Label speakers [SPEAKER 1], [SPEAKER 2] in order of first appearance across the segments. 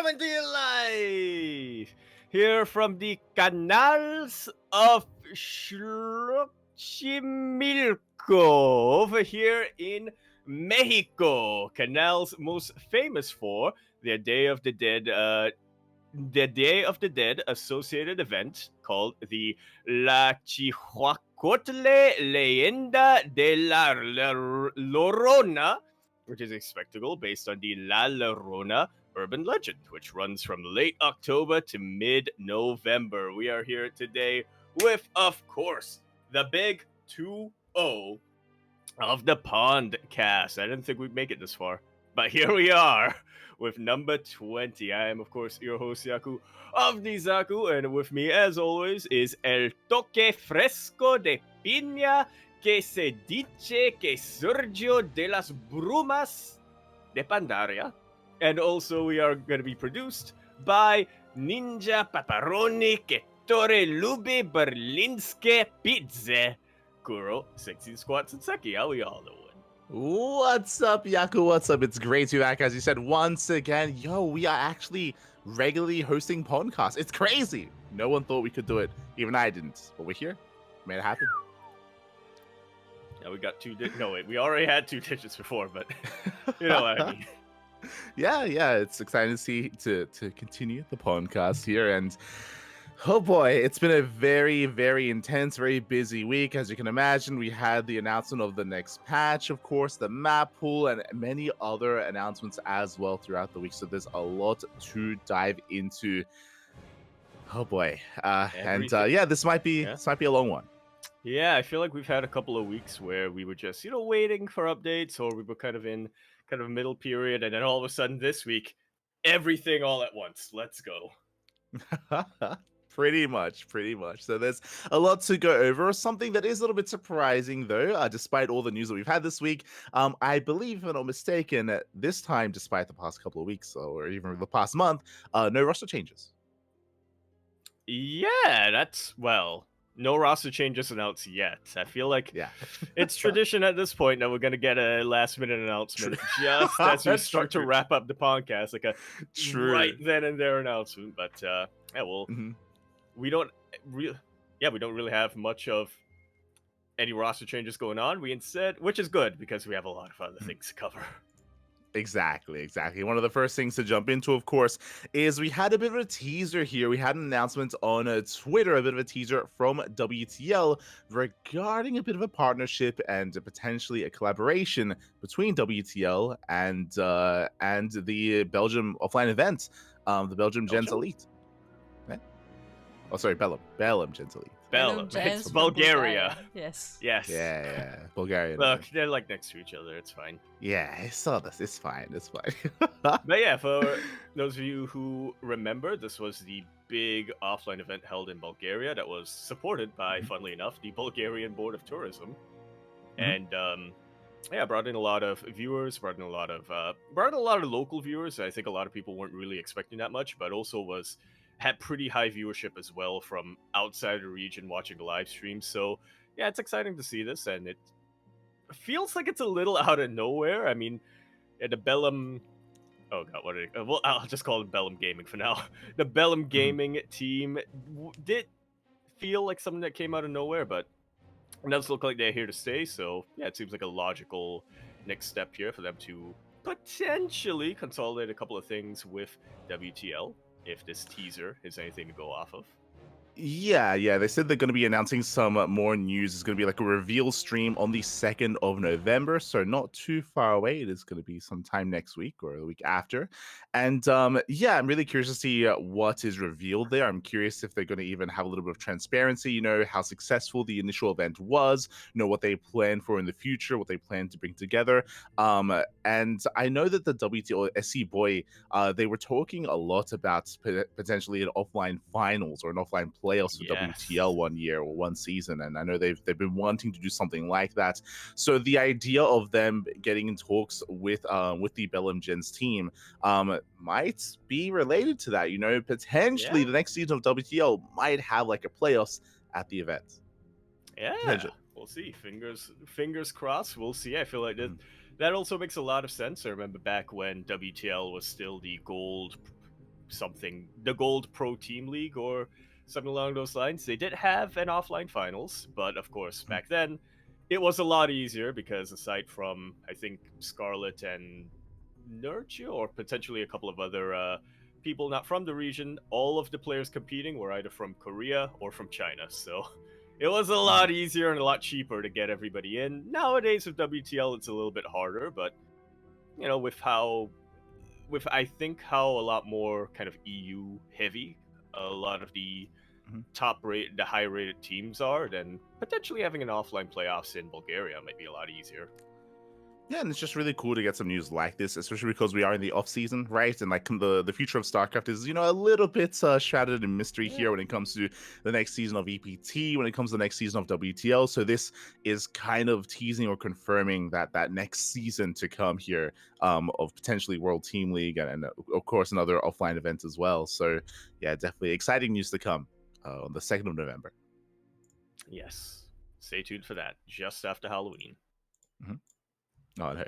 [SPEAKER 1] coming to you live here from the canals of Xochimilco over here in Mexico. Canals most famous for their the Day of the Dead associated event called the La Chihuacotle Leyenda de la Llorona, which is a spectacle based on the La Llorona urban legend, which runs from late October to mid-November. We are here today with, of course, the big 2-0 of the PondCast. I didn't think we'd make it this far, but here we are with number 20. I am, of course, your host, Yaku of Nizaku, and with me, as always, is El Toque Fresco de Piña que se dice que surgió de las brumas de Pandaria. And also, we are going to be produced by Ninja Paparoni que Torre Lube Berlinske Pizze. Kuro, 16 squats, and Seki. How we all doing?
[SPEAKER 2] What's up, Yaku? What's up? It's great to be back, as you said, once again. Yo, we are actually regularly hosting podcasts. It's crazy. No one thought we could do it. Even I didn't. But we're here. Made it happen.
[SPEAKER 1] Yeah, we got no, wait, we already had 2 digits before, but you know what I mean.
[SPEAKER 2] Yeah, it's exciting to see to continue the podcast here. And oh boy, it's been a very, very intense, very busy week. As you can imagine, we had the announcement of the next patch, of course, the map pool, and many other announcements as well throughout the week. So there's a lot to dive into. Oh boy, this might be a long one.
[SPEAKER 1] Yeah, I feel like we've had a couple of weeks where we were just waiting for updates, or we were kind of in a middle period, and then all of a sudden this week, everything all at once. Let's go.
[SPEAKER 2] Pretty much. So there's a lot to go over. Something that is a little bit surprising, though, despite all the news that we've had this week. I believe, if I'm not mistaken, this time, despite the past couple of weeks or even the past month, no roster changes.
[SPEAKER 1] Yeah, no roster changes announced yet. I feel like it's tradition at this point that we're going to get a last-minute announcement just as we start to wrap up the podcast, like a right then and there announcement. But we don't really have much of any roster changes going on. We instead, which is good because we have a lot of other things to cover.
[SPEAKER 2] Exactly. One of the first things to jump into, of course, is we had a bit of a teaser here. We had an announcement on Twitter, a bit of a teaser from WTL regarding a bit of a partnership and potentially a collaboration between WTL and the Belgium offline event, the Belgium Gens Elite. Oh, sorry, Belgium Gens Elite.
[SPEAKER 1] Belgium. It's Bulgaria.
[SPEAKER 3] Yes.
[SPEAKER 2] Yeah. Bulgaria.
[SPEAKER 1] Look, they're like next to each other. It's fine.
[SPEAKER 2] Yeah, I saw this. It's fine.
[SPEAKER 1] But yeah, for those of you who remember, this was the big offline event held in Bulgaria that was supported by, funnily enough, the Bulgarian Board of Tourism. And brought in a lot of viewers, brought in a lot of local viewers. I think a lot of people weren't really expecting that much, but also had pretty high viewership as well from outside the region watching the live stream. So yeah, it's exciting to see this, and it feels like it's a little out of nowhere. I mean, the Bellum, I'll just call it Bellum Gaming for now. The Bellum Gaming team did feel like something that came out of nowhere, but it does look like they're here to stay. So yeah, it seems like a logical next step here for them to potentially consolidate a couple of things with WTL, if this teaser is anything to go off of.
[SPEAKER 2] Yeah, they said they're going to be announcing some more news. It's going to be like a reveal stream on the 2nd of November, so not too far away. It is going to be sometime next week or the week after. And I'm really curious to see what is revealed there. I'm curious if they're going to even have a little bit of transparency, how successful the initial event was, what they plan for in the future, what they plan to bring together. And I know that the WTL SC Boy, they were talking a lot about potentially an offline finals or an offline playoffs for WTL one year or one season, and I know they've been wanting to do something like that. So the idea of them getting in talks with the Belgium Gens team might be related to that. Potentially the next season of WTL might have like a playoffs at the event.
[SPEAKER 1] Yeah, we'll see. Fingers crossed. We'll see. I feel like that also makes a lot of sense. I remember back when WTL was still the gold something, the Gold Pro Team League or something along those lines. They did have an offline finals, but of course back then it was a lot easier because aside from I think Scarlet and Nurture or potentially a couple of other people not from the region, all of the players competing were either from Korea or from China. So it was a lot easier and a lot cheaper to get everybody in. Nowadays with WTL, it's a little bit harder, but with I think how a lot more kind of EU heavy a lot of the the high rated teams are, then potentially having an offline playoffs in Bulgaria might be a lot easier.
[SPEAKER 2] Yeah, and it's just really cool to get some news like this, especially because we are in the off season, right? And like the future of StarCraft is, a little bit shrouded in mystery here when it comes to the next season of EPT, when it comes to the next season of WTL. So this is kind of teasing or confirming that next season to come here of potentially World Team League and of course another offline event as well. So yeah, definitely exciting news to come on the 2nd of November.
[SPEAKER 1] Yes, stay tuned for that. Just after Halloween.
[SPEAKER 2] Oh, no.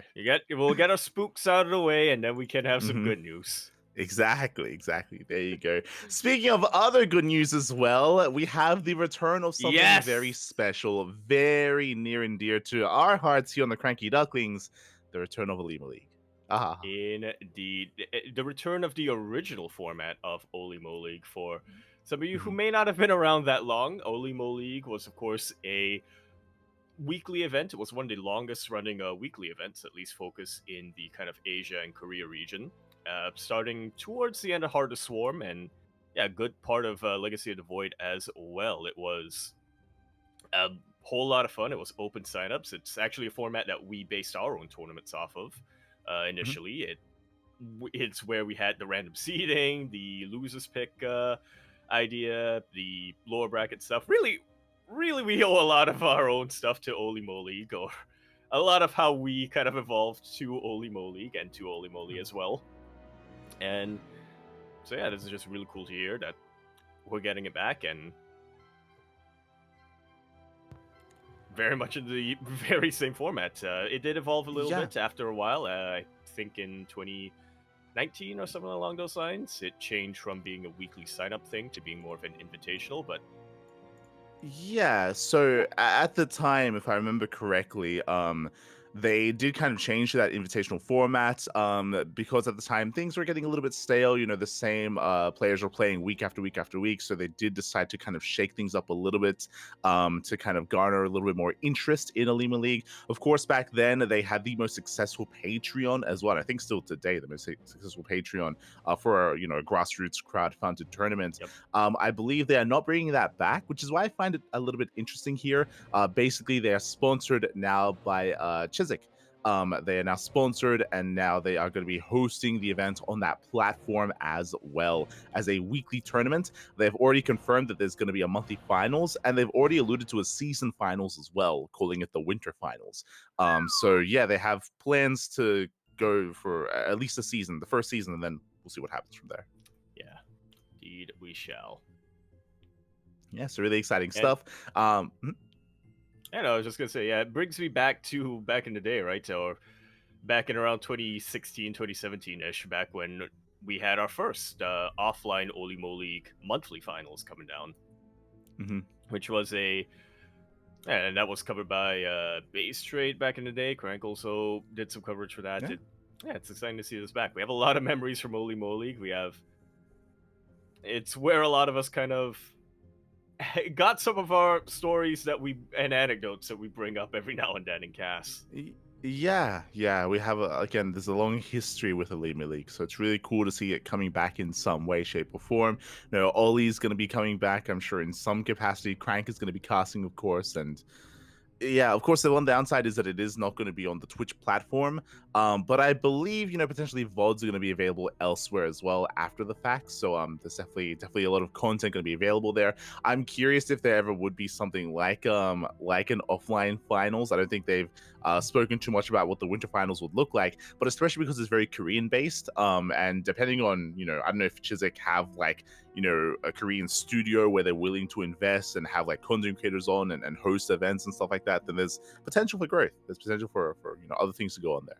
[SPEAKER 1] We'll get our spooks out of the way, and then we can have some good news.
[SPEAKER 2] Exactly. There you go. Speaking of other good news as well, we have the return of something very special, very near and dear to our hearts here on the CranKy Ducklings, the return of Olima League.
[SPEAKER 1] Indeed. The return of the original format of Olimo League. For some of you who may not have been around that long, Olimo League was, of course, a weekly event. It was one of the longest running weekly events, at least focused in the kind of Asia and Korea region, starting towards the end of Heart of Swarm, and yeah, a good part of Legacy of the Void as well. It was a whole lot of fun. It was open signups. It's actually a format that we based our own tournaments off of initially. It's where we had the random seeding, the losers pick idea, the lower bracket stuff. Really, we owe a lot of our own stuff to Olimo League, or a lot of how we kind of evolved to Olimo League and to Olimo League as well. And so yeah, this is just really cool to hear that we're getting it back, and very much in the very same format. It did evolve a little bit after a while. I think in 2019 or something along those lines, it changed from being a weekly sign-up thing to being more of an invitational, but
[SPEAKER 2] yeah, so at the time, if I remember correctly, they did kind of change to that invitational format because at the time things were getting a little bit stale. The same players were playing week after week after week, so they did decide to kind of shake things up a little bit to kind of garner a little bit more interest in Olima League. Of course, back then they had the most successful Patreon as well. I think still today the most successful Patreon for a grassroots crowd-funded tournament. I believe they are not bringing that back, which is why I find it a little bit interesting here. Basically, they are sponsored now by Chiswick. They are now sponsored, and now they are going to be hosting the event on that platform as well as a weekly tournament. They've already confirmed that there's going to be a monthly finals, and they've already alluded to a season finals as well, calling it the winter finals. So yeah, they have plans to go for at least a season, the first season, and then we'll see what happens from there.
[SPEAKER 1] Yeah, indeed we shall.
[SPEAKER 2] Yeah, so really exciting stuff.
[SPEAKER 1] I was just gonna say, yeah, it brings me back to back in the day, right? Or back in around 2016, 2017-ish, back when we had our first offline Olimo League monthly finals coming down, which was and that was covered by Base Trade back in the day. Crank also did some coverage for that. It's exciting to see this back. We have a lot of memories from Olimo League. It's where a lot of us kind of got some of our stories and anecdotes that we bring up every now and then in CAS.
[SPEAKER 2] Yeah, we have again, there's a long history with Olima League, so it's really cool to see it coming back in some way, shape, or form. Ollie's going to be coming back, I'm sure, in some capacity. Crank is going to be casting, of course, and yeah, of course, the one downside is that it is not going to be on the Twitch platform. But I believe, potentially VODs are going to be available elsewhere as well after the fact. So there's definitely a lot of content going to be available there. I'm curious if there ever would be something like an offline finals. I don't think they've spoken too much about what the winter finals would look like, but especially because it's very Korean based. And depending on, I don't know if Chiswick have a Korean studio where they're willing to invest and have content creators on and host events and stuff like that, then there's potential for growth. There's potential for other things to go on there.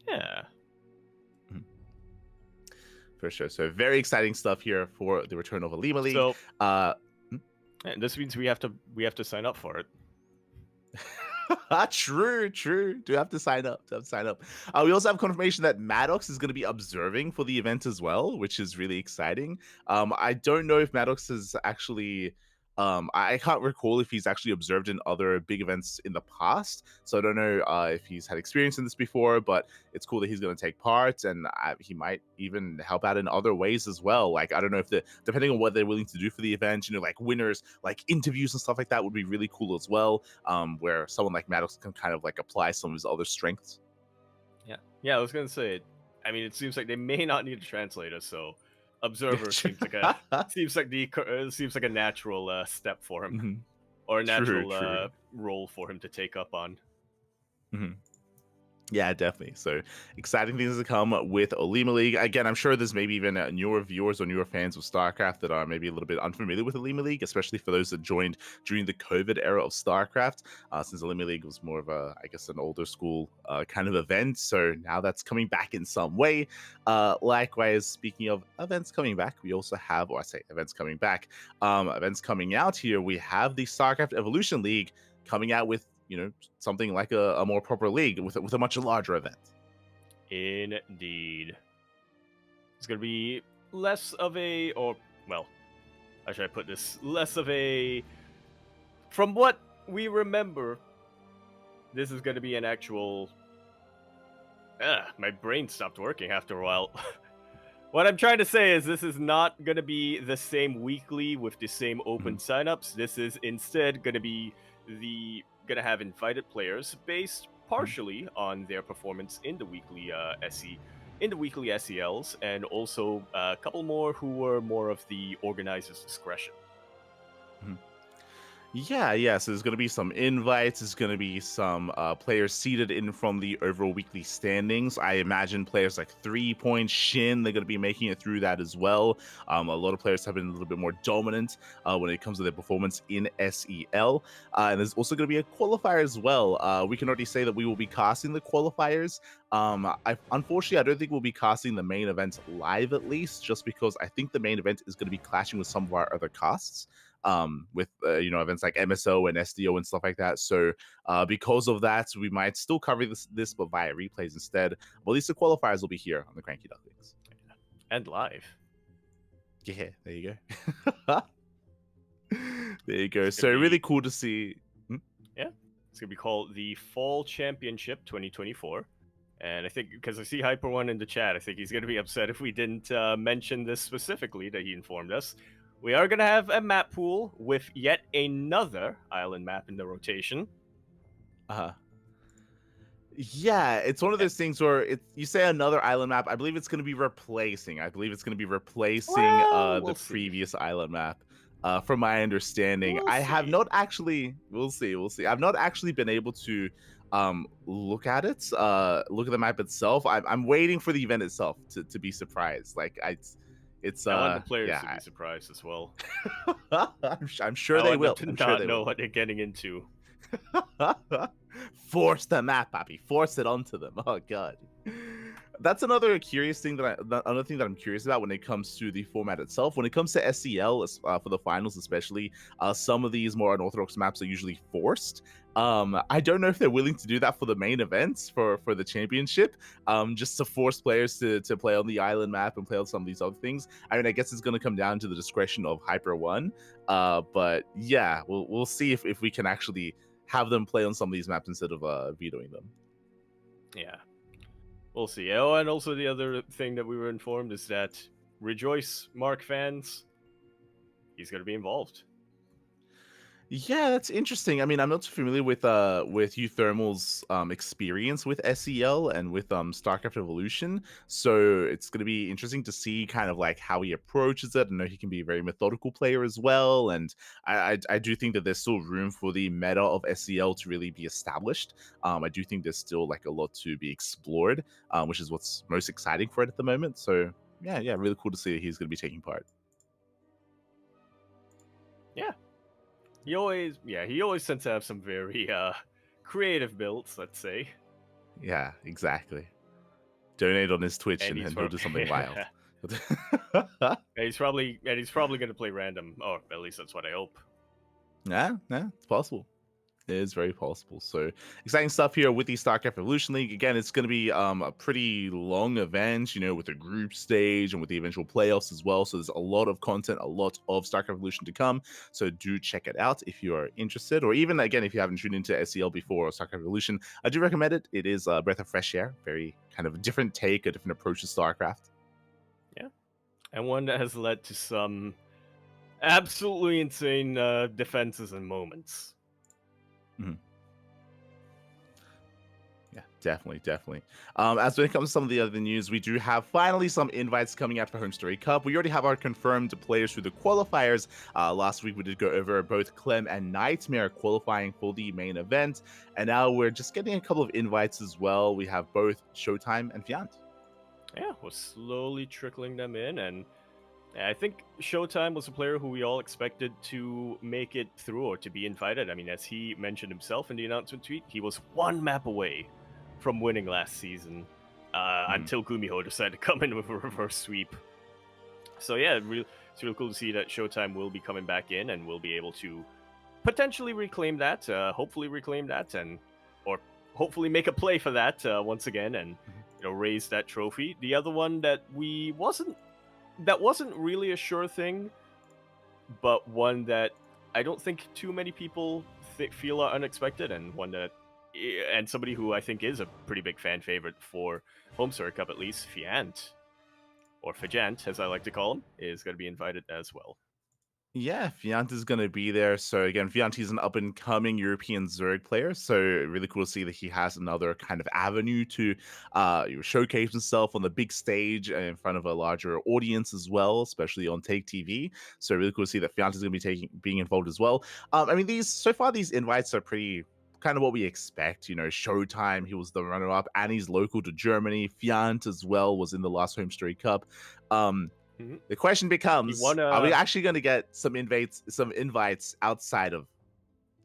[SPEAKER 1] Yeah.
[SPEAKER 2] For sure. So very exciting stuff here for the return of Alima League.
[SPEAKER 1] So
[SPEAKER 2] Uh,
[SPEAKER 1] and this means we have to sign up for it.
[SPEAKER 2] true. Do have to sign up. We also have confirmation that Maddox is going to be observing for the event as well, which is really exciting. I don't know if Maddox is actually. I can't recall if he's actually observed in other big events in the past, so I don't know if he's had experience in this before. But it's cool that he's going to take part, and he might even help out in other ways as well. Like I don't know if depending on what they're willing to do for the event, like winners, like interviews and stuff like that would be really cool as well. Where someone like Maddox can kind of like apply some of his other strengths.
[SPEAKER 1] Yeah, I was gonna say. I mean, it seems like they may not need a translator, so observer seems like a natural step for him,
[SPEAKER 2] Mhm.
[SPEAKER 1] or a natural
[SPEAKER 2] True.
[SPEAKER 1] role for him to take up on.
[SPEAKER 2] Mhm. Yeah, definitely. So exciting things to come with Alima League. Again, I'm sure there's maybe even newer viewers or newer fans of StarCraft that are maybe a little bit unfamiliar with Alima League, especially for those that joined during the COVID era of StarCraft, since Alima League was more of an older school kind of event. So now that's coming back in some way. Likewise, speaking of events coming back, we also have, or I say events coming back, events coming out here. We have the StarCraft Evolution League coming out with something like a more proper league with a much larger event.
[SPEAKER 1] Indeed, it's gonna be less of a, or well, how should I put this? Less of a. From what we remember, this is gonna be an actual. My brain stopped working after a while. What I'm trying to say is this is not going to be the same weekly with the same open signups. This is instead going to be going to have invited players based partially on their performance in the weekly SELs, and also a couple more who were more of the organizer's discretion.
[SPEAKER 2] Yeah. So there's going to be some invites. There's going to be some players seeded in from the overall weekly standings. I imagine players like 3 Point, Shin, they're going to be making it through that as well. A lot of players have been a little bit more dominant when it comes to their performance in SEL. And there's also going to be a qualifier as well. We can already say that we will be casting the qualifiers. Unfortunately, I don't think we'll be casting the main event live, at least, just because I think the main event is going to be clashing with some of our other casts. With events like MSO and SDO and stuff like that. So because of that, we might still cover this but via replays instead. But at least the qualifiers will be here on the CranKy Ducklings.
[SPEAKER 1] And live.
[SPEAKER 2] Yeah, there you go. There you go. So really cool to see.
[SPEAKER 1] Yeah, it's gonna be called the Fall Championship 2024. And I think, because I see Hyper One in the chat, I think he's going to be upset if we didn't mention this specifically, that he informed us. We are going to have a map pool with yet another island map in the rotation.
[SPEAKER 2] Yeah, it's one of those things where you say another island map. I believe it's going to be replacing. The previous island map. From my understanding, I have not actually. We'll see. I've not actually been able to look at it. Look at the map itself. I'm waiting for the event itself to be surprised. Like I
[SPEAKER 1] want the players to be surprised as well.
[SPEAKER 2] I'm sure they will.
[SPEAKER 1] I'm sure they know what they're getting into.
[SPEAKER 2] Force the map, Papi. Force it onto them. Oh god. That's another curious thing that I'm curious about when it comes to the format itself. When it comes to SEL, for the finals especially, some of these more unorthodox maps are usually forced. I don't know if they're willing to do that for the main events for the championship, just to force players to play on the island map and play on some of these other things. I mean, I guess it's going to come down to the discretion of Hyper One, but yeah, we'll see if we can actually have them play on some of these maps instead of vetoing them.
[SPEAKER 1] Yeah. We'll see. Oh, and also the other thing that we were informed is that Rejoice Mark fans, he's going to be involved.
[SPEAKER 2] Yeah, that's interesting. I mean, I'm not too familiar with Euthermal's experience with SEL and with StarCraft Evolution, so it's going to be interesting to see kind of like how he approaches it. I know he can be a very methodical player as well, and I do think that there's still room for the meta of SEL to really be established. I do think there's still like a lot to be explored, which is what's most exciting for it at the moment. So yeah, really cool to see that he's going to be taking part.
[SPEAKER 1] Yeah. He always tends to have some very creative builds, let's say.
[SPEAKER 2] Yeah, exactly. Donate on his Twitch and he'll do something wild.
[SPEAKER 1] And he's probably going to play random, or at least that's what I hope.
[SPEAKER 2] Yeah, it's possible. It is very possible. So exciting stuff here with the StarCraft Evolution League. Again, it's going to be a pretty long event, with a group stage and with the eventual playoffs as well. So there's a lot of content, a lot of StarCraft Evolution to come. So do check it out if you are interested, or even again if you haven't tuned into SEL before or StarCraft Evolution. I do recommend it. It is a breath of fresh air, very kind of a different take, a different approach to StarCraft.
[SPEAKER 1] Yeah, and one that has led to some absolutely insane defenses and moments.
[SPEAKER 2] Mm-hmm. Yeah, definitely. As when it comes to some of the other news, we do have finally some invites coming out for Home Story Cup. We already have our confirmed players through the qualifiers. Last week we did go over both Clem and Nightmare qualifying for the main event, and now we're just getting a couple of invites as well. We have both Showtime and Fiant.
[SPEAKER 1] Yeah, we're slowly trickling them in, and I think Showtime was a player who we all expected to make it through or to be invited. I mean, as he mentioned himself in the announcement tweet, he was one map away from winning last season until Gumiho decided to come in with a reverse sweep. So yeah, it's really cool to see that Showtime will be coming back in and will be able to potentially reclaim that, hopefully reclaim that, or hopefully make a play for that once again and raise that trophy. The other one that wasn't really a sure thing, but one that I don't think too many people feel are unexpected, and somebody who I think is a pretty big fan favorite for Home Story Cup, at least, Fiant, or Fajant, as I like to call him, is going to be invited as well.
[SPEAKER 2] Yeah, Fiant is going to be there. So again, Fiant is an up-and-coming European Zerg player. So really cool to see that he has another kind of avenue to showcase himself on the big stage in front of a larger audience as well, especially on Take TV. So really cool to see that Fiant is going to be being involved as well. I mean, these invites are pretty kind of what we expect. Showtime, he was the runner-up, and he's local to Germany. Fiant as well was in the last Home Story Cup. The question becomes: are we actually going to get some invites outside of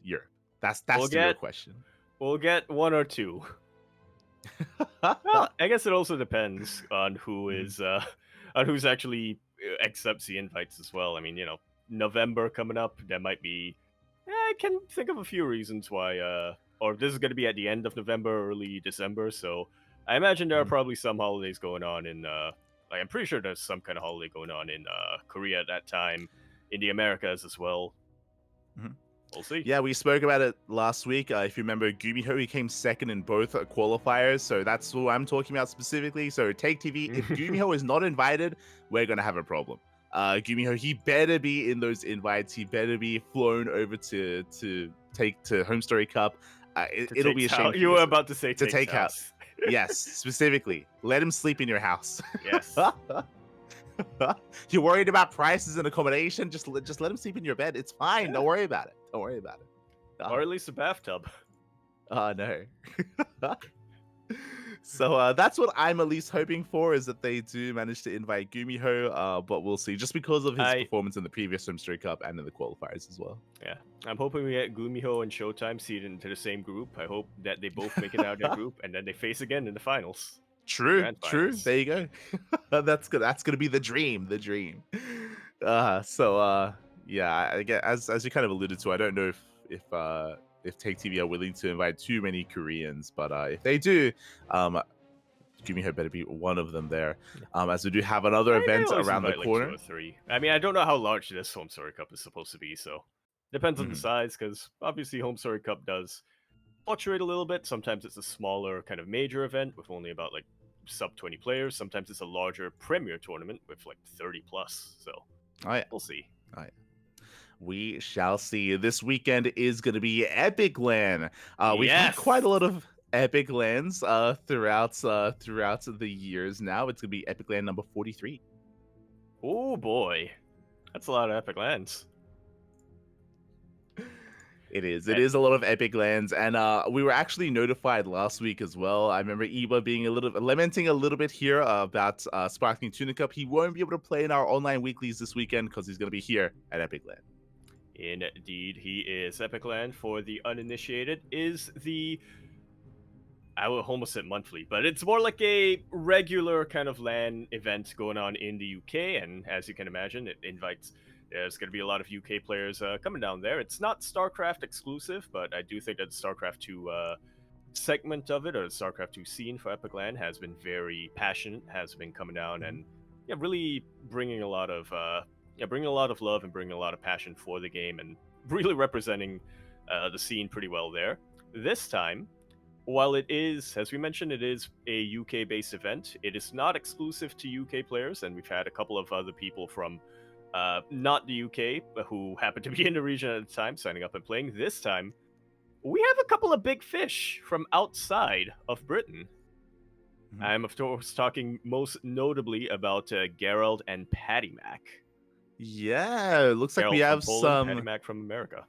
[SPEAKER 2] Europe? That's the real question.
[SPEAKER 1] We'll get one or two. Well, I guess it also depends on who is on who's actually accepts the invites as well. I mean, November coming up, there might be. I can think of a few reasons why. Or this is going to be at the end of November, early December, so I imagine there are probably some holidays going on in. I'm pretty sure there's some kind of holiday going on in Korea at that time, in the Americas as well. We'll see.
[SPEAKER 2] Yeah, we spoke about it last week. If you remember, Gumiho, he came second in both qualifiers, so that's who I'm talking about specifically. So Take TV, if Gumiho is not invited, we're going to have a problem. Gumiho, he better be in those invites. He better be flown over to Home Story Cup. It'll be a shame.
[SPEAKER 1] You were about to say
[SPEAKER 2] to take house. Yes, specifically. Let him sleep in your house.
[SPEAKER 1] Yes.
[SPEAKER 2] You're worried about prices and accommodation? Just let him sleep in your bed. It's fine. Don't worry about it. Or
[SPEAKER 1] at least a bathtub.
[SPEAKER 2] No. So that's what I'm at least hoping for, is that they do manage to invite Gumiho, but we'll see, just because of his performance in the previous Home Story Cup and in the qualifiers as well.
[SPEAKER 1] Yeah, I'm hoping we get Gumiho and Showtime seeded into the same group. I hope that they both make it out of their group, and then they face again in the finals.
[SPEAKER 2] True. There you go. That's good. That's gonna be the dream. Yeah, I guess, as you kind of alluded to, I don't know if Take TV are willing to invite too many Koreans, but if they do, Gumiho better be one of them there. As we do have another event around the corner.
[SPEAKER 1] Like 2 or 3. I mean, I don't know how large this Home Story Cup is supposed to be, so depends on the size, because obviously Home Story Cup does fluctuate a little bit. Sometimes it's a smaller kind of major event with only about like sub 20 players. Sometimes it's a larger premier tournament with like 30 plus. So we'll see.
[SPEAKER 2] We shall see. This weekend is going to be Epic LAN. We've had quite a lot of Epic LANs throughout the years now. It's going to be Epic LAN number 43.
[SPEAKER 1] Oh boy. That's a lot of Epic LANs.
[SPEAKER 2] It is. It is a lot of Epic LANs, and we were actually notified last week as well. I remember Eba being lamenting a little bit here about Sparkling Tuna Cup. He won't be able to play in our online weeklies this weekend because he's going to be here at Epic LAN.
[SPEAKER 1] Indeed, he is. Epic LAN, for the uninitiated, is the I would almost say monthly, but it's more like a regular kind of LAN event going on in the UK. And as you can imagine, it invites. There's going to be a lot of UK players coming down there. It's not StarCraft exclusive, but I do think that the StarCraft 2 segment of it, or the StarCraft 2 scene for Epic LAN, has been very passionate, has been coming down
[SPEAKER 2] Mhm.
[SPEAKER 1] and really bringing a lot of bringing a lot of love and bringing a lot of passion for the game, and really representing the scene pretty well there. This time, while it is, as we mentioned, it is a UK based event, it is not exclusive to UK players, and we've had a couple of other people from not the UK who happen to be in the region at the time signing up and playing. This time, we have a couple of big fish from outside of Britain.
[SPEAKER 2] Mhm.
[SPEAKER 1] I'm, of course, talking most notably about Gerald and Patty Mac.
[SPEAKER 2] Yeah, it looks like we
[SPEAKER 1] Gerald from
[SPEAKER 2] have
[SPEAKER 1] Poland, Patty
[SPEAKER 2] some.
[SPEAKER 1] Mac from America.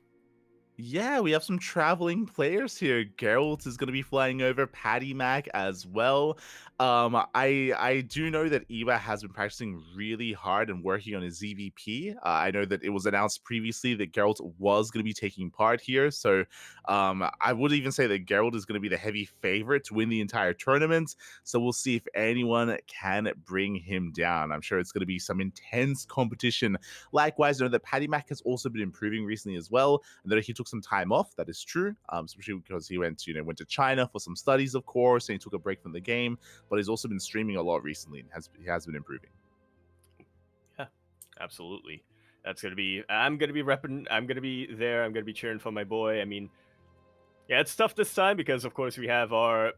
[SPEAKER 2] Yeah, we have some traveling players here. Geralt is going to be flying over, Patty Mac as well. I do know that Eva has been practicing really hard and working on his ZVP. I know that it was announced previously that Geralt was going to be taking part here, so I would even say that Geralt is going to be the heavy favorite to win the entire tournament. So we'll see if anyone can bring him down. I'm sure it's going to be some intense competition. Likewise, I know that Patty Mac has also been improving recently as well, and that he took some time off. That is true, especially because he went to China for some studies, of course, and he took a break from the game. But he's also been streaming a lot recently, and he has been improving.
[SPEAKER 1] Yeah, absolutely. That's gonna be. I'm gonna be repping. I'm gonna be there. I'm gonna be cheering for my boy. I mean, yeah, it's tough this time because, of course, we have our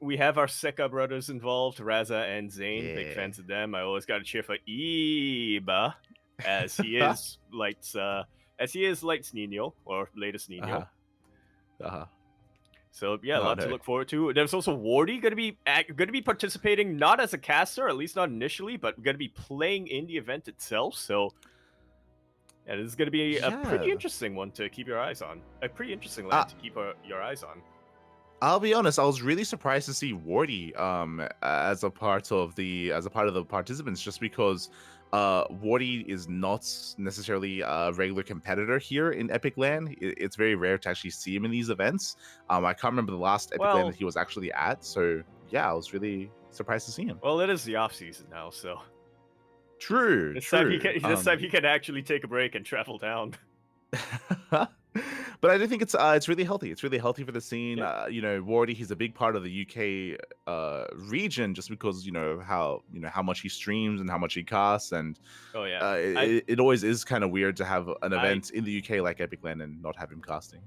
[SPEAKER 1] Seka brothers involved, Raza and Zane. Big
[SPEAKER 2] Yeah.
[SPEAKER 1] fans of them. I always got to cheer for Iba, as he is Lights Nino, or latest Nino.
[SPEAKER 2] Uh-huh. Uh-huh.
[SPEAKER 1] So yeah, a
[SPEAKER 2] Oh
[SPEAKER 1] lot to
[SPEAKER 2] no.
[SPEAKER 1] look forward to. There's also Wardy gonna be participating, not as a caster, at least not initially, but gonna be playing in the event itself. So yeah, this is gonna be a pretty
[SPEAKER 2] Yeah.
[SPEAKER 1] interesting one to keep your eyes on. A pretty interesting
[SPEAKER 2] Uh,
[SPEAKER 1] land to keep your eyes on.
[SPEAKER 2] I'll be honest, I was really surprised to see Wardy as a part of the participants, just because Wardy is not necessarily a regular competitor here in Epic Land. It's very rare to actually see him in these events. I can't remember the last Epic Land that
[SPEAKER 1] Well,
[SPEAKER 2] he was actually at, so yeah, I was really surprised to see him.
[SPEAKER 1] well, it is the off season now, so
[SPEAKER 2] True,
[SPEAKER 1] this time he
[SPEAKER 2] true.
[SPEAKER 1] can this time he can actually take a break and travel down.
[SPEAKER 2] But I do think it's really healthy. It's really healthy for the scene.
[SPEAKER 1] Yeah.
[SPEAKER 2] Wardy, he's a big part of the UK region, just because how much he streams and how much he casts, and
[SPEAKER 1] Oh yeah. I
[SPEAKER 2] it always is kind of weird to have an
[SPEAKER 1] I
[SPEAKER 2] event in the UK like Epic Land and not have him casting.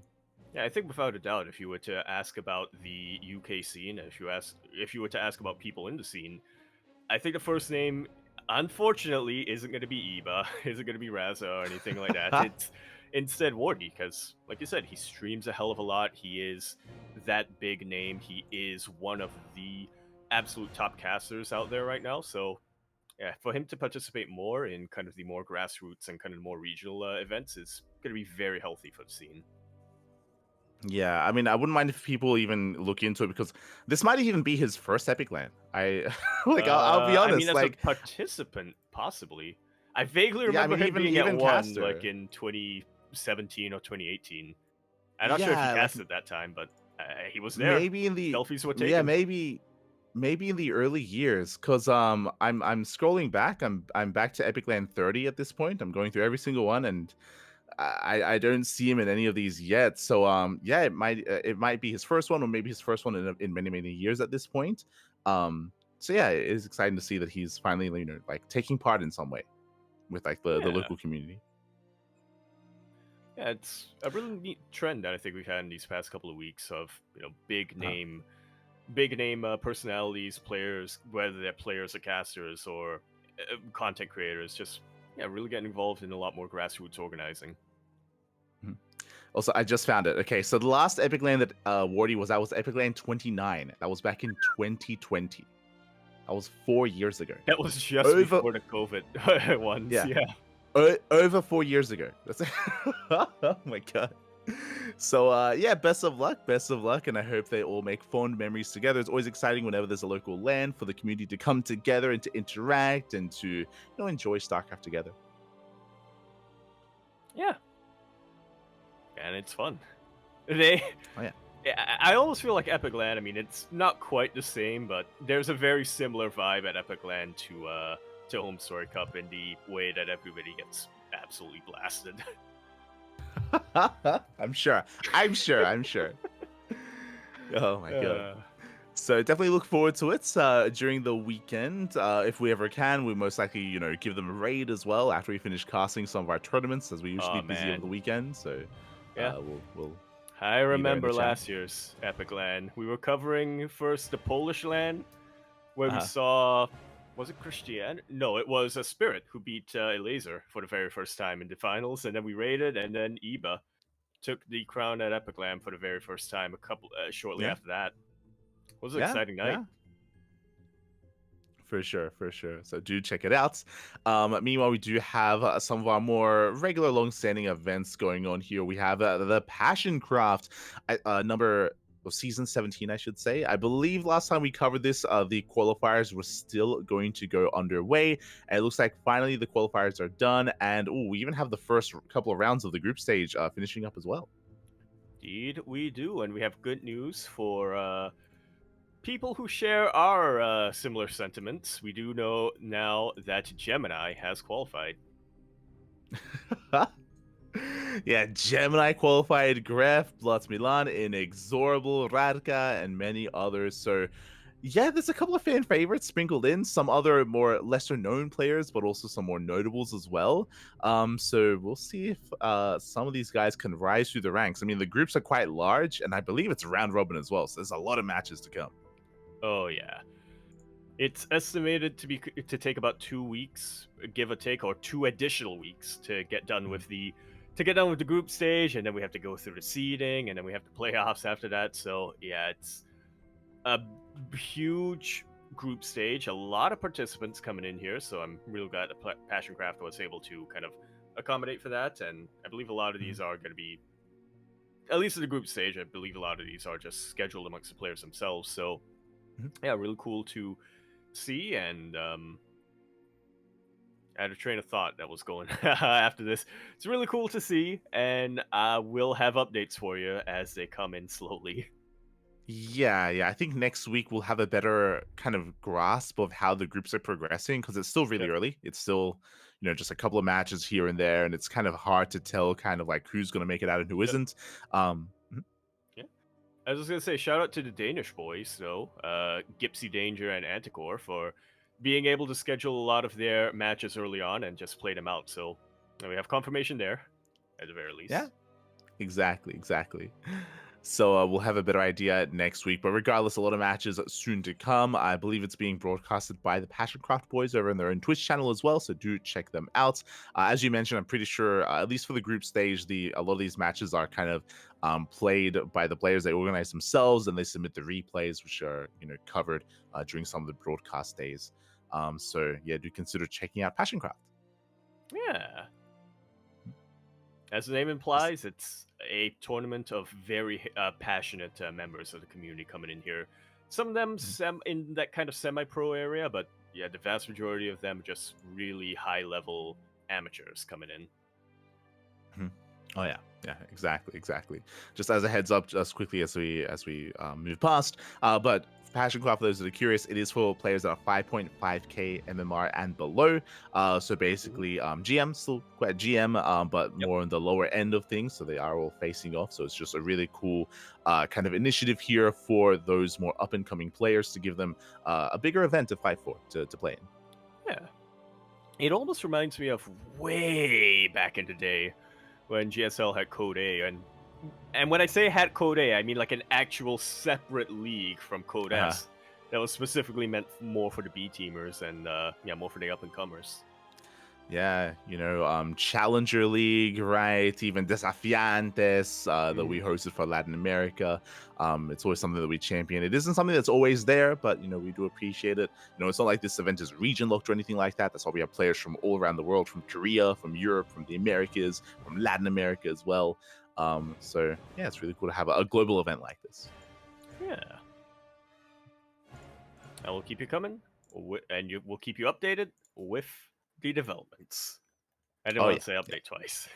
[SPEAKER 1] Yeah, I think without a doubt, if you were to ask about the UK scene, if you were to ask about people in the scene, I think the first name, unfortunately, isn't going to be Iba, isn't going to be Raza or anything like that. It's instead Wardy, because, like you said, he streams a hell of a lot. He is that big name. He is one of the absolute top casters out there right now. So, yeah, for him to participate more in kind of the more grassroots and kind of more regional events is going to be very healthy for the scene.
[SPEAKER 2] Yeah, I mean, I wouldn't mind if people even look into it, because this might even be his first Epic Land. I I'll be
[SPEAKER 1] I mean,
[SPEAKER 2] honest,
[SPEAKER 1] as a
[SPEAKER 2] like,
[SPEAKER 1] participant, possibly. I vaguely
[SPEAKER 2] yeah, I
[SPEAKER 1] remember
[SPEAKER 2] mean,
[SPEAKER 1] him being at
[SPEAKER 2] even
[SPEAKER 1] one, like
[SPEAKER 2] caster.
[SPEAKER 1] in 2017 or 2018. I'm not sure if he
[SPEAKER 2] Yeah, like
[SPEAKER 1] casted that time, but he was there.
[SPEAKER 2] maybe in the
[SPEAKER 1] Selfies were
[SPEAKER 2] yeah
[SPEAKER 1] taken.
[SPEAKER 2] maybe in the early years, because I'm scrolling back. I'm back to Epic Land 30 at this point. I'm going through every single one, and I don't see him in any of these yet. So yeah, it might be his first one, or maybe his first one in many years at this point. So yeah, it is exciting to see that he's finally like taking part in some way with like the
[SPEAKER 1] Yeah,
[SPEAKER 2] local community.
[SPEAKER 1] yeah, it's a really neat trend that I think we've had in these past couple of weeks of
[SPEAKER 2] Uh,
[SPEAKER 1] big name personalities, players, whether they're players or casters or content creators, just really getting involved in a lot more grassroots organizing.
[SPEAKER 2] mhm. Also, I just found it. Okay, so the last Epic Land that Wardy was at was Epic Land 29. That was back in 2020. That was 4 years ago.
[SPEAKER 1] That was just
[SPEAKER 2] Over,
[SPEAKER 1] before the COVID ones,
[SPEAKER 2] yeah,
[SPEAKER 1] yeah.
[SPEAKER 2] over 4 years ago. That's oh my god. So yeah, best of luck, and I hope they all make fond memories together. It's always exciting whenever there's a local land for the community to come together and to interact and to enjoy StarCraft together.
[SPEAKER 1] Yeah, and it's fun. They
[SPEAKER 2] Oh yeah.
[SPEAKER 1] I almost feel like Epic Land. I mean, it's not quite the same, but there's a very similar vibe at Epic Land to Home Story Cup in the way that everybody gets absolutely blasted.
[SPEAKER 2] I'm sure. I'm sure. I'm sure. Oh my god.
[SPEAKER 1] Uh,
[SPEAKER 2] So definitely look forward to it during the weekend. If we ever can, we most likely, give them a raid as well after we finish casting some of our tournaments, as we're usually
[SPEAKER 1] oh
[SPEAKER 2] busy over the
[SPEAKER 1] man,
[SPEAKER 2] weekend. So
[SPEAKER 1] yeah.
[SPEAKER 2] we'll
[SPEAKER 1] I
[SPEAKER 2] be there in the
[SPEAKER 1] remember
[SPEAKER 2] chat.
[SPEAKER 1] last year's Epic Land. We were covering first the Polish land, where we
[SPEAKER 2] Uh-huh.
[SPEAKER 1] saw, was it Christian? No, it was a Spirit who beat Elaser for the very first time in the finals, and then we raided, and then Iba took the crown at Epic Land for the very first time a couple shortly
[SPEAKER 2] Yeah,
[SPEAKER 1] after that. It was an
[SPEAKER 2] yeah,
[SPEAKER 1] exciting night.
[SPEAKER 2] yeah. For sure, for sure. So do check it out. Meanwhile, we do have some of our more regular, long-standing events going on here. We have the Passion Craft number of season 17, I should say. I believe last time we covered this, the qualifiers were still going to go underway. And it looks like finally the qualifiers are done, and we even have the first couple of rounds of the group stage finishing up as well.
[SPEAKER 1] Indeed, we do, and we have good news for people who share our similar sentiments. We do know now that Gemini has qualified.
[SPEAKER 2] Yeah, Gemini qualified Gref, Bloods Milan, Inexorable, Radka, and many others. So, yeah, there's a couple of fan favorites sprinkled in, some other more lesser known players, but also some more notables as well. So we'll see if some of these guys can rise through the ranks. I mean, the groups are quite large, and I believe it's round robin as well. So there's a lot of matches to come.
[SPEAKER 1] Oh yeah. It's estimated to take about 2 weeks, give or take, or 2 additional weeks to get done with the group stage, and then we have to go through the seeding, and then we have the playoffs after that. So yeah, it's a huge group stage. A lot of participants coming in here, so I'm real glad that Passion Craft was able to kind of accommodate for that. And I believe a lot of these are going to be, at least in the group stage, I believe a lot of these are just scheduled amongst the players themselves. So yeah, really cool to see. And I had a train of thought that was going after this. It's really cool to see, and we'll have updates for you as they come in slowly.
[SPEAKER 2] Yeah. I think next week we'll have a better kind of grasp of how the groups are progressing because it's still really
[SPEAKER 1] Yep.
[SPEAKER 2] early. It's still, just a couple of matches here and there, and it's kind of hard to tell kind of like who's going to make it out and who
[SPEAKER 1] Yep.
[SPEAKER 2] isn't. Mhm.
[SPEAKER 1] Yeah. I was just gonna say, shout out to the Danish boys, though, Gipsy Danger and Anticore, for being able to schedule a lot of their matches early on and just play them out. So we have confirmation there, at the very
[SPEAKER 2] Yeah,
[SPEAKER 1] least.
[SPEAKER 2] exactly. So we'll have a better idea next week. But regardless, a lot of matches soon to come. I believe it's being broadcasted by the Passioncraft boys over on their own Twitch channel as well. So do check them out. As you mentioned, I'm pretty sure, at least for the group stage, a lot of these matches are kind of played by the players. They organize themselves and they submit the replays, which are covered during some of the broadcast days. So yeah, do consider checking out Passioncraft.
[SPEAKER 1] Yeah. As the name implies, it's a tournament of very passionate members of the community coming in here. Some of them in that kind of semi-pro area, but yeah, the vast majority of them just really high-level amateurs coming in.
[SPEAKER 2] Mhm. Oh yeah, exactly. Just as a heads up, just quickly as we move past, but Passion Craft, for those that are curious, it is for players that are 5.5k MMR and below. So basically, GM still quite GM, but
[SPEAKER 1] Yep.
[SPEAKER 2] more on the lower end of things. So they are all facing off. So it's just a really cool kind of initiative here for those more up and coming players to give them a bigger event to fight for to play in.
[SPEAKER 1] Yeah. It almost reminds me of way back in the day when GSL had Code A, and when I say had Code A, I mean like an actual separate league from Code
[SPEAKER 2] Uh-huh.
[SPEAKER 1] S that was specifically meant more for the B teamers and more for the up and comers.
[SPEAKER 2] Yeah, Challenger League, right? Even Desafiantes that we hosted for Latin America. It's always something that we champion. It isn't something that's always there, but we do appreciate it. It's not like this event is region locked or anything like that. That's why we have players from all around the world, from Korea, from Europe, from the Americas, from Latin America as well. So yeah, it's really cool to have a global event like this.
[SPEAKER 1] Yeah. I will keep you coming, and we'll keep you updated with the developments. I didn't
[SPEAKER 2] Oh
[SPEAKER 1] want
[SPEAKER 2] yeah.
[SPEAKER 1] to say update twice.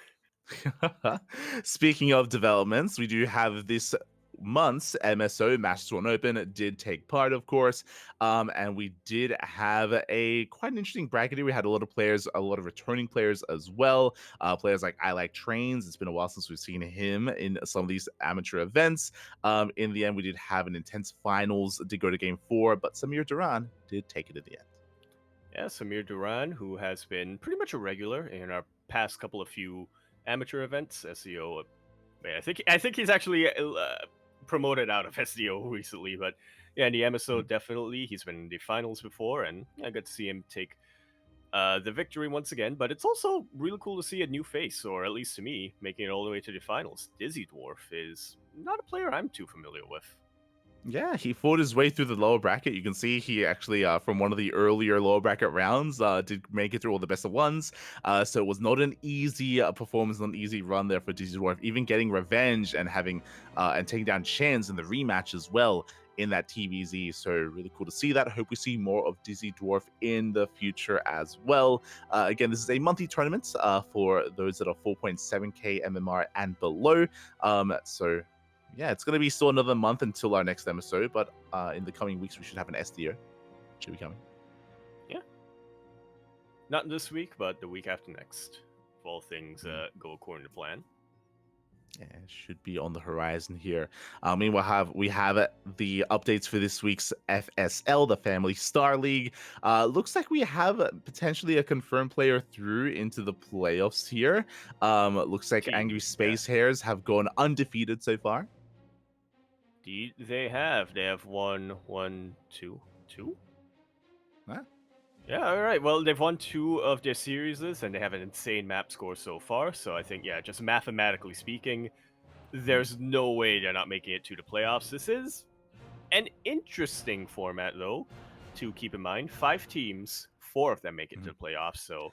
[SPEAKER 2] Speaking of developments, we do have this months, MSO Masters One Open did take part, of course, and we did have a quite an interesting bracket here. We had a lot of players, a lot of returning players as well. Players like I Like Trains. It's been a while since we've seen him in some of these amateur events. In the end, we did have an intense finals to go to game 4, but Samir Duran did take it in the end.
[SPEAKER 1] Yeah, Samir Duran, who has been pretty much a regular in our past couple of few amateur events. SEO, I think he's actually promoted out of SDO recently, but yeah, in the MSO definitely he's been in the finals before, and I got to see him take the victory once again. But it's also really cool to see a new face, or at least to me, making it all the way to the finals. Dizzy Dwarf is not a player I'm too familiar with.
[SPEAKER 2] Yeah, he fought his way through the lower bracket. You can see he actually, from one of the earlier lower bracket rounds, did make it through all the best of ones. So it was not an easy performance, not an easy run there for Dizzy Dwarf. Even getting revenge and having and taking down Chance in the rematch as well in that TVZ. So really cool to see that. I hope we see more of Dizzy Dwarf in the future as well. Again, this is a monthly tournament for those that are 4.7k MMR and below. So yeah, it's going to be still another month until our next episode, but in the coming weeks, we should have an SDO. Should be coming.
[SPEAKER 1] Yeah. Not this week, but the week after next. If all things go according to plan.
[SPEAKER 2] Yeah, it should be on the horizon here. Meanwhile, we have the updates for this week's FSL, the Family Star League. Looks like we have potentially a confirmed player through into the playoffs here. Looks like Angry Space Hares have gone undefeated so far.
[SPEAKER 1] They have. They have won 2.
[SPEAKER 2] Huh?
[SPEAKER 1] Yeah, all right. Well, they've won 2 of their series, and they have an insane map score so far. So I think, yeah, just mathematically speaking, there's no way they're not making it to the playoffs. This is an interesting format, though, to keep in mind. 5 teams, 4 of them make it to the playoffs. So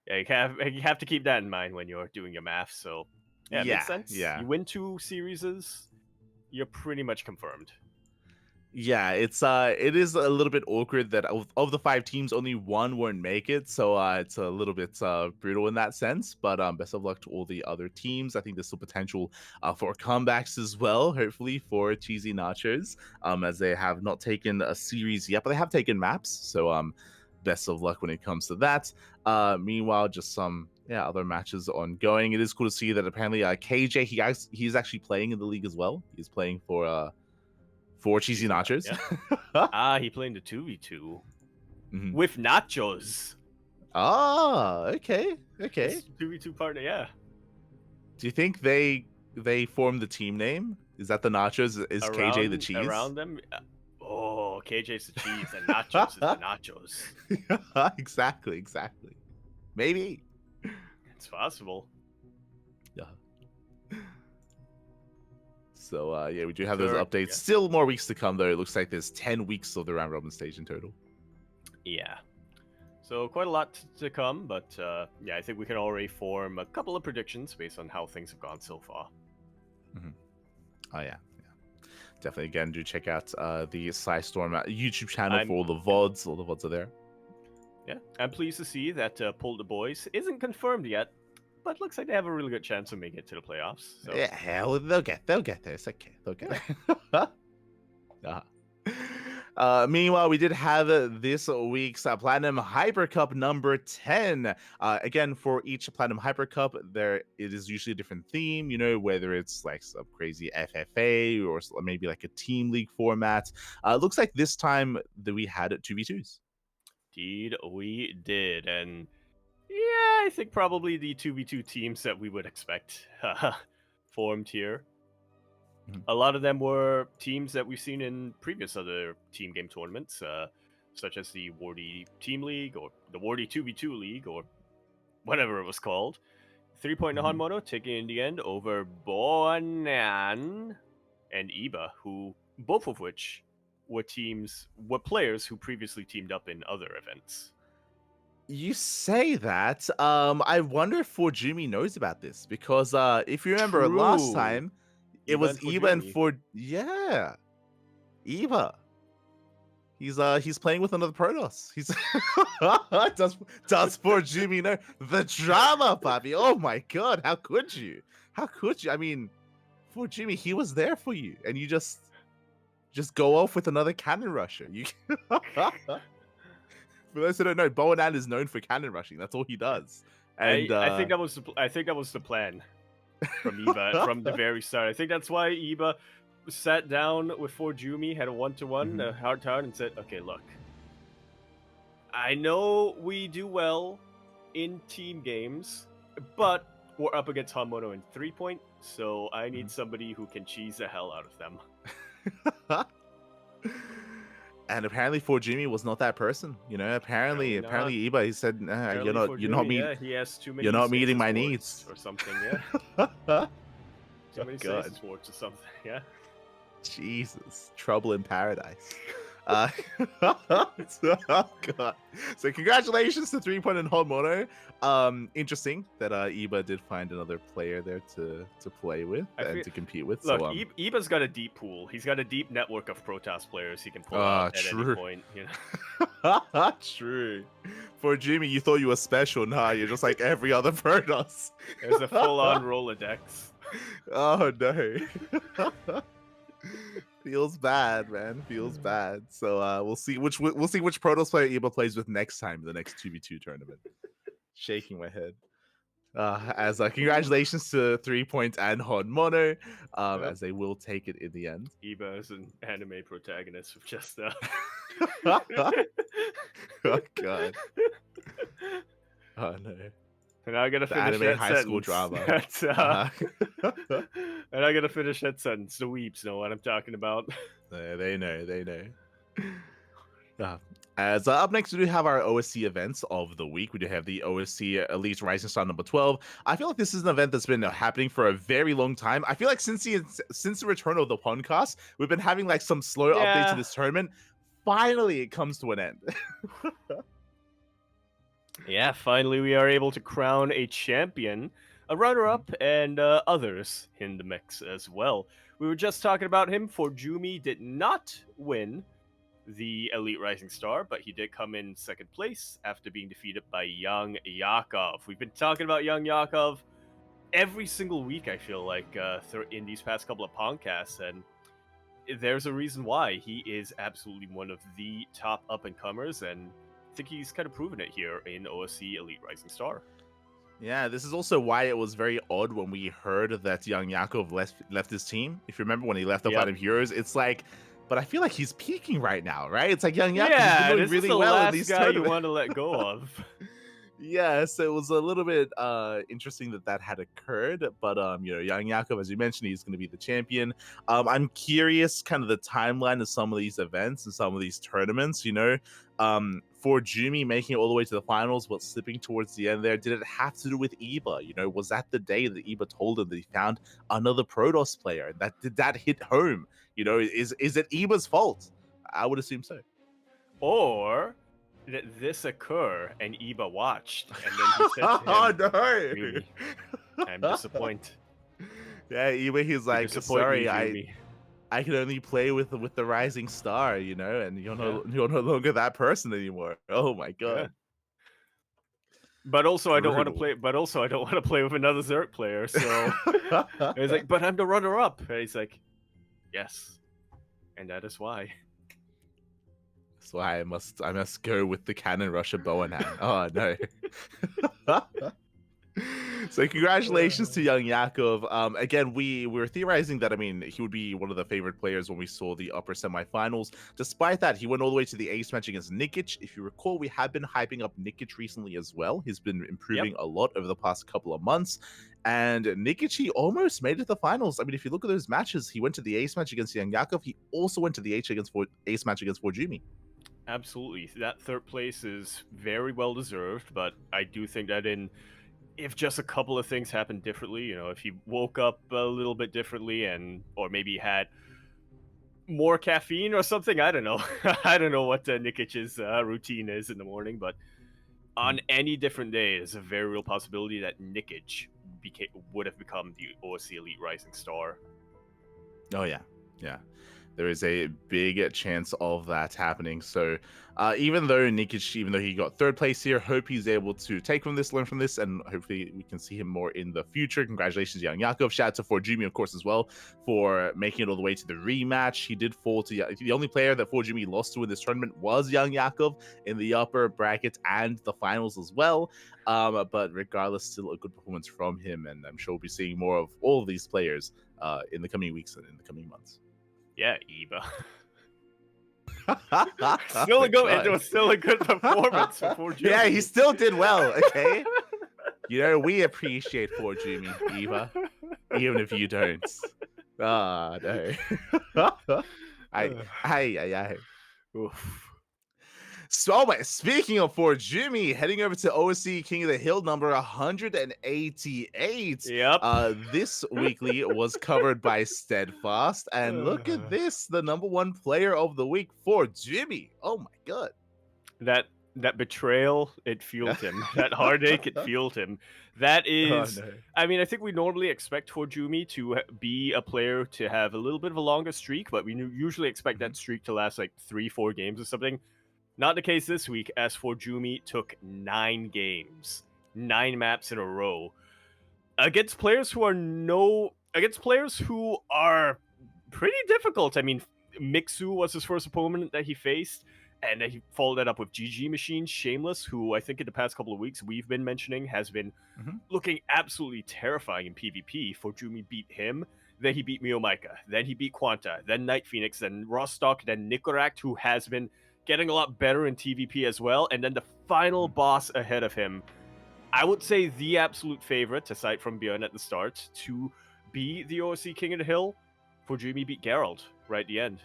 [SPEAKER 1] yeah, you have to keep that in mind when you're doing your math. So yeah, it makes sense.
[SPEAKER 2] Yeah.
[SPEAKER 1] You win 2 series, you're pretty much confirmed.
[SPEAKER 2] Yeah, it is a little bit awkward that of the 5 teams, only 1 won't make it, so it's a little bit brutal in that sense. But best of luck to all the other teams. I think there's still potential for comebacks as well, hopefully for Cheesy Nachos, as they have not taken a series yet, but they have taken maps. So best of luck when it comes to that. Meanwhile, just some other matches ongoing. It is cool to see that apparently KJ he's actually playing in the league as well. He's playing for Cheesy Nachos.
[SPEAKER 1] Yeah. He played in the 2v2 with Nachos.
[SPEAKER 2] Okay.
[SPEAKER 1] His 2v2 partner, yeah.
[SPEAKER 2] Do you think they formed the team name? Is that the Nachos? Is KJ the cheese?
[SPEAKER 1] Around them? Oh, KJ's the cheese and Nachos is the nachos.
[SPEAKER 2] Exactly. Maybe.
[SPEAKER 1] It's possible.
[SPEAKER 2] Yeah. So, we do have those updates. Yeah. Still more weeks to come, though. It looks like there's 10 weeks of the round robin stage in total.
[SPEAKER 1] Yeah. So, quite a lot to come, but I think we can already form a couple of predictions based on how things have gone so far.
[SPEAKER 2] Oh, yeah. Definitely, again, do check out the Psystorm YouTube channel for all the VODs. All the VODs are there.
[SPEAKER 1] Yeah, I'm pleased to see that Pull the Boys isn't confirmed yet, but looks like they have a really good chance of making it to the playoffs. So.
[SPEAKER 2] Yeah, hell, they'll get there. It's okay. They'll get there. Meanwhile, we did have this week's Platinum Hyper Cup number 10. Again, for each Platinum Hyper Cup, it is usually a different theme, whether it's like some crazy FFA or maybe like a team league format. Looks like this time that we had 2v2s.
[SPEAKER 1] Indeed, we did. And yeah, I think probably the 2v2 teams that we would expect formed here. A lot of them were teams that we've seen in previous other team game tournaments, such as the Wardy Team League or the Wardy 2v2 League or whatever it was called. 3-point Nihon Mono taking in the end over Bonan and Iba, who both of which were players who previously teamed up in other events.
[SPEAKER 2] You say that. I wonder if Forjumi knows about this, because if you remember last time, it was Iba and Iba. He's playing with another Protoss. He's does Forjumi know the drama, Papi? Oh my god, how could you? I mean, For Jimmy, he was there for you, and you just go off with another cannon rusher. You For those who don't know, Boanan is known for cannon rushing. That's all he does. And
[SPEAKER 1] I think that was the plan from Iba from the very start. I think that's why Iba sat down with Forjumi, had a 1-to-1, a hard time, and said, "Okay, look, I know we do well in team games, but we're up against Hamono in 3-point, so I need somebody who can cheese the hell out of them."
[SPEAKER 2] And apparently, Forjumi was not that person. You know, apparently Iba, he said, "You're not
[SPEAKER 1] he has too many.
[SPEAKER 2] You're not meeting my
[SPEAKER 1] Stasis
[SPEAKER 2] needs
[SPEAKER 1] or something." Yeah, too many stasis wards or something. Yeah.
[SPEAKER 2] Jesus, trouble in paradise. Oh God. So congratulations to 3-point and Homono. Interesting that Iba did find another player there to play with and to compete with.
[SPEAKER 1] Look, so, Iba's got a deep pool. He's got a deep network of Protoss players he can pull out at any point. You
[SPEAKER 2] know? True. For Jimmy, you thought you were special. Nah, you're just like every other Protoss.
[SPEAKER 1] There's a full-on Rolodex.
[SPEAKER 2] Oh no. Feels bad, man. Feels bad. So we'll see which Protoss player Iba plays with next time in the next 2v2 tournament. Shaking my head. As congratulations to 3-point and Honmono, as they will take it in the end.
[SPEAKER 1] Iba is an anime protagonist with just
[SPEAKER 2] oh God. Oh no.
[SPEAKER 1] And I gotta finish that
[SPEAKER 2] high
[SPEAKER 1] sentence.
[SPEAKER 2] School drama.
[SPEAKER 1] And I gotta finish that sentence. The weeps know what I'm talking about.
[SPEAKER 2] They know. As up next, we do have our OSC events of the week. We do have the OSC Elite Rising Star number 12. I feel like this is an event that's been happening for a very long time. I feel like since the return of the PondCast, we've been having like some slow updates to this tournament. Finally, it comes to an end.
[SPEAKER 1] Yeah, finally we are able to crown a champion, a runner-up, and others in the mix as well. We were just talking about him. Forjumi did not win the Elite Rising Star, but he did come in second place after being defeated by Young Yakov. We've been talking about Young Yakov every single week, I feel like, in these past couple of podcasts, and there's a reason why. He is absolutely one of the top up-and-comers, and I think he's kind of proven it here in OSC Elite Rising Star.
[SPEAKER 2] Yeah, this is also why it was very odd when we heard that Young Yakov left his team. If you remember when he left the Platinum Heroes, it's like, but I feel like he's peaking right now, right? It's like Young Yakov has been doing really well in these tournaments.
[SPEAKER 1] You want to let go of.
[SPEAKER 2] Yeah, so it was a little bit interesting that had occurred, but Young Yakov, as you mentioned, he's going to be the champion. I'm curious, kind of the timeline of some of these events and some of these tournaments. For Jumi making it all the way to the finals, but slipping towards the end there, did it have to do with Iba? Was that the day that Iba told him that he found another Protoss player? Did that hit home? Is it Iba's fault? I would assume so.
[SPEAKER 1] Or did this occur and Iba watched, and then he said to him,
[SPEAKER 2] "Oh no,
[SPEAKER 1] Jumi, I'm disappointed."
[SPEAKER 2] Yeah, Iba, he's like, "Sorry, I can only play with the Rising Star, and you're no longer that person anymore." Oh my God. Yeah.
[SPEAKER 1] But also, I don't want to play. But also, I don't want to play with another Zerg player. So he's like, "But I'm the runner-up." And he's like, "Yes, and that is why."
[SPEAKER 2] That's why I must go with the cannon rusher Boanan. Oh no. So congratulations to Young Yakov. Again, we were theorizing that, he would be one of the favorite players when we saw the upper semifinals. Despite that, he went all the way to the ace match against Nikic. If you recall, we have been hyping up Nikic recently as well. He's been improving a lot over the past couple of months. And Nikic, he almost made it to the finals. If you look at those matches, he went to the ace match against Young Yakov. He also went to the ace match against Forjumi.
[SPEAKER 1] Absolutely. That third place is very well deserved, but I do think that if just a couple of things happened differently, if he woke up a little bit differently or maybe had more caffeine or something, I don't know. I don't know what Nikic's routine is in the morning, but on any different day, there's a very real possibility that Nikic would have become the OSC Elite Rising Star.
[SPEAKER 2] Oh, yeah. Yeah. there is a big chance of that happening. So even though Nikic, even though he got third place here, hope he's able to take from this, learn from this, and hopefully we can see him more in the future. Congratulations, Young Yakov. Shout out to Forjumi, of course, as well, for making it all the way to the rematch. He did fall to the only player that Forjumi lost to in this tournament was Young Yakov in the upper bracket and the finals as well. But regardless, still a good performance from him, and I'm sure we'll be seeing more of all of these players in the coming weeks and in the coming months.
[SPEAKER 1] Yeah, Eva. Still a good. It was still a good performance for Forjumi.
[SPEAKER 2] Yeah, he still did well. Okay, we appreciate Forjumi, Eva, even if you don't. Ah, no. I.
[SPEAKER 1] Oof.
[SPEAKER 2] So, speaking of Forjumi, heading over to OSC King of the Hill number 188.
[SPEAKER 1] Yep.
[SPEAKER 2] This weekly was covered by Steadfast, and look at this, the number one player of the week, Forjumi. Oh my god.
[SPEAKER 1] That betrayal, it fueled him. That heartache, it fueled him. That is,
[SPEAKER 2] Oh, no.
[SPEAKER 1] I mean, I think we normally expect Forjumi to be a player to have a little bit of a longer streak, but we usually expect that streak to last like 3-4 games or something. Not the case this week, as Forjumi took 9 games, 9 maps in a row, against players who are pretty difficult. I mean, Mixu was his first opponent that he faced, and he followed that up with GG Machine, Shameless, who I think in the past couple of weeks we've been mentioning has been looking absolutely terrifying in PvP. Forjumi beat him, then he beat Miomaika, then he beat Quanta, then Night Phoenix, then Rostock, then Nicoract, who has been getting a lot better in TVP as well, and then the final boss ahead of him. I would say the absolute favorite, aside from Björn at the start, to be the OSC King of the Hill. Forjumi beat Geralt right at the end.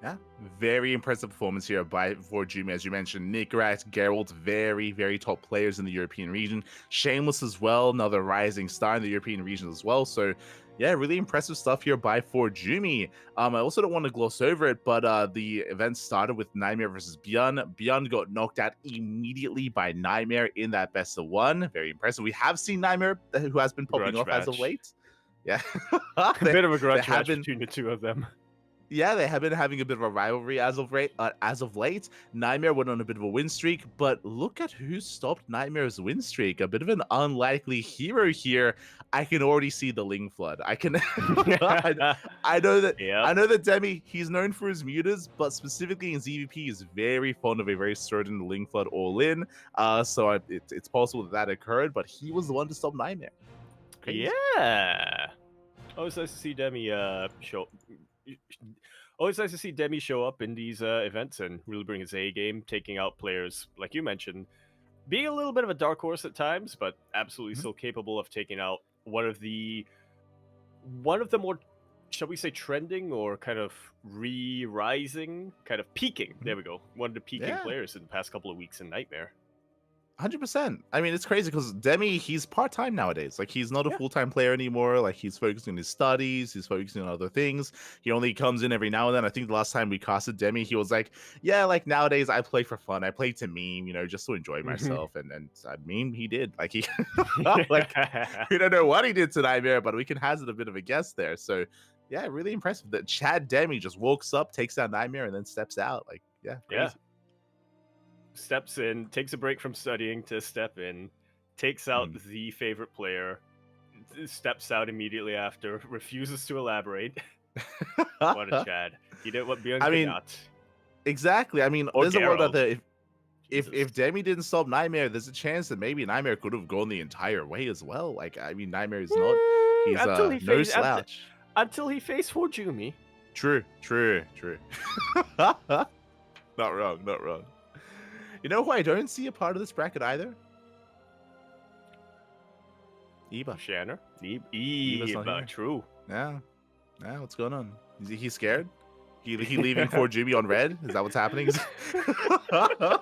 [SPEAKER 2] Yeah, very impressive performance here by Forjumi, as you mentioned. Nicoract, Geralt, very, very top players in the European region. Shameless as well, another rising star in the European region as well. So, yeah, really impressive stuff here by Forjumi. I also don't want to gloss over it, but the event started with Nightmare versus Björn. Björn got knocked out immediately by Nightmare in that best of 1. Very impressive. We have seen Nightmare, who has been popping off as of late. Yeah.
[SPEAKER 1] A bit of a grudge match between the two of them.
[SPEAKER 2] Yeah, they have been having a bit of a rivalry as of late. Nightmare went on a bit of a win streak, but look at who stopped Nightmare's win streak. A bit of an unlikely hero here. I can already see the Ling Flood. I can. I know that. Yep. I know that Demi. He's known for his mutas, but specifically in ZVP, is very fond of a very certain Ling Flood all in. So it's possible that occurred, but he was the one to stop Nightmare.
[SPEAKER 1] Crazy. Yeah. Always nice to see Demi show. Always nice to see Demi show up in these events and really bring his A game, taking out players, like you mentioned, being a little bit of a dark horse at times, but absolutely still capable of taking out one of the more, shall we say, trending or kind of re-rising, kind of peaking, there we go, one of the peaking players in the past couple of weeks in Nightmare.
[SPEAKER 2] 100%. I mean, it's crazy because Demi, he's part-time nowadays. Like, he's not a full-time player anymore. Like, he's focusing on his studies. He's focusing on other things. He only comes in every now and then. I think the last time we casted Demi, he was like, yeah, like, nowadays I play for fun. I play to meme, just to enjoy myself. And I mean, he did. Like, he, like, we don't know what he did to Nightmare, but we can hazard a bit of a guess there. So, yeah, really impressive that Chad Demi just walks up, takes down Nightmare, and then steps out. Like, yeah, crazy.
[SPEAKER 1] Yeah. Steps in, takes a break from studying to step in, takes out the favorite player, steps out immediately after, refuses to elaborate. What a Chad. He did what Björn could not.
[SPEAKER 2] Exactly. I mean, there's a world out there. If Demi didn't stop Nightmare, there's a chance that maybe Nightmare could have gone the entire way as well. Like, I mean, Nightmare is not. He's no slouch.
[SPEAKER 1] Until he faced Forjumi.
[SPEAKER 2] True. Not wrong. You know who I don't see a part of this bracket either? Eba.
[SPEAKER 1] Shanner. Eba, true.
[SPEAKER 2] Yeah, what's going on? Is he scared? He leaving Forjumi on red? Is that what's happening?
[SPEAKER 1] I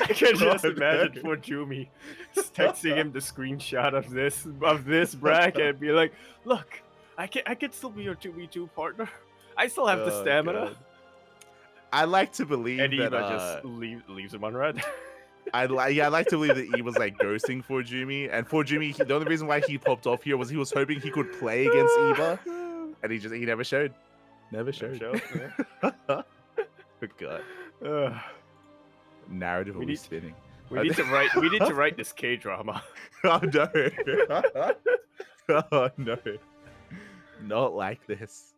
[SPEAKER 1] can just imagine Forjumi texting him the screenshot of this bracket and be like, look, I can still be your 2v2 partner. I still have the stamina. God.
[SPEAKER 2] I like to believe
[SPEAKER 1] and
[SPEAKER 2] that
[SPEAKER 1] Eva just leaves him on red.
[SPEAKER 2] I like to believe that he was like ghosting Forjumi, and Forjumi, the only reason why he popped off here was he was hoping he could play against Eva, and he never showed. Never
[SPEAKER 1] Never
[SPEAKER 2] showed.
[SPEAKER 1] showed. Yeah.
[SPEAKER 2] God.
[SPEAKER 1] Uh,
[SPEAKER 2] Narrative
[SPEAKER 1] we
[SPEAKER 2] always
[SPEAKER 1] need
[SPEAKER 2] spinning.
[SPEAKER 1] we need to write we need to write this K drama.
[SPEAKER 2] Oh no. Oh no. Not like this.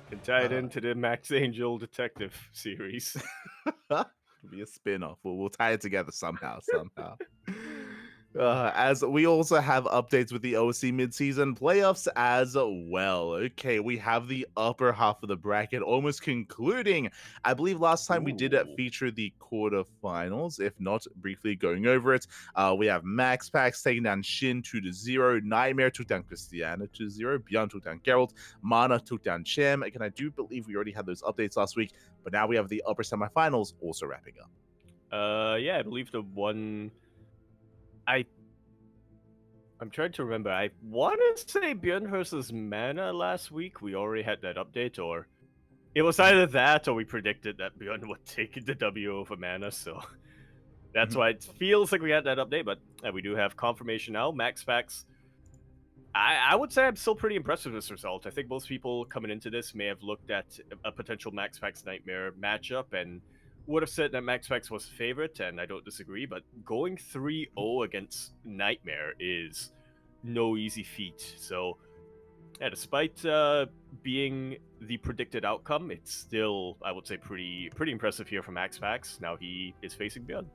[SPEAKER 1] Can tie it into the Max Angel detective series.
[SPEAKER 2] It'll be a spin-off. We'll tie it together somehow. As we also have updates with the OC midseason playoffs as well. Okay, we have the upper half of the bracket almost concluding. I believe last time we did
[SPEAKER 1] Ooh.
[SPEAKER 2] feature the quarterfinals, if not briefly going over it. We have Max Pax taking down Shin 2-0, Nightmare took down Christiana 2-0, Beyond took down Geralt, Mana took down Chem. Again, I do believe we already had those updates last week, but now we have the upper semifinals also wrapping up.
[SPEAKER 1] Yeah, I believe the one I'm trying to remember. I want to say Björn versus Mana last week. We already had that update, or it was either that or we predicted that Björn would take the W over Mana. So that's why it feels like we had that update. But we do have confirmation now. Max Facts. I would say I'm still pretty impressed with this result. I think most people coming into this may have looked at a potential Max Facts Nightmare matchup and would have said that Max Facts was favorite, and I don't disagree, but going 3-0 against Nightmare is no easy feat. So, yeah, despite being the predicted outcome, it's still, I would say, pretty impressive here from Max Facts. Now he is facing Beyond.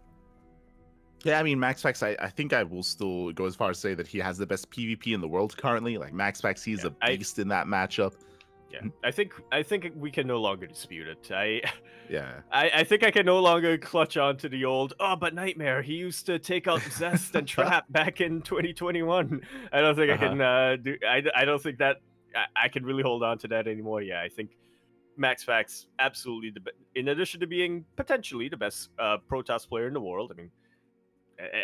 [SPEAKER 2] Yeah, I mean, Max Pax, I think I will still go as far as say that he has the best PvP in the world currently. Like, Max Pax, he's a beast in that matchup.
[SPEAKER 1] Yeah, I think we can no longer dispute it.
[SPEAKER 2] Yeah.
[SPEAKER 1] I think I can no longer clutch on to the old, oh, but Nightmare, he used to take out Zest and Trap back in 2021. I don't think I can do. I don't think that I can really hold on to that anymore. Yeah, I think Max Facts absolutely in addition to being potentially the best Protoss player in the world. I mean,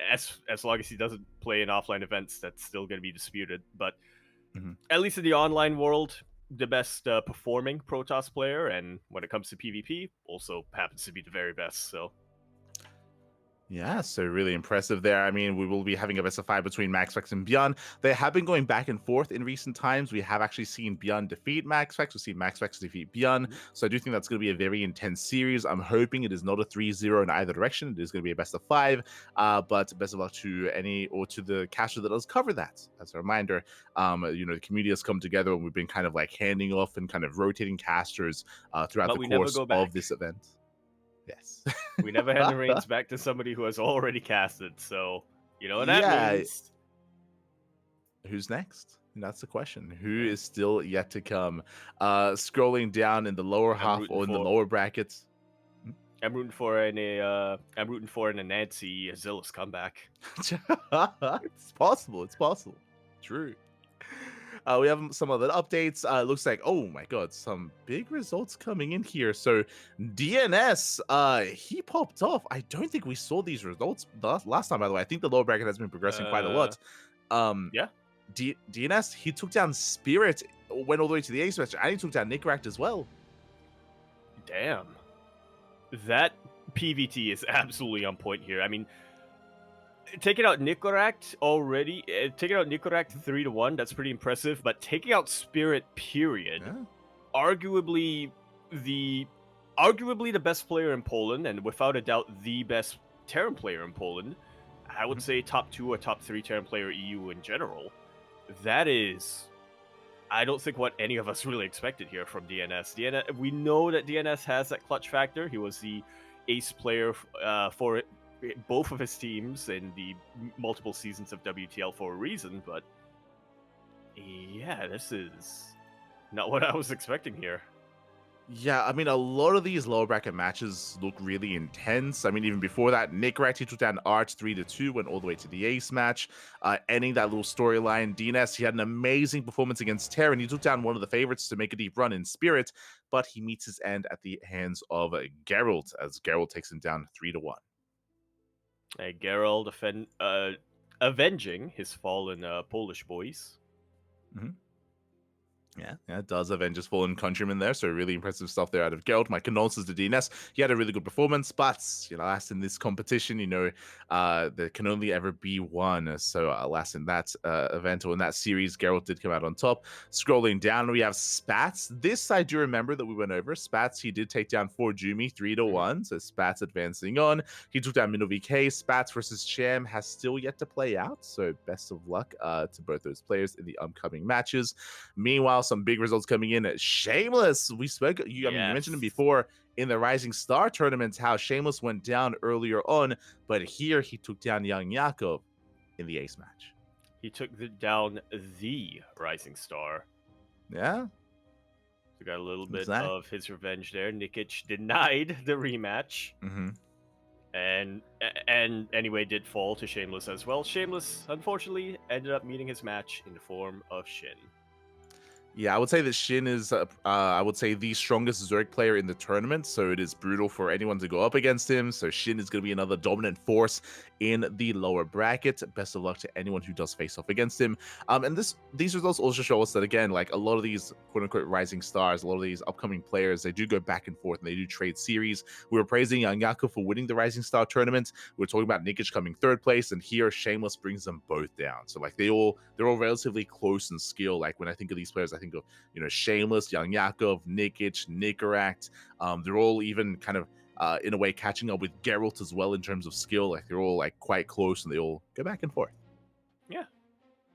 [SPEAKER 1] as long as he doesn't play in offline events, that's still going to be disputed. But at least in the online world, the best performing Protoss player, and when it comes to PvP, also happens to be the very best. So.
[SPEAKER 2] Yeah, so really impressive there. I mean, we will be having a best of 5 between Max Vex and Beyond. They have been going back and forth in recent times. We have actually seen Beyond defeat Max Vex. We've seen Max Vex defeat Beyond. So I do think that's going to be a very intense series. I'm hoping it is not a 3-0 in either direction. It is going to be a best of 5. But best of luck to the caster that does cover that. As a reminder, the community has come together and we've been kind of like handing off and kind of rotating casters throughout the course of this event. Yes.
[SPEAKER 1] We never hand the reins back to somebody who has already casted, so you know what that means.
[SPEAKER 2] Who's next? And that's the question. Who is still yet to come? Scrolling down in the lower half or in the lower brackets.
[SPEAKER 1] I'm rooting for an Nancy Azilus comeback.
[SPEAKER 2] It's possible. True. We have some other updates. Looks like, oh my god, some big results coming in here. So DNS, he popped off. I don't think we saw these results last time, by the way. I think the lower bracket has been progressing quite a lot.
[SPEAKER 1] Yeah.
[SPEAKER 2] DNS, he took down Spirit, went all the way to the ace match, and he took down Nickract as well.
[SPEAKER 1] Damn. That PVT is absolutely on point here. I mean, taking out Nickract 3-1, that's pretty impressive. But taking out Spirit, period, arguably the best player in Poland, and without a doubt the best Terran player in Poland. I would say top 2 or top 3 Terran player EU in general. That is, I don't think what any of us really expected here from DNS. We know that DNS has that clutch factor. He was the ace player for both of his teams in the multiple seasons of WTL for a reason, but yeah, this is not what I was expecting here.
[SPEAKER 2] Yeah, I mean, a lot of these lower bracket matches look really intense. I mean, even before that, Nickract, he took down Arch 3-2, went all the way to the ace match, ending that little storyline. DNS, he had an amazing performance against Terran. He took down one of the favorites to make a deep run in Spirit, but he meets his end at the hands of Geralt, as Geralt takes him down 3-1.
[SPEAKER 1] Geralt avenging his fallen Polish boys.
[SPEAKER 2] Yeah, it does. Avengers Fallen Countryman there, so really impressive stuff there out of Geralt. My condolences to DNS. He had a really good performance, but alas, in this competition, there can only ever be one. So alas, in that event or in that series, Geralt did come out on top. Scrolling down, we have Spats. This I do remember that we went over. Spats, he did take down 4Jumi 3-1. So Spats advancing on. He took down Minnow VK. Spats versus Cham has still yet to play out. So best of luck to both those players in the upcoming matches. Meanwhile, some big results coming in. Shameless, we spoke. You mentioned him before in the Rising Star tournament, how Shameless went down earlier on, but here he took down Young Yakov in the ace match.
[SPEAKER 1] He took down the Rising Star.
[SPEAKER 2] Yeah.
[SPEAKER 1] So got a little bit of his revenge there. Nikic denied the rematch.
[SPEAKER 2] Mm-hmm.
[SPEAKER 1] And anyway did fall to Shameless as well. Shameless, unfortunately, ended up meeting his match in the form of Shin.
[SPEAKER 2] Yeah, I would say that Shin is, I would say, the strongest Zerg player in the tournament, so it is brutal for anyone to go up against him. So Shin is going to be another dominant force in the lower bracket. Best of luck to anyone who does face off against him. And these results also show us that, again, like a lot of these quote-unquote rising stars, a lot of these upcoming players, they do go back and forth and they do trade series. We were praising Young Yaku for winning the Rising Star tournament. We were talking about Nikic coming third place, and here Shameless brings them both down. So like they're all relatively close in skill. Like when I think of these players, I think of Shameless, Young Yakov, Nikic, Nikaract. They're all even kind of in a way catching up with Geralt as well in terms of skill. Like they're all like quite close and they all go back and forth.
[SPEAKER 1] Yeah,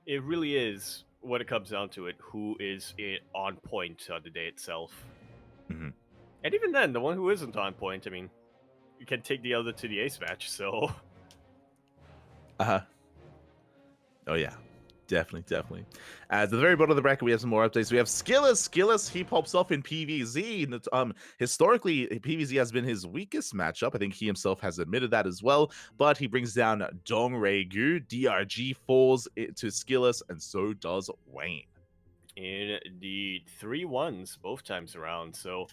[SPEAKER 1] it really is when it comes down to it, who is on point on the day itself.
[SPEAKER 2] Mm-hmm.
[SPEAKER 1] And even then, the one who isn't on point, I mean, you can take the other to the ace match, so.
[SPEAKER 2] Oh yeah. Definitely. At the very bottom of the bracket, we have some more updates. We have Skillus, he pops off in PvZ. Historically, PvZ has been his weakest matchup. I think he himself has admitted that as well. But he brings down Dong Regu. DRG falls to Skillus, and so does Wayne.
[SPEAKER 1] Indeed. 3-1s both times around. So,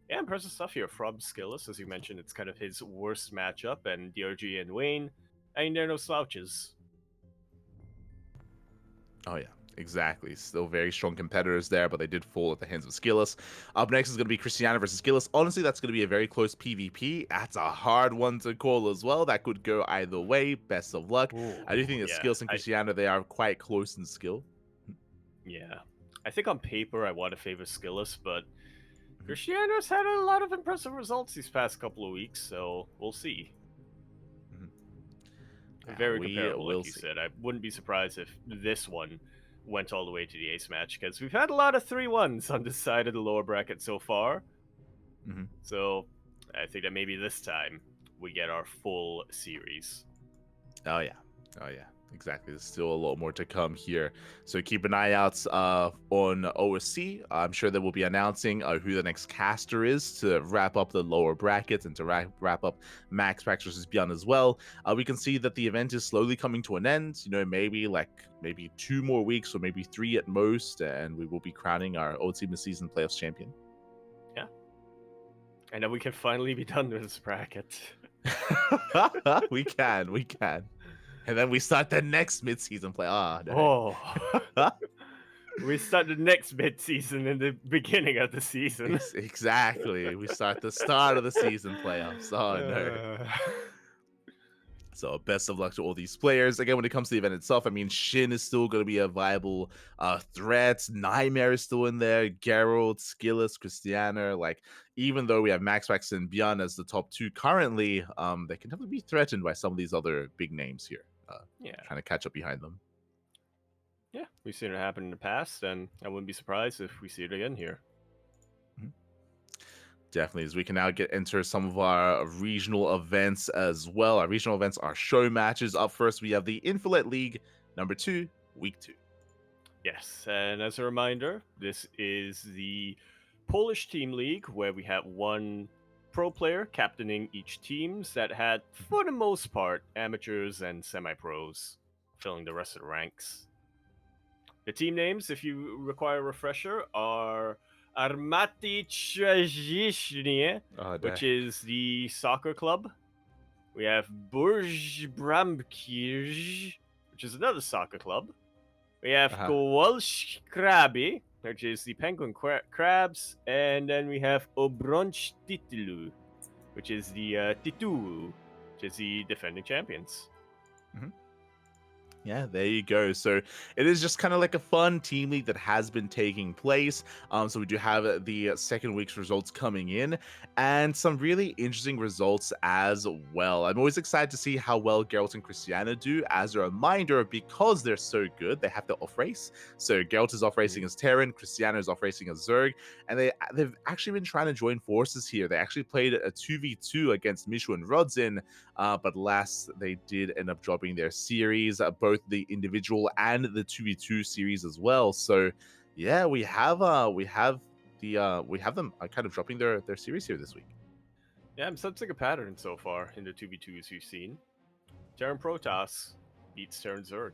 [SPEAKER 1] yeah, impressive stuff here from Skillus. As you mentioned, it's kind of his worst matchup. And DRG and Wayne, I mean, they're no slouches.
[SPEAKER 2] Oh, yeah, exactly. Still very strong competitors there, but they did fall at the hands of Skillus. Up next is going to be Christiana versus Skillus. Honestly, that's going to be a very close PvP. That's a hard one to call as well. That could go either way. Best of luck.
[SPEAKER 1] Ooh,
[SPEAKER 2] I do think that Skillus and Christiana, they are quite close in skill.
[SPEAKER 1] Yeah. I think on paper, I want to favor Skillus, but Christiana's had a lot of impressive results these past couple of weeks, so we'll see. Very comparable, like you said. I wouldn't be surprised if this one went all the way to the ace match, because we've had a lot of 3-1s on this side of the lower bracket so far. So I think that maybe this time we get our full series.
[SPEAKER 2] Oh yeah, exactly. There's still a lot more to come here, so keep an eye out on OSC. I'm sure they will be announcing who the next caster is to wrap up the lower brackets and to wrap up Max Pax versus Beyond as well. We can see that the event is slowly coming to an end. Maybe 2 more weeks or maybe 3 at most, and we will be crowning our Ultimate Season Playoffs champion.
[SPEAKER 1] Yeah, and then we can finally be done with this bracket.
[SPEAKER 2] we can. And then we start the next mid-season play.
[SPEAKER 1] We start the next mid-season in the beginning of the season.
[SPEAKER 2] Exactly. We start the start of the season playoffs. Oh, no. So best of luck to all these players. Again, when it comes to the event itself, I mean, Shin is still going to be a viable threat. Nightmare is still in there. Geralt, Skillus, Christiana. Even though we have Max Pax and Beyond as the top 2 currently, they can definitely be threatened by some of these other big names here. Trying to catch up behind them.
[SPEAKER 1] Yeah, we've seen it happen in the past, and I wouldn't be surprised if we see it again here.
[SPEAKER 2] Definitely, as we can now enter some of our regional events as well. Our regional events are show matches. Up first, we have the Infilet League number 2, week 2.
[SPEAKER 1] Yes, and as a reminder, this is the Polish team league where we have one pro player captaining each teams that had, for the most part, amateurs and semi-pros filling the rest of the ranks. The team names, if you require a refresher, are Armati Trzeciny, which is the soccer club. We have Burj Bramkirj, which is another soccer club. We have Kowalsk Krabi, which is the penguin crabs, and then we have Obrącz Tytułu, which is the Tytułu, which is the defending champions.
[SPEAKER 2] Yeah, there you go. So it is just kind of like a fun team league that has been taking place. So we do have the second week's results coming in and some really interesting results as well. I'm always excited to see how well Geralt and Christiana do. As a reminder, because they're so good, they have to off race. So Geralt is off racing as Terran, Christiana is off racing as Zerg, and they've actually been trying to join forces here. They actually played a 2v2 against Mishu and Rodzin, but last they did end up dropping their series, both the individual and the 2v2 series as well. So yeah, we have them kind of dropping their series here this week.
[SPEAKER 1] Yeah, I'm sensing a pattern so far in the 2v2s we've seen. Terran Protoss beats Terran Zerg.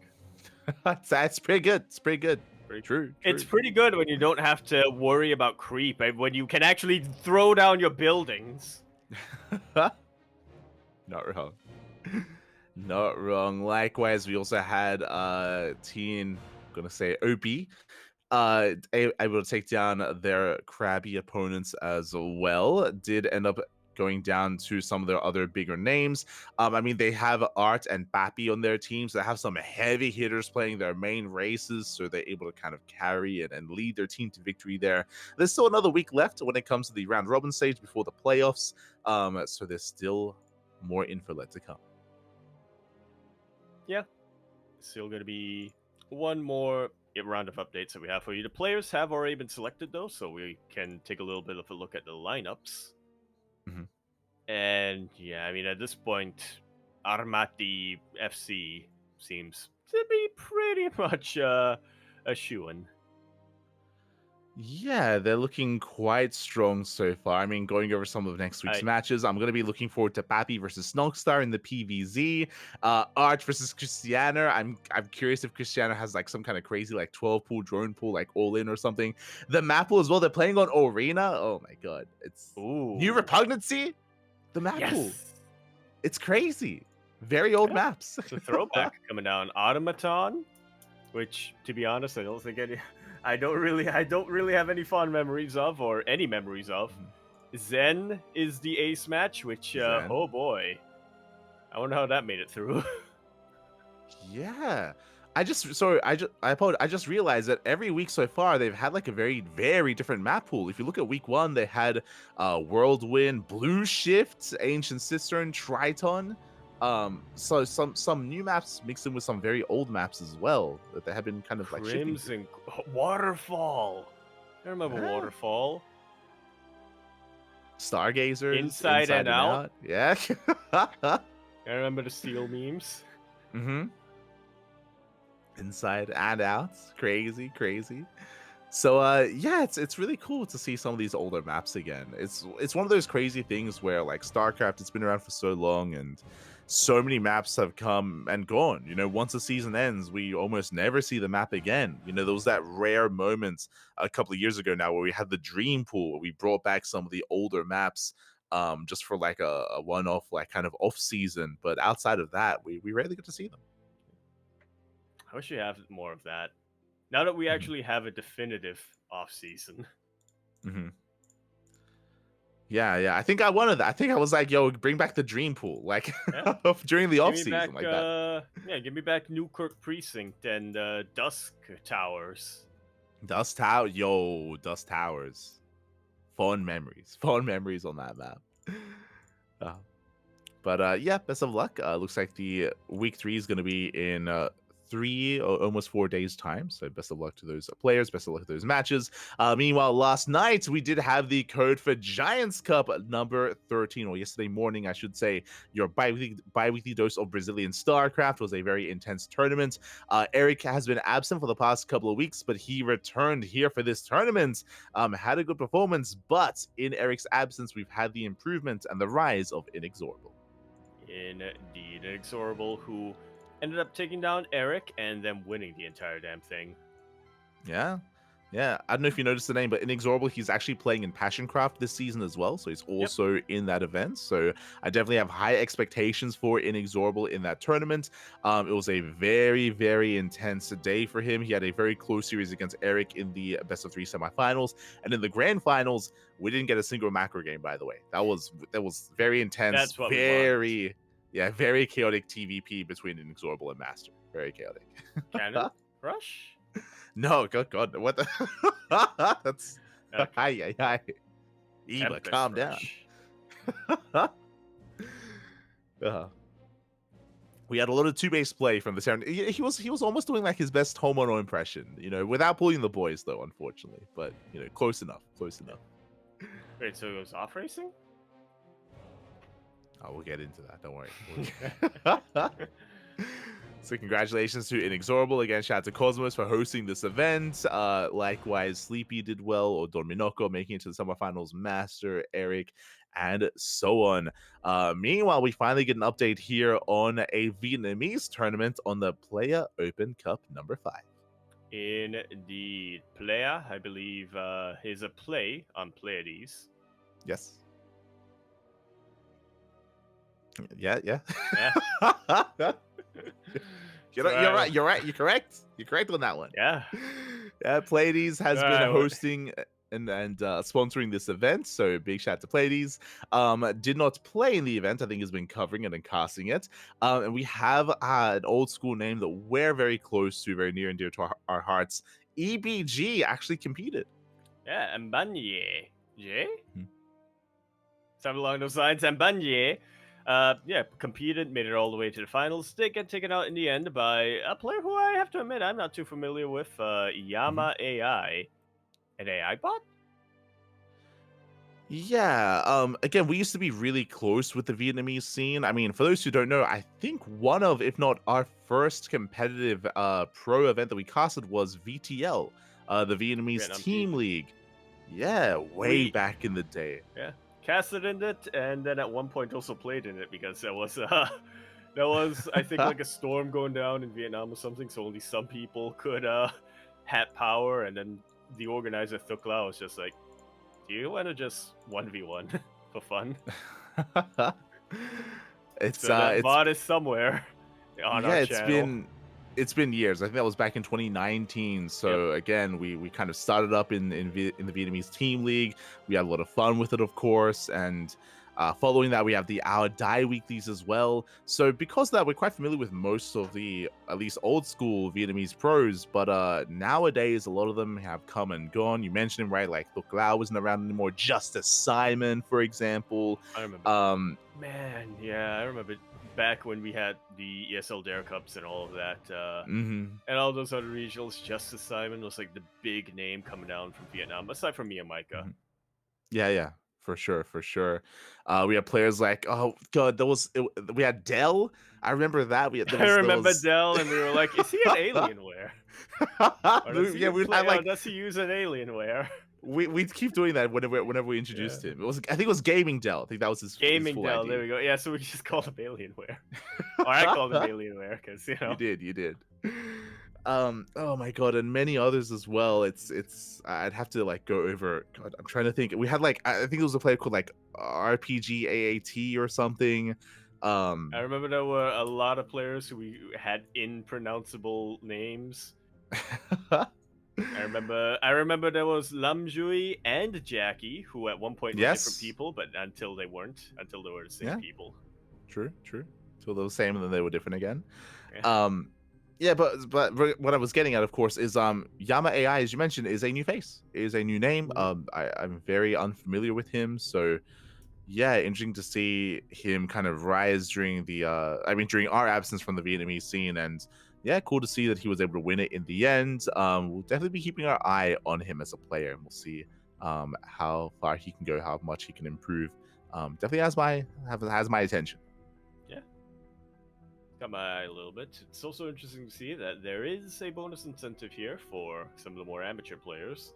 [SPEAKER 2] That's pretty good. It's pretty good. True.
[SPEAKER 1] It's pretty good when you don't have to worry about creep, when you can actually throw down your buildings.
[SPEAKER 2] Not wrong. Not wrong. Likewise, we also had team, I'm gonna say OP, able to take down their crabby opponents as well. Did end up going down to some of their other bigger names. I mean, they have Art and Bappy on their teams. They have some heavy hitters playing their main races, so they're able to kind of carry and lead their team to victory there. There's still another week left when it comes to the round robin stage before the playoffs, so there's still more info left to come.
[SPEAKER 1] Yeah, still going to be one more round of updates that we have for you. The players have already been selected, though, so we can take a little bit of a look at the lineups. And yeah, I mean, at this point, Armati FC seems to be pretty much a shoo-in.
[SPEAKER 2] Yeah, they're looking quite strong so far. I mean, going over some of next week's matches, I'm going to be looking forward to Pappy versus Snogstar in the PVZ. Arch versus Christiana. I'm curious if Christiana has like some kind of crazy like 12 pool drone pool like all in or something. The map pool as well. They're playing on Arena. Oh my god, it's New Repugnancy. The map pool. It's crazy. Very old maps.
[SPEAKER 1] It's a throwback coming down. Automaton, which to be honest, I don't think I don't really have any fond memories of, or any memories of. Zen is the ace match, which oh boy, I wonder how that made it through.
[SPEAKER 2] Yeah, I just realized that every week so far they've had like a very, very different map pool. If you look at week 1, they had Whirlwind, Blue Shift, Ancient Cistern, Triton. So some new maps mixed in with some very old maps as well that they have been kind of like
[SPEAKER 1] Crimson Waterfall. I remember Waterfall.
[SPEAKER 2] Stargazers,
[SPEAKER 1] Inside and Out.
[SPEAKER 2] Yeah.
[SPEAKER 1] I remember the Steel memes.
[SPEAKER 2] Inside and Out. Crazy. So yeah, it's really cool to see some of these older maps again. It's one of those crazy things where like StarCraft, it's been around for so long and so many maps have come and gone. You know, once the season ends, we almost never see the map again. You know, there was that rare moment a couple of years ago now where we had the Dream Pool, where we brought back some of the older maps just for like a one-off, like kind of off season. But outside of that, we rarely get to see them.
[SPEAKER 1] I wish we have more of that. Now that we actually have a definitive off season.
[SPEAKER 2] Yeah. I think I wanted that. I think I was like, yo, bring back the Dream Pool, like during the off season, like that.
[SPEAKER 1] Yeah, give me back Newkirk Precinct and Dusk Towers.
[SPEAKER 2] Dust Towers. Fond memories on that map. But yeah, best of luck. Looks like the week 3 is going to be in 3 or almost 4 days time, so best of luck to those players, best of luck to those matches. Meanwhile, last night we did have the code for Giants Cup number 13, or yesterday morning I should say. Your bi-weekly dose of Brazilian StarCraft was a very intense tournament. Eric has been absent for the past couple of weeks, but he returned here for this tournament. Had a good performance, but in Eric's absence we've had the improvement and the rise of Inexorable.
[SPEAKER 1] Indeed, Inexorable, who ended up taking down Eric and then winning the entire damn thing.
[SPEAKER 2] Yeah. Yeah, I don't know if you noticed the name, but Inexorable, he's actually playing in Passioncraft this season as well. So he's
[SPEAKER 1] Yep.
[SPEAKER 2] also in that event. So I definitely have high expectations for Inexorable in that tournament. It was a very, very intense day for him. He had a very close series against Eric in the best of 3 semifinals. And in the grand finals, we didn't get a single macro game, by the way. That was very intense,
[SPEAKER 1] That's what we want.
[SPEAKER 2] very chaotic TVP between Inexorable and Master. Very chaotic.
[SPEAKER 1] Cannon Rush?
[SPEAKER 2] No, God, what the? That's
[SPEAKER 1] Okay.
[SPEAKER 2] hi. Eva,
[SPEAKER 1] Tempest
[SPEAKER 2] calm down.
[SPEAKER 1] Rush.
[SPEAKER 2] We had a lot of two-base play from the sound. He was almost doing like his best Homono impression, without pulling the boys though, unfortunately. But close enough.
[SPEAKER 1] Wait, so it goes off racing?
[SPEAKER 2] Oh, we'll get into that. Don't worry. So congratulations to Inexorable. Again, shout out to Cosmos for hosting this event. Likewise, Sleepy did well, or Dorminoko making it to the semifinals, Master, Eric, and so on. Meanwhile, we finally get an update here on a Vietnamese tournament on the Playa Open Cup number 5.
[SPEAKER 1] Indeed. Playa, I believe, is a play on Pleiades.
[SPEAKER 2] Yes. Yeah. You're right. You're correct. You're correct on that one.
[SPEAKER 1] Yeah.
[SPEAKER 2] Yeah, Pleiades has been hosting and sponsoring this event, so big shout out to Pleiades. Did not play in the event. I think has been covering it and casting it. And we have an old school name that we're very close to, very near and dear to our hearts. EBG actually competed.
[SPEAKER 1] Yeah, Mbanye. Jay?
[SPEAKER 2] Hmm.
[SPEAKER 1] Something along those lines. Mbanye. Competed, made it all the way to the finals. Did get taken out in the end by a player who I have to admit I'm not too familiar with, Yama AI. An AI bot?
[SPEAKER 2] Yeah. Again, we used to be really close with the Vietnamese scene. I mean, for those who don't know, I think one of, if not our first competitive pro event that we casted was VTL, the Vietnamese
[SPEAKER 1] Vietnam
[SPEAKER 2] Team League. Yeah, way back in the day.
[SPEAKER 1] Yeah. Casted in it, and then at one point also played in it because there was I think like a storm going down in Vietnam or something, so only some people could have power, and then the organizer Thuc Lao was just like, do you want to just 1v1 for fun?
[SPEAKER 2] It's
[SPEAKER 1] bot is somewhere on our channel.
[SPEAKER 2] It's been years. I think that was back in 2019. So again, we kind of started up in the Vietnamese Team League. We had a lot of fun with it, of course, and following that, we have the Our Die weeklies as well. So because of that, we're quite familiar with most of the, at least old school Vietnamese pros, but nowadays, a lot of them have come and gone. You mentioned him, right? Like Thuc Lao isn't around anymore. Justice Simon, for example.
[SPEAKER 1] I remember. I remember back when we had the ESL Dare Cups and all of that, and all those other regionals. Justice Simon was like the big name coming down from Vietnam, aside from Mia Micah.
[SPEAKER 2] Yeah. For sure. We had players like, oh god, we had Dell. I remember that.
[SPEAKER 1] I remember Dell, and we were like, is he an Alienware? Does he use an Alienware?
[SPEAKER 2] We'd keep doing that whenever we introduced him. I think it was Gaming Dell. I think that was his
[SPEAKER 1] Gaming
[SPEAKER 2] full
[SPEAKER 1] Dell.
[SPEAKER 2] ID.
[SPEAKER 1] There we go. Yeah, so we just called him Alienware. Or I called him Alienware because
[SPEAKER 2] You did. Oh my god, and many others as well. It's I'd have to like go over. God, I'm trying to think. We had like, I think it was a player called like RPG AAT or something.
[SPEAKER 1] I remember there were a lot of players who we had impronounceable names. I remember there was Lam Jui and Jackie, who at one point were different people, but until they were the same people.
[SPEAKER 2] True. Until they were the same, and then they were different again.
[SPEAKER 1] Yeah.
[SPEAKER 2] But what I was getting at, of course, is Yama AI, as you mentioned, is a new face, is a new name. I'm very unfamiliar with him, so yeah, interesting to see him kind of rise during during our absence from the Vietnamese scene, and yeah, cool to see that he was able to win it in the end. We'll definitely be keeping our eye on him as a player, and we'll see how far he can go, how much he can improve. Definitely has my attention.
[SPEAKER 1] Got my eye a little bit. It's also interesting to see that there is a bonus incentive here for some of the more amateur players.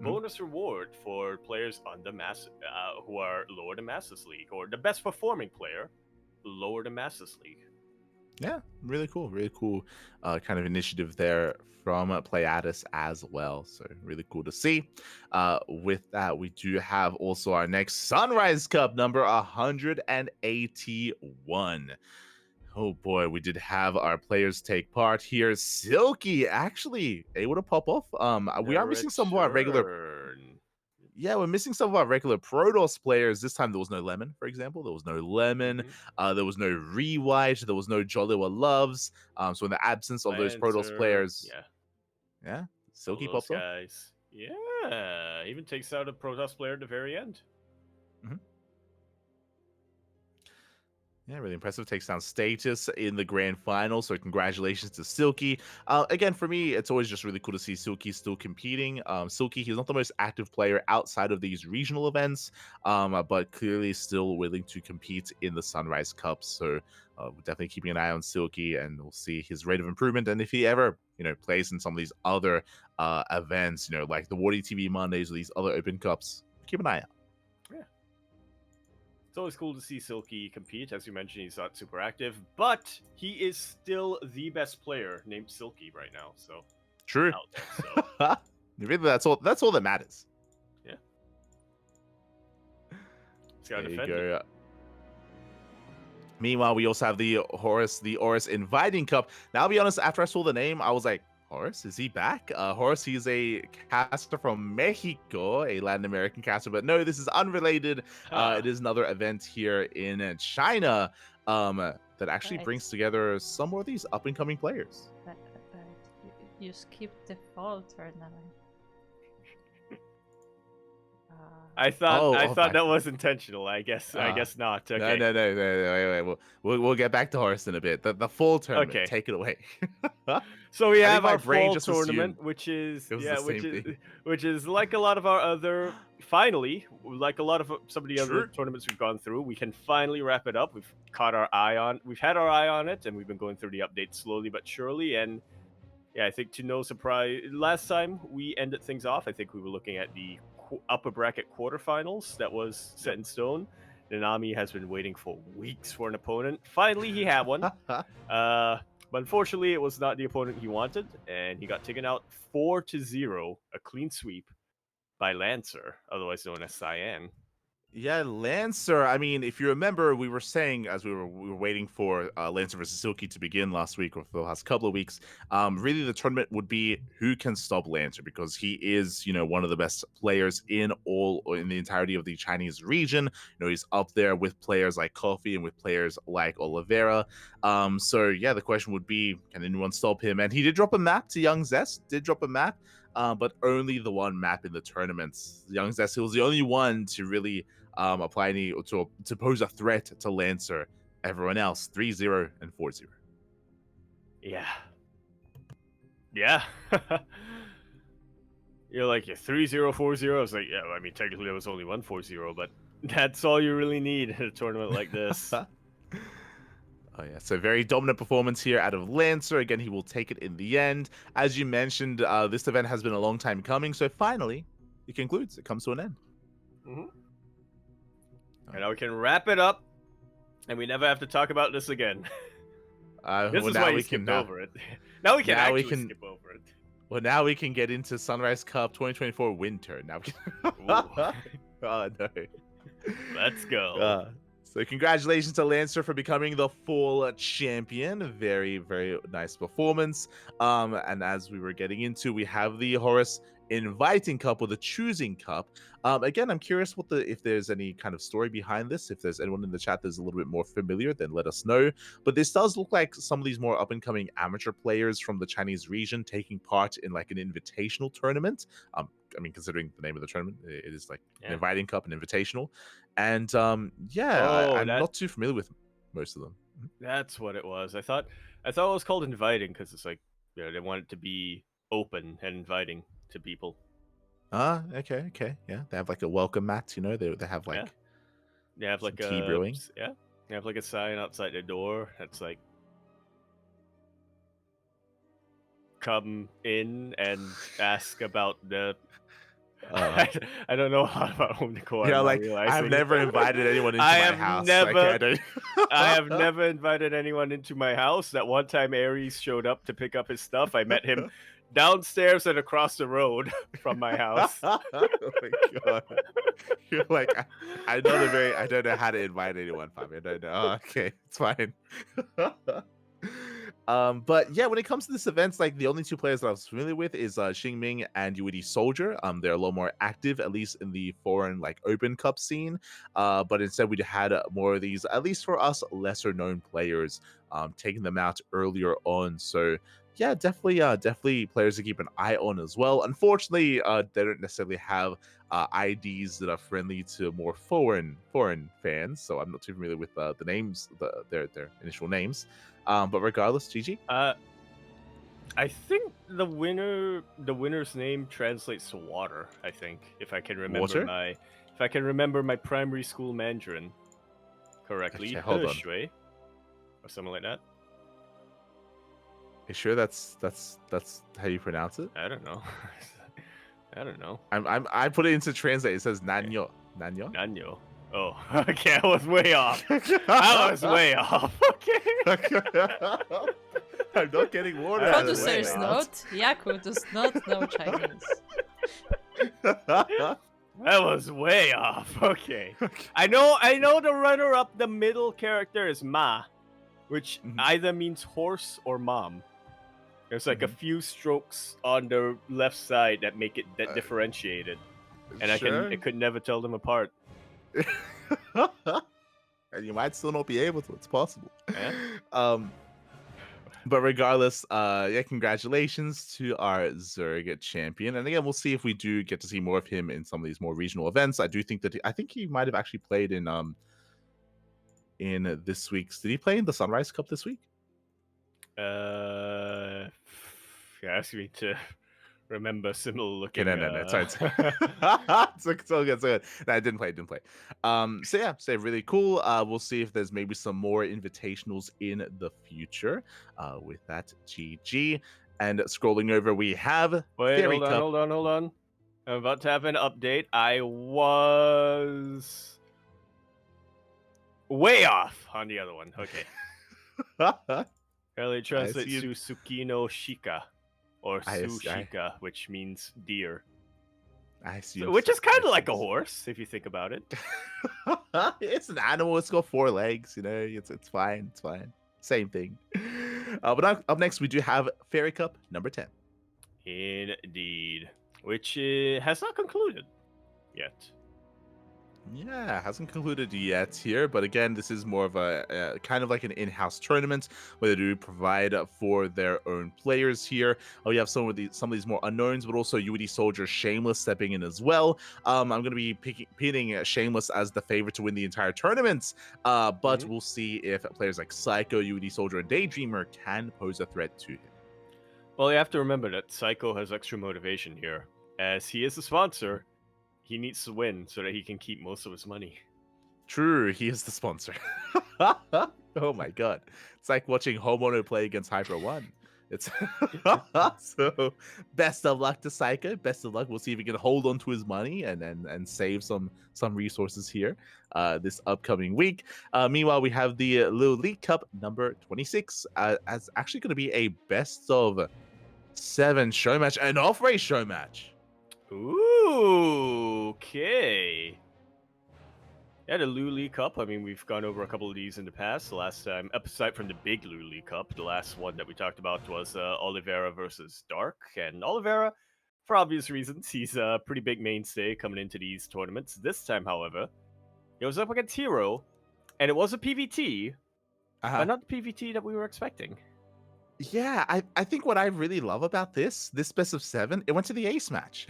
[SPEAKER 1] Bonus reward for players on the who are lower than Masters League, or the best performing player lower than Masters League.
[SPEAKER 2] Yeah, really cool kind of initiative there from Pleiades as well. So really cool to see. With that, we do have also our next Sunrise Cup number 181. Oh boy, we did have our players take part here. Silky actually able to pop off. We
[SPEAKER 1] The
[SPEAKER 2] are missing some of our regular.
[SPEAKER 1] return.
[SPEAKER 2] Yeah, we're missing some of our regular Protoss players. This time there was no Lemon, for example. There was no Lemon.
[SPEAKER 1] Mhm.
[SPEAKER 2] There was no Rewhite. There was no Jolliwa Loves. So in the absence of those Protoss
[SPEAKER 1] Lancer.
[SPEAKER 2] players,
[SPEAKER 1] Yeah,
[SPEAKER 2] yeah,
[SPEAKER 1] all
[SPEAKER 2] Silky
[SPEAKER 1] those
[SPEAKER 2] popped off.
[SPEAKER 1] guys. Yeah, even takes out a Protoss player at the very end.
[SPEAKER 2] Mhm. Yeah, really impressive. Takes down Status in the grand final. So congratulations to Silky. Again, for me, it's always just really cool to see Silky still competing. Silky, he's not the most active player outside of these regional events, but clearly still willing to compete in the Sunrise Cup. So we're definitely keeping an eye on Silky, and we'll see his rate of improvement. And if he ever, plays in some of these other events, like the Wardy TV Mondays or these other Open Cups, keep an eye out.
[SPEAKER 1] Yeah. It's always cool to see Silky compete. As you mentioned, he's not super active, but he is still the best player named Silky right now. So
[SPEAKER 2] True.
[SPEAKER 1] out there. So
[SPEAKER 2] Really, that's all. That's all that matters.
[SPEAKER 1] yeah, he's got to
[SPEAKER 2] There you
[SPEAKER 1] defend it.
[SPEAKER 2] go. Meanwhile, we also have the Horus Inviting Cup. Now, I'll be honest, after I saw the name, I was like, Horus, is he back? Horus, he's a caster from Mexico, a Latin American caster. But no, this is unrelated.
[SPEAKER 1] Huh.
[SPEAKER 2] It is another event here in China that actually
[SPEAKER 3] Right.
[SPEAKER 2] brings together some more of these up and coming players.
[SPEAKER 3] But you skipped the fall tournament.
[SPEAKER 1] I thought
[SPEAKER 2] back
[SPEAKER 1] that
[SPEAKER 2] to-
[SPEAKER 1] was intentional. I guess not. Okay.
[SPEAKER 2] No. We'll get back to Horus in a bit. The full tournament.
[SPEAKER 1] Okay.
[SPEAKER 2] Take it away.
[SPEAKER 1] So we
[SPEAKER 2] I think
[SPEAKER 1] have
[SPEAKER 2] my
[SPEAKER 1] our
[SPEAKER 2] brain
[SPEAKER 1] fall
[SPEAKER 2] just
[SPEAKER 1] tournament,
[SPEAKER 2] assumed
[SPEAKER 1] which is
[SPEAKER 2] it was the same thing.
[SPEAKER 1] which is like a lot of our other. Finally, like a lot of some of the other
[SPEAKER 2] True.
[SPEAKER 1] tournaments we've gone through, we can finally wrap it up. We've had our eye on it, and we've been going through the updates slowly but surely. And yeah, I think to no surprise, last time we ended things off, I think we were looking at the upper bracket quarterfinals that was set in stone. Nanami has been waiting for weeks for an opponent. Finally, he had one. But unfortunately, it was not the opponent he wanted, and he got taken out 4-0, a clean sweep, by Lancer, otherwise known as Cyan.
[SPEAKER 2] Yeah, Lancer. I mean, if you remember, we were saying as we were waiting for Lancer versus Silky to begin last week or for the last couple of weeks. Really, the tournament would be who can stop Lancer because he is, one of the best players in the entirety of the Chinese region. He's up there with players like Coffee and with players like Oliveira. So yeah, the question would be, can anyone stop him? And he did drop a map to Young Zest. Did drop a map. But only the one map in the tournaments. Young Zest was the only one to really apply any to pose a threat to Lancer. Everyone else 3-0 and 4-0.
[SPEAKER 1] Yeah. You're like, you're 3-0, 4-0. I was like, yeah, I mean, technically there was only 1-4-0, but that's all you really need in a tournament like this.
[SPEAKER 2] Oh yeah, so very dominant performance here out of Lancer. Again, he will take it in the end. As you mentioned, this event has been a long time coming, so finally it concludes. It comes to an end.
[SPEAKER 1] Mm-hmm. And now we can wrap it up, and we never have to talk about this again. This is why you skipped over it. Now we can skip over it.
[SPEAKER 2] Well, now we can get into Sunrise Cup 2024 Winter. Now we can... Oh, no.
[SPEAKER 1] Let's go.
[SPEAKER 2] So congratulations to Lancer for becoming the full champion. Very, very nice performance. And as we were getting into, we have the Horus Inviting Cup or the Choosing Cup. Again, I'm curious if there's any kind of story behind this. If there's anyone in the chat that's a little bit more familiar, then let us know. But this does look like some of these more up-and-coming amateur players from the Chinese region taking part in like an invitational tournament. I mean, considering the name of the tournament, it is like an Inviting Cup, an invitational. And I'm not too familiar with most of them.
[SPEAKER 1] That's what it was. I thought it was called Inviting because it's like, they want it to be open and inviting to people.
[SPEAKER 2] Okay. Yeah, they have like a welcome mat, they have like
[SPEAKER 1] they have like
[SPEAKER 2] tea brewing.
[SPEAKER 1] Yeah. They have like a sign outside the door that's like, come in and ask about the I don't know how about home decor.
[SPEAKER 2] You know,
[SPEAKER 1] I'm not
[SPEAKER 2] like I've
[SPEAKER 1] realizing.
[SPEAKER 2] never invited anyone into
[SPEAKER 1] I
[SPEAKER 2] my
[SPEAKER 1] have
[SPEAKER 2] house.
[SPEAKER 1] never.
[SPEAKER 2] Like, I
[SPEAKER 1] I have
[SPEAKER 2] don't...
[SPEAKER 1] never invited anyone into my house. That one time Aries showed up to pick up his stuff, I met him downstairs and across the road from my house.
[SPEAKER 2] Oh my god. You're like, I know I don't know how to invite anyone, Fabi. I don't know. Oh, okay, it's fine. But yeah, when it comes to this event, like the only two players that I was familiar with is Xingming and Yuidi Soldier. They're a lot more active, at least in the foreign like open cup scene. But instead we had more of these, at least for us, lesser known players, taking them out earlier on. So yeah, definitely players to keep an eye on as well. Unfortunately, they don't necessarily have IDs that are friendly to more foreign fans, so I'm not too familiar with the names, their initial names. But regardless, GG.
[SPEAKER 1] I think the winner's name translates to water. I think if I can remember my primary school Mandarin correctly,
[SPEAKER 2] Okay, hold on.
[SPEAKER 1] Shui, or something like that.
[SPEAKER 2] You sure that's how you pronounce it?
[SPEAKER 1] I don't know. I don't know.
[SPEAKER 2] I put it into translate. It says Nanyo.
[SPEAKER 1] Nanyo. Oh, okay. I was way off. I was way off. Okay.
[SPEAKER 2] I'm not getting water. out of the way.
[SPEAKER 3] Producer's note: Yaku does not know Chinese.
[SPEAKER 1] That was way off. Okay. I know the runner-up, the middle character is Ma, which either means horse or mom. There's like a few strokes on the left side that make it differentiated, and I could never tell them apart.
[SPEAKER 2] And you might still not be able to. It's possible.
[SPEAKER 1] Yeah.
[SPEAKER 2] But regardless, yeah, congratulations to our Zerg champion. And again, we'll see if we do get to see more of him in some of these more regional events. I do think that I think he might have actually played in this week's. Did he play in the Sunrise Cup this week?
[SPEAKER 1] You asked me to remember similar looking.
[SPEAKER 2] No. Sorry. It's all good. No, I didn't play. So yeah, really cool. We'll see if there's maybe some more invitationals in the future. With that, GG. And scrolling over, we have
[SPEAKER 1] Hold on. I'm about to have an update. I was way off on the other one. Okay. Apparently it translates to Tsukino Shika, or Sushika, which means deer. Which is kind of like a horse, if you think about it.
[SPEAKER 2] It's an animal. It's got 4 legs. You know, it's fine. It's fine. Same thing. But up next, we do have Fairy Cup number 10.
[SPEAKER 1] Indeed. Which has not concluded yet.
[SPEAKER 2] Yeah, hasn't concluded yet here, but again, this is more of a kind of like an in-house tournament where they do provide for their own players here. You have some of these more unknowns, but also Yuidi Soldier, Shameless stepping in as well. I'm going to be pitting Shameless as the favorite to win the entire tournament, but we'll see if players like Psycho, Yuidi Soldier, and Daydreamer can pose a threat to him.
[SPEAKER 1] Well, you have to remember that Psycho has extra motivation here, as he is the sponsor. He needs to win so that he can keep most of his money.
[SPEAKER 2] True, he is the sponsor. Oh my god. It's like watching Homeowner play against Hyper One. It's so best of luck to Psycho. Best of luck. We'll see if he can hold on to his money and save some resources here this upcoming week. Meanwhile, we have the Little League Cup number 26 as actually going to be a best of 7 show match, an off-race show match.
[SPEAKER 1] Ooh, okay. Yeah, the Luli Cup. I mean, we've gone over a couple of these in the past. The last time, aside from the big Luli Cup, the last one that we talked about was Oliveira versus Dark. And Oliveira, for obvious reasons, he's a pretty big mainstay coming into these tournaments. This time, however, he was up against Hero, and it was a PVT, but not the PVT that we were expecting.
[SPEAKER 2] Yeah, I think what I really love about this best of 7, it went to the ace match.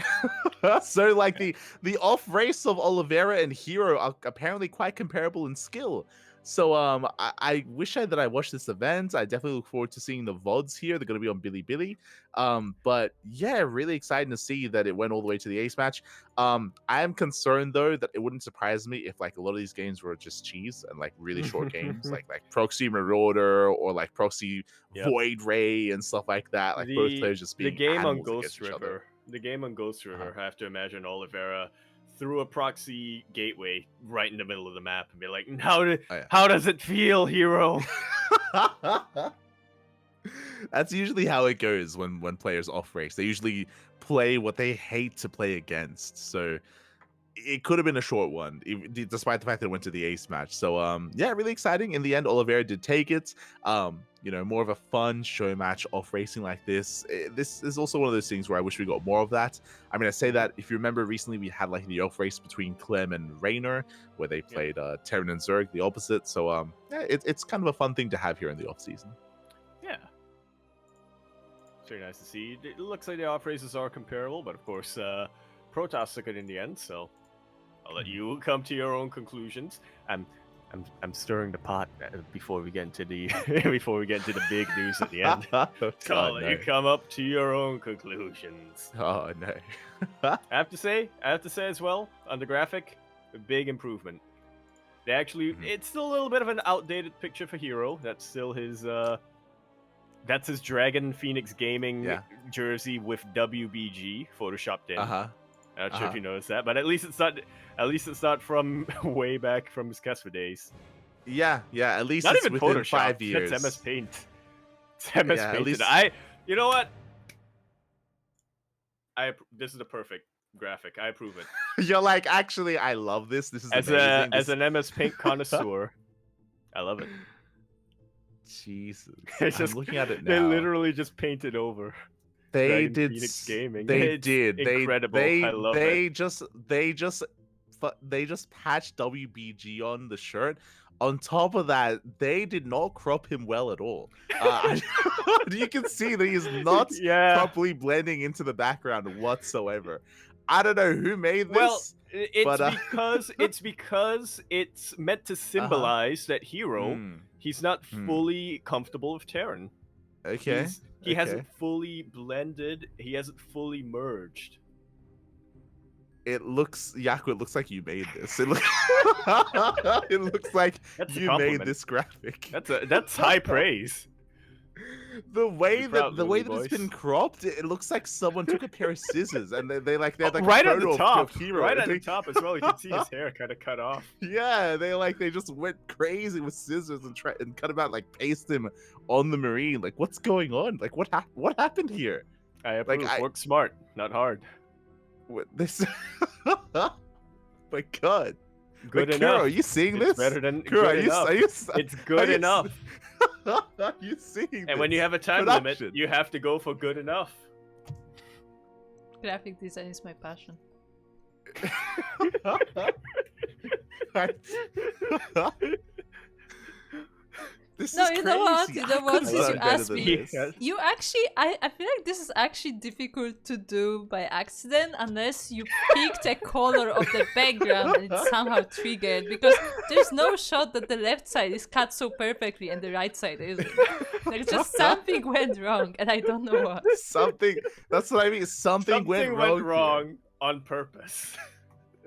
[SPEAKER 2] So like the off race of Oliveira and Hero are apparently quite comparable in skill. So I wish that I watched this event. I definitely look forward to seeing the VODs here. They're going to be on Bilibili. But yeah, really exciting to see that it went all the way to the ace match. I am concerned though that it wouldn't surprise me if like a lot of these games were just cheese and like really short games, like Proxy Marauder or like Proxy Void Ray and stuff like that. Like both players just being
[SPEAKER 1] the game on
[SPEAKER 2] animals
[SPEAKER 1] Ghost
[SPEAKER 2] against each other.
[SPEAKER 1] River the game on Ghost River, I have to imagine Oliveira threw a proxy gateway right in the middle of the map and be like, how does it feel, hero?
[SPEAKER 2] That's usually how it goes when players off race. They usually play what they hate to play against. So it could have been a short one, despite the fact that it went to the ace match. So yeah, really exciting. In the end, Oliveira did take it. More of a fun show match off racing like this. This is also one of those things where I wish we got more of that. I mean, I say that, if you remember recently we had like the off race between Clem and Raynor, where they played Terran and Zerg, the opposite. So yeah, it's kind of a fun thing to have here in the off season.
[SPEAKER 1] Yeah. It's very nice to see. It looks like the off races are comparable, but of course, Protoss took it in the end, so I'll let you come to your own conclusions. I'm stirring the pot before we get into the big news at the end. So I'll let you come up to your own conclusions.
[SPEAKER 2] Oh no.
[SPEAKER 1] I have to say as well, on the graphic, a big improvement. They actually, it's still a little bit of an outdated picture for Hero. That's still his Dragon Phoenix Gaming jersey with WBG photoshopped in. I'm not sure if you noticed that, but at least it's not from way back from his Kesva days.
[SPEAKER 2] Yeah, at least
[SPEAKER 1] not
[SPEAKER 2] it's
[SPEAKER 1] even
[SPEAKER 2] within
[SPEAKER 1] Photoshop.
[SPEAKER 2] 5 years.
[SPEAKER 1] That's MS Paint. It's MS Paint.
[SPEAKER 2] At least...
[SPEAKER 1] You know what? This is the perfect graphic. I approve it.
[SPEAKER 2] You're like, actually, I love this. This is amazing.
[SPEAKER 1] As an MS Paint connoisseur, I love it.
[SPEAKER 2] Jesus,
[SPEAKER 1] I'm
[SPEAKER 2] looking at it now.
[SPEAKER 1] They literally just painted over.
[SPEAKER 2] They
[SPEAKER 1] Dragon
[SPEAKER 2] did.
[SPEAKER 1] Phoenix Gaming.
[SPEAKER 2] They did.
[SPEAKER 1] Incredible. I love it.
[SPEAKER 2] They just patched WBG on the shirt. On top of that, they did not crop him well at all. You can see that he's not properly blending into the background whatsoever. I don't know who made this.
[SPEAKER 1] Well, it's because it's meant to symbolize that Hero, he's not fully comfortable with Terran.
[SPEAKER 2] Okay.
[SPEAKER 1] He hasn't fully blended. He hasn't fully merged.
[SPEAKER 2] It looks like you made this. It looks like you made this graphic.
[SPEAKER 1] That's high praise.
[SPEAKER 2] The way that it's been cropped, it looks like someone took a pair of scissors and they're like
[SPEAKER 1] right at the top,
[SPEAKER 2] Hero.
[SPEAKER 1] Right at the top as well. You can see his hair kind of cut off.
[SPEAKER 2] Yeah, they just went crazy with scissors and cut him out, like paste him on the Marine. Like, what's going on? Like, what happened here?
[SPEAKER 1] I approve. Work smart, not hard.
[SPEAKER 2] What this? My God.
[SPEAKER 1] Good enough.
[SPEAKER 2] Kuro, are you seeing this?
[SPEAKER 1] Better than
[SPEAKER 2] Kuro,
[SPEAKER 1] good enough. It's good enough.
[SPEAKER 2] Are you seeing this?
[SPEAKER 1] And when you have a time limit, you have to go for good enough.
[SPEAKER 3] Graphic design is my passion.
[SPEAKER 2] This
[SPEAKER 3] no,
[SPEAKER 2] is
[SPEAKER 3] you
[SPEAKER 2] crazy.
[SPEAKER 3] know what? You know what? Since you asked me,
[SPEAKER 1] Yes.
[SPEAKER 3] you actually, I feel like this is actually difficult to do by accident unless you picked a color of the background and it's somehow triggered, because there's no shot that the left side is cut so perfectly and the right side isn't. There's just something went wrong and I don't know what.
[SPEAKER 2] That's what I mean. Something went wrong
[SPEAKER 1] on purpose.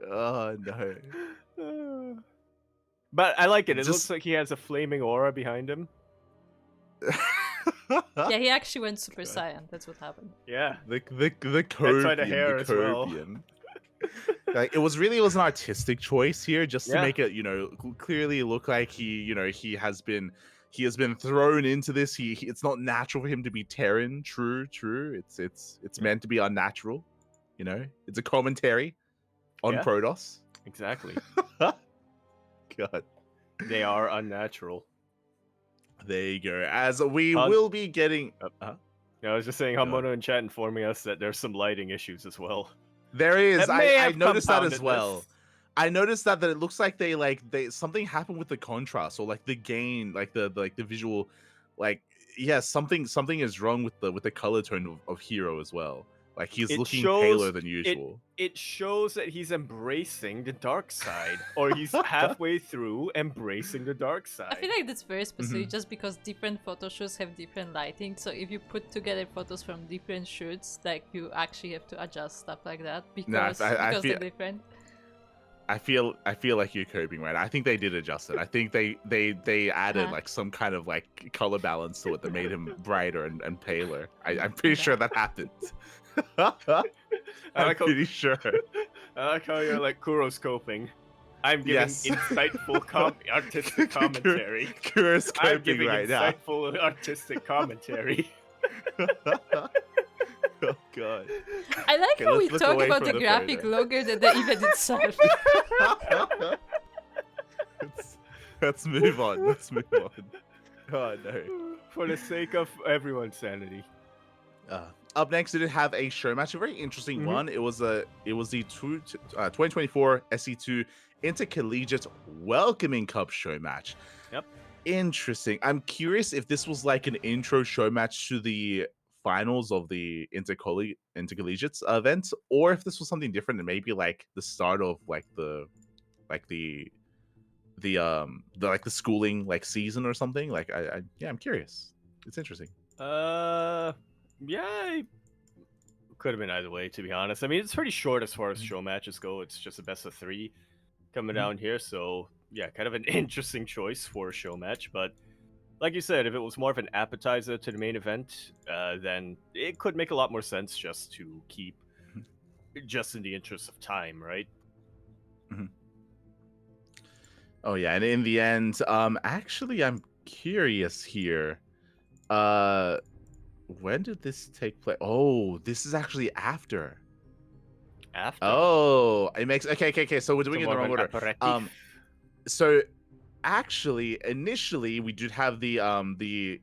[SPEAKER 2] Oh no.
[SPEAKER 1] But I like it. It looks like he has a flaming aura behind him.
[SPEAKER 3] Yeah, he actually went Super Saiyan. That's what happened.
[SPEAKER 1] Yeah.
[SPEAKER 2] The Corbian.
[SPEAKER 1] That's why the hair as well.
[SPEAKER 2] Like, it was an artistic choice here, just to make it, clearly look like he has been thrown into this. It's not natural for him to be Terran. True. It's meant to be unnatural. It's a commentary on Protoss.
[SPEAKER 1] Exactly.
[SPEAKER 2] God.
[SPEAKER 1] They are unnatural.
[SPEAKER 2] There you go. As we will be getting...
[SPEAKER 1] I was just saying, Hamono in chat informing us that there's some lighting issues as well.
[SPEAKER 2] There is. I noticed that as well.
[SPEAKER 1] This.
[SPEAKER 2] I noticed that it looks like they something happened with the contrast, or like the gain, like the visual, something is wrong with the color tone of Hero as well. Like, he's looking paler than usual.
[SPEAKER 1] It shows that he's embracing the dark side, or he's halfway through embracing the dark side.
[SPEAKER 3] I feel like that's very specific, just because different photo shoots have different lighting. So if you put together photos from different shoots, like, you actually have to adjust stuff like that because they're different.
[SPEAKER 2] I feel like you're coping, right? I think they did adjust it. I think they added
[SPEAKER 3] Huh?
[SPEAKER 2] like some kind of like color balance to it that made him brighter and paler. I'm pretty sure that happened.
[SPEAKER 1] I
[SPEAKER 2] I'm
[SPEAKER 1] like how
[SPEAKER 2] pretty sure.
[SPEAKER 1] I like how you're like Kuroscoping. I'm giving
[SPEAKER 2] Yes.
[SPEAKER 1] insightful artistic commentary.
[SPEAKER 2] Kuro's
[SPEAKER 1] I'm
[SPEAKER 2] coping
[SPEAKER 1] giving
[SPEAKER 2] right now.
[SPEAKER 1] insightful artistic commentary.
[SPEAKER 2] Oh god.
[SPEAKER 3] I like
[SPEAKER 2] Okay,
[SPEAKER 3] how we
[SPEAKER 2] let's look
[SPEAKER 3] talk
[SPEAKER 2] away
[SPEAKER 3] about
[SPEAKER 2] from
[SPEAKER 3] the
[SPEAKER 2] the
[SPEAKER 3] graphic
[SPEAKER 2] photo.
[SPEAKER 3] longer than the event itself.
[SPEAKER 2] Let's move on. Let's move on. Oh no.
[SPEAKER 1] For the sake of everyone's sanity.
[SPEAKER 2] Up next, we did have a show match, a very interesting
[SPEAKER 1] Mhm.
[SPEAKER 2] one. It was the 2024 SE2 Intercollegiate Welcoming Cup show match.
[SPEAKER 1] Yep.
[SPEAKER 2] Interesting. I'm curious if this was like an intro show match to the finals of the intercollegiates event, or if this was something different and maybe like the start of like the schooling like season or something. Like I'm curious. It's interesting.
[SPEAKER 1] Yeah, it could have been either way, to be honest. I mean, it's pretty short as far as show matches go. It's just a best of 3 coming down here, so yeah, kind of an interesting choice for a show match. But like you said, if it was more of an appetizer to the main event, then it could make a lot more sense just to keep just in the interest of time, right?
[SPEAKER 2] Oh yeah, and in the end, actually, I'm curious here. When did this take place? Oh, this is actually after.
[SPEAKER 1] After.
[SPEAKER 2] Oh, it makes okay. So we're doing it in the
[SPEAKER 1] more
[SPEAKER 2] wrong
[SPEAKER 1] of an
[SPEAKER 2] order.
[SPEAKER 1] aperitif.
[SPEAKER 2] So actually, initially we did have the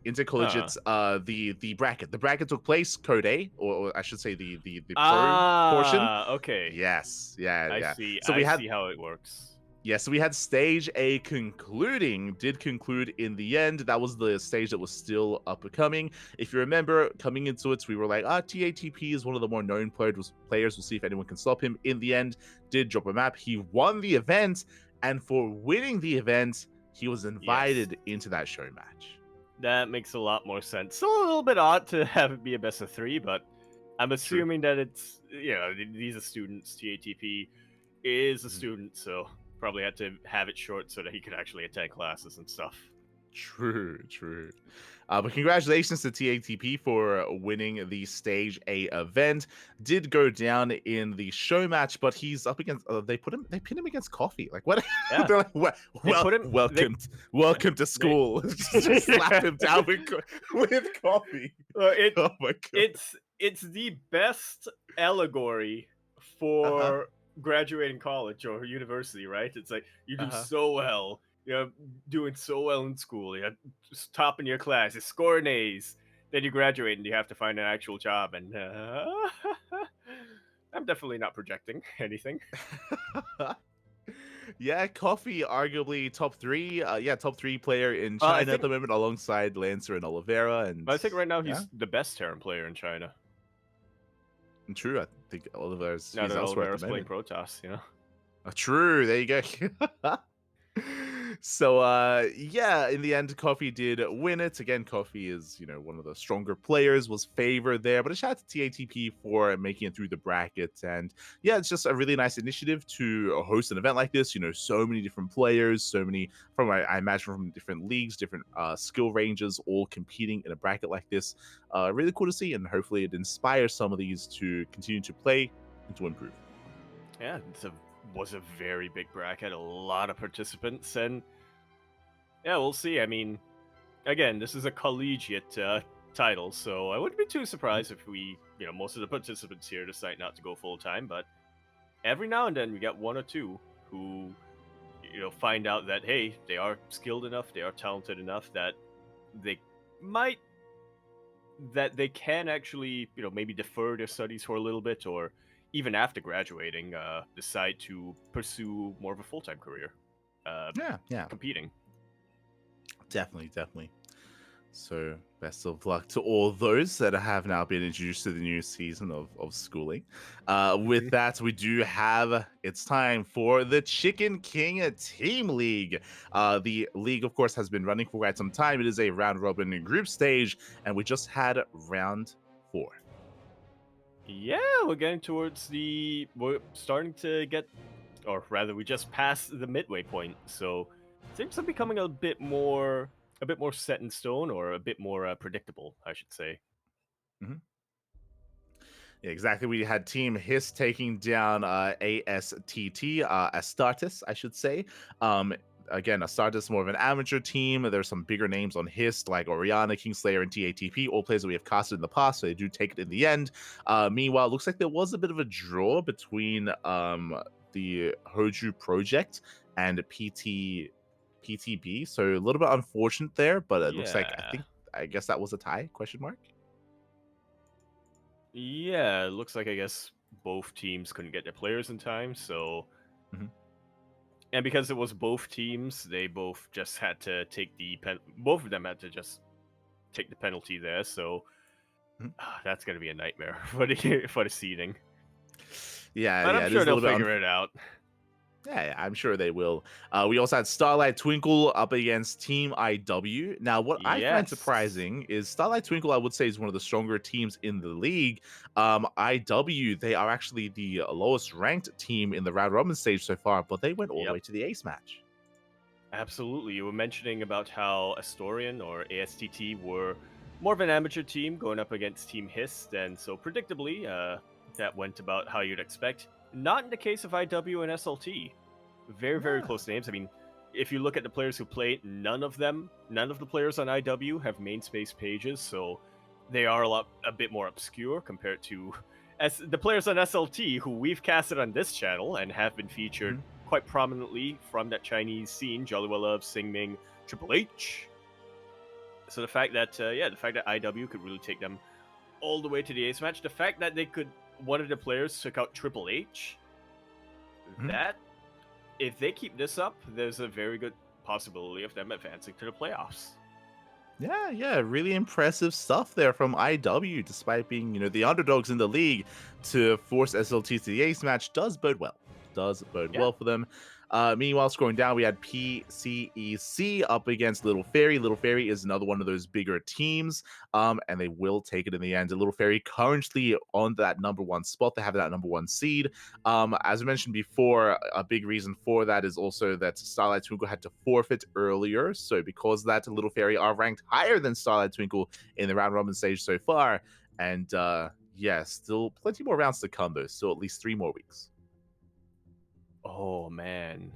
[SPEAKER 2] intercollegiates the bracket. The bracket took place code A, or I should say the pro portion.
[SPEAKER 1] Okay.
[SPEAKER 2] Yes, yeah.
[SPEAKER 1] I see.
[SPEAKER 2] So we
[SPEAKER 1] see how it works.
[SPEAKER 2] Yeah, so we had stage A did conclude in the end. That was the stage that was still up and coming. If you remember, coming into it, we were like, TATP is one of the more known players. We'll see if anyone can stop him. In the end, did drop a map. He won the event, and for winning the event, he was invited into that show match.
[SPEAKER 1] That makes a lot more sense. Still a little bit odd to have it be a best of 3, but I'm assuming that it's, these are students. TATP is a student, so probably had to have it short so that he could actually attend classes and stuff.
[SPEAKER 2] True. But congratulations to TATP for winning the Stage A event. Did go down in the show match, but he's up against. They pin him against Coffee. Like what?
[SPEAKER 1] Yeah.
[SPEAKER 2] They're like, welcome to school. Just slap him down with Coffee. Oh my god!
[SPEAKER 1] It's the best allegory for graduating college or university, right? It's like you do so well. You're doing so well in school. You're just topping your class. You're scoring A's. Then you graduate and you have to find an actual job. And I'm definitely not projecting anything.
[SPEAKER 2] Yeah, Coffee, arguably top 3. Top 3 player in China at the moment, alongside Lancer and Oliveira. And
[SPEAKER 1] I think right now he's the best Terran player in China.
[SPEAKER 2] True, I think Oliveira's
[SPEAKER 1] now that
[SPEAKER 2] elsewhere
[SPEAKER 1] Oliveira's playing Protoss,
[SPEAKER 2] True, there you go. So in the end, Coffee did win it. Again, Coffee is one of the stronger players, was favored there, but a shout out to TATP for making it through the bracket. And yeah, it's just a really nice initiative to host an event like this. So many different players, so many from I imagine from different leagues, different skill ranges, all competing in a bracket like this. Really cool to see, and hopefully it inspires some of these to continue to play and to improve.
[SPEAKER 1] Yeah, was a very big bracket, a lot of participants, and yeah, we'll see. I mean, again, this is a collegiate title, so I wouldn't be too surprised if we, most of the participants here decide not to go full time, but every now and then we get one or two who, find out that, hey, they are skilled enough, they are talented enough that they can actually, maybe defer their studies for a little bit, or even after graduating, decide to pursue more of a full-time career. Competing.
[SPEAKER 2] Definitely. So best of luck to all those that have now been introduced to the new season of schooling. With that, we do have, it's time for the Chicken King Team League. The league, of course, has been running for quite some time. It is a round-robin group stage, and we just had round 4.
[SPEAKER 1] Yeah, we're getting towards we're starting to get or rather, we just passed the midway point. So things are becoming a bit more set in stone, or a bit more predictable, I should say.
[SPEAKER 2] Mhm. Yeah, exactly. We had Team Hiss taking down ASTT, Astartes, I should say. Again, Astartes more of an amateur team. There's some bigger names on Hiss like Oriana, Kingslayer, and TATP, all players that we have casted in the past, so they do take it in the end. Meanwhile, it looks like there was a bit of a draw between the Hoju project and PTB, so a little bit unfortunate there, but it looks like
[SPEAKER 1] Yeah.
[SPEAKER 2] I guess that was a tie? Question mark.
[SPEAKER 1] Yeah, it looks like, I guess, both teams couldn't get their players in time, so
[SPEAKER 2] Mhm.
[SPEAKER 1] and because it was both teams, they both just had to take both of them had to just take the penalty there, so
[SPEAKER 2] Mhm.
[SPEAKER 1] that's gonna be a nightmare for the seeding.
[SPEAKER 2] Yeah,
[SPEAKER 1] But I'm
[SPEAKER 2] yeah, it
[SPEAKER 1] sure
[SPEAKER 2] is a
[SPEAKER 1] they'll
[SPEAKER 2] little bit.
[SPEAKER 1] figure it out.
[SPEAKER 2] Yeah, I'm sure they will. We also had Starlight Twinkle up against Team IW. Now, what I find
[SPEAKER 1] Yes.
[SPEAKER 2] surprising is Starlight Twinkle, I would say, is one of the stronger teams in the league. IW, they are actually the lowest ranked team in the round robin stage so far, but they went all the
[SPEAKER 1] Yep.
[SPEAKER 2] way to the ace match.
[SPEAKER 1] Absolutely. You were mentioning about how Astorian or ASTT were more of an amateur team going up against Team Hist, and so predictably, that went about how you'd expect. Not in the case of IW and SLT. Very, very
[SPEAKER 2] Yeah.
[SPEAKER 1] close names. I mean, if you look at the players who played, none of the players on IW have main space pages, so they are a bit more obscure compared to the players on SLT who we've casted on this channel and have been featured
[SPEAKER 2] Mhm.
[SPEAKER 1] quite prominently from that Chinese scene, Jolly Love, Singming, Triple H. So the fact that IW could really take them all the way to the ace match, the fact that one of the players took out Triple H,
[SPEAKER 2] Mhm.
[SPEAKER 1] that if they keep this up, there's a very good possibility of them advancing to the playoffs.
[SPEAKER 2] Yeah, really impressive stuff there from IW, despite being, the underdogs in the league. To force SLT to the ace match does bode well. Does bode
[SPEAKER 1] Yeah.
[SPEAKER 2] well for them. Meanwhile, scrolling down, we had PCEC up against Little Fairy. Little Fairy is another one of those bigger teams, and they will take it in the end. And Little Fairy currently on that number one spot. They have that number one seed. As I mentioned before, a big reason for that is also that Starlight Twinkle had to forfeit earlier. So because of that, Little Fairy are ranked higher than Starlight Twinkle in the round robin stage so far. And still plenty more rounds to come though. Still at least 3 more weeks.
[SPEAKER 1] Oh man.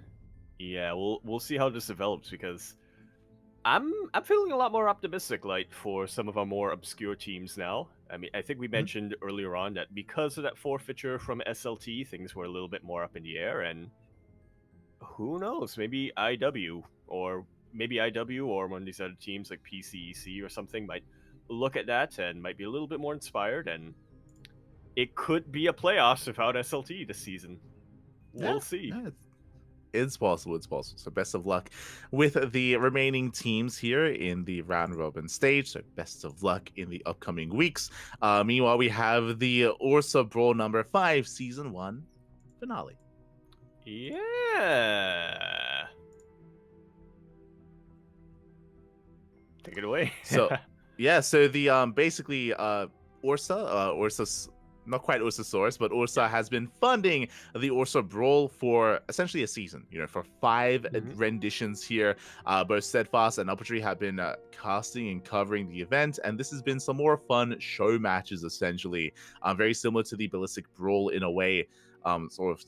[SPEAKER 1] Yeah, we'll see how this develops, because I'm feeling a lot more optimistic, like, for some of our more obscure teams now. I mean, I think we mentioned earlier on that because of that forfeiture from SLT, things were a little bit more up in the air, and who knows, maybe IW or one of these other teams like PCEC or something might look at that and might be a little bit more inspired, and it could be a playoffs without SLT this season. We'll see.
[SPEAKER 2] Yeah, it's possible. It's possible. So best of luck with the remaining teams here in the round robin stage. So best of luck in the upcoming weeks. Meanwhile, we have the Ursa Brawl number 5 season 1 finale.
[SPEAKER 1] Yeah. Take it away.
[SPEAKER 2] So so the basically Ursa's not quite Ursasaurus, but Ursa has been funding the Ursa Brawl for essentially a season, for 5
[SPEAKER 1] Mhm.
[SPEAKER 2] renditions here. Both Steadfast and Upper Tree have been casting and covering the event, and this has been some more fun show matches, essentially. Very similar to the Ballistic Brawl in a way, sort of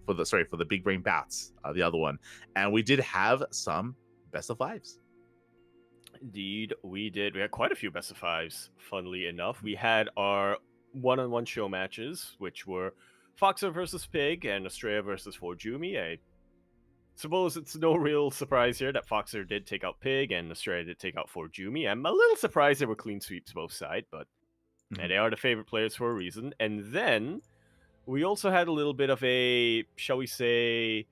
[SPEAKER 2] for the Big Brain Bats, the other one. And we did have some best of 5s.
[SPEAKER 1] Indeed, we did. We had quite a few best of 5s, funnily enough. We had our one-on-one show matches, which were Foxer versus Pig and Estrella versus Forjumi. I suppose it's no real surprise here that Foxer did take out Pig and Estrella did take out Forjumi. I'm a little surprised they were clean sweeps both sides, but
[SPEAKER 2] Mhm.
[SPEAKER 1] they are the favorite players for a reason. And then we also had a little bit of a, shall we say,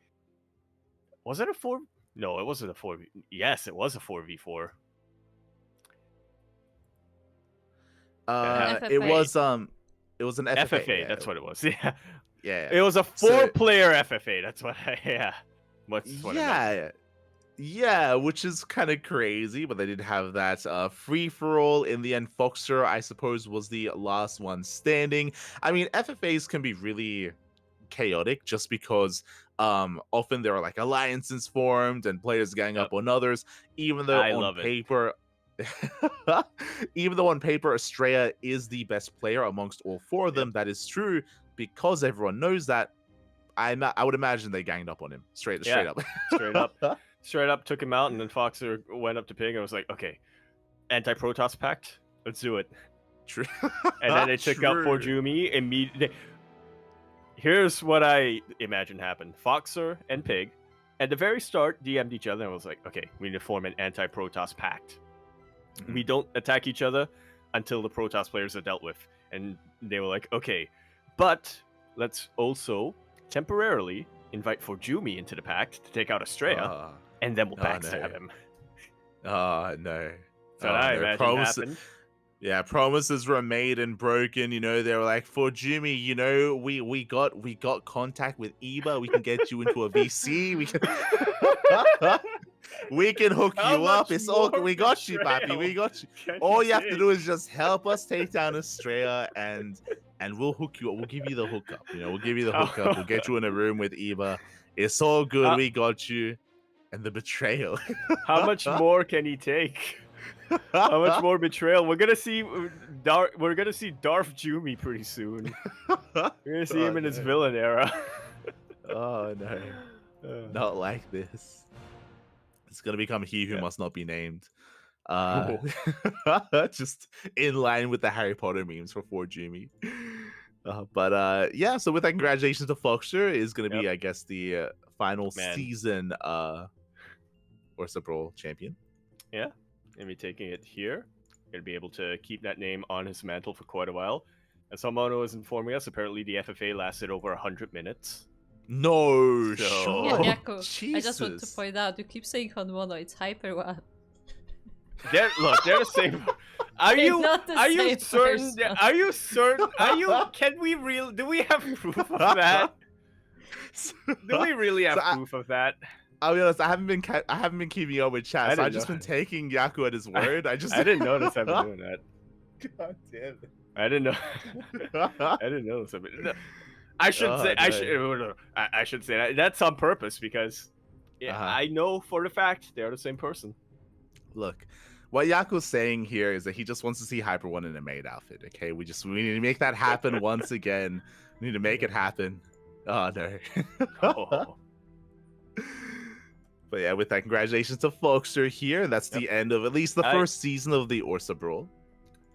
[SPEAKER 1] was it a 4? No, it wasn't a 4. Yes, it was a 4v4.
[SPEAKER 3] An
[SPEAKER 2] It
[SPEAKER 3] FFA.
[SPEAKER 2] was an FFA.
[SPEAKER 1] FFA,
[SPEAKER 2] Yeah,
[SPEAKER 1] that's what it was. Yeah.
[SPEAKER 2] yeah.
[SPEAKER 1] It was a
[SPEAKER 2] So
[SPEAKER 1] 4-player FFA. That's what What's what I meant.
[SPEAKER 2] yeah, which is kind of crazy, but they did have that free for all. In the end, Foxer, I suppose, was the last one standing. I mean, FFAs can be really chaotic just because Often there are like alliances formed and players gang up on others, even though
[SPEAKER 1] I
[SPEAKER 2] on
[SPEAKER 1] love it.
[SPEAKER 2] paper even though on paper Estrella is the best player amongst all four of them. That is true because everyone knows that. I would imagine they ganged up on him straight up.
[SPEAKER 1] Straight up took him out, and then Foxer went up to Pig and was like, okay, anti-Protoss pact, let's do it.
[SPEAKER 2] True.
[SPEAKER 1] And then they took out
[SPEAKER 2] True.
[SPEAKER 1] Forjumi immediately. Here's what I imagine happened. Foxer and Pig, at the very start, DM'd each other and was like, okay, we need to form an anti-Protoss pact.
[SPEAKER 2] Mhm.
[SPEAKER 1] We don't attack each other until the Protoss players are dealt with. And they were like, okay, but let's also temporarily invite Forjumi into the pact to take out Estrella, and then we'll backstab him.
[SPEAKER 2] Oh, no.
[SPEAKER 1] So I imagine happened.
[SPEAKER 2] Yeah, promises were made and broken. You know, they were like, for Jimmy, you know, we got contact with Eba. We can get you into a VC. We can hook you up. It's all we got you, Papi. We got you. All you have to do is just help us take down Estrella, and we'll hook you up. We'll give you the hookup. You know, we'll give you the hookup. We'll get you in a room with Eba. It's all good. We got you. And the betrayal.
[SPEAKER 1] How much more can he take? How much more betrayal? We're gonna see Darth Jumi pretty soon. We're gonna see him in his villain era.
[SPEAKER 2] Oh no, not like this. It's gonna become he who must not be named. Just in line with the Harry Potter memes for Jumi. But so with that, congratulations to Foxer. Is gonna be, I guess, the final season Orsa Brawl champion.
[SPEAKER 1] Yeah. Gonna be taking it here. Gonna be able to keep that name on his mantle for quite a while. As Salmono is informing us, apparently the FFA lasted over 100 minutes.
[SPEAKER 2] No,
[SPEAKER 3] Yeah, Yako, I just want to point out, you keep saying Honmono, it's Hyper One.
[SPEAKER 1] They're the same. Are you certain? Are you certain? Do we have proof of that? Do we really have proof of that?
[SPEAKER 2] I'll be honest, I haven't been keeping up with chat, so I've just been taking Yaku at his word. I didn't
[SPEAKER 1] notice I've been doing that.
[SPEAKER 2] God damn it.
[SPEAKER 1] I didn't know. I didn't notice it. No, I should say that. That's on purpose because I know for the fact they're the same person.
[SPEAKER 2] Look, what Yaku's saying here is that he just wants to see Hyper One in a maid outfit. Okay, we need to make that happen once again. We need to make it happen. Oh no. But yeah, with that, congratulations to Foxer here. That's the end of at least the first season of the Orsa Brawl.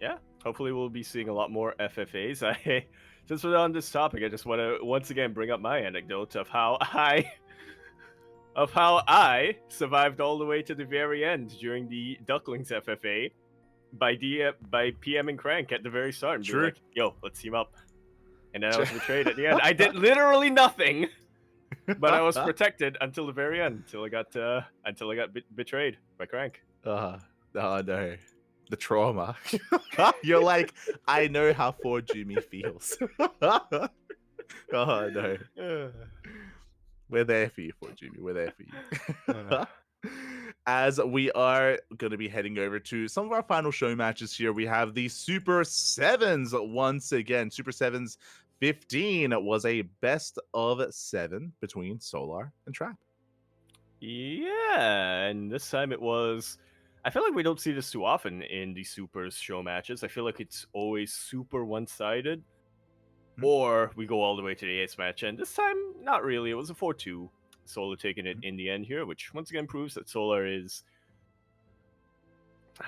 [SPEAKER 1] Yeah, hopefully we'll be seeing a lot more FFAs. Since we're on this topic, I just want to once again bring up my anecdote of how I survived all the way to the very end during the Ducklings FFA by PMing Crank at the very start and be like, "Yo, let's team up." And then I was betrayed at the end. I did literally nothing. But I was protected until the very end, until I got betrayed by Crank.
[SPEAKER 2] Oh no, the trauma. You're like, I know how Jimmy feels. Oh no, we're there for you, Jimmy. We're there for you. As we are going to be heading over to some of our final show matches here, we have the Super Sevens once again. Super Sevens 15 was a best of 7 between Solar and Trap.
[SPEAKER 1] Yeah, and this time it was... I feel like we don't see this too often in the Supers show matches. I feel like it's always super one-sided. Or we go all the way to the ace match, and this time, not really. It was a 4-2. Solar taking it in the end here, which once again proves that Solar is...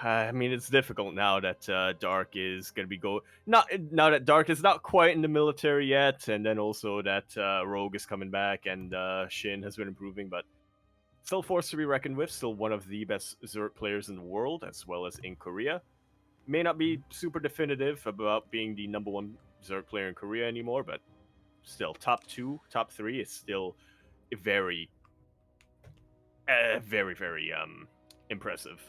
[SPEAKER 1] I mean, it's difficult now that Dark is going to be now that Dark is not quite in the military yet, and then also that Rogue is coming back, and Shin has been improving, but still forced to be reckoned with. Still one of the best Zerg players in the world, as well as in Korea. May not be super definitive about being the #1 Zerg player in Korea anymore, but still top 2, top 3 is still very, very impressive.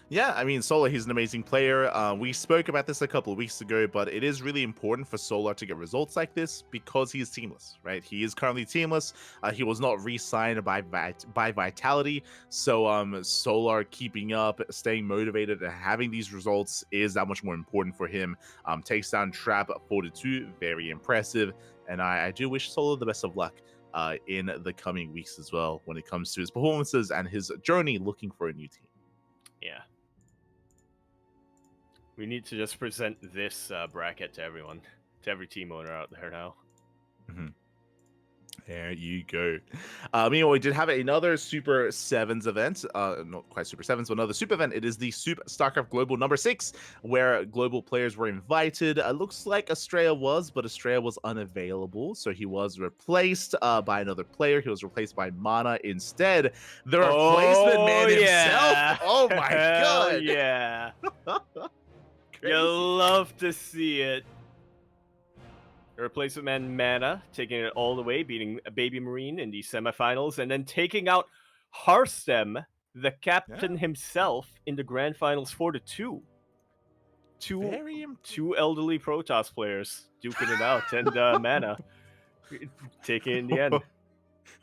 [SPEAKER 2] Yeah, I mean, Solar, he's an amazing player. We spoke about this a couple of weeks ago, but it is really important for Solar to get results like this because he is teamless, right? He is currently teamless. He was not re-signed by Vitality. So Solar keeping up, staying motivated, and having these results is that much more important for him. Takes down Trap 4-2, very impressive. And I do wish Solar the best of luck in the coming weeks as well when it comes to his performances and his journey looking for a new team.
[SPEAKER 1] Yeah. We need to just present this bracket to everyone, to every team owner out there now.
[SPEAKER 2] Mm-hmm. There you go. Meanwhile, we did have another Super Sevens event. Not quite Super Sevens, but another Super event. It is the Super StarCraft Global number 6, where global players were invited. Looks like Australia was, but Australia was unavailable, so he was replaced by another player. He was replaced by Mana instead. The replacement man himself. Oh my
[SPEAKER 1] Hell
[SPEAKER 2] god!
[SPEAKER 1] yeah!
[SPEAKER 2] Crazy.
[SPEAKER 1] You love to see it. The replacement man Mana taking it all the way, beating a Baby Marine in the semifinals, and then taking out Harstem, the captain himself, in the grand finals 4-2. Two elderly Protoss players duking it out, and Mana taking it in the end.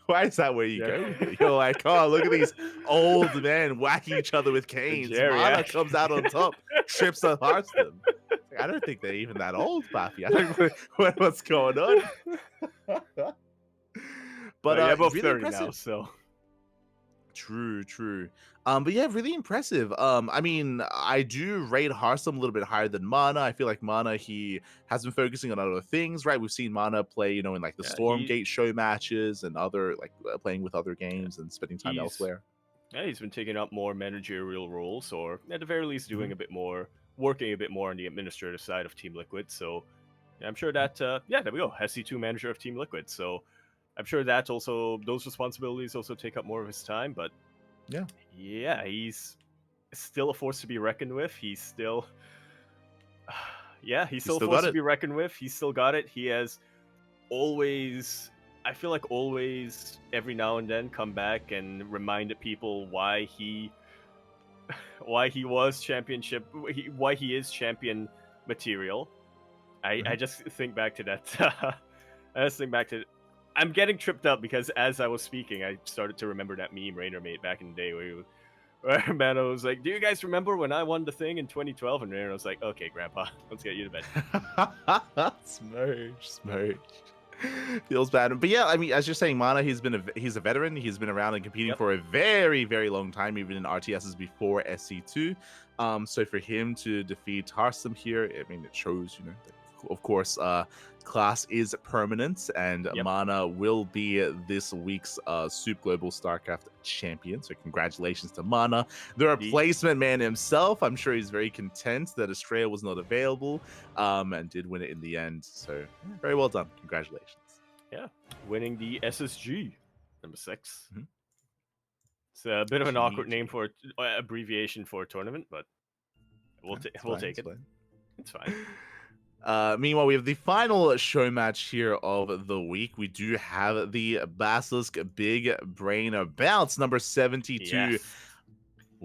[SPEAKER 2] Why is that where you go with it? You're like, oh, look at these old men whacking each other with canes. Mana comes out on top, trips and hearts them. I don't think they're even that old, Pappy. I don't know what's going on. But
[SPEAKER 1] yeah, both
[SPEAKER 2] really
[SPEAKER 1] 30
[SPEAKER 2] impressive.
[SPEAKER 1] now, so.
[SPEAKER 2] True. But yeah, really impressive. I mean, I do rate Harsum a little bit higher than Mana. I feel like Mana, he has been focusing on other things, right? We've seen Mana play, in like the Stormgate show matches and other playing with other games and spending time elsewhere.
[SPEAKER 1] Yeah, he's been taking up more managerial roles, or at the very least doing a bit more, working a bit more on the administrative side of Team Liquid. So I'm sure that there we go, SC2 manager of Team Liquid. So I'm sure that also, those responsibilities also take up more of his time, but yeah, he's still a force to be reckoned with. He's still he's still a force to be reckoned with. He's still got it. He has always, I feel like always, every now and then, come back and reminded people why he was championship, why he is champion material. I just think back to that. I'm getting tripped up because as I was speaking, I started to remember that meme Rainer made back in the day where Mano was like, "Do you guys remember when I won the thing in 2012?" And Rainer was like, "Okay, Grandpa, let's get you to bed."
[SPEAKER 2] Smirch. Feels bad, but yeah, I mean, as you're saying, Mana, he's a veteran. He's been around and competing for a very, very long time, even in RTSs before SC2. So for him to defeat Harsum here, I mean, it shows, that, of course, class is permanent, and Mana will be this week's Soup Global StarCraft champion. So congratulations to Mana, the replacement man himself. I'm sure he's very content that Australia was not available, and did win it in the end. So very well done. Congratulations.
[SPEAKER 1] Yeah, winning the SSG number 6. It's a bit of an awkward name for abbreviation for a tournament, but we'll take it. It's fine.
[SPEAKER 2] Meanwhile, we have the final show match here of the week. We do have the Basilisk Big Brain Bounce number 72.
[SPEAKER 1] Yes.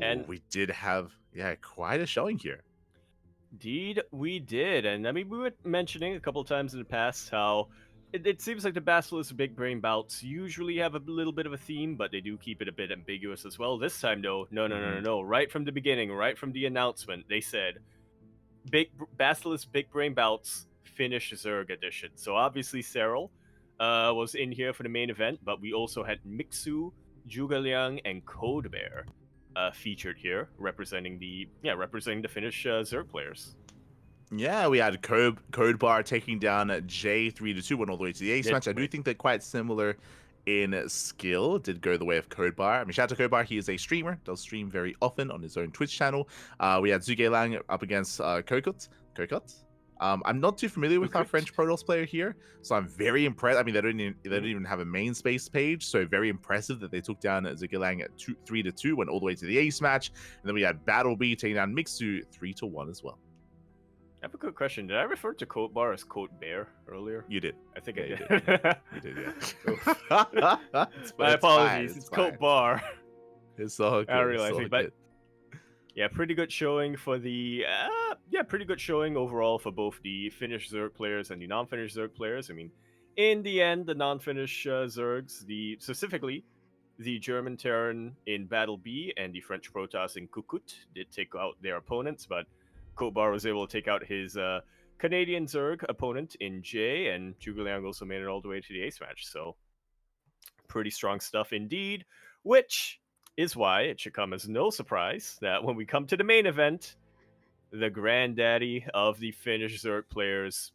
[SPEAKER 2] And we did have, quite a showing here.
[SPEAKER 1] Indeed, we did. And I mean, we were mentioning a couple of times in the past how it seems like the Basilisk Big Brain Bouts usually have a little bit of a theme, but they do keep it a bit ambiguous as well. This time, though, no. Right from the beginning, right from the announcement, they said, Basilisk Big Brain Bouts Finish Zerg edition. So obviously Cyril was in here for the main event, but we also had Mixu, Zhuge and Code Bear featured here, representing the Finnish Zerg players.
[SPEAKER 2] Yeah, we had Code Bar taking down J 3-2, went all the way to the ace match. I do think they're quite similar in skill. Did go the way of Code Bar. I mean, shout out to Code Bar. He is a streamer, does stream very often on his own Twitch channel. We had Zhuge Liang up against Kokot. I'm not too familiar with our French Protoss player here, so I'm very impressed. I mean, they don't even have a main space page, so very impressive that they took down Zhuge Liang at 3-2, went all the way to the ace match. And then we had Battle B taking down Mixu 3-1 as well.
[SPEAKER 1] I have a good question. Did I refer to Coat Bar as Coat Bear earlier?
[SPEAKER 2] You did.
[SPEAKER 1] I think I did.
[SPEAKER 2] You did, yeah.
[SPEAKER 1] My apologies. It's Coat Bar.
[SPEAKER 2] It's all good.
[SPEAKER 1] I don't realize it, but yeah, pretty good showing for the pretty good showing overall for both the Finnish Zerg players and the non-Finnish Zerg players. I mean, in the end, the non-Finnish Zergs, specifically the German Terran in Battle B and the French Protoss in Kukut, did take out their opponents, but Kobar was able to take out his Canadian Zerg opponent in J, and Zhuge Liang also made it all the way to the ace match. So Pretty strong stuff indeed, which is why it should come as no surprise that when we come to the main event, the granddaddy of the Finnish Zerg players,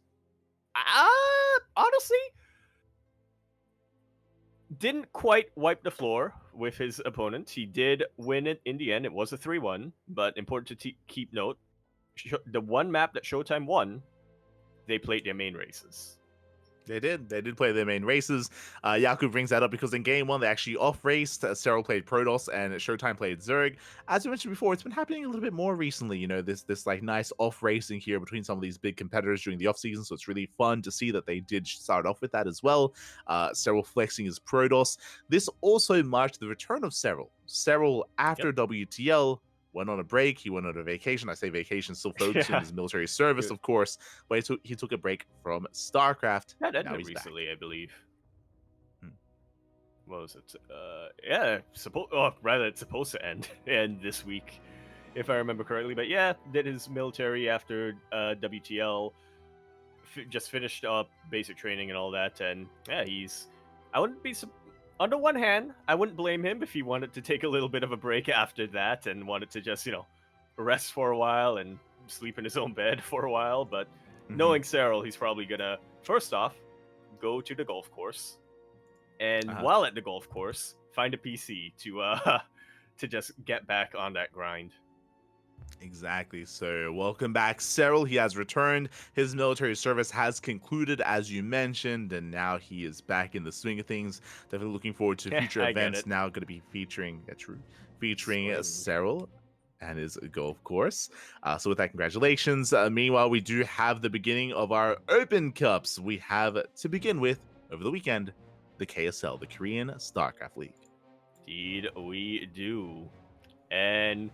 [SPEAKER 1] honestly, didn't quite wipe the floor with his opponent. He did win it in the end. It was a 3-1, but important to keep note, the one map that Showtime won, they played their main races.
[SPEAKER 2] They did play their main races. Yaku brings that up because in game one, they actually off-raced. Cyril played Protoss and Showtime played Zerg. As we mentioned before, it's been happening a little bit more recently. You know, this like nice off-racing here between some of these big competitors during the off-season. So it's really fun to see that they did start off with that as well. Cyril flexing his Protoss. This also marked the return of Cyril. Cyril, after WTL, went on a break. He went on a vacation. I say vacation, still focusing on his military service, of course. But he took a break from StarCraft.
[SPEAKER 1] That
[SPEAKER 2] now
[SPEAKER 1] ended
[SPEAKER 2] he's
[SPEAKER 1] recently,
[SPEAKER 2] back.
[SPEAKER 1] I believe.
[SPEAKER 2] Hmm.
[SPEAKER 1] What was it? It's supposed to end this week, if I remember correctly. But yeah, did his military after WTL. Just finished up basic training and all that, and yeah, I wouldn't be. On the one hand, I wouldn't blame him if he wanted to take a little bit of a break after that and wanted to just, rest for a while and sleep in his own bed for a while. But knowing Cyril, he's probably gonna, first off, go to the golf course, and while at the golf course, find a PC to just get back on that grind.
[SPEAKER 2] Exactly. So welcome back, Cyril. He has returned. His military service has concluded, as you mentioned, and now he is back in the swing of things. Definitely looking forward to future events. Now going to be featuring Cyril and his golf course. So with that, congratulations. Meanwhile, we do have the beginning of our Open Cups. We have, to begin with, over the weekend, the KSL, the Korean StarCraft League.
[SPEAKER 1] Indeed, we do. And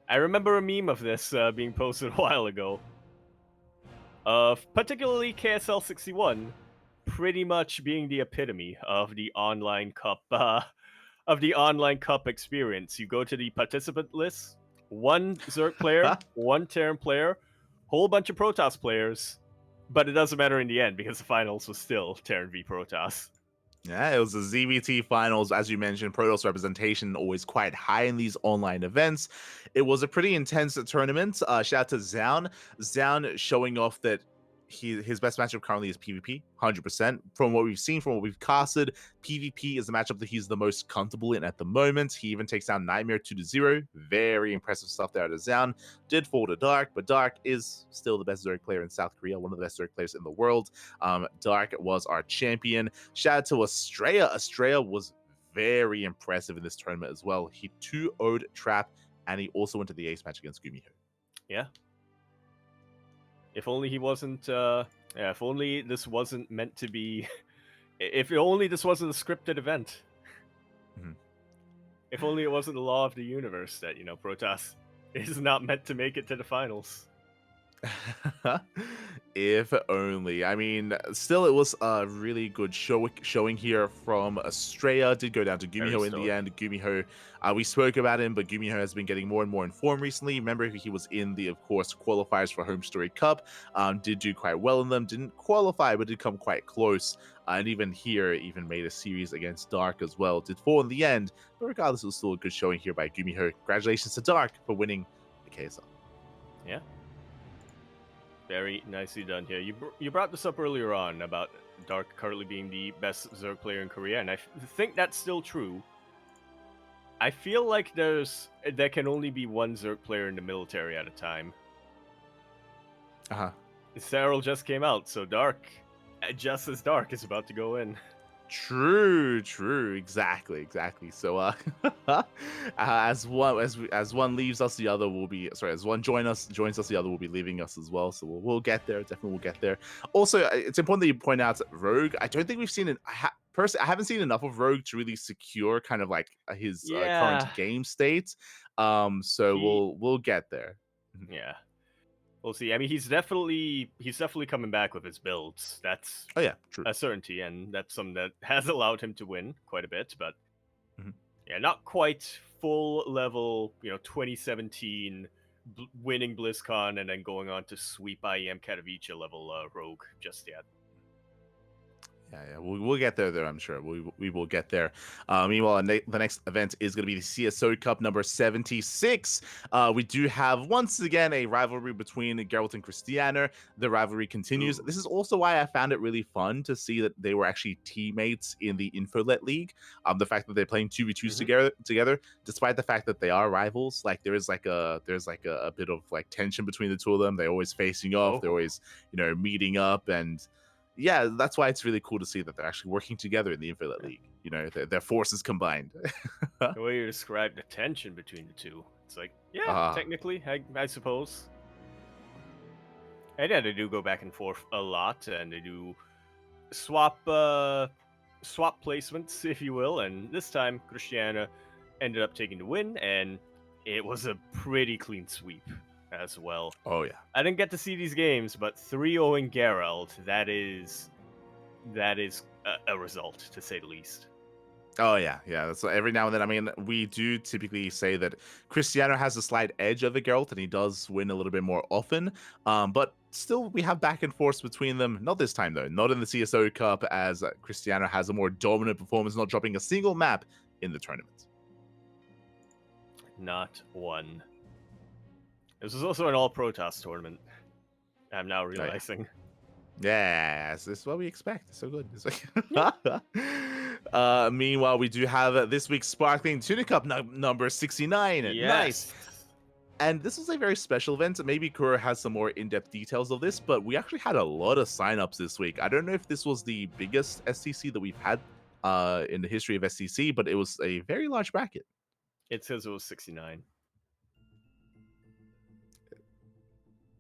[SPEAKER 1] I remember a meme of this being posted a while ago. Particularly KSL 61, pretty much being the epitome of the online cup experience. You go to the participant list, one Zerg player, one Terran player, whole bunch of Protoss players, but it doesn't matter in the end because the finals was still Terran v Protoss.
[SPEAKER 2] Yeah, it was the ZVT finals. As you mentioned, Protoss representation always quite high in these online events. It was a pretty intense tournament. Shout out to Zaun. Zaun showing off that his best matchup currently is PvP, 100%. From what we've seen, from what we've casted, PvP is the matchup that he's the most comfortable in at the moment. He even takes down Nightmare 2-0. Very impressive stuff there out of Zaun. Did fall to Dark, but Dark is still the best Zerg player in South Korea, one of the best Zerg players in the world. Dark was our champion. Shout out to Estrella. Estrella was very impressive in this tournament as well. He 2-0'd Trap, and he also went to the ace match against Gumiho.
[SPEAKER 1] Yeah. If only he wasn't, if only this wasn't meant to be, if only this wasn't a scripted event.
[SPEAKER 2] Mm-hmm.
[SPEAKER 1] If only it wasn't the law of the universe that, Protoss is not meant to make it to the finals.
[SPEAKER 2] If only. I mean, still, it was a really good showing here from Estrella. Did go down to Gumiho in the end. Gumiho, we spoke about him, but Gumiho has been getting more and more in form recently. Remember, he was in the, of course, qualifiers for Home Story Cup. Did do quite well in them. Didn't qualify, but did come quite close. And even here, even made a series against Dark as well. Did fall in the end, but regardless, it was still a good showing here by Gumiho. Congratulations to Dark for winning the KSL.
[SPEAKER 1] Yeah. Very nicely done here. You brought this up earlier on about Dark currently being the best Zerg player in Korea, and I think that's still true. I feel like there can only be one Zerg player in the military at a time. Cyril just came out, so Dark, just as Dark, is about to go in.
[SPEAKER 2] True, exactly. So, as one leaves us, the other will be as one joins us, the other will be leaving us as well. So we'll get there. Definitely, we'll get there. Also, it's important that you point out Rogue. I don't think we've seen personally, I haven't seen enough of Rogue to really secure kind of like his current game state. So we'll get there.
[SPEAKER 1] Yeah. We'll see. I mean, he's definitely coming back with his builds. That's
[SPEAKER 2] true.
[SPEAKER 1] A certainty, and that's something that has allowed him to win quite a bit. But yeah, not quite full level. 2017 winning BlizzCon and then going on to sweep IEM Katowice level Rogue just yet.
[SPEAKER 2] Yeah. We'll get there, though, I'm sure. We will get there. Meanwhile, the next event is going to be the CSO Cup number 76. We do have, once again, a rivalry between Geralt and Christiana. The rivalry continues.
[SPEAKER 1] Ooh.
[SPEAKER 2] This is also why I found it really fun to see that they were actually teammates in the Infolet League. The fact that they're playing 2v2s together, despite the fact that they are rivals, like there's like a bit of like tension between the two of them. They're always facing off. They're always, meeting up, and yeah, that's why it's really cool to see that they're actually working together in the Infinite League. Their forces combined.
[SPEAKER 1] The way you described the tension between the two, it's like, technically, I suppose. And yeah, they do go back and forth a lot, and they do swap placements, if you will. And this time, Christiana ended up taking the win, and it was a pretty clean sweep as well.
[SPEAKER 2] Oh yeah.
[SPEAKER 1] I didn't get to see these games, but 3-0 Geralt, that is a result, to say the least.
[SPEAKER 2] Oh yeah. So every now and then, I mean, we do typically say that Cristiano has a slight edge over Geralt, and he does win a little bit more often. But still, we have back and forth between them. Not this time though. Not in the CSO Cup, as Cristiano has a more dominant performance, not dropping a single map in the tournament.
[SPEAKER 1] Not one. This was also an all Protoss tournament. I'm now realizing.
[SPEAKER 2] Yes, this is what we expect. It's so good. It's like... meanwhile, we do have this week's Sparkling Tuna Cup number 69.
[SPEAKER 1] Yes.
[SPEAKER 2] Nice. And this was a very special event. Maybe Kura has some more in-depth details of this, but we actually had a lot of signups this week. I don't know if this was the biggest STC that we've had in the history of STC, but it was a very large bracket.
[SPEAKER 1] It says it was 69.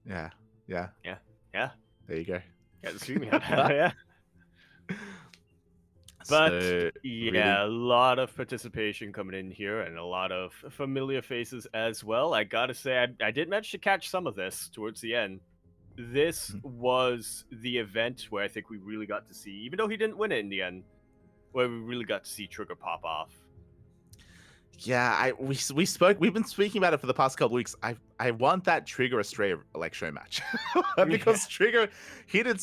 [SPEAKER 2] Yeah. There you go.
[SPEAKER 1] Yeah, yeah. But
[SPEAKER 2] really...
[SPEAKER 1] a lot of participation coming in here, and a lot of familiar faces as well. I gotta say, I did manage to catch some of this towards the end. This was the event where I think we really got to see, even though he didn't win it in the end, where we really got to see Trigger pop off.
[SPEAKER 2] Yeah, we've been speaking about it for the past couple weeks. I want that Trigger Astray like show match because Trigger, he did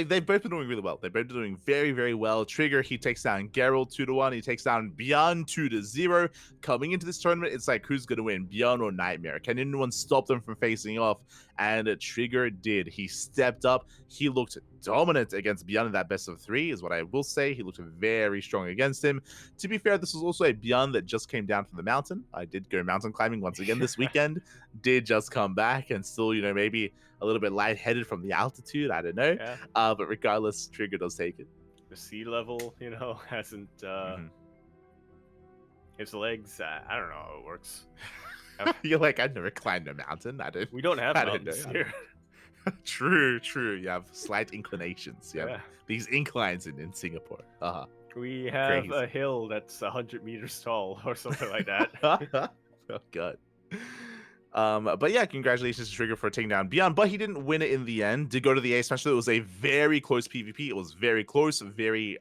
[SPEAKER 2] they've both been doing really well. They've both been doing very, very well. Trigger, he takes down Geralt 2-1. He takes down Beyond 2-0. Coming into this tournament, it's like, who's gonna win, Beyond or Nightmare? Can anyone stop them from facing off? And Trigger did. He stepped up. He looked dominant against Beyond in that best of 3, is what I will say. He looked very strong against him. To be fair, this was also a Beyond that just came down from the mountain. I did go mountain climbing once again this weekend. Did just come back and still, maybe a little bit lightheaded from the altitude. I don't know.
[SPEAKER 1] Yeah.
[SPEAKER 2] But regardless, Trigger does take it.
[SPEAKER 1] The sea level, hasn't his legs. I don't know how it works.
[SPEAKER 2] You're like, I've never climbed a mountain.
[SPEAKER 1] We don't have mountains here.
[SPEAKER 2] True. You have slight inclinations. Yeah. These inclines in Singapore.
[SPEAKER 1] We have a hill that's 100 meters tall or something like that.
[SPEAKER 2] Oh god. But yeah, congratulations to Trigger for taking down Beyond, but he didn't win it in the end. Did go to the A smash. So it was a very close PvP. It was very close, very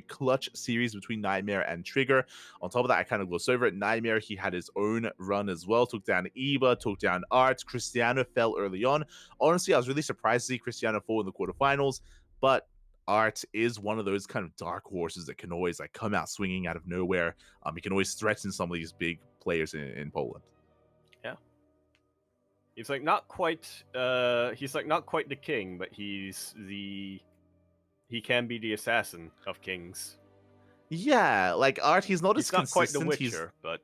[SPEAKER 2] clutch series between Nightmare and Trigger. On top of that, I kind of glossed over it. Nightmare, he had his own run as well. Took down Eva, took down Art. Cristiano fell early on. Honestly, I was really surprised to see Cristiano fall in the quarterfinals, but Art is one of those kind of dark horses that can always like come out swinging out of nowhere. He can always threaten some of these big players in Poland.
[SPEAKER 1] Yeah, he's like not quite. He's like not quite the king, but he can be the assassin of kings.
[SPEAKER 2] Yeah, like Art, he's not as
[SPEAKER 1] not
[SPEAKER 2] consistent.
[SPEAKER 1] Quite the Witcher, but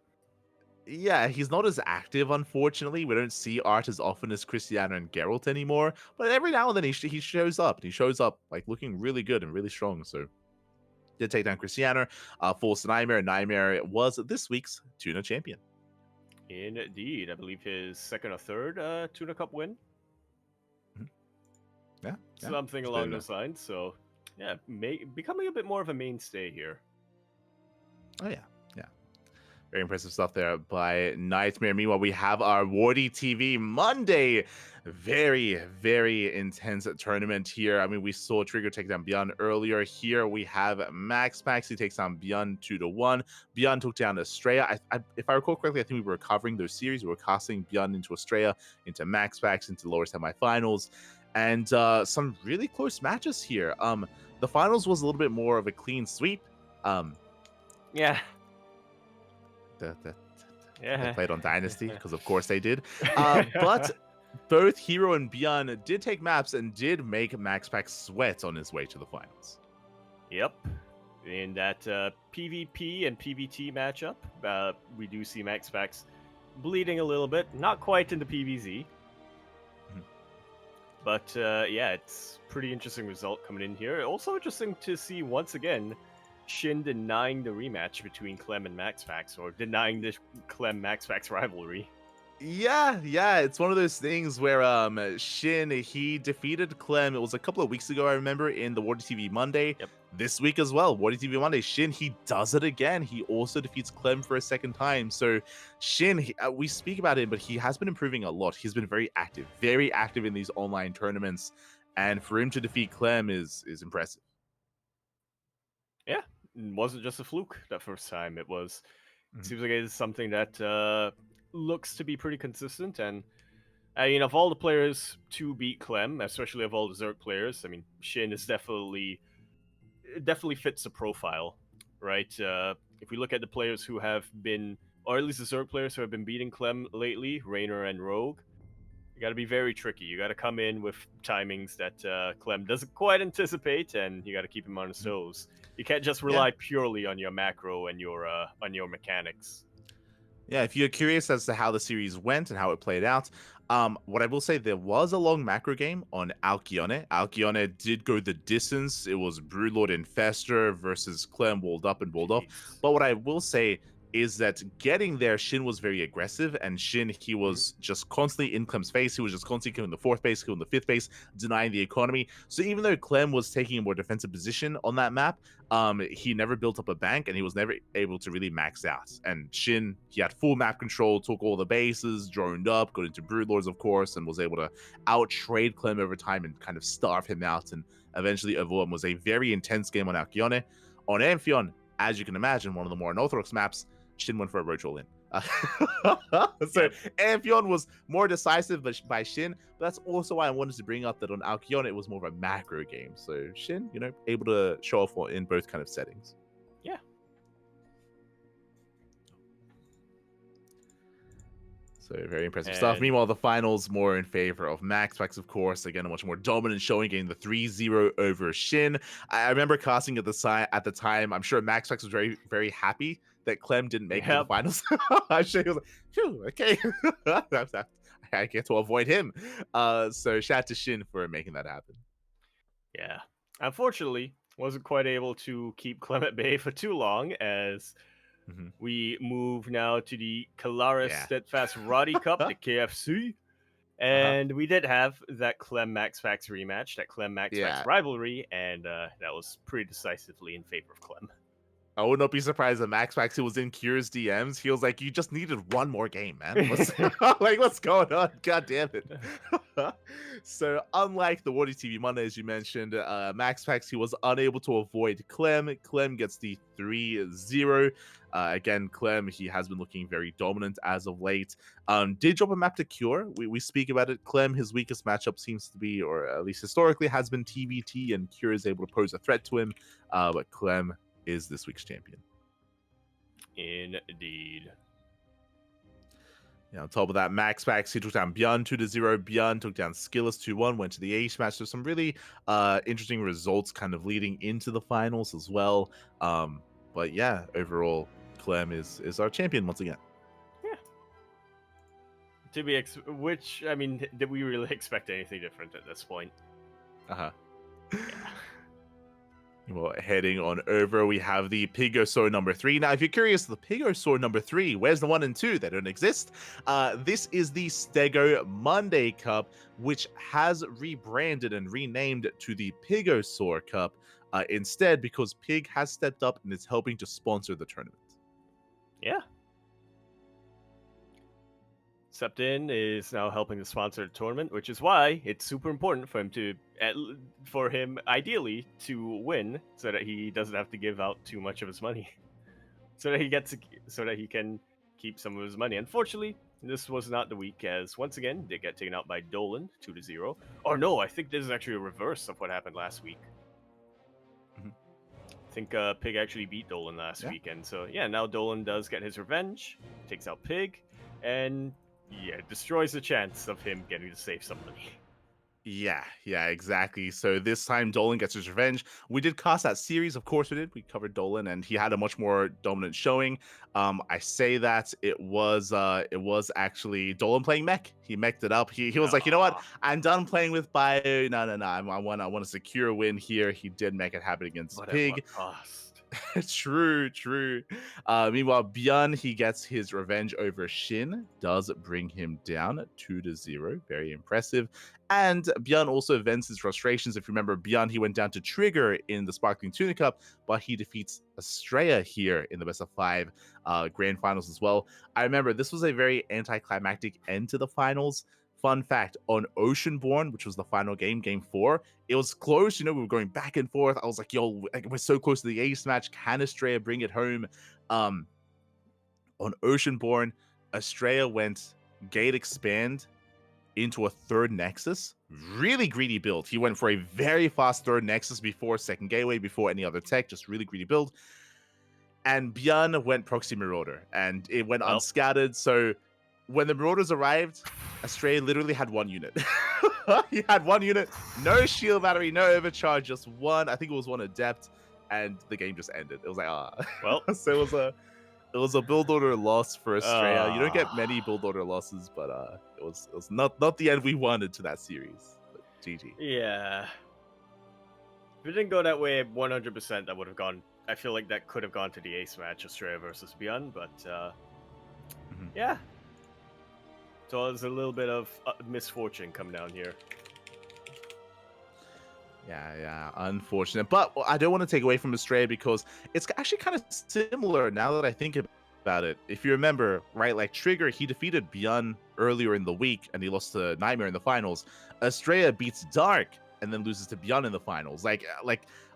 [SPEAKER 2] yeah, he's not as active, unfortunately. We don't see Art as often as Cristiano and Geralt anymore. But every now and then he shows up. And he shows up like looking really good and really strong. So did take down Cristiano, forced Nightmare. Nightmare was this week's Tuna champion.
[SPEAKER 1] Indeed, I believe his second or third Tuna Cup win.
[SPEAKER 2] Yeah,
[SPEAKER 1] something along those lines. So yeah, becoming a bit more of a mainstay here.
[SPEAKER 2] Oh yeah. Very impressive stuff there by Nightmare. Meanwhile, we have our Wardy TV Monday. Very, very intense tournament here. I mean, we saw Trigger take down Beyond earlier. Here we have Max Pax. He takes down Beyond 2-1. Beyond took down Estrella. If I recall correctly, I think we were covering those series. We were casting Beyond into Estrella, into Max Pax, into lower semifinals. And some really close matches here. The finals was a little bit more of a clean sweep.
[SPEAKER 1] Yeah.
[SPEAKER 2] They played on Dynasty because of course they did. But both Hero and Beyond did take maps and did make Max Pax sweat on his way to the finals.
[SPEAKER 1] Yep. In that PvP and PvT matchup, we do see Max Pax bleeding a little bit. Not quite in the PvZ. But yeah, it's pretty interesting result coming in here. Also interesting to see once again Shin denying the rematch between Clem and Max Pax, or denying the Clem Max Pax rivalry.
[SPEAKER 2] Yeah, it's one of those things where Shin, he defeated Clem. It was a couple of weeks ago, I remember, in the Wardy TV Monday.
[SPEAKER 1] Yep.
[SPEAKER 2] This week as well, Wardy TV Monday, Shin, he does it again. He also defeats Clem for a second time. So Shin, we speak about him, but he has been improving a lot. He's been very active in these online tournaments, and for him to defeat Clem is impressive.
[SPEAKER 1] Yeah, it wasn't just a fluke that first time. It was. It seems like it is something that looks to be pretty consistent. And I mean, of all the players to beat Clem, especially of all the Zerg players, I mean, Shin is definitely fits the profile, right? If we look at the players who have been, or at least the Zerg players who have been beating Clem lately, Raynor and Rogue, you got to be very tricky. You got to come in with timings that Clem doesn't quite anticipate, and you got to keep him on his toes. You can't just rely purely on your macro and your mechanics.
[SPEAKER 2] Yeah, if you're curious as to how the series went and how it played out, what I will say, there was a long macro game on Alcyone. Alcyone did go the distance. It was Broodlord Infestor versus Clem walled up and walled off. But what I will say is that getting there, Shin was very aggressive, and Shin, he was just constantly in Clem's face. He was just constantly killing the fourth base, killing the fifth base, denying the economy. So even though Clem was taking a more defensive position on that map, he never built up a bank, and he was never able to really max out. And Shin, he had full map control, took all the bases, droned up, got into Broodlords, of course, and was able to out-trade Clem over time and kind of starve him out, and eventually overwhelm. Was a very intense game on Alcyone. On Amphion, as you can imagine, one of the more unorthodox maps, Shin went for a roach all in. So Amphion was more decisive by Shin, but that's also why I wanted to bring up that on Alcyone it was more of a macro game. So Shin, able to show off in both kind of settings.
[SPEAKER 1] Yeah.
[SPEAKER 2] So very impressive stuff. Meanwhile, the finals more in favor of Max Pax, of course. Again, a much more dominant showing, getting the 3-0 over Shin. I remember casting at the time. I'm sure Max Pax was very, very happy that Clem didn't make it to the finals. I'm sure he was like, phew, okay. I get to avoid him. So shout out to Shin for making that happen.
[SPEAKER 1] Yeah. Unfortunately, wasn't quite able to keep Clem at bay for too long, as we move now to the Kalaris Steadfast Roddy Cup, the KFC. And we did have that Clem Max Pax rematch, that Clem Max Pax rivalry, and that was pretty decisively in favor of Clem.
[SPEAKER 2] I would not be surprised that Max Pax, who was in Cure's DMs, he was like, you just needed one more game, man. What's going on? God damn it. So, unlike the Wardy TV Monday, as you mentioned, Max Pax, he was unable to avoid Clem. Clem gets the 3-0. Again, Clem, he has been looking very dominant as of late. Did drop a map to Cure. We speak about it. Clem, his weakest matchup seems to be, or at least historically, has been TVT, and Cure is able to pose a threat to him. But Clem is this week's champion.
[SPEAKER 1] Indeed.
[SPEAKER 2] On top of that, Max Pax, he took down Bjorn 2-0. Bjorn took down Skillus 2-1, went to the Ace match. So some really interesting results kind of leading into the finals as well. But yeah, overall, Clem is our champion once again.
[SPEAKER 1] Yeah. Which, I mean, did we really expect anything different at this point?
[SPEAKER 2] Yeah.
[SPEAKER 1] Well,
[SPEAKER 2] heading on over, we have the Pigosaur number 3. Now, if you're curious, the Pigosaur number 3, where's the 1 and 2? They don't exist. This is the Stego Monday Cup, which has rebranded and renamed to the Pigosaur Cup instead, because Pig has stepped up and is helping to sponsor the tournament.
[SPEAKER 1] Yeah. stepped in, is now helping to sponsor the tournament, which is why it's super important for him for him ideally to win, so that he doesn't have to give out too much of his money, so that he can keep some of his money. Unfortunately, this was not the week, as once again they get taken out by Dolan 2-0. Or no, I think this is actually a reverse of what happened last week.
[SPEAKER 2] Mhm.
[SPEAKER 1] I think Pig actually beat Dolan last
[SPEAKER 2] Yeah.
[SPEAKER 1] weekend. So yeah, now Dolan does get his revenge, takes out Pig, and destroys the chance of him getting to save some money.
[SPEAKER 2] Yeah, exactly. So this time Dolan gets his revenge. We did cast that series, of course we did. We covered Dolan, and he had a much more dominant showing. I say that it was actually Dolan playing mech. He meched it up. He was like, you know what? I'm done playing with Bio. No. I want to secure a win here. He did make it happen against
[SPEAKER 1] But
[SPEAKER 2] Pig.
[SPEAKER 1] at what cost?
[SPEAKER 2] True. Meanwhile, Bjorn, he gets his revenge over Shin, does bring him down 2-0. Very impressive. And Bjorn also vents his frustrations. If you remember, Bjorn, he went down to Trigger in the Sparkling Tuna Cup, but he defeats Estrella here in the best of 5 grand finals as well. I remember this was a very anticlimactic end to the finals. Fun fact, on Oceanborn, which was the final game, game 4, it was close. We were going back and forth. I was like, yo, we're so close to the ace match. Can Estrella bring it home? On Oceanborn, Estrella went gate expand into a third Nexus. Really greedy build. He went for a very fast third Nexus before second gateway, before any other tech. Just really greedy build. And Bjorn went Proxy Marauder, and it went unscattered. So when the Marauders arrived, Estrella literally had 1 unit. He had 1 unit, no shield battery, no overcharge, just one. I think it was one Adept, and the game just ended. It was like,
[SPEAKER 1] Well,
[SPEAKER 2] so it was a build order loss for Estrella. You don't get many build order losses, but it was not the end we wanted to that series. But GG.
[SPEAKER 1] Yeah. If it didn't go that way 100%, that would have gone. I feel like that could have gone to the ace match, Estrella versus Bjorn, but yeah. So there's a little bit of misfortune come down here.
[SPEAKER 2] Yeah, unfortunate. But I don't want to take away from Estrella because it's actually kind of similar now that I think about it. If you remember, right, like Trigger, he defeated Bjorn earlier in the week and he lost to Nightmare in the finals. Estrella beats Dark and then loses to Bjorn in the finals. Like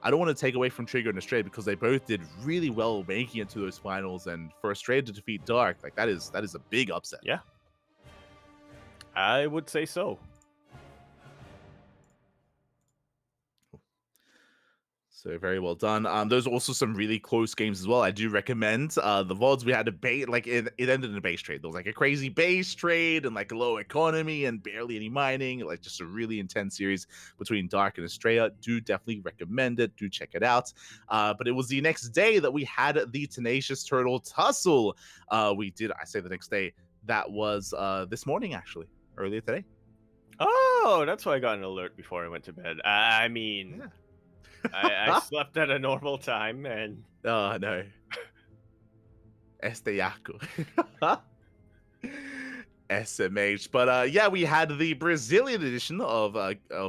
[SPEAKER 2] I don't want to take away from Trigger and Estrella because they both did really well making it to those finals, and for Estrella to defeat Dark, like that is a big upset.
[SPEAKER 1] Yeah. I would say so.
[SPEAKER 2] So very well done. There's also some really close games as well. I do recommend the VODs. We had a base, like it ended in a base trade. There was like a crazy base trade and like a low economy and barely any mining. Like just a really intense series between Dark and Estrella. Do definitely recommend it. Do check it out. But it was the next day that we had the Tenacious Turtle tussle. I say the next day. That was this morning actually, earlier today.
[SPEAKER 1] Oh, that's why I got an alert before I went to bed. I mean.
[SPEAKER 2] Yeah.
[SPEAKER 1] I slept at a normal time, and
[SPEAKER 2] oh no, Yaku. SMH. But yeah, we had the Brazilian edition of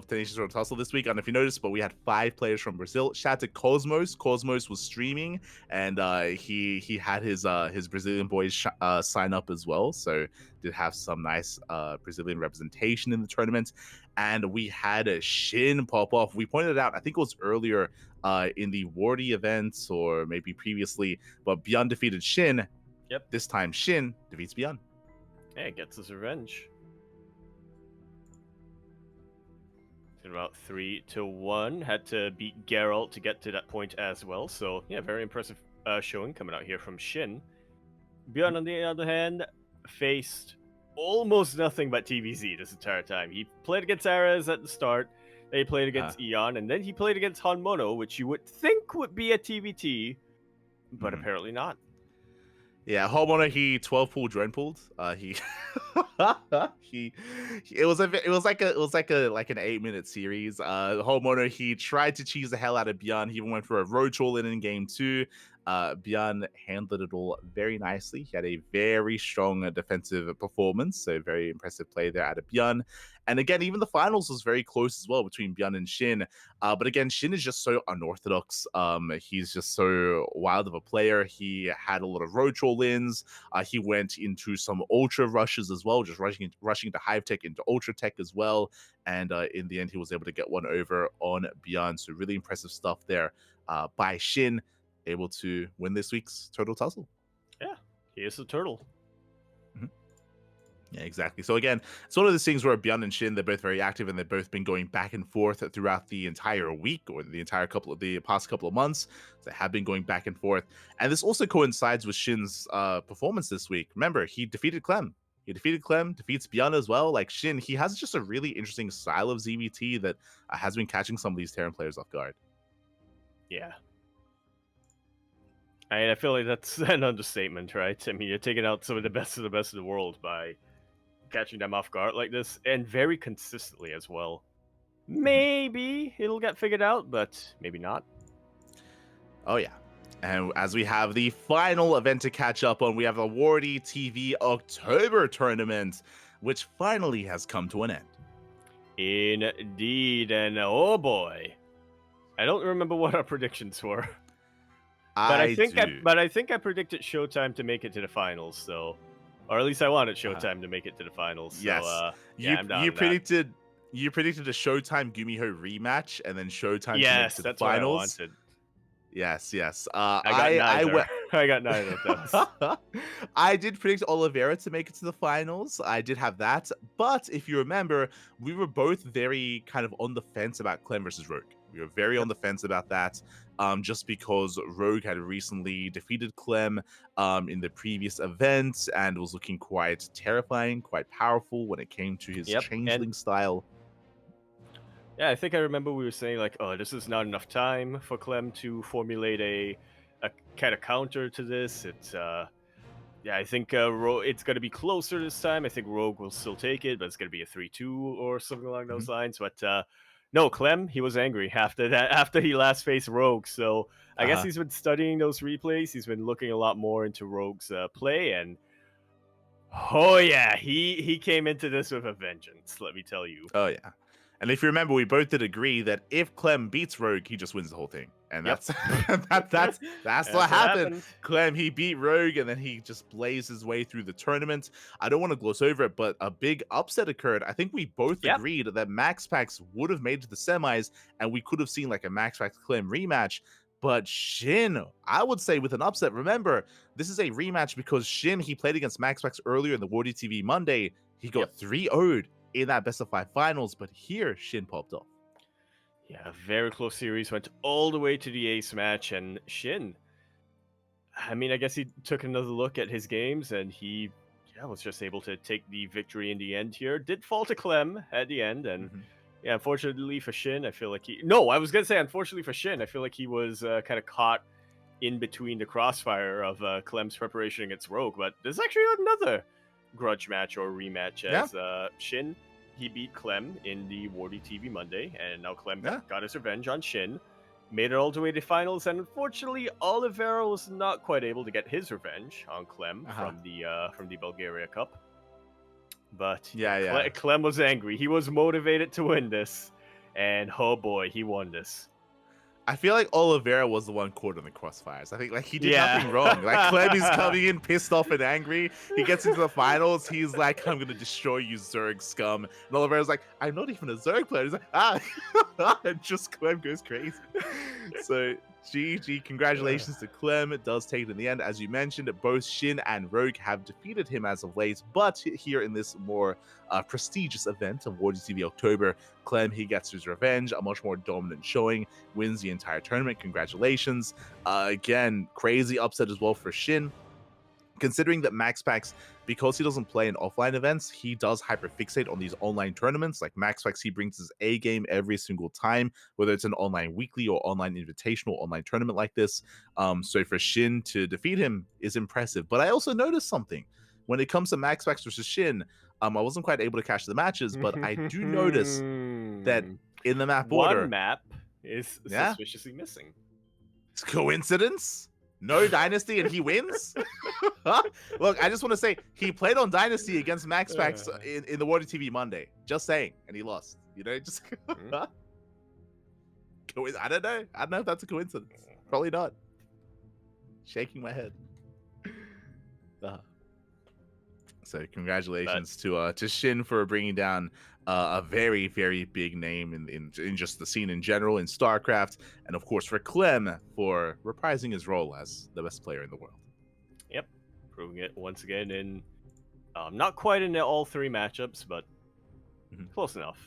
[SPEAKER 2] Tenacious Turtle Tussle this week. I don't know if you noticed, but we had 5 players from Brazil. Shout out to Cosmos. Cosmos was streaming, and he had his Brazilian boys sign up as well. So did have some nice Brazilian representation in the tournament. And we had a Shin pop off. We pointed out, I think it was earlier in the Wardy events or maybe previously, but Bjorn defeated Shin.
[SPEAKER 1] Yep.
[SPEAKER 2] This time Shin defeats Bjorn.
[SPEAKER 1] Yeah, gets his revenge. It's about 3-1. Had to beat Geralt to get to that point as well. So yeah, very impressive showing coming out here from Shin. Bjorn, on the other hand, faced almost nothing but TVZ this entire time. He played against Ares at the start, then he played against Eon, and then he played against Hanmono, which you would think would be a TVT, but apparently not.
[SPEAKER 2] Yeah, Hanmono, he 12 pool drone pulled. It was like an 8-minute series. Hanmono, he tried to cheese the hell out of Bjorn. He even went for a roach all in game 2. Bjorn handled it all very nicely. He had a very strong defensive performance, so very impressive play there out of Bjorn. And again, even the finals was very close as well between Bjorn and Shin. But again, Shin is just so unorthodox. He's just so wild of a player. He had a lot of roach all-ins. He went into some ultra rushes as well, just rushing to Hive Tech into Ultra Tech as well. And in the end, he was able to get one over on Bjorn. So really impressive stuff there by Shin, able to win this week's Turtle Tussle.
[SPEAKER 1] Yeah, he is a turtle.
[SPEAKER 2] Yeah, exactly. So again, it's one of those things where Bjorn and Shin, they're both very active and they've both been going back and forth throughout the entire week or the past couple of months. They have been going back and forth. And this also coincides with Shin's performance this week. Remember, he defeated Clem. Defeats Bjorn as well. Like Shin, he has just a really interesting style of ZVT that has been catching some of these Terran players off guard.
[SPEAKER 1] Yeah. I feel like that's an understatement, right? I mean, you're taking out some of the best of the world by catching them off guard like this, and very consistently as well. Maybe it'll get figured out, but maybe not.
[SPEAKER 2] Oh, yeah. And as we have the final event to catch up on, we have the Wardy TV October tournament, which finally has come to an end.
[SPEAKER 1] Indeed, and oh boy. I don't remember what our predictions were. But I think I predicted Showtime to make it to the finals, so, or at least I wanted Showtime to make it to the finals. So,
[SPEAKER 2] yes,
[SPEAKER 1] you
[SPEAKER 2] predicted a Showtime Gumiho rematch, and then Showtime to make it to the finals.
[SPEAKER 1] What I wanted.
[SPEAKER 2] Yes.
[SPEAKER 1] I got neither of those.
[SPEAKER 2] I did predict Oliveira to make it to the finals. I did have that, but if you remember, we were both very kind of on the fence about Clem versus Rogue. We were very on the fence about that, just because Rogue had recently defeated Clem in the previous event and was looking quite terrifying, quite powerful when it came to his changeling style.
[SPEAKER 1] Yeah, I think I remember we were saying, like, oh, this is not enough time for Clem to formulate a kind of counter to this. It's, I think it's going to be closer this time. I think Rogue will still take it, but it's going to be a 3-2 or something along those lines. But no, Clem, he was angry after he last faced Rogue. So I guess he's been studying those replays. He's been looking a lot more into Rogue's play. And, oh, yeah, he came into this with a vengeance, let me tell you.
[SPEAKER 2] Oh, yeah. And if you remember, we both did agree that if Clem beats Rogue, he just wins the whole thing. And that's what happened. Clem, he beat Rogue, and then he just blazed his way through the tournament. I don't want to gloss over it, but a big upset occurred. I think we both agreed that MaxPax would have made it to the semis, and we could have seen like a MaxPax Clem rematch. But Shin, I would say with an upset. Remember, this is a rematch because Shin, he played against MaxPax earlier in the Wardy TV Monday. He got 3-0'd. In that best of 5 finals, but here Shin popped off.
[SPEAKER 1] Yeah, a very close series, went all the way to the ace match, and Shin, I mean, I guess he took another look at his games, and he was just able to take the victory in the end here. Did fall to Clem at the end, and unfortunately for Shin, I feel like unfortunately for Shin, I feel like he was kind of caught in between the crossfire of Clem's preparation against Rogue, but there's actually another grudge match or rematch as Shin, he beat Clem in the Wardy TV Monday, and now Clem got his revenge on Shin, made it all the way to finals, and unfortunately Oliveira was not quite able to get his revenge on Clem from the Bulgaria Cup. But Clem was angry. He was motivated to win this, and oh boy, he won this.
[SPEAKER 2] I feel like Oliveira was the one caught in the crossfires. I think like he did nothing wrong. Like Clem is coming in pissed off and angry. He gets into the finals. He's like, I'm gonna destroy you, Zerg scum. And Oliveira's like, I'm not even a Zerg player. He's like, and just Clem goes crazy. So GG, congratulations to Clem. It does take it in the end. As you mentioned, both Shin and Rogue have defeated him as of late, but here in this more prestigious event of Wardy TV October, Clem, he gets his revenge, a much more dominant showing, wins the entire tournament. Congratulations. Again, crazy upset as well for Shin. Considering that MaxPax, because he doesn't play in offline events, he does hyperfixate on these online tournaments. Like MaxPax, he brings his A game every single time, whether it's an online weekly or online invitational online tournament like this. So for Shin to defeat him is impressive. But I also noticed something. When it comes to MaxPax versus Shin, I wasn't quite able to catch the matches, but I do notice that in the map order,
[SPEAKER 1] one map is suspiciously missing.
[SPEAKER 2] Coincidence? No Dynasty and he wins? Look, I just want to say he played on Dynasty against Max Packs in the Water TV Monday. Just saying. And he lost. You know, just I don't know. I don't know if that's a coincidence. Probably not. Shaking my head. So congratulations to Shin for bringing down a very, very big name in just the scene in general in StarCraft, and of course for Clem for reprising his role as the best player in the world.
[SPEAKER 1] Yep, proving it once again in not quite in all three matchups, but close enough.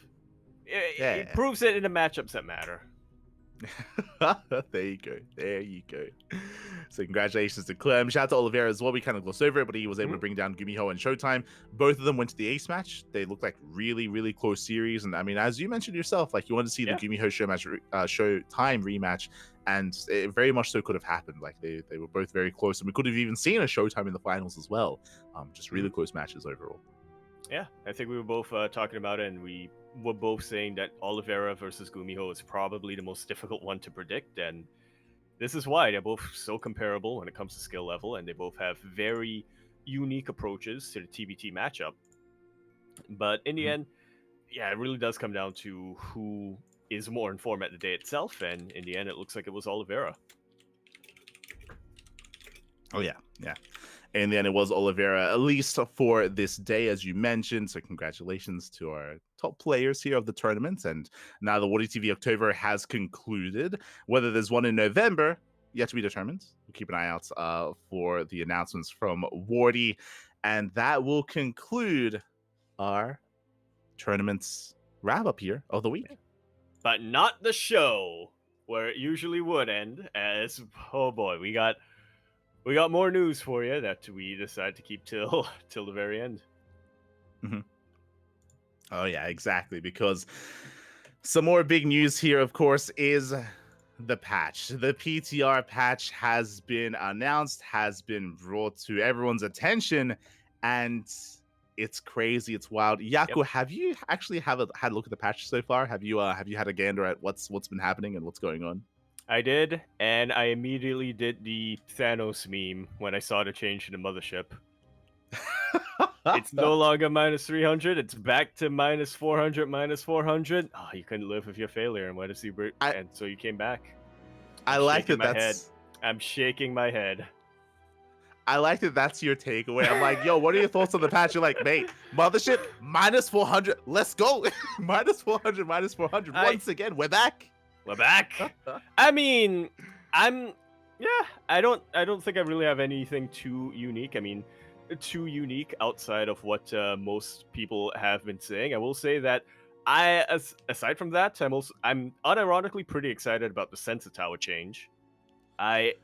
[SPEAKER 1] It proves it in the matchups that matter.
[SPEAKER 2] There you go. There you go. So congratulations to Clem. Shout out to Oliveira as well. We kind of glossed over it, but he was able to bring down Gumiho and Showtime. Both of them went to the ace match. They looked like really, really close series. And I mean, as you mentioned yourself, like you wanted to see the Gumiho Showtime rematch, and it very much so could have happened. Like they were both very close, and we could have even seen a Showtime in the finals as well. Just really close matches overall.
[SPEAKER 1] Yeah, I think we were both talking about it, and we were both saying that Oliveira versus Gumiho is probably the most difficult one to predict, and this is why. They're both so comparable when it comes to skill level, and they both have very unique approaches to the TBT matchup. But in the end, yeah, it really does come down to who is more in form at the day itself, and in the end, it looks like it was Oliveira.
[SPEAKER 2] Oh, yeah. And then it was Oliveira, at least for this day, as you mentioned. So congratulations to our top players here of the tournament. And now the Water TV October has concluded. Whether there's one in November, yet to be determined. We'll keep an eye out for the announcements from Wardy. And that will conclude our tournament's wrap-up here of the week.
[SPEAKER 1] But not the show, where it usually would end, as, oh boy, we got more news for you that we decided to keep till the very end.
[SPEAKER 2] Oh yeah, exactly. Because some more big news here, of course, is the patch. The PTR patch has been announced, has been brought to everyone's attention, and it's crazy. It's wild. Yaku, have you actually had a look at the patch so far? Have you had a gander at what's been happening and what's going on?
[SPEAKER 1] I did, and I immediately did the Thanos meme when I saw the change in the mothership. It's no longer minus 300, it's back to minus 400, minus 400. Oh, you couldn't live with your failure, and what is and so you came back.
[SPEAKER 2] I like that
[SPEAKER 1] I'm shaking my head.
[SPEAKER 2] I like that that's your takeaway. I'm like, yo, what are your thoughts on the patch? You're like, mate, mothership, minus 400, let's go. minus 400, minus 400. Once again, we're back.
[SPEAKER 1] We're back. I mean, I don't think I really have anything too unique. I mean, too unique outside of what most people have been saying. I will say that aside from that, I'm unironically pretty excited about the Sensor Tower change. I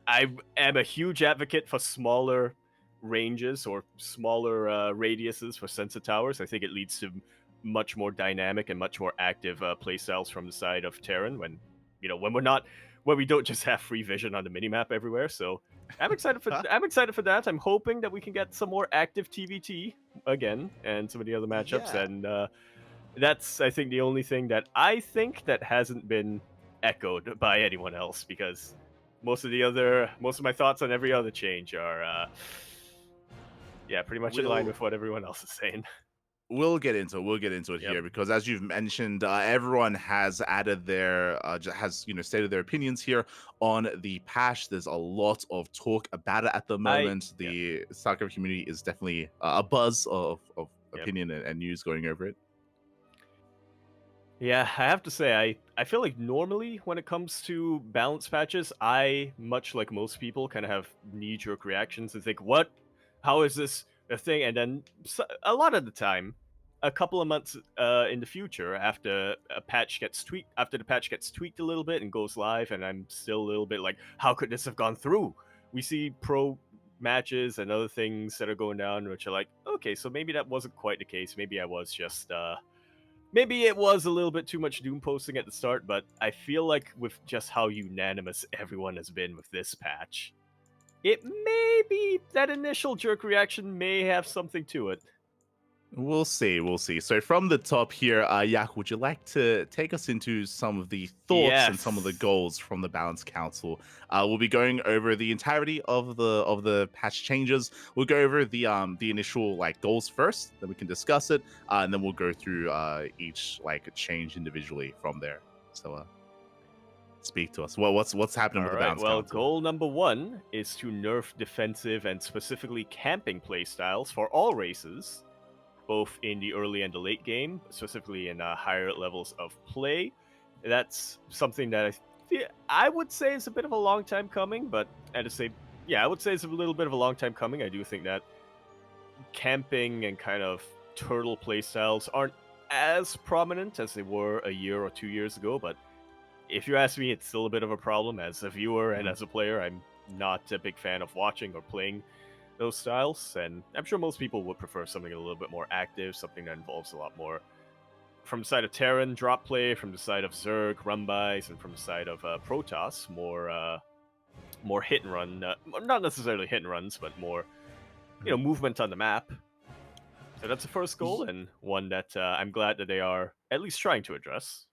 [SPEAKER 1] am a huge advocate for smaller ranges or smaller radiuses for Sensor Towers. I think it leads to much more dynamic and much more active playstyles from the side of Terran when we don't just have free vision on the minimap everywhere. So I'm excited for that. I'm hoping that we can get some more active TVT again and some of the other matchups. Yeah. And that's, I think, the only thing that I think that hasn't been echoed by anyone else, because most of my thoughts on every other change are pretty much in line with what everyone else is saying.
[SPEAKER 2] We'll get into it here, because as you've mentioned, everyone has added their stated their opinions here on the patch. There's a lot of talk about it at the moment. The StarCraft community is definitely a buzz of opinion and news going over it.
[SPEAKER 1] Yeah, I have to say, I feel like normally when it comes to balance patches, I, much like most people, kind of have knee-jerk reactions and think, what? How is this a thing? And then a lot of the time, a couple of months in the future, after the patch gets tweaked a little bit and goes live, and I'm still a little bit like, how could this have gone through? We see pro matches and other things that are going down, which are like, okay, so maybe that wasn't quite the case. Maybe I was just... maybe it was a little bit too much doom posting at the start, but I feel like with just how unanimous everyone has been with this patch, it may be that initial jerk reaction may have something to it.
[SPEAKER 2] We'll see. We'll see. So from the top here, Yak, would you like to take us into some of the thoughts and some of the
[SPEAKER 1] Yes.
[SPEAKER 2] goals from the Balance Council? We'll be going over the entirety of the patch changes. We'll go over the initial like goals first, then we can discuss it, and then we'll go through each like change individually from there. So speak to us. Well, what's happening
[SPEAKER 1] All
[SPEAKER 2] with the
[SPEAKER 1] right.
[SPEAKER 2] Balance
[SPEAKER 1] Well,
[SPEAKER 2] Council?
[SPEAKER 1] goal number 1 is to nerf defensive and specifically camping playstyles for all races, both in the early and the late game, specifically in higher levels of play. That's something that I would say is a bit of a long time coming, but at the same, yeah, I would say it's a little bit of a long time coming. I do think that camping and kind of turtle playstyles aren't as prominent as they were a year or 2 years ago, but if you ask me, it's still a bit of a problem. As a viewer and as a player, I'm not a big fan of watching or playing those styles, and I'm sure most people would prefer something a little bit more active, something that involves a lot more from the side of Terran drop play, from the side of Zerg run bys, and from the side of Protoss more hit and run, not necessarily hit and runs, but more movement on the map. So that's the first goal, and one that I'm glad that they are at least trying to address.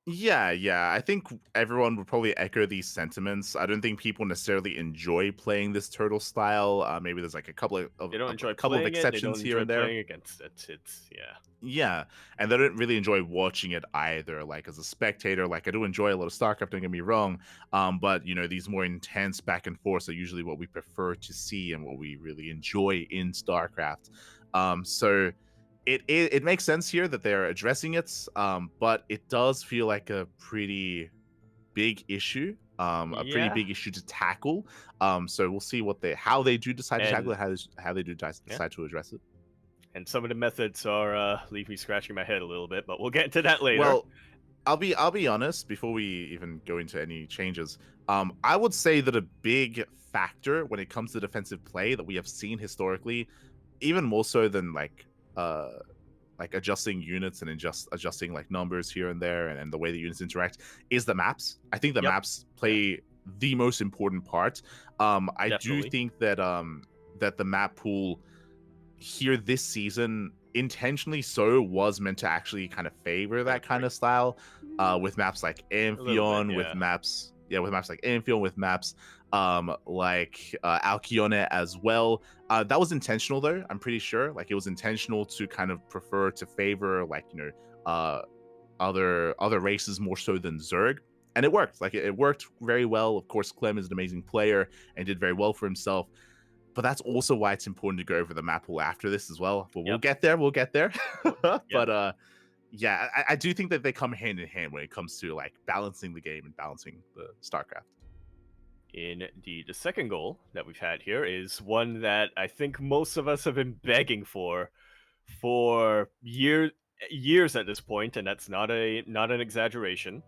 [SPEAKER 2] Yeah. I think everyone would probably echo these sentiments. I don't think people necessarily enjoy playing this turtle style. Maybe there's like a couple
[SPEAKER 1] They don't
[SPEAKER 2] of
[SPEAKER 1] enjoy
[SPEAKER 2] a couple of
[SPEAKER 1] playing it. They
[SPEAKER 2] exceptions
[SPEAKER 1] don't
[SPEAKER 2] here
[SPEAKER 1] enjoy
[SPEAKER 2] and there.
[SPEAKER 1] playing against it. It's yeah.
[SPEAKER 2] Yeah, and they don't really enjoy watching it either. Like as a spectator, like I do enjoy a lot of StarCraft. Don't get me wrong, but these more intense back and forth are usually what we prefer to see and what we really enjoy in StarCraft. So it makes sense here that they're addressing it, but it does feel like a pretty big issue. A pretty
[SPEAKER 1] Yeah.
[SPEAKER 2] big issue to tackle. So we'll see how they do decide to tackle
[SPEAKER 1] And
[SPEAKER 2] it, how they do decide to address it.
[SPEAKER 1] and some of the methods are leave me scratching my head a little bit, but we'll get into that later.
[SPEAKER 2] Well, I'll be honest before we even go into any changes. I would say that a big factor when it comes to defensive play that we have seen historically, even more so than like adjusting units and adjusting like numbers here and there and the way the units interact is the maps. I think the
[SPEAKER 1] Yep.
[SPEAKER 2] maps play the most important part. I do
[SPEAKER 1] Definitely.
[SPEAKER 2] think that that the map pool here this season intentionally so was meant to actually kind of favor that kind of style with maps like
[SPEAKER 1] little bit,
[SPEAKER 2] Amphion,
[SPEAKER 1] yeah.
[SPEAKER 2] with maps like Amphion, with maps like Alcyone as well. That was intentional though, I'm pretty sure. Like it was intentional to kind of prefer to favor like other races more so than Zerg. And it worked. Like it worked very well. Of course, Clem is an amazing player and did very well for himself. But that's also why it's important to go over the map pool after this as well. But we'll get there. We'll get there. But yeah, I do think that they come hand in hand when it comes to like balancing the game and balancing the StarCraft.
[SPEAKER 1] Indeed. The second goal that we've had here is one that I think most of us have been begging for years at this point, and that's not an exaggeration.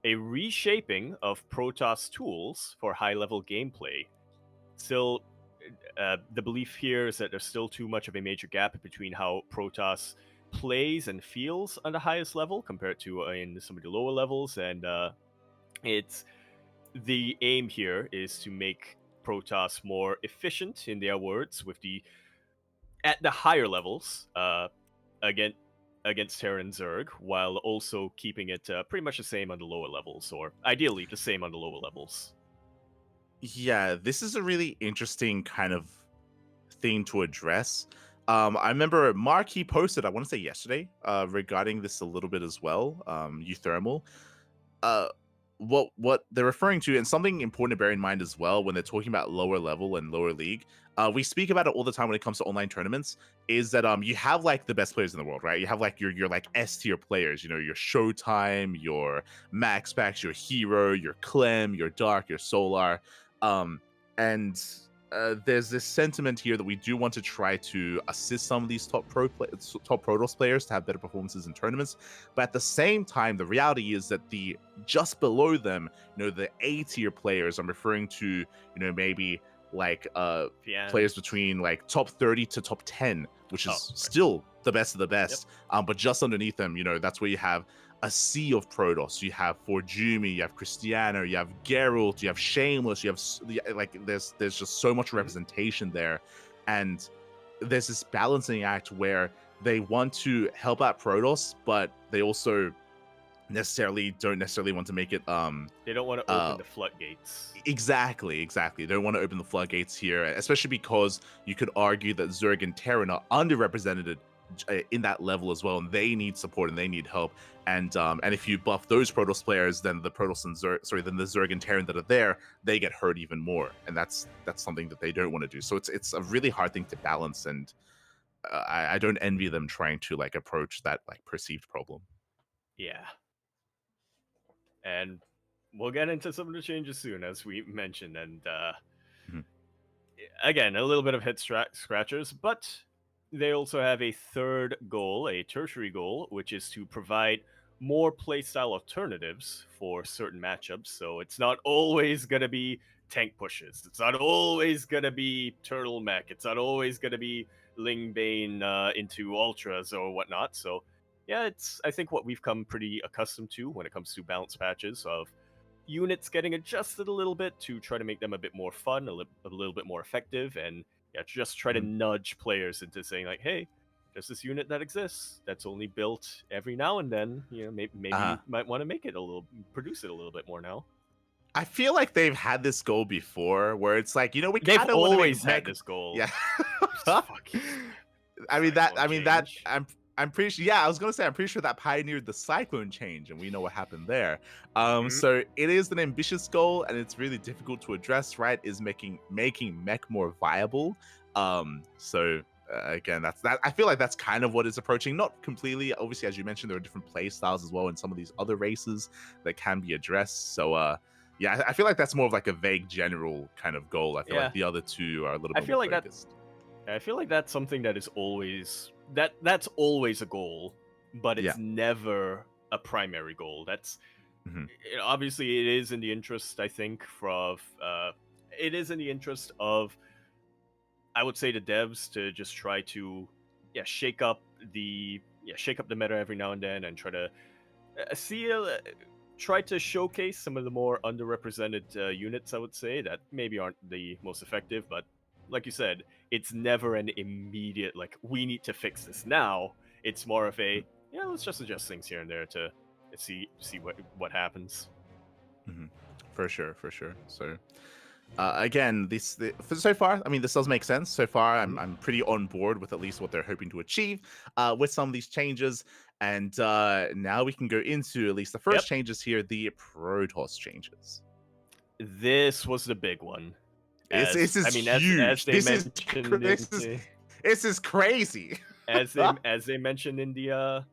[SPEAKER 1] A reshaping of Protoss tools for high-level gameplay. Still, the belief here is that there's still too much of a major gap between how Protoss plays and feels on the highest level compared to in some of the lower levels, and it's the aim here is to make Protoss more efficient, in their words, at the higher levels against Terran Zerg, while also keeping it pretty much the same on the lower levels, or ideally the same on the lower levels.
[SPEAKER 2] Yeah, this is a really interesting kind of thing to address. I remember Mark, he posted, I want to say yesterday, regarding this a little bit as well, Euthermal. What they're referring to, and something important to bear in mind as well when they're talking about lower level and lower league, we speak about it all the time when it comes to online tournaments, is that you have like the best players in the world, right? You have like your like S tier players, your Showtime, your Maxpax, your Hero, your Clem, your Dark, your Solar, and there's this sentiment here that we do want to try to assist some of these top Protoss players to have better performances in tournaments, but at the same time, the reality is that the just below them, the A tier players, I'm referring to, maybe like players between like top 30 to top 10, which is still the best of the best.
[SPEAKER 1] Yep.
[SPEAKER 2] But just underneath them, that's where you have a sea of Protoss. You have Forjumi, you have Cristiano, you have Geralt, you have Shameless, you have like there's just so much representation there, and there's this balancing act where they want to help out Protoss, but they also don't necessarily want to make it
[SPEAKER 1] They don't want to open the floodgates.
[SPEAKER 2] Exactly. They don't want to open the floodgates here, especially because you could argue that Zerg and Terran are underrepresented in that level as well, and they need support and they need help. And if you buff those Protoss players, then the Protoss and then the Zerg and Terran that are there, they get hurt even more, and that's something that they don't want to do. So it's a really hard thing to balance, and I don't envy them trying to like approach that like perceived problem.
[SPEAKER 1] Yeah. And we'll get into some of the changes soon, as we mentioned. And again, a little bit of head scratchers, but they also have a third goal, a tertiary goal, which is to provide more playstyle alternatives for certain matchups. So it's not always going to be tank pushes. It's not always going to be turtle mech. It's not always going to be Ling Bane into ultras or whatnot. So yeah, it's I think what we've come pretty accustomed to when it comes to balance patches of units getting adjusted a little bit to try to make them a bit more fun, a little bit more effective, and yeah, just try to nudge players into saying like, hey, there's this unit that exists that's only built every now and then. You know, maybe you might want to make it produce it a little bit more now.
[SPEAKER 2] I feel like they've had this goal before, where it's like, we
[SPEAKER 1] they've
[SPEAKER 2] kind of
[SPEAKER 1] always had this goal.
[SPEAKER 2] Yeah.
[SPEAKER 1] Change.
[SPEAKER 2] I'm pretty sure. Yeah, I was gonna say I'm pretty sure that pioneered the cyclone change, and we know what happened there. So it is an ambitious goal, and it's really difficult to address. Right? Is making mech more viable. Again, that's that. I feel like that's kind of what it's approaching. Not completely. Obviously, as you mentioned, there are different play styles as well in some of these other races that can be addressed. So yeah, I feel like that's more of like a vague general kind of goal. I feel like the other two are a little bit more focused.
[SPEAKER 1] I feel like that's something that is always that's always a goal, but it's never a primary goal. That's obviously it is in the interest, I think, it is in the interest of, I would say, the devs to just try to shake up the meta every now and then, and try to try to showcase some of the more underrepresented units, I would say, that maybe aren't the most effective, but like you said, it's never an immediate, like, we need to fix this now. It's more of a, let's just adjust things here and there to see what happens.
[SPEAKER 2] For sure. So, again, so far, I mean, this does make sense. So far, I'm pretty on board with at least what they're hoping to achieve with some of these changes. And now we can go into at least the first changes here, the Protoss changes.
[SPEAKER 1] This was the big one.
[SPEAKER 2] This is huge. This is crazy.
[SPEAKER 1] as they mentioned in the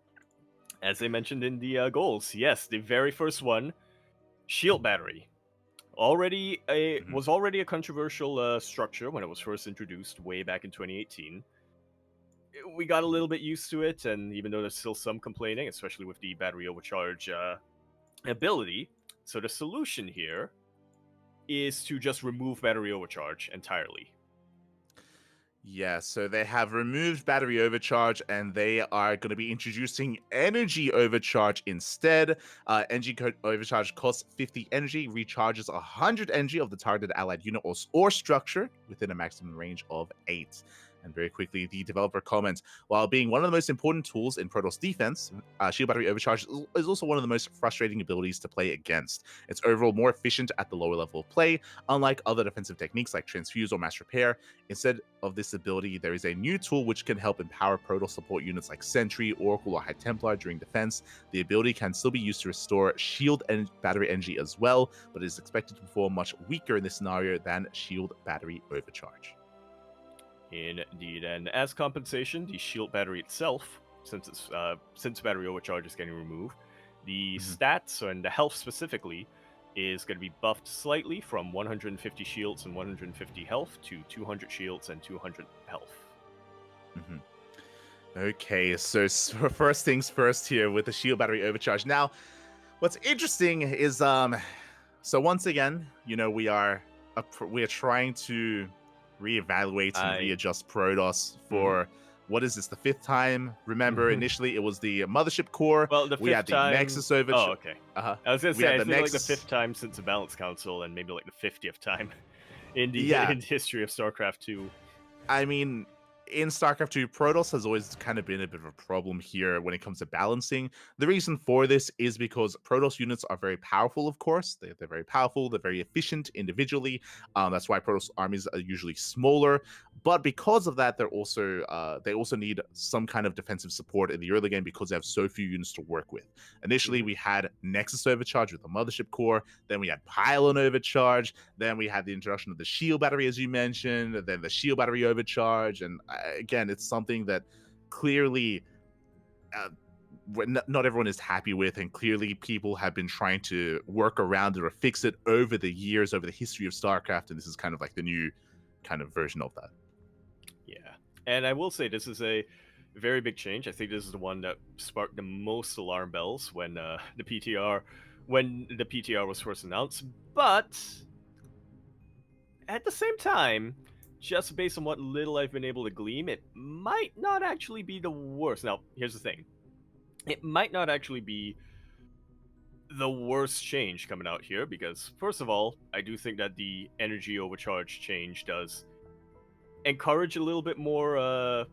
[SPEAKER 1] goals, yes, the very first one, shield battery, was already a controversial structure when it was first introduced way back in 2018. We got a little bit used to it, and even though there's still some complaining, especially with the battery overcharge ability, so the solution here is to just remove battery overcharge entirely.
[SPEAKER 2] Yeah, so they have removed battery overcharge, and they are going to be introducing energy overcharge instead. Energy overcharge costs 50 energy, recharges 100 energy of the targeted allied unit or structure within a maximum range of 8. And very quickly, the developer comments, while being one of the most important tools in Protoss defense, Shield Battery Overcharge is also one of the most frustrating abilities to play against. It's overall more efficient at the lower level of play, unlike other defensive techniques like Transfuse or Mass Repair. Instead of this ability, there is a new tool which can help empower Protoss support units like Sentry, Oracle, or High Templar during defense. The ability can still be used to restore Shield and Battery energy as well, but is expected to perform much weaker in this scenario than Shield Battery Overcharge.
[SPEAKER 1] Indeed, and as compensation, the shield battery itself, since battery overcharge is getting removed, the stats and the health specifically is going to be buffed slightly from 150 shields and 150 health to 200 shields and 200 health.
[SPEAKER 2] Okay, so first things first here with the shield battery overcharge. Now, what's interesting is so once again, we are trying to reevaluate and readjust Protoss for what is this, the 5th time? Remember, initially it was the Mothership Core.
[SPEAKER 1] Well,
[SPEAKER 2] we had the Nexus overcharge.
[SPEAKER 1] Oh, okay. I was gonna say, I think like the 5th time since the Balance Council, and maybe like the 50th time in the history of StarCraft 2.
[SPEAKER 2] I mean, in StarCraft 2, Protoss has always kind of been a bit of a problem here when it comes to balancing. The reason for this is because Protoss units are very powerful, of course. They're very powerful, they're very efficient individually. That's why Protoss armies are usually smaller. But because of that, they also need some kind of defensive support in the early game because they have so few units to work with. Initially, we had Nexus Overcharge with the Mothership Core, then we had Pylon Overcharge, then we had the introduction of the Shield Battery, as you mentioned, then the Shield Battery Overcharge, and again, it's something that clearly not everyone is happy with, and clearly people have been trying to work around it or fix it over the years, over the history of StarCraft, and this is kind of like the new kind of version of that.
[SPEAKER 1] Yeah, and I will say this is a very big change. I think this is the one that sparked the most alarm bells when the PTR was first announced. But at the same time, just based on what little I've been able to glean, it might not actually be the worst. Now, here's the thing. It might not actually be the worst change coming out here, because first of all, I do think that the energy overcharge change does encourage a little bit more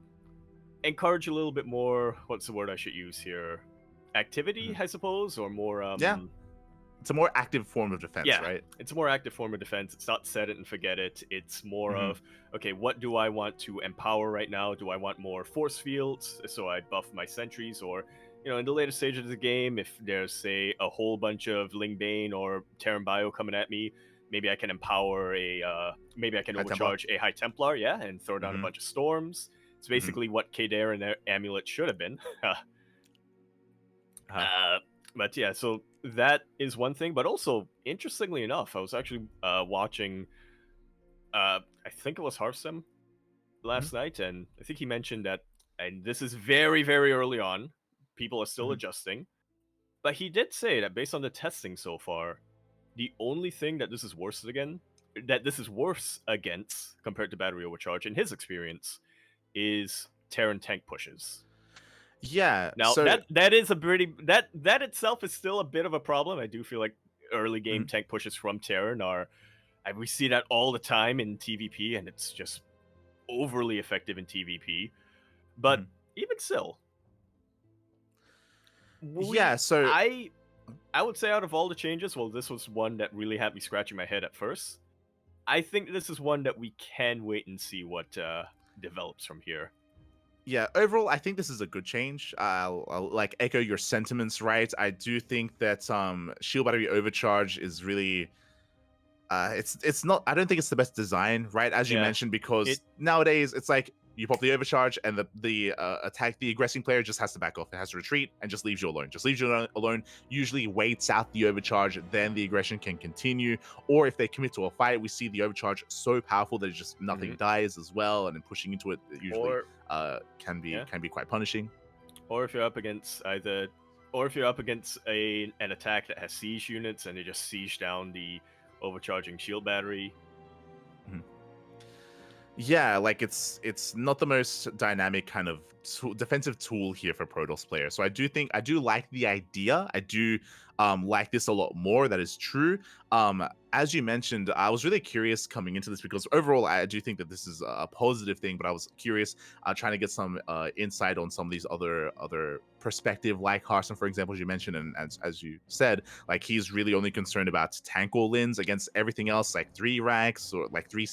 [SPEAKER 1] what's the word I should use here, activity, I suppose, or more
[SPEAKER 2] Yeah. It's a more active form of defense, right?
[SPEAKER 1] It's a more active form of defense. It's not set it and forget it. It's more of, okay, what do I want to empower right now? Do I want more force fields so I buff my sentries? Or, in the later stages of the game, if there's, say, a whole bunch of Ling Bane or Terran Bio coming at me, maybe I can empower maybe I can overcharge a High Templar, and throw down a bunch of storms. It's basically what Kader and Amulet should have been. But yeah, so that is one thing. But also, interestingly enough, I was actually watching, I think it was Hearthstone last night, and I think he mentioned that, and this is very, very early on, people are still adjusting, but he did say that based on the testing so far, the only thing that this is worse against compared to battery overcharge in his experience is Terran tank pushes.
[SPEAKER 2] Yeah.
[SPEAKER 1] Now that is a pretty that itself is still a bit of a problem. I do feel like early game tank pushes from Terran we see that all the time in TVP, and it's just overly effective in TVP. But even still, I would say out of all the changes, well, this was one that really had me scratching my head at first. I think this is one that we can wait and see what develops from here.
[SPEAKER 2] Yeah, overall, I think this is a good change. I'll like echo your sentiments, right? I do think that Shield Battery Overcharge is really it's not, I don't think it's the best design, right? As you mentioned, because nowadays it's like you pop the overcharge and the aggressing player just has to back off. It has to retreat and just leaves you alone. Usually waits out the overcharge, then the aggression can continue. Or if they commit to a fight, we see the overcharge so powerful that it just nothing dies as well, and then pushing into it usually can be quite punishing.
[SPEAKER 1] Or if you're up against an attack that has siege units and they just siege down the overcharging shield battery.
[SPEAKER 2] Yeah, like it's not the most dynamic kind of defensive tool here for Protoss players. So I do like the idea. I do like this a lot more. That is true. As you mentioned, I was really curious coming into this because overall I do think that this is a positive thing, but I was curious trying to get some insight on some of these other perspective, like Hearthstone, for example, as you mentioned, and as you said, like he's really only concerned about tank all-ins against everything else, like 3 racks or like 3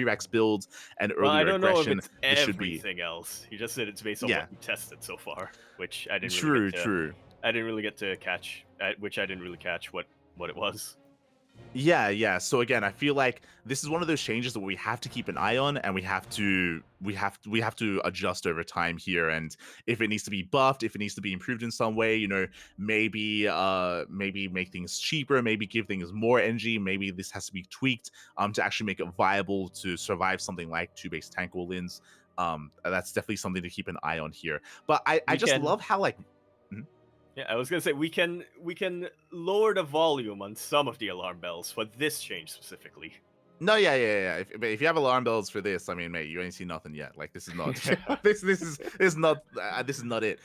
[SPEAKER 2] racks builds and earlier
[SPEAKER 1] I don't
[SPEAKER 2] aggression.
[SPEAKER 1] know if it's everything else. He just said it's based on what we tested so far, which I didn't really get to catch, which I didn't really catch what it was.
[SPEAKER 2] Yeah. So again, I feel like this is one of those changes that we have to keep an eye on, and we have to adjust over time here. And if it needs to be buffed, if it needs to be improved in some way, maybe make things cheaper, maybe give things more energy, maybe this has to be tweaked to actually make it viable to survive something like 2-base tank all-ins. That's definitely something to keep an eye on here. But I just love how like.
[SPEAKER 1] Yeah, I was gonna say we can lower the volume on some of the alarm bells for this change specifically.
[SPEAKER 2] No, yeah. If you have alarm bells for this, I mean, mate, you ain't seen nothing yet. Like this is not this is not it.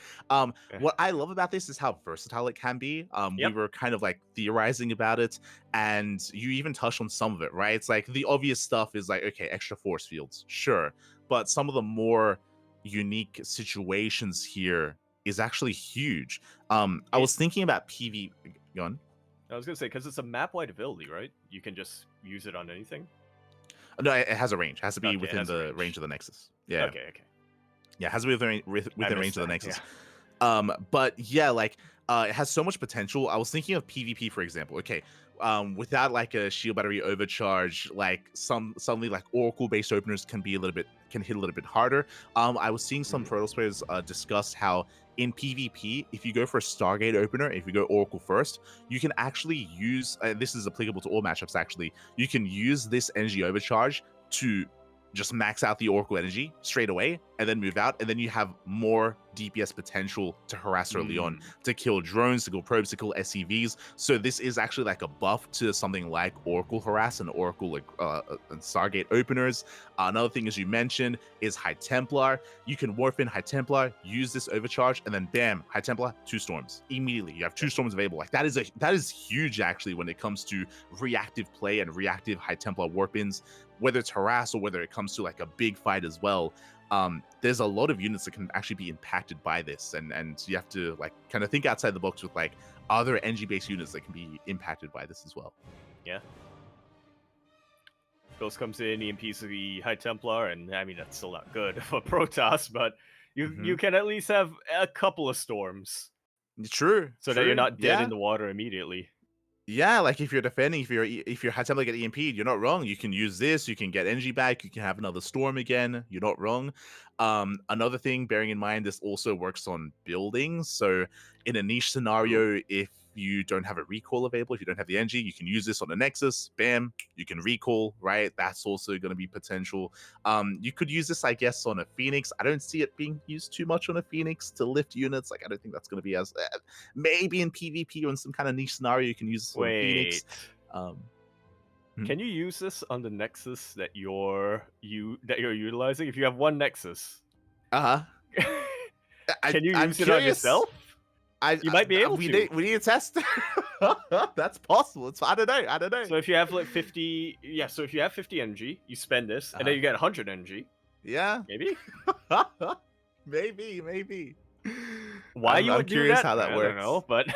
[SPEAKER 2] What I love about this is how versatile it can be. We were kind of like theorizing about it, and you even touched on some of it, right? It's like the obvious stuff is like, okay, extra force fields, sure. but some of the more unique situations here is actually huge. I was thinking about PV. Go on.
[SPEAKER 1] I was gonna say, because it's a map-wide ability, right? You can just use it on anything.
[SPEAKER 2] No, it has a range. It has to be
[SPEAKER 1] Okay, it
[SPEAKER 2] within
[SPEAKER 1] has a
[SPEAKER 2] the
[SPEAKER 1] range.
[SPEAKER 2] of the Nexus. Yeah.
[SPEAKER 1] Okay.
[SPEAKER 2] Yeah, it has to be within
[SPEAKER 1] I
[SPEAKER 2] range
[SPEAKER 1] missed
[SPEAKER 2] of the
[SPEAKER 1] that,
[SPEAKER 2] Nexus.
[SPEAKER 1] yeah.
[SPEAKER 2] But yeah, like it has so much potential. I was thinking of PvP, for example. Okay, without like a shield battery overcharge, like suddenly like Oracle based openers can hit a little bit harder. I was seeing some Protoss players discuss how in PvP, if you go for a Stargate opener, if you go Oracle first, you can actually use this is applicable to all matchups. Actually, you can use this energy overcharge to just max out the Oracle energy straight away and then move out, and then you have more DPS potential to harass early on, to kill drones, to kill probes, to kill SCVs. So this is actually like a buff to something like Oracle harass and Oracle and Stargate openers. Another thing, as you mentioned, is High Templar. You can morph in High Templar, use this overcharge, and then bam, High Templar, 2 storms immediately. You have 2 storms available. Like that is huge actually when it comes to reactive play and reactive High Templar warp-ins, whether it's harass or whether it comes to like a big fight as well. There's a lot of units that can actually be impacted by this, and you have to like kind of think outside the box with like other NG based units that can be impacted by this as well.
[SPEAKER 1] Yeah. Ghost comes in, EMPs the High Templar, and I mean that's still not good for Protoss, but you can at least have a couple of storms.
[SPEAKER 2] True.
[SPEAKER 1] So that you're not dead in the water immediately.
[SPEAKER 2] Yeah, like if you're defending, if you're High Templar get EMP'd, you're not wrong. You can use this, you can get energy back, you can have another storm again. You're not wrong. Another thing, bearing in mind, this also works on buildings. So in a niche scenario, if you don't have a recall available, if you don't have the energy, you can use this on a Nexus. Bam, you can recall, right? That's also going to be potential. You could use this, I guess, on a Phoenix. I don't see it being used too much on a Phoenix to lift units. Like I don't think that's going to be as maybe in PvP or in some kind of niche scenario you can use this on a Phoenix.
[SPEAKER 1] Can you use this on the Nexus that you're utilizing? If you have one Nexus,
[SPEAKER 2] can
[SPEAKER 1] you use it on yourself? You might be able to.
[SPEAKER 2] We need a test. That's possible. I don't know.
[SPEAKER 1] So if you have like 50, so if you have 50 energy, you spend this, and then you get 100 energy.
[SPEAKER 2] Yeah.
[SPEAKER 1] Maybe.
[SPEAKER 2] maybe.
[SPEAKER 1] Why you would
[SPEAKER 2] I'm curious how that works.
[SPEAKER 1] I don't know, but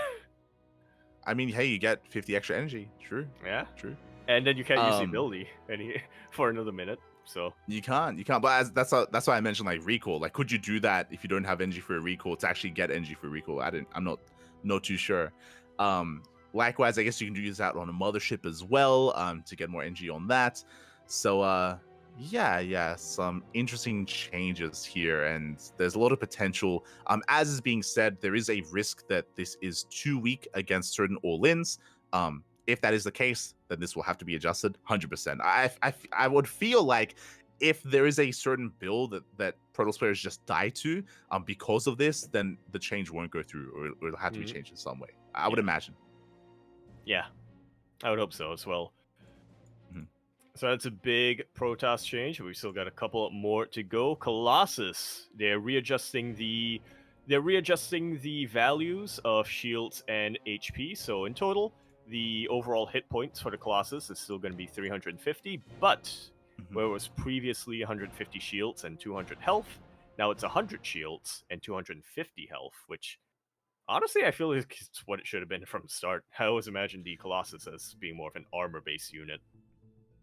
[SPEAKER 2] I mean, hey, you get 50 extra energy. True.
[SPEAKER 1] Yeah.
[SPEAKER 2] True.
[SPEAKER 1] And then you can't use the ability for another minute. So
[SPEAKER 2] you can't. But that's why I mentioned like recall. Like, could you do that if you don't have energy for a recall to actually get energy for a recall? I'm not too sure. Likewise, I guess you can use that on a mothership as well, to get more energy on that. So yeah, some interesting changes here, and there's a lot of potential. As is being said, there is a risk that this is too weak against certain all-ins. If that is the case, then this will have to be adjusted 100%. I would feel like if there is a certain build that Protoss players just die to because of this, then the change won't go through, or it'll have to be changed in some way. I would imagine.
[SPEAKER 1] Yeah, I would hope so as well. So that's a big Protoss change. We've still got a couple more to go. Colossus, they're readjusting the values of shields and HP. So in total, the overall hit points for the Colossus is still going to be 350, but where it was previously 150 shields and 200 health, now it's 100 shields and 250 health, which honestly I feel like it's what it should have been from the start. I always imagined the Colossus as being more of an armor-based unit.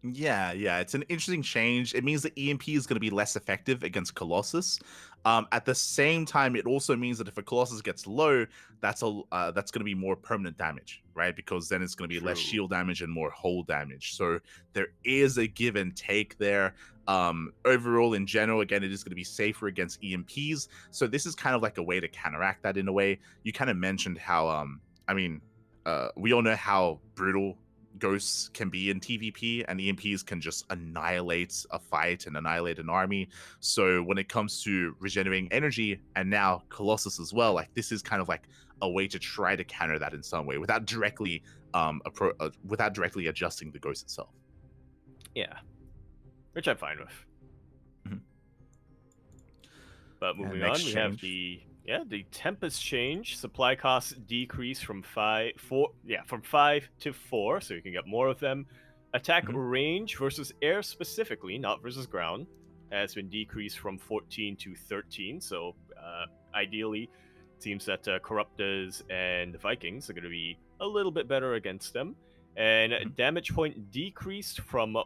[SPEAKER 2] Yeah, it's an interesting change. It means the EMP is going to be less effective against Colossus. At the same time, it also means that if a Colossus gets low, that's going to be more permanent damage, right? Because then it's going to be less shield damage and more hull damage. So there is a give and take there. Overall, in general, again, it is going to be safer against EMPs. So this is kind of like a way to counteract that in a way. You kind of mentioned how, we all know how brutal ghosts can be in TvP, and EMPs can just annihilate a fight and annihilate an army. So when it comes to regenerating energy, and now Colossus as well, like this is kind of like a way to try to counter that in some way without directly adjusting the ghost itself.
[SPEAKER 1] Yeah, which I'm fine with. But moving on, we have the Tempest change. Supply costs decrease from 5 to 4, so you can get more of them. Attack range versus air specifically, not versus ground. has been decreased from 14 to 13. So ideally, it seems that Corruptors and Vikings are going to be a little bit better against them. And damage point decreased from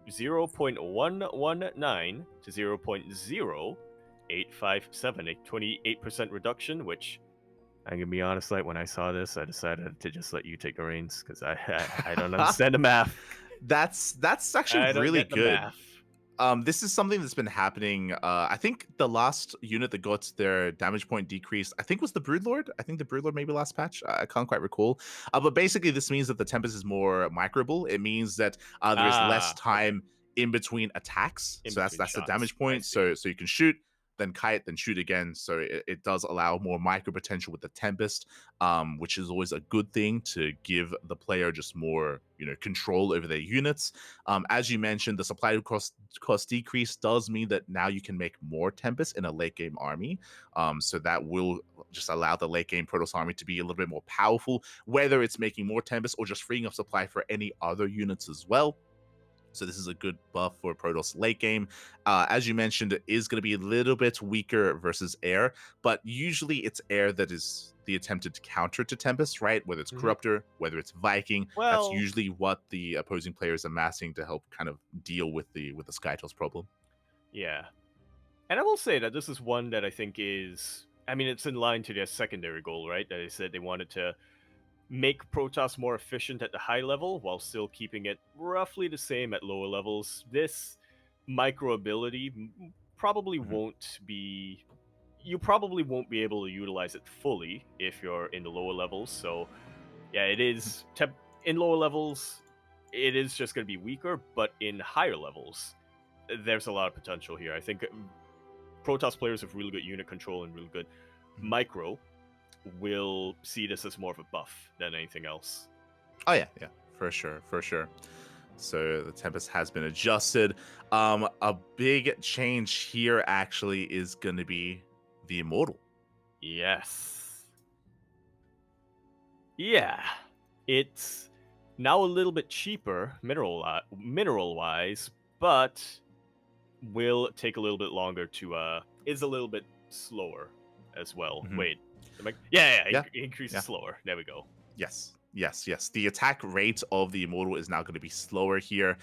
[SPEAKER 1] 0.119 to 0.0857, a 28% reduction, which I'm going to be honest, like when I saw this, I decided to just let you take the reins because I don't understand the math.
[SPEAKER 2] That's actually
[SPEAKER 1] I don't
[SPEAKER 2] really
[SPEAKER 1] get the
[SPEAKER 2] good.
[SPEAKER 1] math.
[SPEAKER 2] This is something that's been happening. I think the last unit that got their damage point decreased, I think was the Broodlord. I think the Broodlord maybe last patch. I can't quite recall. But basically, this means that the Tempest is more microable. It means that there is less time in between attacks.
[SPEAKER 1] In
[SPEAKER 2] So
[SPEAKER 1] between
[SPEAKER 2] that's the
[SPEAKER 1] shots.
[SPEAKER 2] damage
[SPEAKER 1] I
[SPEAKER 2] point.
[SPEAKER 1] see.
[SPEAKER 2] So you can shoot, then kite, then shoot again. So it does allow more micro potential with the Tempest, which is always a good thing to give the player just more, control over their units. As you mentioned, the supply cost decrease does mean that now you can make more Tempest in a late game army. So that will just allow the late game Protoss army to be a little bit more powerful, whether it's making more Tempest or just freeing up supply for any other units as well. So this is a good buff for Protoss late game. As you mentioned, it is going to be a little bit weaker versus air, but usually it's air that is the attempted counter to Tempest, right? Whether it's Corruptor, whether it's Viking, that's usually what the opposing player is amassing to help kind of deal with the Skytoss problem.
[SPEAKER 1] Yeah. And I will say that this is one that I think is, I mean, it's in line to their secondary goal, right? That they said they wanted to make Protoss more efficient at the high level while still keeping it roughly the same at lower levels. This micro ability probably won't be, you probably won't be able to utilize it fully if you're in the lower levels. So yeah, it is in lower levels, it is just going to be weaker, but in higher levels, there's a lot of potential here. I think Protoss players with really good unit control and really good micro will see this as more of a buff than anything else.
[SPEAKER 2] Oh yeah, for sure. So the Tempest has been adjusted. A big change here actually is going to be the Immortal.
[SPEAKER 1] Yes. Yeah. It's now a little bit cheaper mineral wise, but will take a little bit longer to is a little bit slower as well. Wait. Increases slower. There we go.
[SPEAKER 2] Yes. The attack rate of the Immortal is now going to be slower here.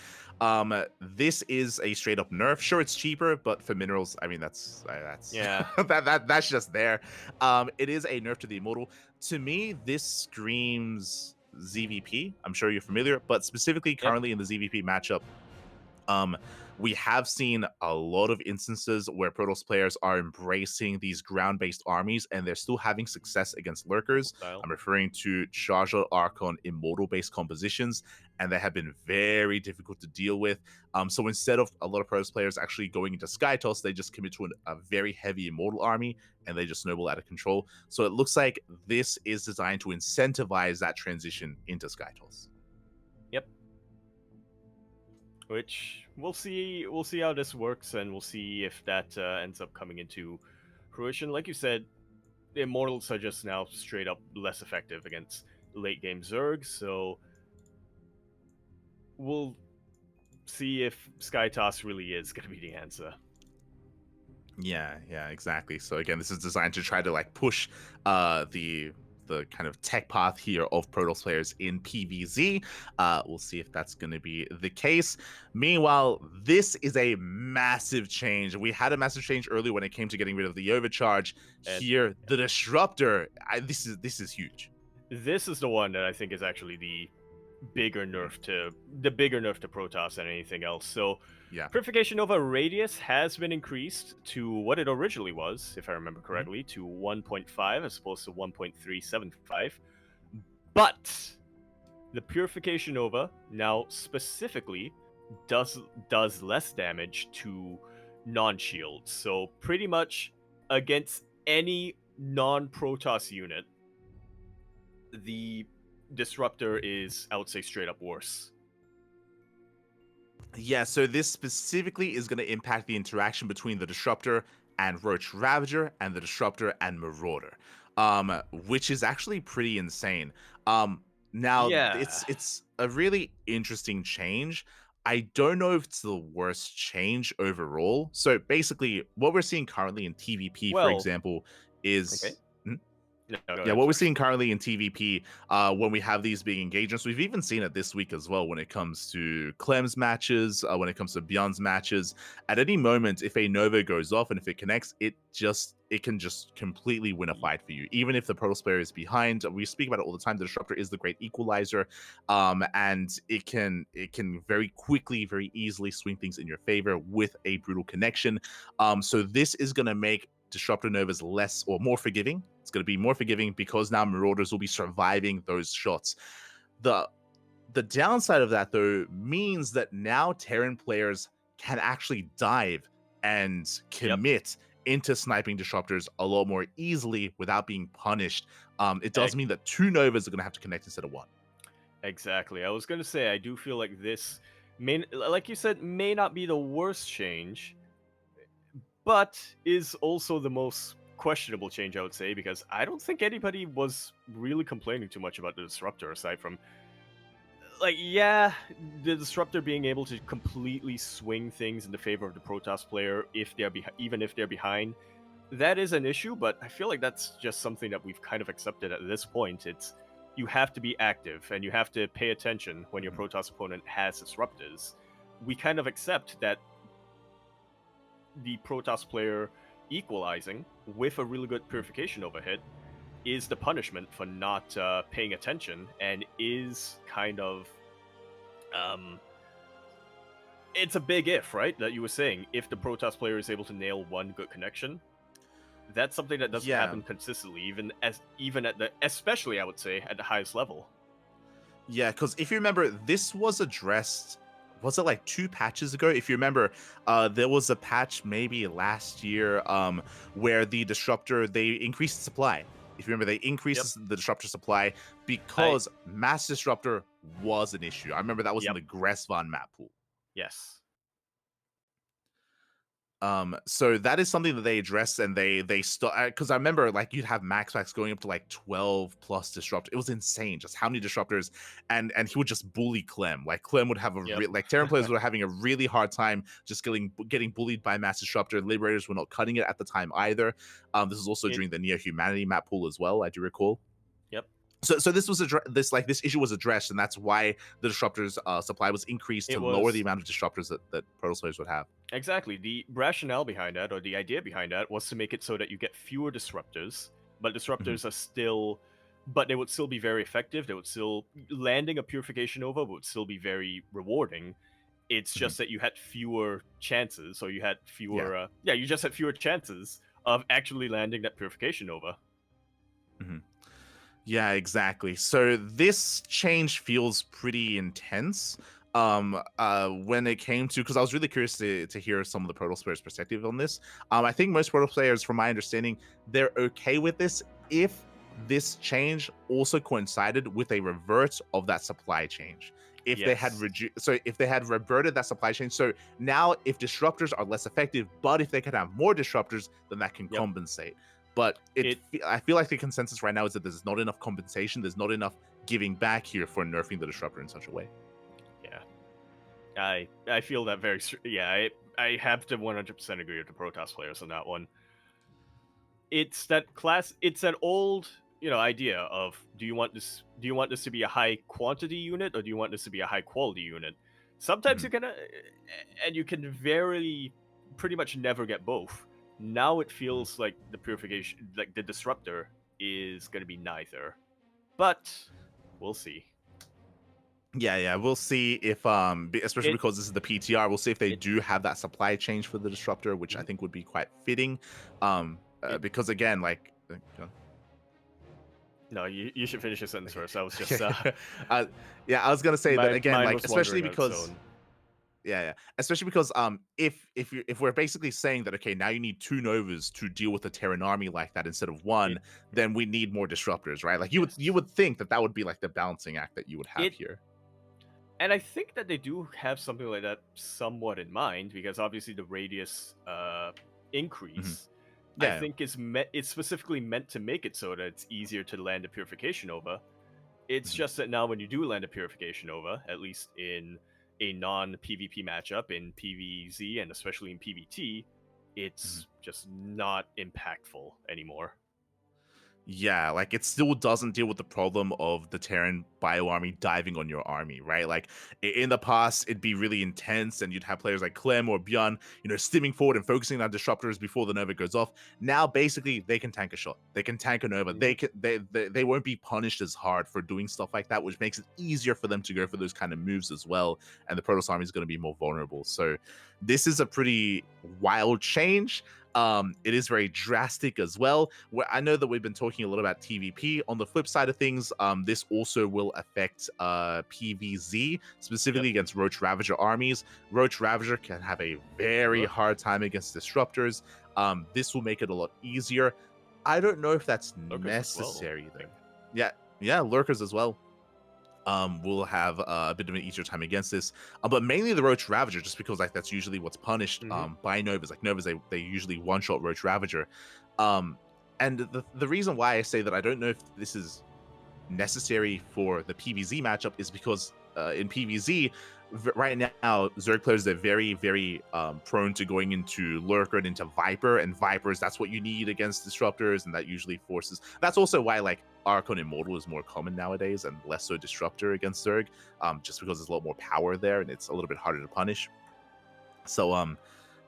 [SPEAKER 2] This is a straight up nerf. Sure, it's cheaper, but for minerals, I mean that's
[SPEAKER 1] yeah.
[SPEAKER 2] that's just there. It is a nerf to the Immortal. To me, this screams ZVP. I'm sure you're familiar, but specifically currently in the ZVP matchup, we have seen a lot of instances where Protoss players are embracing these ground-based armies and they're still having success against lurkers. I'm referring to Charger, Archon, Immortal-based compositions, and they have been very difficult to deal with. So instead of a lot of Protoss players actually going into Skytoss, they just commit to a very heavy Immortal army and they just snowball out of control. So it looks like this is designed to incentivize that transition into Skytoss.
[SPEAKER 1] Yep. Which we'll see how this works, and we'll see if that ends up coming into fruition. Like you said, the Immortals are just now straight up less effective against late game Zerg, so we'll see if Skytoss really is going to be the answer.
[SPEAKER 2] Yeah, exactly. So again, this is designed to try to like push the kind of tech path here of Protoss players in PvZ. We'll see if that's going to be the case. Meanwhile, this is a massive change. We had a massive change earlier when it came to getting rid of the overcharge. Here, the Disruptor. This is huge.
[SPEAKER 1] This is the one that I think is actually the bigger nerf to Protoss than anything else. So Purification Nova radius has been increased to what it originally was, if I remember correctly, to 1.5 as opposed to 1.375. But the Purification Nova now specifically does less damage to non-shields. So pretty much against any non-Protoss unit, the Disruptor is, I would say, straight up worse.
[SPEAKER 2] Yeah, so this specifically is going to impact the interaction between the Disruptor and Roach Ravager and the Disruptor and Marauder, which is actually pretty insane. Now, it's a really interesting change. I don't know if it's the worst change overall. So basically, what we're seeing currently in TVP, for
[SPEAKER 1] Well,
[SPEAKER 2] example,
[SPEAKER 1] okay.
[SPEAKER 2] is
[SPEAKER 1] No, go
[SPEAKER 2] yeah,
[SPEAKER 1] ahead,
[SPEAKER 2] what we're
[SPEAKER 1] sorry.
[SPEAKER 2] seeing currently in TVP, when we have these big engagements, we've even seen it this week as well when it comes to Clem's matches, when it comes to Bjorn's matches. At any moment, if a Nova goes off and if it connects, it can just completely win a fight for you. Even if the Protoss player is behind, we speak about it all the time. The Disruptor is the great equalizer, and it can very quickly, very easily swing things in your favor with a brutal connection. So this is going to make Disruptor Novas less or more forgiving. It's going to be more forgiving because now Marauders will be surviving those shots. The downside of that, though, means that now Terran players can actually dive and commit into sniping Disruptors a lot more easily without being punished. It does mean that 2 Novas are going to have to connect instead of 1.
[SPEAKER 1] Exactly. I was going to say, I do feel like this, like you said, may not be the worst change, but is also the most questionable change, I would say, because I don't think anybody was really complaining too much about the Disruptor, aside from, like, yeah, the Disruptor being able to completely swing things in the favor of the Protoss player if they're even if they're behind. That is an issue, but I feel like that's just something that we've kind of accepted at this point. It's you have to be active and you have to pay attention when your Protoss opponent has Disruptors. We kind of accept that the Protoss player equalizing with a really good purification overhead is the punishment for not paying attention, and is kind of it's a big if, right? That you were saying, if the Protoss player is able to nail one good connection, that's something that doesn't happen consistently, even at the, especially I would say, at the highest level.
[SPEAKER 2] Yeah, because if you remember, this was addressed. Was it like 2 patches ago? If you remember, there was a patch maybe last year where the Disruptor, they increased the supply. If you remember, they increased the Disruptor supply because Mass Disruptor was an issue. I remember that was in the Gressvan map pool.
[SPEAKER 1] Yes.
[SPEAKER 2] So that is something that they address, and they still, because I remember like you'd have Max going up to like 12 plus disrupt. It was insane just how many disruptors, and he would just bully Clem. Like Clem would have a like Terran players were having a really hard time just getting bullied by Mass Disruptor. Liberators were not cutting it at the time either. This was also during the Neo Humanity map pool as well, I do recall.
[SPEAKER 1] Yep.
[SPEAKER 2] So this was this issue was addressed, and that's why the disruptors supply was increased to lower the amount of disruptors that Protoss players would have.
[SPEAKER 1] Exactly. The rationale behind that, or the idea behind that, was to make it so that you get fewer disruptors, but disruptors are still, but they would still be very effective. They would still, landing a purification over would still be very rewarding. It's just that you had fewer chances, or you had fewer, you just had fewer chances of actually landing that purification over.
[SPEAKER 2] Yeah, exactly. So this change feels pretty intense. When it came to, because I was really curious to hear some of the Protoss players' perspective on this. I think most Protoss players, from my understanding, they're okay with this if this change also coincided with a revert of that supply change. If they had if they had reverted that supply chain, so now if disruptors are less effective, but if they could have more disruptors, then that can compensate. But I feel like the consensus right now is that there's not enough compensation. There's not enough giving back here for nerfing the disruptor in such a way.
[SPEAKER 1] Yeah, I feel that very. Yeah, I have to 100% agree with the Protoss players on that one. It's that It's that old idea of do you want this to be a high quantity unit, or do you want this to be a high quality unit? Sometimes you can, and you can pretty much never get both. Now it feels like the purification, like the disruptor, is going to be neither, but we'll see.
[SPEAKER 2] Yeah, we'll see if especially because this is the PTR, we'll see if they do have that supply change for the disruptor, which I think would be quite fitting. Because again, like.
[SPEAKER 1] No, you should finish your sentence first. I was just
[SPEAKER 2] I was gonna say that again, like especially because. Especially because if we're basically saying that okay, now you need 2 Novas to deal with a Terran army like that instead of 1, then we need more disruptors, right? Like you would think that would be like the balancing act that you would have here.
[SPEAKER 1] And I think that they do have something like that somewhat in mind, because obviously the radius increase, I think it's specifically meant to make it so that it's easier to land a purification over. It's just that now when you do land a purification over, at least in a non-PvP matchup in PvZ and especially in PvT, it's just not impactful anymore.
[SPEAKER 2] Yeah, like it still doesn't deal with the problem of the Terran bio army diving on your army, right? Like in the past, it'd be really intense, and you'd have players like Clem or Bjorn, stimming forward and focusing on disruptors before the Nova goes off. Now, basically, they can tank a shot, they can tank a Nova, they won't be punished as hard for doing stuff like that, which makes it easier for them to go for those kind of moves as well. And the Protoss army is going to be more vulnerable. So, this is a pretty wild change. It is very drastic as well. I know that we've been talking a lot about TVP. On the flip side of things, this also will affect PVZ, specifically against Roach Ravager armies. Roach Ravager can have a very hard time against disruptors. This will make it a lot easier. I don't know if that's necessary, though. Yeah, Lurkers as well. Will have a bit of an easier time against this, but mainly the Roach Ravager, just because like that's usually what's punished by Novas. Like Novas, they usually one-shot Roach Ravager, and the reason why I say that I don't know if this is necessary for the PvZ matchup is because in PvZ right now, Zerg players, they're very, very prone to going into Lurker and into Viper, and Vipers, that's what you need against disruptors, and that usually forces. That's also why like Archon Immortal is more common nowadays and less so Disruptor against Zerg, just because there's a lot more power there and it's a little bit harder to punish. So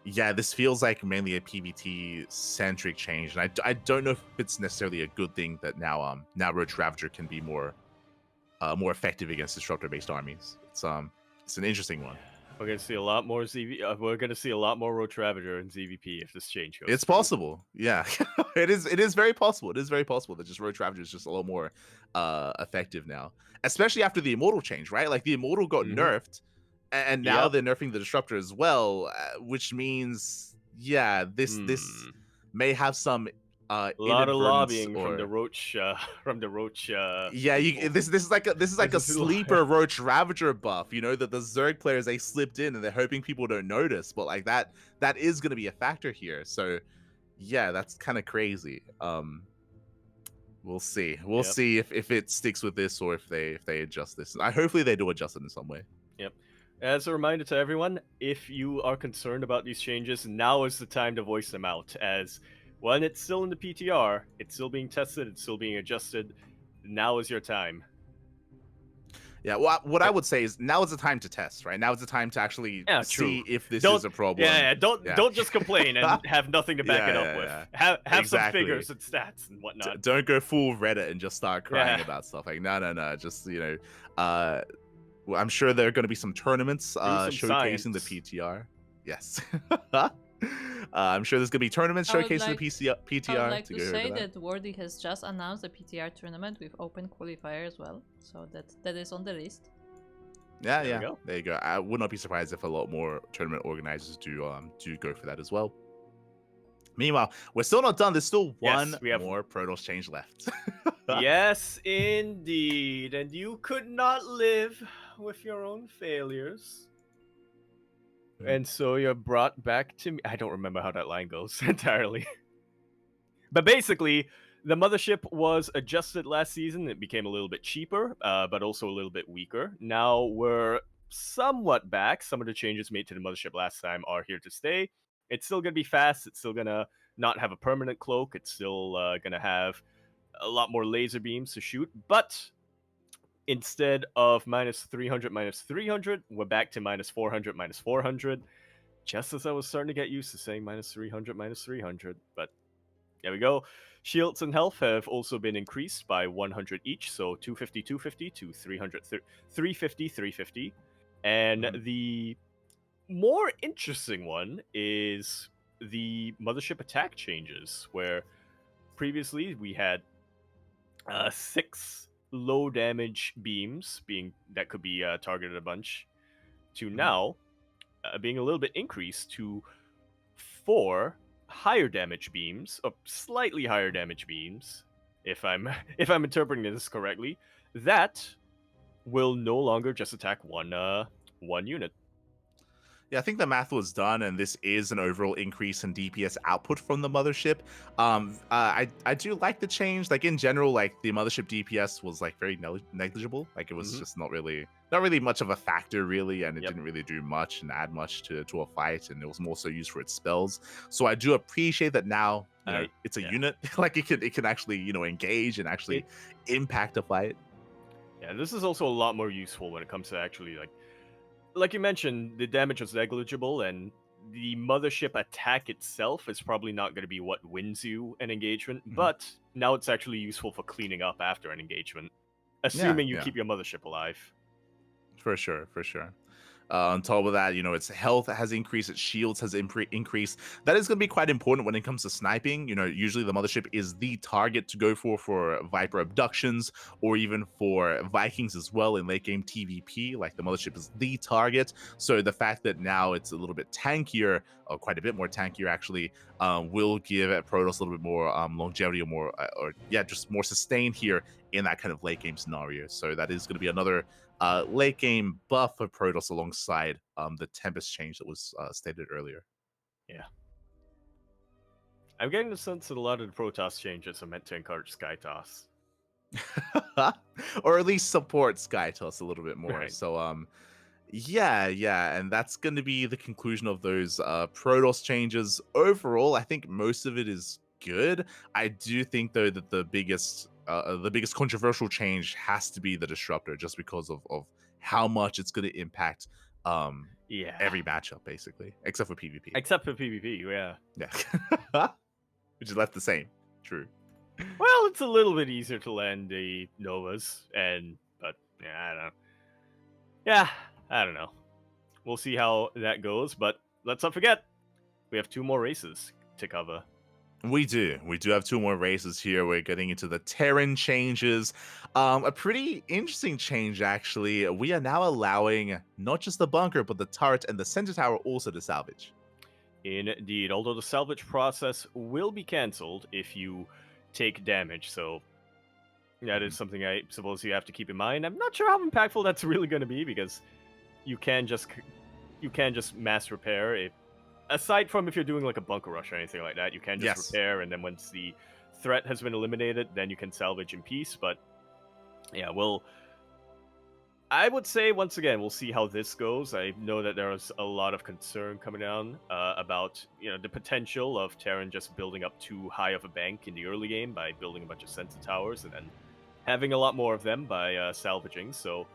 [SPEAKER 2] yeah, this feels like mainly a PvT centric change, and I don't know if it's necessarily a good thing that now Roach Ravager can be more effective against disruptor based armies. It's an interesting one.
[SPEAKER 1] We're gonna see a lot more we're gonna see a lot more Roach Ravager in ZVP if this change goes.
[SPEAKER 2] It's possible, yeah. It is very possible. It is very possible that just Roach Ravager is just a lot more effective now, especially after the Immortal change, right? Like the Immortal got nerfed, and now they're nerfing the Disruptor as well, which means this may have some
[SPEAKER 1] a lot of lobbying
[SPEAKER 2] or...
[SPEAKER 1] from the Roach
[SPEAKER 2] this is like a sleeper Roach Ravager buff, that the Zerg players, they slipped in and they're hoping people don't notice, but like that is going to be a factor here. So yeah, that's kind of crazy. We'll see if it sticks with this or if they adjust this. Hopefully they do adjust it in some way.
[SPEAKER 1] Yep. As a reminder to everyone, if you are concerned about these changes, now is the time to voice them out, as when it's still in the PTR, it's still being tested, it's still being adjusted. Now is your time.
[SPEAKER 2] Yeah, well, what I would say is now is the time to test, right? Now is the time to actually see if this is a problem.
[SPEAKER 1] Don't just complain and have nothing to back it up with. Have some figures and stats and whatnot.
[SPEAKER 2] Don't go full Reddit and just start crying about stuff. Like, no. Just, I'm sure there are going to be some tournaments showcasing the PTR. Yes. I'm sure there's going to be tournaments showcasing the PTR.
[SPEAKER 3] I would like to say that Wordy has just announced a PTR tournament with open qualifier as well, so that is on the list.
[SPEAKER 2] Yeah, there you go. I would not be surprised if a lot more tournament organizers do go for that as well. Meanwhile, we're still not done. There's still one more Protoss change left.
[SPEAKER 1] Yes, indeed. And you could not live with your own failures. And so you're brought back to me. I don't remember how that line goes entirely. But basically, the mothership was adjusted last season. It became a little bit cheaper, but also a little bit weaker. Now we're somewhat back. Some of the changes made to the mothership last time are here to stay. It's still going to be fast. It's still going to not have a permanent cloak. It's still going to have a lot more laser beams to shoot. But instead of -300, we're back to -400, just as I was starting to get used to saying -300. But there we go. Shields and health have also been increased by 100 each, so 250 to 350. And the more interesting one is the mothership attack changes, where previously we had 6 low damage beams that could be targeted a bunch, to now being a little bit increased to 4 higher damage beams, or slightly higher damage beams, if I'm interpreting this correctly, that will no longer just attack one unit.
[SPEAKER 2] Yeah, I think the math was done, and this is an overall increase in DPS output from the mothership. I do like the change. Like in general, like the mothership DPS was like very negligible. Like it was
[SPEAKER 1] Mhm.
[SPEAKER 2] just not really much of a factor really, and it
[SPEAKER 1] Yep.
[SPEAKER 2] didn't really do much and add much to a fight, and it was more so used for its spells. So I do appreciate that now. It's a
[SPEAKER 1] Yeah.
[SPEAKER 2] unit. Like it can actually engage and actually
[SPEAKER 1] It
[SPEAKER 2] impact a fight.
[SPEAKER 1] Yeah, this is also a lot more useful when it comes to actually like you mentioned, the damage was negligible, and the mothership attack itself is probably not going to be what wins you an engagement,
[SPEAKER 2] Mhm.
[SPEAKER 1] but now it's actually useful for cleaning up after an engagement,
[SPEAKER 2] Yeah,
[SPEAKER 1] assuming you
[SPEAKER 2] yeah.
[SPEAKER 1] keep your mothership alive.
[SPEAKER 2] For sure, for sure. On top of that, its health has increased, its shields has increased. That is going to be quite important when it comes to sniping. Usually the mothership is the target to go for Viper abductions or even for Vikings as well in late game TVP. Like the mothership is the target. So the fact that now it's a little bit tankier, or quite a bit more tankier actually, will give Protoss a little bit more longevity or just more sustain here in that kind of late game scenario. So that is going to be another late game buff for Protoss alongside the Tempest change that was stated earlier.
[SPEAKER 1] Yeah. I'm getting the sense that a lot of the Protoss changes are meant to encourage Sky Toss.
[SPEAKER 2] Or at least support Skytoss a little bit more.
[SPEAKER 1] Right.
[SPEAKER 2] So yeah, and that's going to be the conclusion of those Protoss changes. Overall, I think most of it is good. I do think though that the biggest controversial change has to be the disruptor, just because of how much it's going to impact
[SPEAKER 1] Yeah.
[SPEAKER 2] every matchup basically, except for PvP.
[SPEAKER 1] Except for PvP, yeah.
[SPEAKER 2] Yeah. Which is left the same. True.
[SPEAKER 1] Well, it's a little bit easier to land the Novas, but yeah, I don't know. Yeah, I don't know. We'll see how that goes, but let's not forget, we have 2 more races to cover.
[SPEAKER 2] We do. We do have 2 more races here. We're getting into the Terran changes. A pretty interesting change, actually. We are now allowing not just the bunker, but the turret and the center tower also to salvage.
[SPEAKER 1] Indeed, although the salvage process will be cancelled if you take damage, so that is something I suppose you have to keep in mind. I'm not sure how impactful that's really going to be, because you can just mass repair it. Aside from if you're doing like a bunker rush or anything like that, you can just
[SPEAKER 2] Yes.
[SPEAKER 1] repair, and then once the threat has been eliminated, then you can salvage in peace. But yeah, I would say once again, we'll see how this goes. I know that there is a lot of concern coming down about the potential of Terran just building up too high of a bank in the early game by building a bunch of sensor towers and then having a lot more of them by salvaging. So,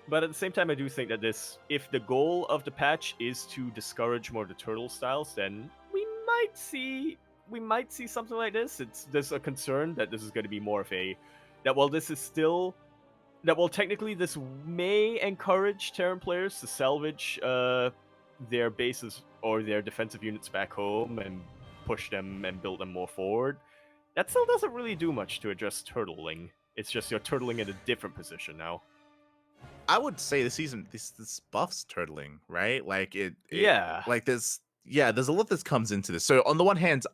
[SPEAKER 1] but at the same time, I do think that if the goal of the patch is to discourage more of the turtle styles, then we might see something like this. There's a concern that this is going to be more of while technically this may encourage Terran players to salvage their bases or their defensive units back home and push them and build them more forward, that still doesn't really do much to address turtling. It's just you're turtling in a different position now.
[SPEAKER 2] I would say this buffs turtling, right? Like
[SPEAKER 1] Yeah.
[SPEAKER 2] like there's a lot that comes into this. So on the one hand,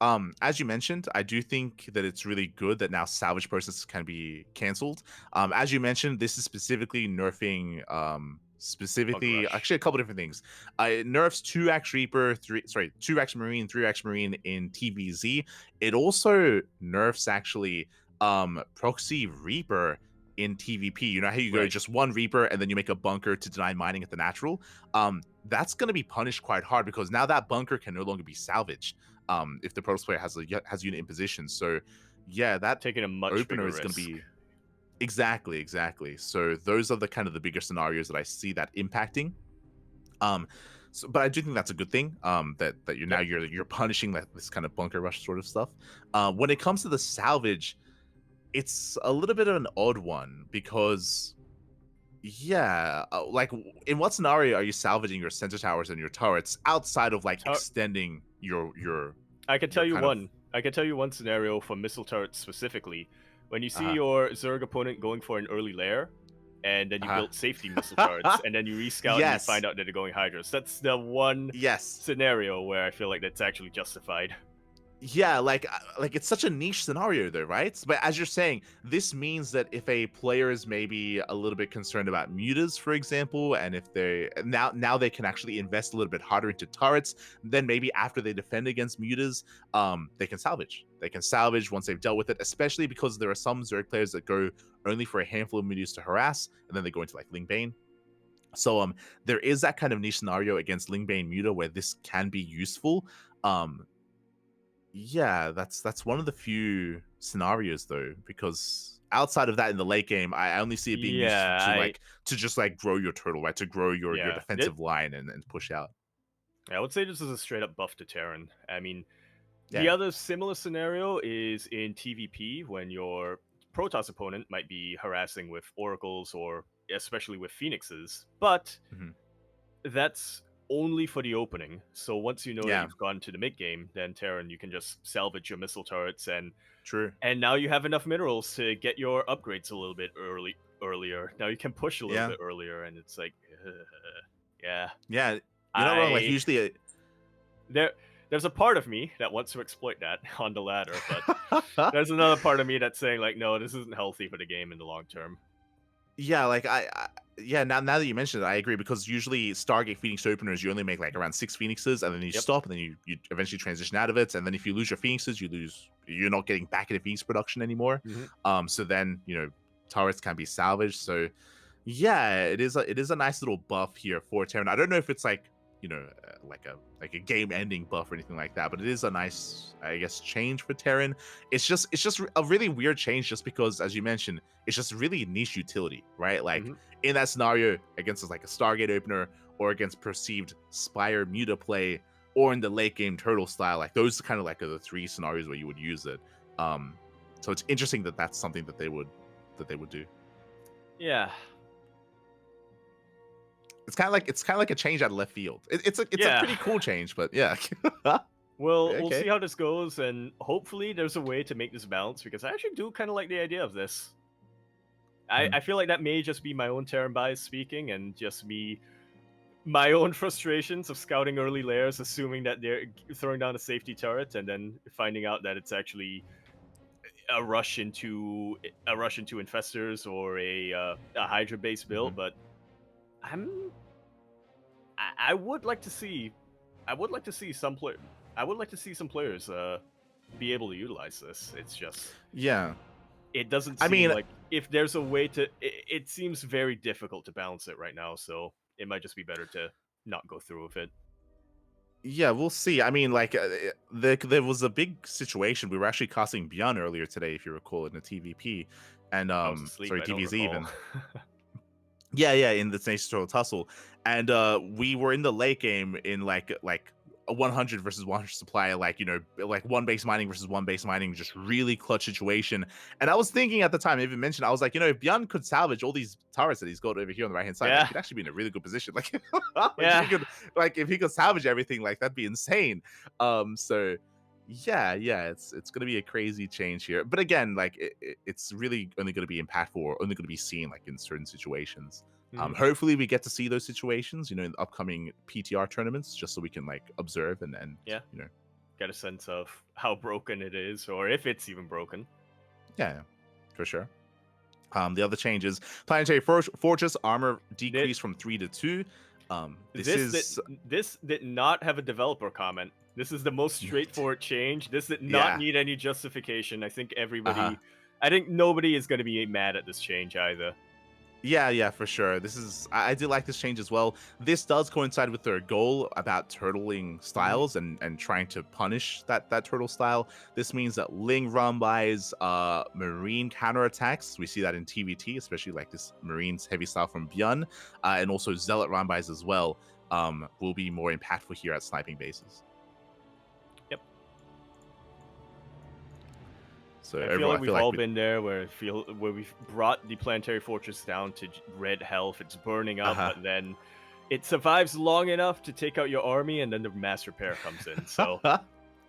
[SPEAKER 2] as you mentioned, I do think that it's really good that now salvage process can be cancelled. As you mentioned, this is specifically nerfing
[SPEAKER 1] Bunker Rush.
[SPEAKER 2] actually a couple different things. It nerfs 2x Reaper, 2x Marine, 3x Marine in TVZ. It also nerfs actually proxy Reaper in TVP. You know how you go
[SPEAKER 1] Right.
[SPEAKER 2] just one Reaper and then you make a bunker to deny mining at the natural? That's going to be punished quite hard, because now that bunker can no longer be salvaged if the Protoss player has unit in position. So yeah, that
[SPEAKER 1] Taking a much
[SPEAKER 2] opener
[SPEAKER 1] bigger
[SPEAKER 2] is going
[SPEAKER 1] risk.
[SPEAKER 2] to be exactly. So those are the kind of the bigger scenarios that I see that impacting. But I do think that's a good thing. That you're punishing this kind of bunker rush sort of stuff. When it comes to the salvage, it's a little bit of an odd one, because like in what scenario are you salvaging your center towers and your turrets outside of like extending your
[SPEAKER 1] I can tell you
[SPEAKER 2] kind of-
[SPEAKER 1] one. I can tell you one scenario for missile turrets specifically. When you see
[SPEAKER 2] Uh-huh.
[SPEAKER 1] your Zerg opponent going for an early lair, and then you
[SPEAKER 2] Uh-huh.
[SPEAKER 1] build safety missile turrets, and then you rescout and you
[SPEAKER 2] Yes.
[SPEAKER 1] find out that they're going Hydras. That's the one
[SPEAKER 2] Yes.
[SPEAKER 1] scenario where I feel like that's actually justified.
[SPEAKER 2] Yeah, like it's such a niche scenario though, right? But as you're saying, this means that if a player is maybe a little bit concerned about mutas, for example, and if they now they can actually invest a little bit harder into turrets, then maybe after they defend against mutas, they can salvage. They can salvage once they've dealt with it, especially because there are some Zerg players that go only for a handful of mutas to harass, and then they go into like Ling Bane. So there is that kind of niche scenario against Ling Bane Muta where this can be useful. Um yeah, that's one of the few scenarios though, because outside of that in the late game, I only see it being used
[SPEAKER 1] Yeah,
[SPEAKER 2] to just like grow your turtle, right? To grow your
[SPEAKER 1] yeah.
[SPEAKER 2] defensive line and push out.
[SPEAKER 1] I would say this is a straight up buff to Terran. I mean, the
[SPEAKER 2] Yeah.
[SPEAKER 1] other similar scenario is in TVP when your Protoss opponent might be harassing with oracles or especially with phoenixes, but
[SPEAKER 2] Mhm.
[SPEAKER 1] that's only for the opening. So once you know that
[SPEAKER 2] Yeah,
[SPEAKER 1] you've gone to the mid game, then Terran, you can just salvage your missile turrets
[SPEAKER 2] true.
[SPEAKER 1] and now you have enough minerals to get your upgrades a little bit earlier. Now you can push a little
[SPEAKER 2] Yeah.
[SPEAKER 1] bit earlier, and it's like, yeah,
[SPEAKER 2] Yeah, you're not wrong. Like
[SPEAKER 1] I
[SPEAKER 2] usually
[SPEAKER 1] there's a part of me that wants to exploit that on the ladder, but there's another part of me that's saying like, no, this isn't healthy for the game in the long term.
[SPEAKER 2] yeah, like yeah, now that you mentioned it, I agree because usually Stargate Phoenix openers you only make like around 6 Phoenixes and then you
[SPEAKER 1] Yep.
[SPEAKER 2] stop and then you eventually transition out of it, and then if you lose your Phoenixes, you're not getting back into Phoenix production anymore. So then turrets can be salvaged. So yeah, it is a nice little buff here for Terran. I don't know if it's like like a game ending buff or anything like that, but it is a nice, I guess, change for Terran. It's just a really weird change just because, as you mentioned, it's just really niche utility, right? Like in that scenario against like a Stargate opener or against perceived Spire Muta play or in the late game turtle style, like those kind of like are the three scenarios where you would use it. So it's interesting that that's something that they would do.
[SPEAKER 1] Yeah,
[SPEAKER 2] It's kind of like a change out of left field. It's a
[SPEAKER 1] Yeah.
[SPEAKER 2] pretty cool change, but yeah.
[SPEAKER 1] We'll
[SPEAKER 2] Okay.
[SPEAKER 1] see how this goes, and hopefully there's a way to make this balance because I actually do kind of like the idea of this. I feel like that may just be my own Terran bias speaking, and just my own frustrations of scouting early layers, assuming that they're throwing down a safety turret, and then finding out that it's actually a rush into infestors or a Hydra based build. But I would like to see some players be able to utilize this. It's just
[SPEAKER 2] Yeah.
[SPEAKER 1] it doesn't
[SPEAKER 2] I
[SPEAKER 1] seem
[SPEAKER 2] mean,
[SPEAKER 1] like if there's a way to it seems very difficult to balance it right now, so it might just be better to not go through with it.
[SPEAKER 2] yeah, we'll see. I mean, like there was a big situation. We were actually casting Beyond earlier today, if you recall, in the TVP, and
[SPEAKER 1] I was asleep.
[SPEAKER 2] sorry,
[SPEAKER 1] I don't
[SPEAKER 2] TVZ
[SPEAKER 1] recall.
[SPEAKER 2] even. Yeah, in the Nation Turtle Tussle, and we were in the late game in like a 100 versus 100 supply, like like one base mining versus one base mining, just really clutch situation. And I was thinking at the time, I even mentioned, I was like, if Beyond could salvage all these turrets that he's got over here on the right hand side,
[SPEAKER 1] Yeah.
[SPEAKER 2] like, he'd actually be in a really good position. Like,
[SPEAKER 1] Yeah.
[SPEAKER 2] if he could salvage everything, like that'd be insane. So yeah, it's gonna be a crazy change here, but again, like it's really only gonna be impactful or only gonna be seen like in certain situations. Hopefully we get to see those situations, in the upcoming PTR tournaments, just so we can like observe and
[SPEAKER 1] Yeah. Get a sense of how broken it is, or if it's even broken.
[SPEAKER 2] Yeah, for sure. The other changes: Planetary Fortress armor decreased from 3 to 2.
[SPEAKER 1] This did not have a developer comment. This is the most straightforward change. This did not need any justification. I think I think nobody is going to be mad at this change either.
[SPEAKER 2] Yeah, for sure. I do like this change as well. This does coincide with their goal about turtling styles and trying to punish that turtle style. This means that Ling Rumbai's marine counterattacks, we see that in TVT, especially like this Marine's heavy style from Byun, and also Zealot Rumbai's as well, will be more impactful here at sniping bases.
[SPEAKER 1] Yep.
[SPEAKER 2] So
[SPEAKER 1] I feel like we've all been there where we've brought the planetary fortress down to red health. It's burning up, but then it survives long enough to take out your army, and then the mass repair comes in. So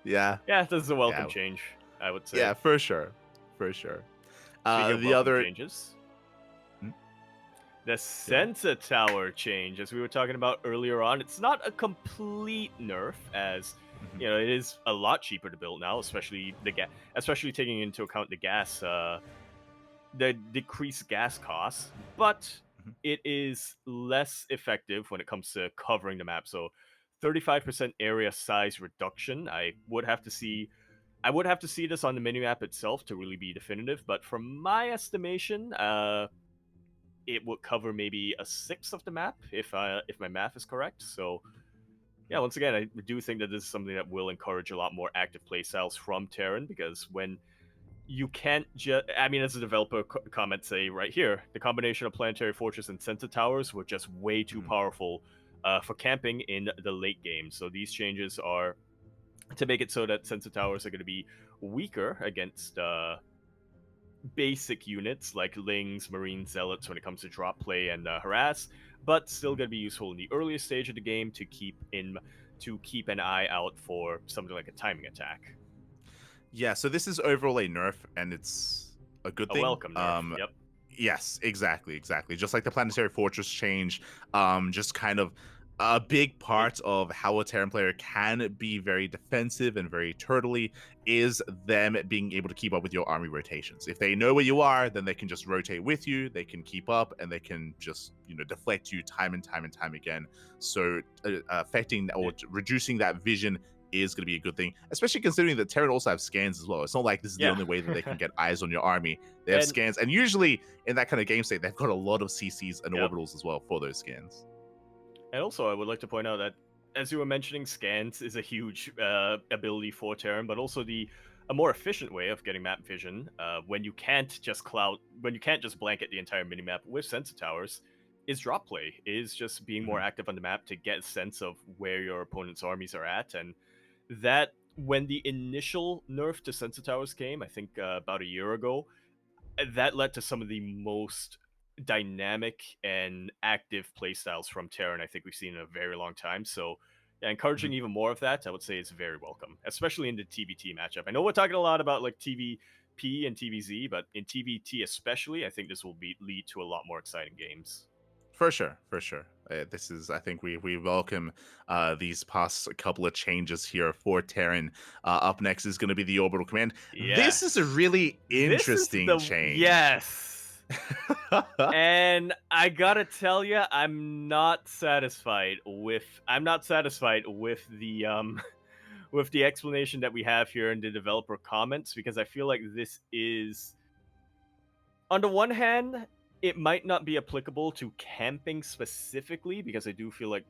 [SPEAKER 1] yeah, this is a welcome change, I would say.
[SPEAKER 2] Yeah, for sure. The other
[SPEAKER 1] changes. The sensor tower change, as we were talking about earlier on, it's not a complete nerf, as
[SPEAKER 2] Mhm.
[SPEAKER 1] you know, it is a lot cheaper to build now, especially especially taking into account the decreased gas costs, but
[SPEAKER 2] Mhm.
[SPEAKER 1] it is less effective when it comes to covering the map. So 35% area size reduction. I would have to see this on the minimap itself to really be definitive, but from my estimation, it would cover maybe a sixth of the map if my math is correct. So yeah, once again, I do think that this is something that will encourage a lot more active playstyles from Terran, because when you can't just, I mean, as a developer comment say right here, the combination of Planetary Fortress and Sensor Towers were just way too
[SPEAKER 2] Mhm.
[SPEAKER 1] powerful for camping in the late game. So these changes are to make it so that Sensor Towers are going to be weaker against basic units like Lings, Marine Zealots when it comes to drop play and harass, but still going to be useful in the earliest stage of the game to keep an eye out for something like a timing attack.
[SPEAKER 2] Yeah, so this is overall a nerf, and it's a good
[SPEAKER 1] A
[SPEAKER 2] thing.
[SPEAKER 1] welcome nerf. Yep.
[SPEAKER 2] Yes, exactly. Just like the Planetary Fortress change, just kind of a big part of how a Terran player can be very defensive and very turtly is them being able to keep up with your army rotations. If they know where you are, then they can just rotate with you, they can keep up, and they can just, deflect you time and time again. So affecting or reducing that vision is going to be a good thing, especially considering that Terran also have scans as well. It's not like this is the only way that they can get eyes on your army. They have
[SPEAKER 1] And
[SPEAKER 2] scans, and usually in that kind of game state, they've got a lot of CCs and
[SPEAKER 1] Yep.
[SPEAKER 2] orbitals as well for those scans.
[SPEAKER 1] And also, I would like to point out that, as you were mentioning, scans is a huge ability for Terran, but also a more efficient way of getting map vision when you can't just blanket the entire minimap with sensor towers is drop play, is just being more active on the map to get a sense of where your opponent's armies are at. And that, when the initial nerf to sensor towers came, I think about a year ago, that led to some of the most dynamic and active playstyles from Terran I think we've seen in a very long time. So yeah, encouraging even more of that, I would say, is very welcome, especially in the TBT matchup. I know we're talking a lot about like TVP and TVZ, but in TBT especially, I think this will lead to a lot more exciting games.
[SPEAKER 2] For sure. This is, I think we welcome these past couple of changes here for Terran. Up next is going to be the orbital command. This is a
[SPEAKER 1] Yes.
[SPEAKER 2] really
[SPEAKER 1] This is
[SPEAKER 2] interesting change.
[SPEAKER 1] yes. And I gotta tell you, I'm not satisfied with the with the explanation that we have here in the developer comments, because I feel like this is, on the one hand, it might not be applicable to camping specifically, because I do feel like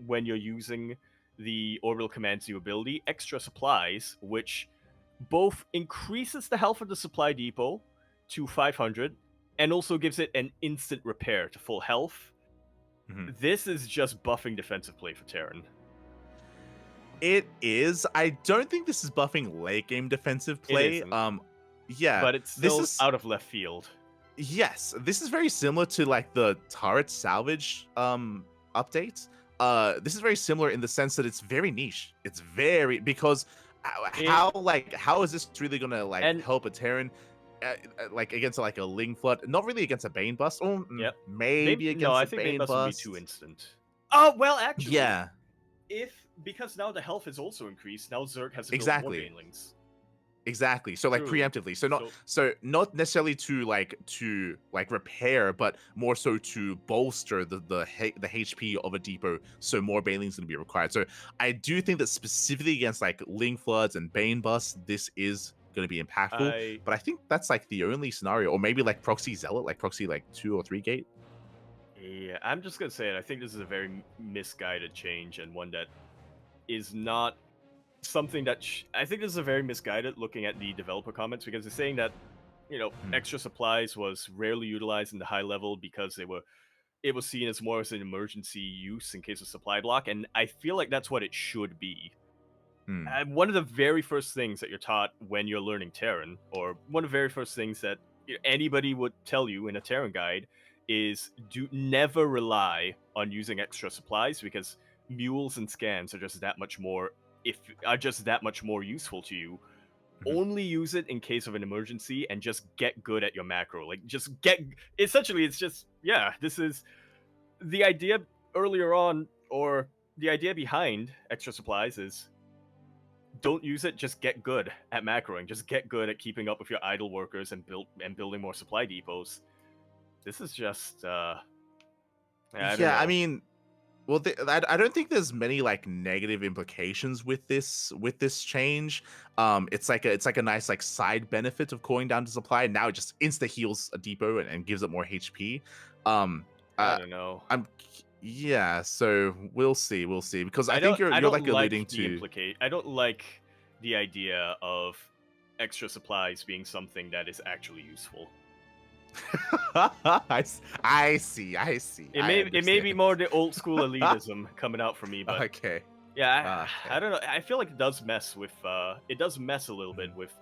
[SPEAKER 1] when you're using the orbital command's new ability, extra supplies, which both increases the health of the supply depot to 500 and also gives it an instant repair to full health. This is just buffing defensive play for Terran.
[SPEAKER 2] It is. I don't think this is buffing late game defensive
[SPEAKER 1] It
[SPEAKER 2] play.
[SPEAKER 1] isn't.
[SPEAKER 2] Yeah,
[SPEAKER 1] But it's
[SPEAKER 2] this
[SPEAKER 1] still
[SPEAKER 2] is
[SPEAKER 1] out of left field.
[SPEAKER 2] Yes, this is very similar to like the turret salvage updates. This is very similar in the sense that it's very niche. It's very, because how is this really gonna like
[SPEAKER 1] And
[SPEAKER 2] help a Terran like against like a Ling flood? Not really against a Bane bust. Oh,
[SPEAKER 1] yep.
[SPEAKER 2] maybe
[SPEAKER 1] No,
[SPEAKER 2] against
[SPEAKER 1] I
[SPEAKER 2] a
[SPEAKER 1] think
[SPEAKER 2] Bane
[SPEAKER 1] Bane Bust would be
[SPEAKER 2] bust.
[SPEAKER 1] too instant. Oh, well, actually,
[SPEAKER 2] Yeah,
[SPEAKER 1] because now the health is also increased, now Zerg has to build more
[SPEAKER 2] exactly.
[SPEAKER 1] Banelings.
[SPEAKER 2] Exactly. So like
[SPEAKER 1] True.
[SPEAKER 2] preemptively. So not necessarily to repair, but more so to bolster the HP of a depot, so more Baneling's gonna be required. So I do think that specifically against like Ling Floods and Bane Busts, this is gonna be impactful. But I think that's like the only scenario, or maybe like Proxy Zealot, like Proxy like 2 or 3 gate.
[SPEAKER 1] Yeah, I'm just gonna say it. I think this is a very misguided change, and one that is not something that I think this is a very misguided, looking at the developer comments, because they're saying that, extra supplies was rarely utilized in the high level because it was seen as more as an emergency use in case of supply block, and I feel like that's what it should be. And one of the very first things that you're taught when you're learning Terran, or one of the very first things that anybody would tell you in a Terran guide, is do never rely on using extra supplies, because mules and scans are just that much more useful to you. Only use it in case of an emergency, and just get good at your macro. Like, just get, essentially, it's just, yeah, this is the idea earlier on, or the idea behind extra supplies is don't use it. Just get good at macroing. Just get good at keeping up with your idle workers and building more supply depots. This is just I don't know.
[SPEAKER 2] I mean, well, I don't think there's many like negative implications with this change. It's like a nice like side benefit of cooling down to supply. And now it just insta heals a depot and gives it more HP.
[SPEAKER 1] I don't know.
[SPEAKER 2] Yeah, so we'll see because I think you're like alluding to.
[SPEAKER 1] I don't like the idea of extra supplies being something that is actually useful.
[SPEAKER 2] I see.
[SPEAKER 1] It may be more the old school elitism coming out from me, but
[SPEAKER 2] okay.
[SPEAKER 1] Yeah, I don't know. I feel like it does mess with. It does mess a little bit with.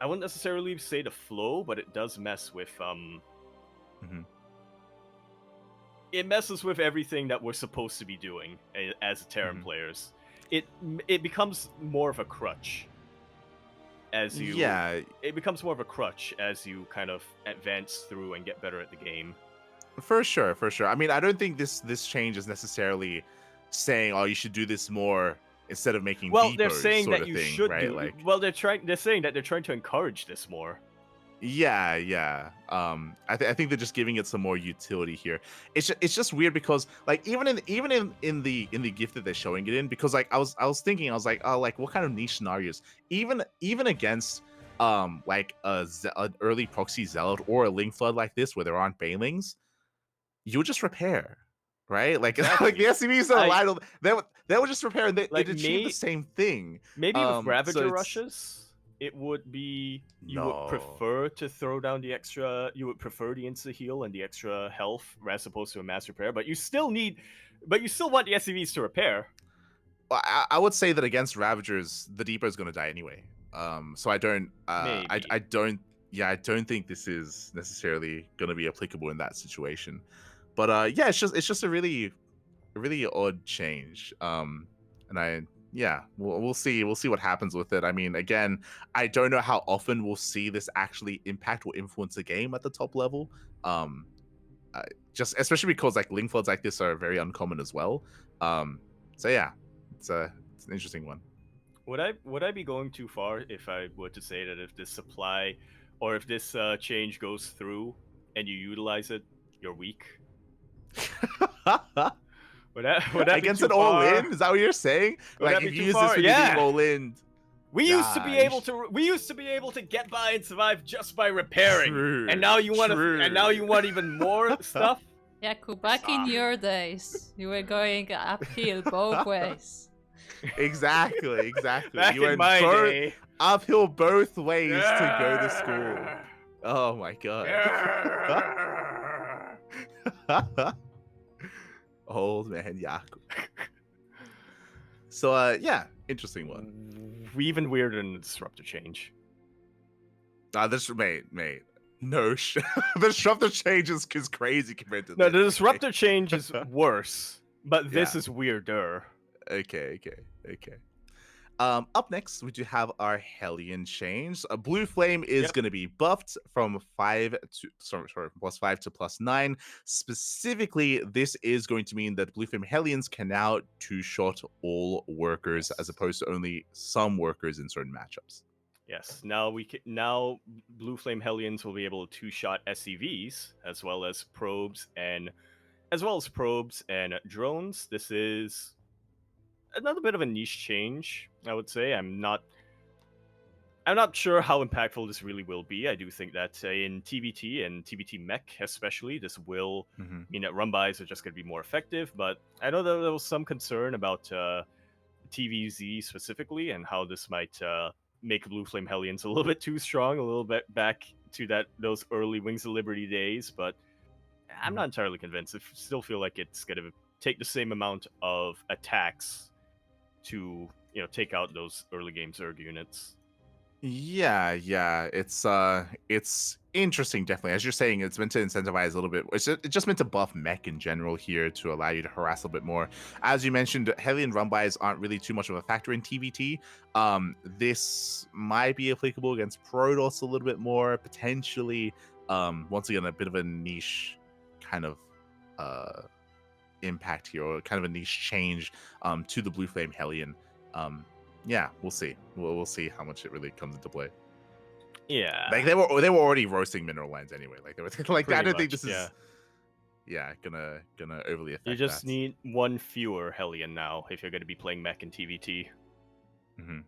[SPEAKER 1] I wouldn't necessarily say the flow, but it does mess with. It messes with everything that we're supposed to be doing as Terran players. It becomes more of a crutch. It becomes more of a crutch as you kind of advance through and get better at the game.
[SPEAKER 2] For sure. I mean, I don't think this change is necessarily saying, "Oh, you should do this more instead of making."
[SPEAKER 1] Well, they're saying that you should
[SPEAKER 2] right?
[SPEAKER 1] do.
[SPEAKER 2] Like,
[SPEAKER 1] well, they're saying that they're trying to encourage this more.
[SPEAKER 2] Yeah. I think they're just giving it some more utility here. It's just weird because like even in the gift that they're showing it in, because like I was thinking, I was like, oh, like what kind of niche scenarios? Even against like an early proxy zealot or a link flood like this where there aren't banelings, you'll just repair, right? Like
[SPEAKER 1] exactly.
[SPEAKER 2] like the SCVs that aligned, they would just repair and it achieved the same thing.
[SPEAKER 1] Maybe with Ravager rushes. It would be would prefer to throw down the extra. You would prefer the insta heal and the extra health as opposed to a mass repair. But you still want the SCVs to repair.
[SPEAKER 2] Well, I would say that against Ravagers, the Depot is going to die anyway. So I don't. I don't. Yeah, I don't think this is necessarily going to be applicable in that situation. But yeah, it's just a really odd change. We'll see what happens with it. I mean, again, I don't know how often we'll see this actually impact or influence a game at the top level. Just especially because like link floods like this are very uncommon as well. So yeah, it's an interesting one.
[SPEAKER 1] Would I be going too far if I were to say that if this supply or if this change goes through and you utilize it, you're weak? Would that against
[SPEAKER 2] an all-in? Is that what you're saying? Like if you use this for being all-in.
[SPEAKER 1] We used to be able to get by and survive just by repairing.
[SPEAKER 2] True,
[SPEAKER 1] and now you want even more stuff?
[SPEAKER 3] Yeah, back in your days, you were going uphill both ways.
[SPEAKER 2] Exactly.
[SPEAKER 1] Back in my day.
[SPEAKER 2] Uphill both ways to go to school. Oh my god. Old man Yaku. So yeah, interesting one.
[SPEAKER 1] Even weirder than the disruptor change.
[SPEAKER 2] This mate. No, the disruptor change is crazy compared to
[SPEAKER 1] the disruptor change is worse, but this is weirder.
[SPEAKER 2] Okay. Up next, we do have our Hellion change. A Blue Flame is going to be buffed from +5 to +9. Specifically, this is going to mean that Blue Flame Hellions can now two-shot all workers as opposed to only some workers in certain matchups.
[SPEAKER 1] Yes. Now Blue Flame Hellions will be able to two-shot SCVs as well as probes and drones. This is another bit of a niche change, I would say. I'm not sure how impactful this really will be. I do think that in TBT and TBT mech especially, this will mean that run-bys are just going to be more effective, but I know that there was some concern about TVZ specifically and how this might make Blue Flame Hellions a little bit too strong, a little bit back to those early Wings of Liberty days, but I'm not entirely convinced. I still feel like it's going to take the same amount of attacks to take out those early game Zerg units.
[SPEAKER 2] Yeah, it's interesting, definitely. As you're saying, it's meant to incentivize a little bit. It's just meant to buff mech in general here to allow you to harass a little bit more. As you mentioned, Hellion run-bys aren't really too much of a factor in TVT. This might be applicable against Protoss a little bit more, potentially. Once again, a bit of a niche kind of impact here, or kind of a niche change to the Blue Flame Hellion. yeah, we'll see. We'll see how much it really comes into play.
[SPEAKER 1] Yeah.
[SPEAKER 2] Like they were already roasting mineral lands anyway. Like they were like I
[SPEAKER 1] Pretty
[SPEAKER 2] don't think
[SPEAKER 1] much,
[SPEAKER 2] this is gonna overly affect
[SPEAKER 1] You just
[SPEAKER 2] that.
[SPEAKER 1] need one fewer Hellion now if you're going to be playing mech and TVT.
[SPEAKER 2] Mm-hmm.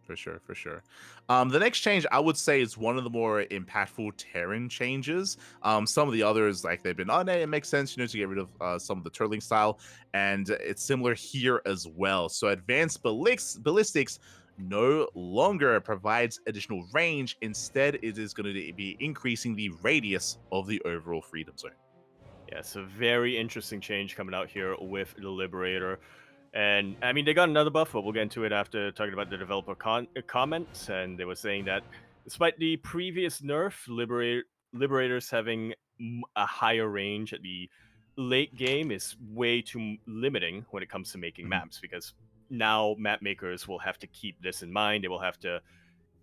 [SPEAKER 2] For sure. The next change I would say is one of the more impactful Terran changes. Some of the others, like they've been, oh no, it makes sense, to get rid of some of the turtling style, and it's similar here as well. So advanced ballistics no longer provides additional range. Instead, it is going to be increasing the radius of the overall freedom zone.
[SPEAKER 1] Yeah, it's a very interesting change coming out here with the Liberator. And I mean, they got another buff, but we'll get into it after talking about the developer comments. And they were saying that despite the previous nerf, Liberators having a higher range at the late game is way too limiting when it comes to making maps, because now map makers will have to keep this in mind. They will have to,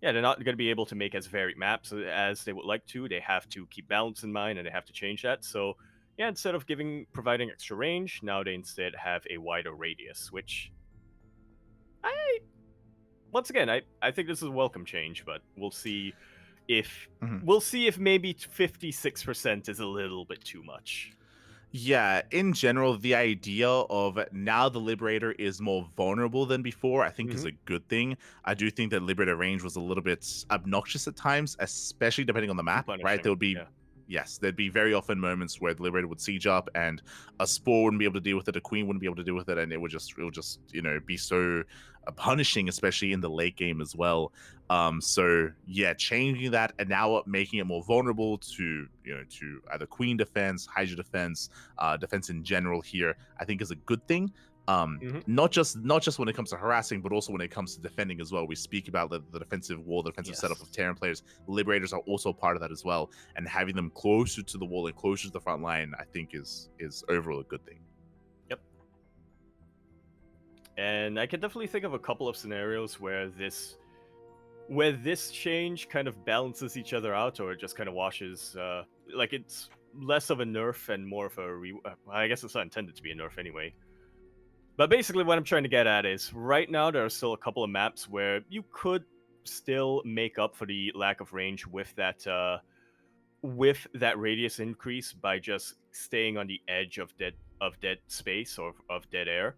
[SPEAKER 1] they're not going to be able to make as varied maps as they would like to. They have to keep balance in mind, and they have to change that. So instead of providing extra range, now they instead have a wider radius, which once again, I think this is a welcome change, but we'll see if maybe 56% is a little bit too much.
[SPEAKER 2] Yeah, in general, the idea of now the Liberator is more vulnerable than before, I think is a good thing. I do think that Liberator range was a little bit obnoxious at times, especially depending on the map, right? There would be, yes, there'd be very often moments where the Liberator would siege up and a Spore wouldn't be able to deal with it, a Queen wouldn't be able to deal with it, and it would just be so punishing, especially in the late game as well. So yeah, changing that and now making it more vulnerable to to either Queen defense, Hydra defense, defense in general here, I think is a good thing. Not just when it comes to harassing, but also when it comes to defending as well. We speak about the defensive wall, the defensive setup of Terran players. Liberators are also part of that as well, and having them closer to the wall and closer to the front line, I think is overall a good thing.
[SPEAKER 1] Yep. And I can definitely think of a couple of scenarios where this change kind of balances each other out, or it just kind of washes. Like it's less of a nerf and more of a I guess it's not intended to be a nerf anyway. But basically what I'm trying to get at is right now there are still a couple of maps where you could still make up for the lack of range with that radius increase by just staying on the edge of dead space or of dead air.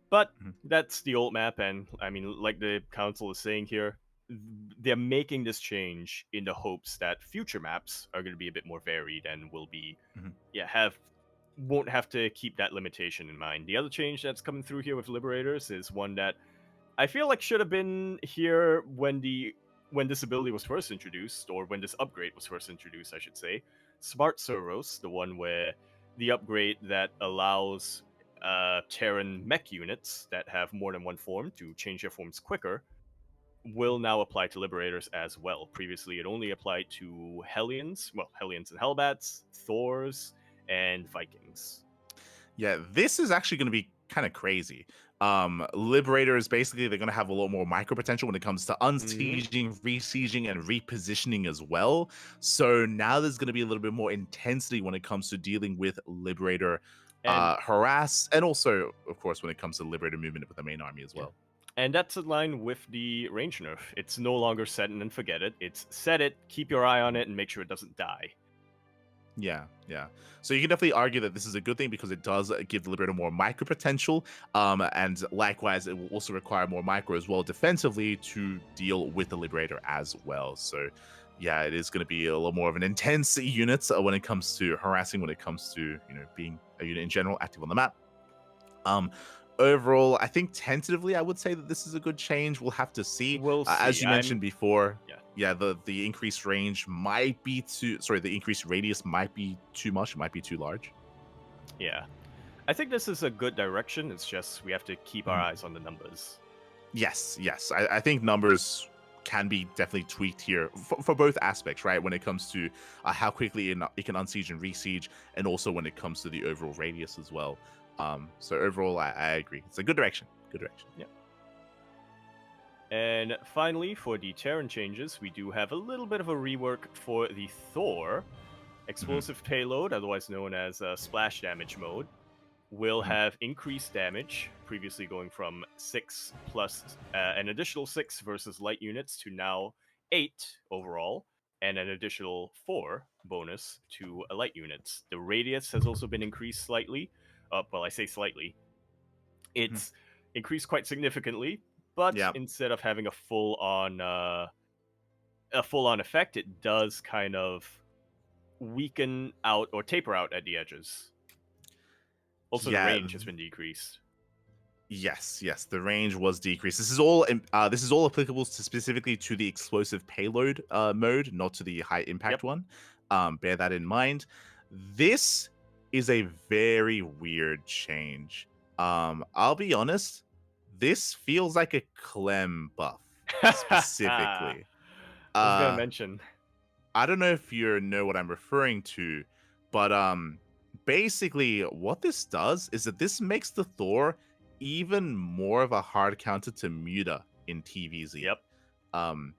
[SPEAKER 1] But that's the old map, and I mean, like the council is saying here, they're making this change in the hopes that future maps are going to be a bit more varied and will be won't have to keep that limitation in mind. The other change that's coming through here with Liberators is one that I feel like should have been here when this ability was first introduced, or when this upgrade was first introduced, I should say. Smart Servos, the one where the upgrade that allows Terran mech units that have more than one form to change their forms quicker, will now apply to Liberators as well. Previously, it only applied to Hellions and Hellbats, Thors, and Vikings.
[SPEAKER 2] Yeah, this is actually going to be kind of crazy. Liberators, basically, they're going to have a lot more micro potential when it comes to unsieging, resieging, and repositioning as well. So now there's going to be a little bit more intensity when it comes to dealing with Liberator harass, and also, of course, when it comes to Liberator movement with the main army as well.
[SPEAKER 1] And that's in line with the range nerf. It's no longer set and then forget it. It's set it, keep your eye on it, and make sure it doesn't die.
[SPEAKER 2] Yeah. So you can definitely argue that this is a good thing because it does give the Liberator more micro potential, and likewise, it will also require more micro as well defensively to deal with the Liberator as well. So yeah, it is going to be a little more of an intense unit when it comes to harassing, when it comes to being a unit in general active on the map. Overall, I think tentatively, I would say that this is a good change. We'll have to see.
[SPEAKER 1] We'll see.
[SPEAKER 2] As you mentioned before, the increased range might be the increased radius might be too much. It might be too large.
[SPEAKER 1] Yeah. I think this is a good direction. It's just we have to keep our eyes on the numbers.
[SPEAKER 2] Yes. I think numbers can be definitely tweaked here for both aspects, right? When it comes to how quickly it can unsiege and resiege, and also when it comes to the overall radius as well. So overall, I agree. It's a good direction.
[SPEAKER 1] Yeah. And finally, for the Terran changes, we do have a little bit of a rework for the Thor. Explosive payload, otherwise known as splash damage mode, will
[SPEAKER 2] Mhm.
[SPEAKER 1] have increased damage, previously going from 6 plus an additional 6 versus light units to now 8 overall, and an additional 4 bonus to light units. The radius has also been increased slightly. Well, I say slightly. It's increased quite significantly, but
[SPEAKER 2] Yeah.
[SPEAKER 1] instead of having a full on effect, it does kind of weaken out or taper out at the edges. Also, the
[SPEAKER 2] Yeah.
[SPEAKER 1] range has been decreased.
[SPEAKER 2] Yes, yes, the range was decreased. This is all applicable specifically to the explosive payload mode, not to the high impact
[SPEAKER 1] Yep.
[SPEAKER 2] one. Bear that in mind. This is a very weird change. I'll be honest, this feels like a Clem buff specifically.
[SPEAKER 1] I was gonna
[SPEAKER 2] Uh,
[SPEAKER 1] mention.
[SPEAKER 2] I don't know if you know what I'm referring to, but basically what this does is that this makes the Thor even more of a hard counter to Muta in TVZ.
[SPEAKER 1] Yep.
[SPEAKER 2] Um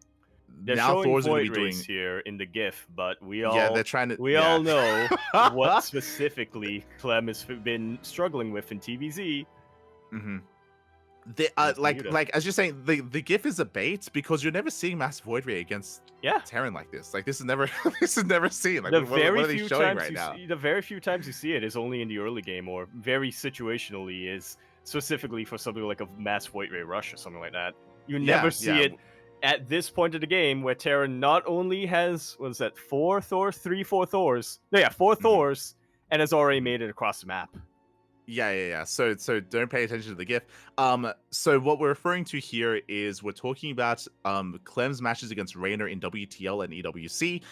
[SPEAKER 1] They're
[SPEAKER 2] now
[SPEAKER 1] showing
[SPEAKER 2] Thor's going to
[SPEAKER 1] void
[SPEAKER 2] be
[SPEAKER 1] rays
[SPEAKER 2] doing
[SPEAKER 1] here in the GIF, but
[SPEAKER 2] they're trying to
[SPEAKER 1] we all know what specifically Clem has been struggling with in TVZ.
[SPEAKER 2] hmm
[SPEAKER 1] Is the
[SPEAKER 2] like
[SPEAKER 1] Muta.
[SPEAKER 2] as you're saying, the GIF is a bait because you're never seeing Mass Void Ray against
[SPEAKER 1] Yeah.
[SPEAKER 2] Terran like this. Like this is never seen. Like
[SPEAKER 1] The
[SPEAKER 2] what
[SPEAKER 1] very
[SPEAKER 2] are they
[SPEAKER 1] few
[SPEAKER 2] showing
[SPEAKER 1] times
[SPEAKER 2] right now?
[SPEAKER 1] the very few times you see it is only in the early game, or very situationally is specifically for something like a mass void ray rush or something like that. You never see it at this point of the game where Terra not only has, what is that, 4 Thors, 4 Thors, no, yeah, 4 Thors, and has already made it across the map.
[SPEAKER 2] Yeah. So don't pay attention to the GIF. So what we're referring to here is we're talking about Clem's matches against Raynor in WTL and EWC,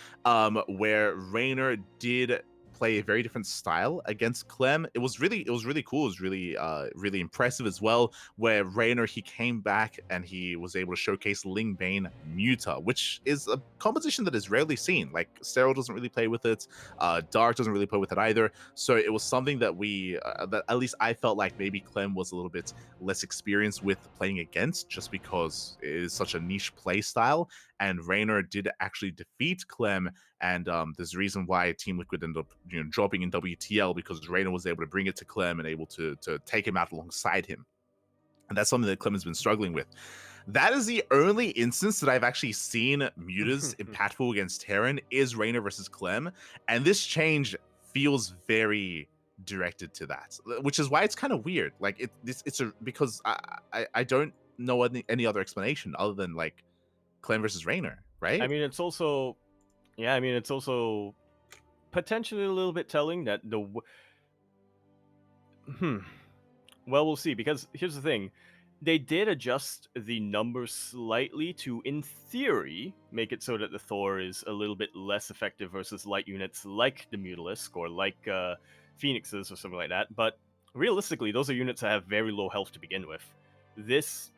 [SPEAKER 2] where Raynor did play a very different style against Clem. It was really cool. It was really impressive as well. Where Raynor, he came back and he was able to showcase Ling Bane Muta, which is a composition that is rarely seen. Like Sterile doesn't really play with it. Dark doesn't really play with it either. So it was something that that at least I felt like maybe Clem was a little bit less experienced with playing against, just because it is such a niche play style. And Raynor did actually defeat Clem, and there's a reason why Team Liquid ended up dropping in WTL, because Raynor was able to bring it to Clem and able to take him out alongside him. And that's something that Clem has been struggling with. That is the only instance that I've actually seen Muta's impactful against Terran is Raynor versus Clem, and this change feels very directed to that, which is why it's kind of weird. Like because I don't know any other explanation other than like Clem versus Raynor, right?
[SPEAKER 1] I mean, it's also potentially a little bit telling that well, we'll see, because here's the thing. They did adjust the numbers slightly to, in theory, make it so that the Thor is a little bit less effective versus light units like the Mutalisk or like Phoenixes or something like that. But realistically, those are units that have very low health to begin with. This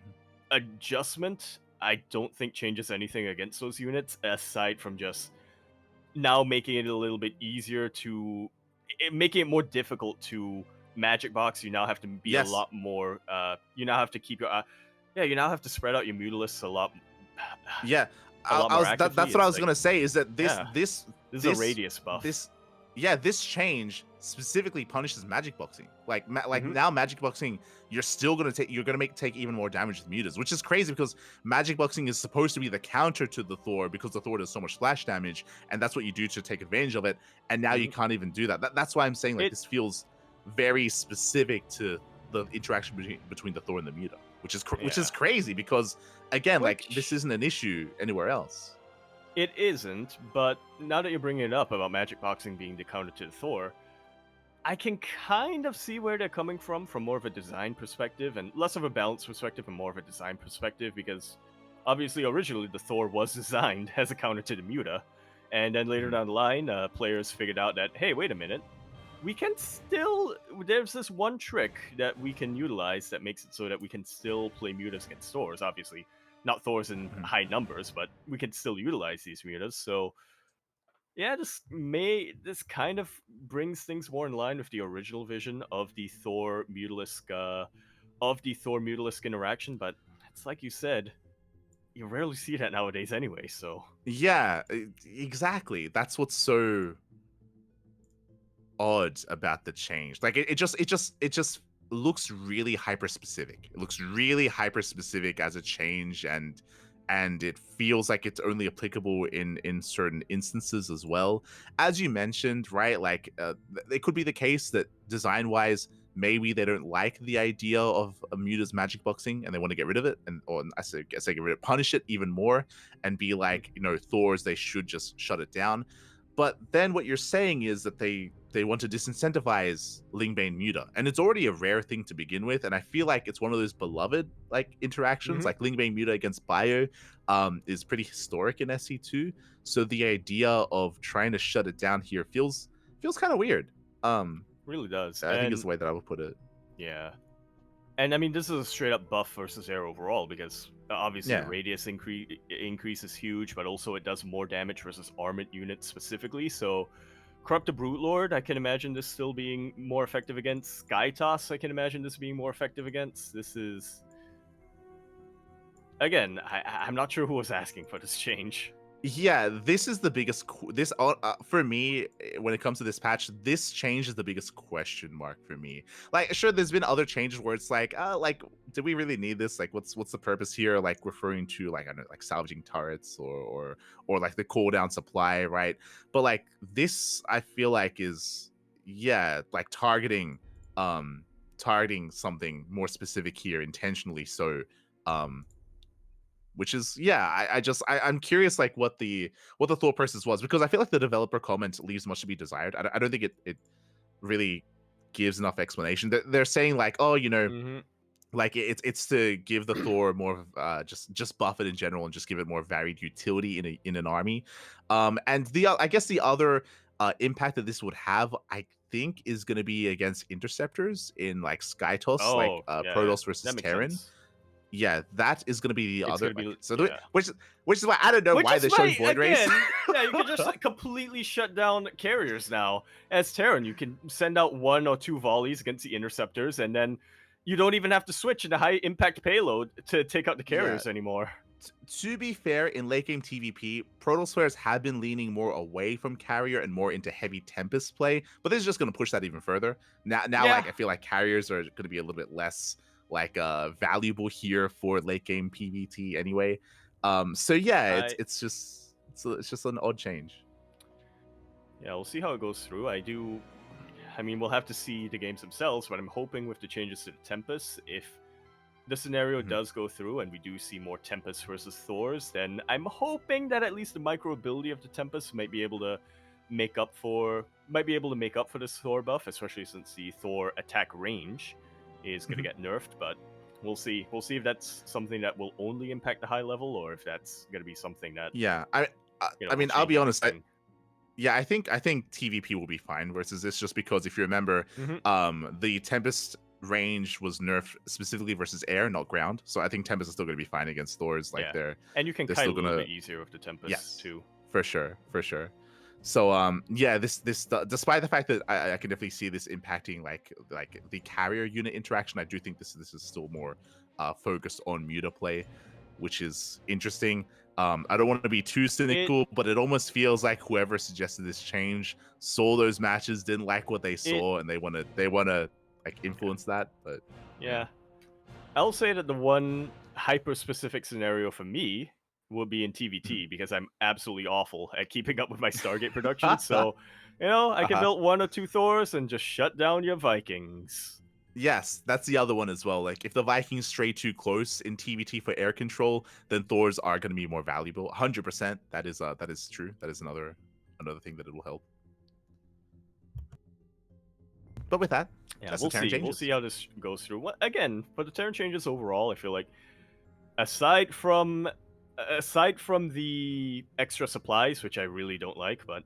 [SPEAKER 1] adjustment, I don't think changes anything against those units, aside from just now making it a little bit easier making it more difficult to magic box. You now have to be a lot more. You now have to keep your. You now have to spread out your Mutalisks a lot.
[SPEAKER 2] Yeah,
[SPEAKER 1] Actively.
[SPEAKER 2] that's what I was gonna say. Is that this
[SPEAKER 1] is a radius buff.
[SPEAKER 2] This change specifically punishes magic boxing. Like now magic boxing, you're still gonna take even more damage with mutas, which is crazy because magic boxing is supposed to be the counter to the Thor, because the Thor does so much splash damage, and that's what you do to take advantage of it. And now you can't even do that. That's why I'm saying this feels very specific to the interaction between the Thor and the Muta, which is crazy, because again, like this isn't an issue anywhere else.
[SPEAKER 1] It isn't, but now that you're bringing it up about magic boxing being the counter to the Thor, I can kind of see where they're coming from more of a design perspective, and less of a balance perspective and more of a design perspective, because obviously originally the Thor was designed as a counter to the Muta, and then later down the line, players figured out that, hey, wait a minute, there's this one trick that we can utilize that makes it so that we can still play Mutas against Thors. Obviously, not Thors in high numbers, but we can still utilize these Mutas. So, yeah, this kind of brings things more in line with the original vision of the Thor Mutalisk interaction. But it's like you said, you rarely see that nowadays anyway. So
[SPEAKER 2] yeah, exactly. That's what's so odd about the change. Like it just looks really hyper specific. It looks really hyper specific as a change, and it feels like it's only applicable in certain instances as well. As you mentioned, right? Like it could be the case that design wise, maybe they don't like the idea of Muta's magic boxing and they want to get rid of it, and or guess they get rid of, punish it even more, and be like, Thor's, they should just shut it down. But then what you're saying is that they want to disincentivize Lingbane Muta, and it's already a rare thing to begin with. And I feel like it's one of those beloved like interactions, like Lingbane Muta against Bio, is pretty historic in SC2. So the idea of trying to shut it down here feels kind of weird.
[SPEAKER 1] Really does.
[SPEAKER 2] I think is the way that I would put it.
[SPEAKER 1] Yeah. And I mean, this is a straight up buff versus air overall, because obviously the radius increase is huge, but also it does more damage versus armored units specifically. So Corrupted Brute Lord, I can imagine this still being more effective against. Sky Toss, I can imagine this being more effective against. This is... Again, I'm not sure who was asking for this change.
[SPEAKER 2] Yeah, this is the biggest. For me, when it comes to this patch, this change is the biggest question mark for me. Like, sure, there's been other changes where it's like, did we really need this? Like, what's the purpose here? Like, referring to like, I don't know, like salvaging turrets or like the cooldown supply, right? But like this, I feel like is like targeting something more specific here intentionally. So, which is I'm curious like what the thought process was, because I feel like the developer comment leaves much to be desired. I don't think it really gives enough explanation. They're saying like, oh, like it's to give the Thor more of just buff it in general and just give it more varied utility in an army. And I guess the other impact that this would have, I think, is going to be against interceptors in like Skytos, Protoss versus Terran.
[SPEAKER 1] Sense.
[SPEAKER 2] Yeah, that is going to be the
[SPEAKER 1] It's
[SPEAKER 2] other.
[SPEAKER 1] gonna be,
[SPEAKER 2] so which is why I don't know why they're showing Void Race.
[SPEAKER 1] Yeah, you can just like, completely shut down carriers now. As Terran, you can send out 1 or 2 volleys against the interceptors, and then you don't even have to switch into high impact payload to take out the carriers anymore.
[SPEAKER 2] To be fair, in late game TVP, Protoss players have been leaning more away from carrier and more into heavy Tempest play, but this is just going to push that even further. Now, like I feel like carriers are going to be a little bit less like valuable here for late game PvT anyway. So yeah, it's just an odd change.
[SPEAKER 1] Yeah, we'll see how it goes through. I mean, we'll have to see the games themselves, but I'm hoping with the changes to the Tempest, if the scenario does go through and we do see more Tempest versus Thors, then I'm hoping that at least the micro ability of the Tempest might be able to make up for this Thor buff, especially since the Thor attack range is going to get nerfed. But we'll see. We'll see if that's something that will only impact the high level, or if that's going to be something that
[SPEAKER 2] I mean, I'll be honest. I think TVP will be fine versus this, just because if you remember, the Tempest range was nerfed specifically versus air, not ground. So I think Tempest is still going to be fine against Thors. Like
[SPEAKER 1] and you can kite a little bit easier with the Tempest too.
[SPEAKER 2] For sure. So this despite the fact that I can definitely see this impacting like the carrier unit interaction, I do think this is still more focused on Muta play, which is interesting. I don't want to be too cynical, but it almost feels like whoever suggested this change saw those matches, didn't like what they saw, and they want to like influence that. But
[SPEAKER 1] I'll say that the one hyper specific scenario for me will be in TVT, because I'm absolutely awful at keeping up with my Stargate production. So, I can build 1 or 2 Thors and just shut down your Vikings.
[SPEAKER 2] Yes, that's the other one as well. Like, if the Vikings stray too close in TVT for air control, then Thors are going to be more valuable. 100%. That is true. That is another thing that it will help. But with that,
[SPEAKER 1] we'll see. We'll see how this goes through. Again, for the Terran changes overall, I feel like aside from the extra supplies, which I really don't like, but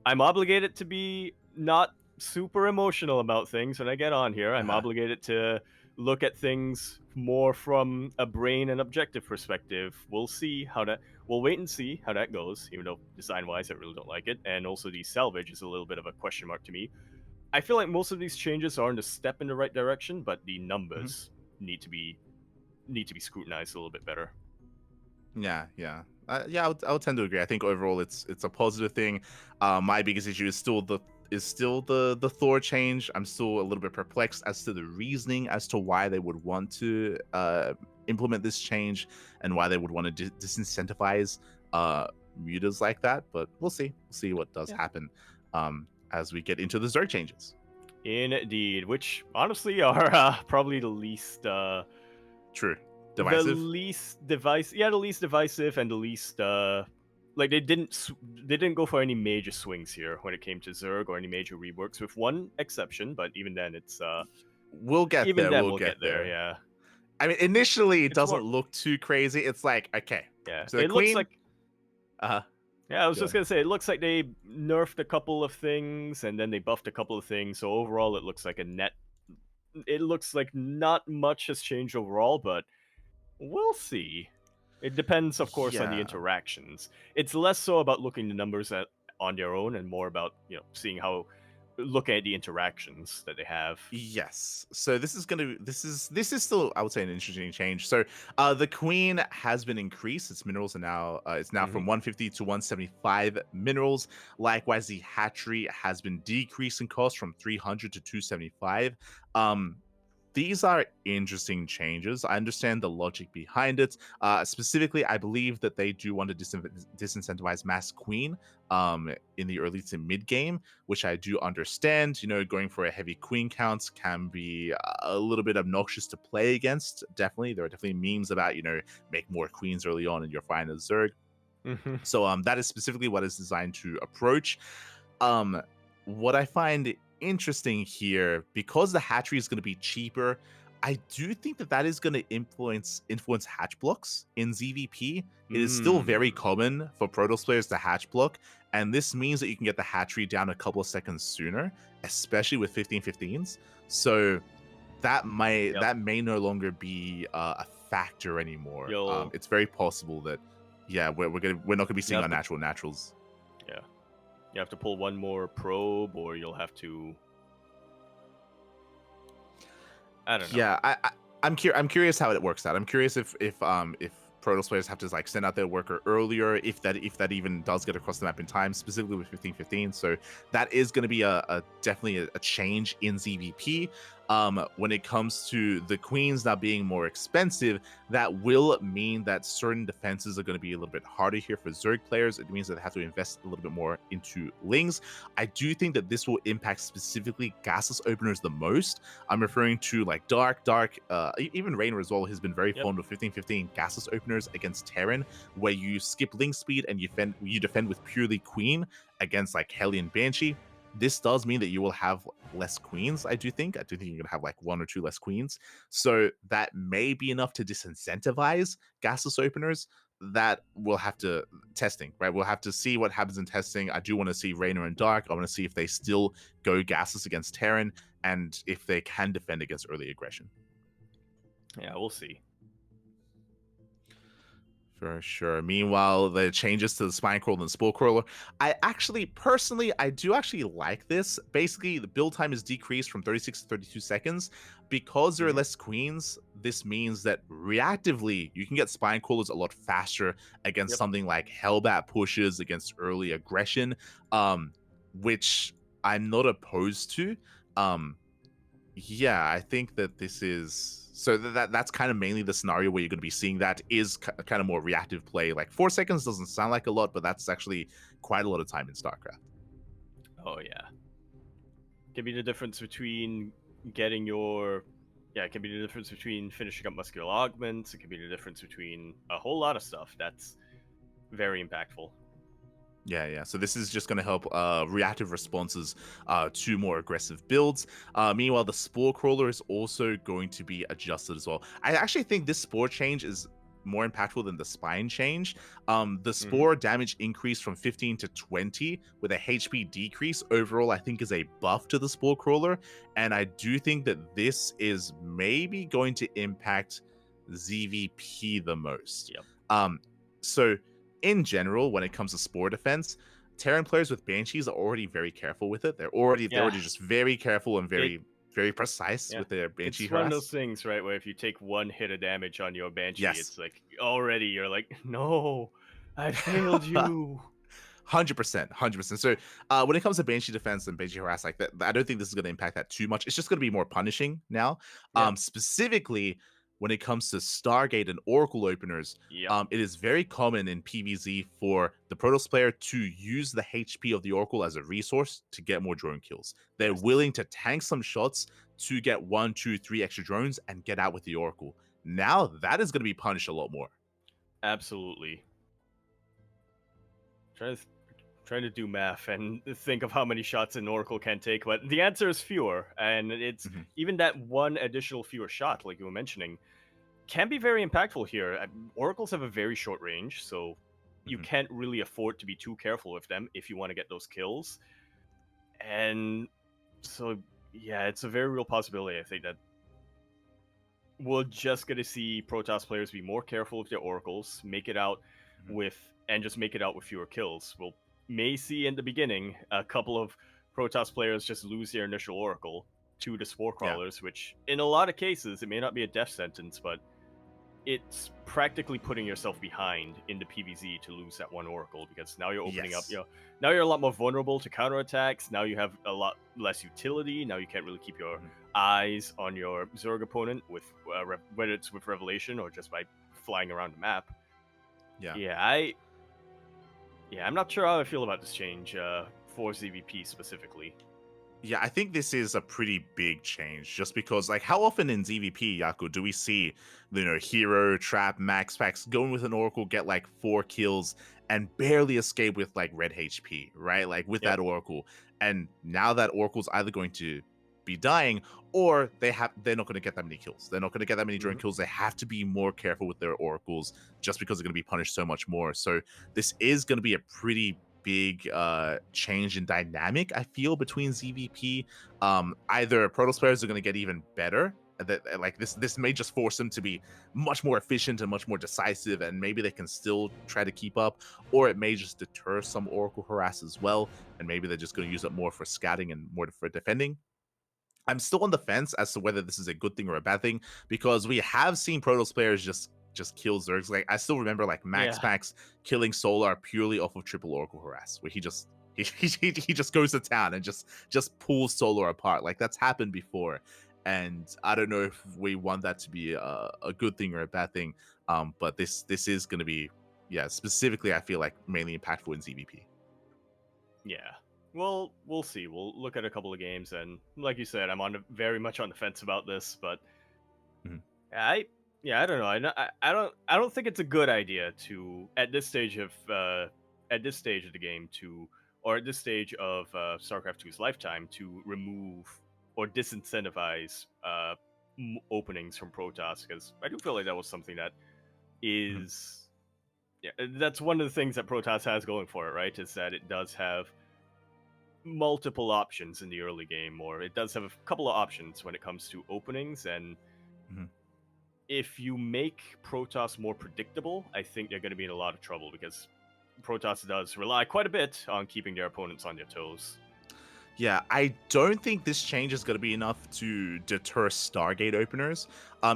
[SPEAKER 1] I'm obligated to be not super emotional about things when I get on here. I'm obligated to look at things more from a brain and objective perspective. We'll wait and see how that goes, even though design-wise I really don't like it. And also the salvage is a little bit of a question mark to me. I feel like most of these changes are a step in the right direction, but the numbers need to be scrutinized a little bit better.
[SPEAKER 2] Yeah. Yeah, I would tend to agree. I think overall it's a positive thing. My biggest issue is still the Thor change. I'm still a little bit perplexed as to the reasoning as to why they would want to implement this change and why they would want to disincentivize mutas like that. But we'll see. We'll see what does happen as we get into the Zerg changes.
[SPEAKER 1] Indeed, which honestly are probably the least
[SPEAKER 2] True. Divisive.
[SPEAKER 1] The least divisive and the least like they didn't go for any major swings here when it came to Zerg or any major reworks, with one exception. But even then, it's
[SPEAKER 2] we'll get
[SPEAKER 1] even
[SPEAKER 2] there.
[SPEAKER 1] then
[SPEAKER 2] We'll get there.
[SPEAKER 1] Yeah.
[SPEAKER 2] I mean, initially it
[SPEAKER 1] It's
[SPEAKER 2] doesn't
[SPEAKER 1] more-
[SPEAKER 2] look too crazy. It's like, okay,
[SPEAKER 1] Yeah,
[SPEAKER 2] so the
[SPEAKER 1] it
[SPEAKER 2] Queen,
[SPEAKER 1] looks like. Yeah, I was
[SPEAKER 2] Go
[SPEAKER 1] just gonna say, it looks like they nerfed a couple of things and then they buffed a couple of things. So overall, it looks like a net. It looks like not much has changed overall, but we'll see. It depends, of course, on the
[SPEAKER 2] Yeah.
[SPEAKER 1] interactions. It's less so about looking the numbers on their own and more about seeing how, looking at the interactions that they have.
[SPEAKER 2] Yes. So this is still, I would say, an interesting change. So the Queen has been increased. Its minerals are now it's now from 150 to 175 minerals. Likewise, the hatchery has been decreased in cost from 300 to 275. These are interesting changes. I understand the logic behind it. Specifically, I believe that they do want to disincentivize Mass Queen in the early to mid game, which I do understand. Going for a heavy Queen count can be a little bit obnoxious to play against. Definitely, there are definitely memes about make more Queens early on and you're fine as Zerg. So that is specifically what is designed to approach. What I find interesting here, because the hatchery is going to be cheaper, I do think that is going to influence hatch blocks in ZVP. It is still very common for Protoss players to hatch block, and this means that you can get the hatchery down a couple of seconds sooner, especially with 15-15s. So that may no longer be a factor anymore. It's very possible that we're not gonna be seeing unnatural naturals.
[SPEAKER 1] Yeah, you have to pull one more probe, or you'll have to. I don't know.
[SPEAKER 2] Yeah, I'm curious how it works out. I'm curious if Protoss players have to send out their worker earlier, if that even does get across the map in time, specifically with 15-15. So that is going to be definitely a change in ZVP. When it comes to the Queens now being more expensive, that will mean that certain defenses are going to be a little bit harder here for Zerg players. It means that they have to invest a little bit more into Lings. I do think that this will impact specifically gasless openers the most. I'm referring to Dark, even Rainer as well has been very fond of 15-15 gasless openers against Terran, where you skip Ling speed and you defend with purely Queen against Hellion Banshee. This does mean that you will have less Queens, I do think. You're going to have one or two less Queens. So that may be enough to disincentivize gasless openers. That we'll have to testing, right? We'll have to see what happens in testing. I do want to see Rainer and Dark. I want to see if they still go gasless against Terran and if they can defend against early aggression.
[SPEAKER 1] Yeah, we'll see.
[SPEAKER 2] For sure. Meanwhile, the changes to the Spine Crawler and Spore Crawler, I do actually like this. Basically, the build time is decreased from 36 to 32 seconds. Because there are less Queens, this means that reactively, you can get Spine Crawlers a lot faster against something like Hellbat pushes, against early aggression, which I'm not opposed to. I think that this is... So that's kind of mainly the scenario where you're going to be seeing that is kind of more reactive play. 4 seconds doesn't sound like a lot, but that's actually quite a lot of time in StarCraft.
[SPEAKER 1] Oh, yeah. Can be the difference between getting your... Yeah, it can be the difference between finishing up muscular augments. It can be the difference between a whole lot of stuff. That's very impactful.
[SPEAKER 2] Yeah. So this is just going to help reactive responses to more aggressive builds. Meanwhile, the Spore Crawler is also going to be adjusted as well. I actually think this Spore change is more impactful than the Spine change. The Spore damage increase from 15 to 20 with a HP decrease overall, I think, is a buff to the Spore Crawler. And I do think that this is maybe going to impact ZVP the most. So in general, when it comes to Spore defense, Terran players with Banshees are already very careful with it. They're already just very careful and very precise with their Banshee
[SPEAKER 1] It's
[SPEAKER 2] harass.
[SPEAKER 1] one of those things, right, where if you take one hit of damage on your Banshee, it's already you're like, no. I failed you.
[SPEAKER 2] 100%, 100%. So when it comes to Banshee defense and Banshee harass, like that, I don't think this is going to impact that too much. It's just going to be more punishing now.
[SPEAKER 1] Yeah.
[SPEAKER 2] Specifically when it comes to Stargate and Oracle openers,
[SPEAKER 1] Yep.
[SPEAKER 2] it is very common in PvZ for the Protoss player to use the HP of the Oracle as a resource to get more drone kills. They're
[SPEAKER 1] Yes.
[SPEAKER 2] willing to tank some shots to get 1, 2, 3 extra drones and get out with the Oracle. Now that is going to be punished a lot more.
[SPEAKER 1] Absolutely. Trying to do math and think of how many shots an Oracle can take, but the answer is fewer. And it's
[SPEAKER 2] Mhm.
[SPEAKER 1] even that one additional fewer shot, like you were mentioning, can be very impactful here. Oracles have a very short range, so you
[SPEAKER 2] Mhm.
[SPEAKER 1] can't really afford to be too careful with them if you want to get those kills. And so, yeah, it's a very real possibility. I think that we're just going to see Protoss players be more careful with their oracles, make it out
[SPEAKER 2] Mhm.
[SPEAKER 1] with fewer kills. We'll may see in the beginning a couple of Protoss players just lose their initial oracle to the spore
[SPEAKER 2] Yeah.
[SPEAKER 1] crawlers, which in a lot of cases it may not be a death sentence, but it's practically putting yourself behind in the PvZ to lose that one oracle, because now you're opening up,
[SPEAKER 2] Yes.
[SPEAKER 1] now you're a lot more vulnerable to counterattacks. Now you have a lot less utility. Now you can't really keep your
[SPEAKER 2] Mhm.
[SPEAKER 1] eyes on your Zerg opponent with whether it's with Revelation or just by flying around the map.
[SPEAKER 2] Yeah.
[SPEAKER 1] I'm not sure how I feel about this change for ZVP specifically.
[SPEAKER 2] Yeah, I think this is a pretty big change just because, like, how often in ZVP, Yaku, do we see, hero, trap, max packs going with an Oracle, get like 4 kills and barely escape with like red HP, right? Like with
[SPEAKER 1] Yep.
[SPEAKER 2] that Oracle. And now that Oracle's either going to be dying or they're not going to get that many kills. They're not going to get that many drone
[SPEAKER 1] Mhm.
[SPEAKER 2] kills. They have to be more careful with their Oracles just because they're going to be punished so much more. So this is going to be a pretty big change in dynamic, I feel, between ZVP. Either Protoss players are going to get even better, like this may just force them to be much more efficient and much more decisive, and maybe they can still try to keep up, or it may just deter some Oracle harass as well, and maybe they're just going to use it more for scouting and more for defending. I'm still on the fence as to whether this is a good thing or a bad thing, because we have seen Protoss players just kill Zergs. Like I still remember like Max
[SPEAKER 1] Yeah.
[SPEAKER 2] Pax killing Solar purely off of triple Oracle harass, where he just goes to town and just pulls Solar apart. Like that's happened before, and I don't know if we want that to be a good thing or a bad thing. But this is going to be, yeah, specifically I feel like mainly impactful in ZVP.
[SPEAKER 1] Yeah. Well, we'll see. We'll look at a couple of games, and like you said, very much on the fence about this. But
[SPEAKER 2] Mhm.
[SPEAKER 1] I, I don't know. I don't think it's a good idea to at this stage of the game or at this stage of StarCraft 2's lifetime to remove or disincentivize openings from Protoss, because I do feel like that was something that
[SPEAKER 2] Mhm.
[SPEAKER 1] is, yeah, that's one of the things that Protoss has going for it, right? Is that it does have multiple options in the early game, or it does have a couple of options when it comes to openings. And
[SPEAKER 2] Mhm.
[SPEAKER 1] if you make Protoss more predictable, I think they're going to be in a lot of trouble, because Protoss does rely quite a bit on keeping their opponents on their toes.
[SPEAKER 2] Yeah, I don't think this change is going to be enough to deter Stargate openers.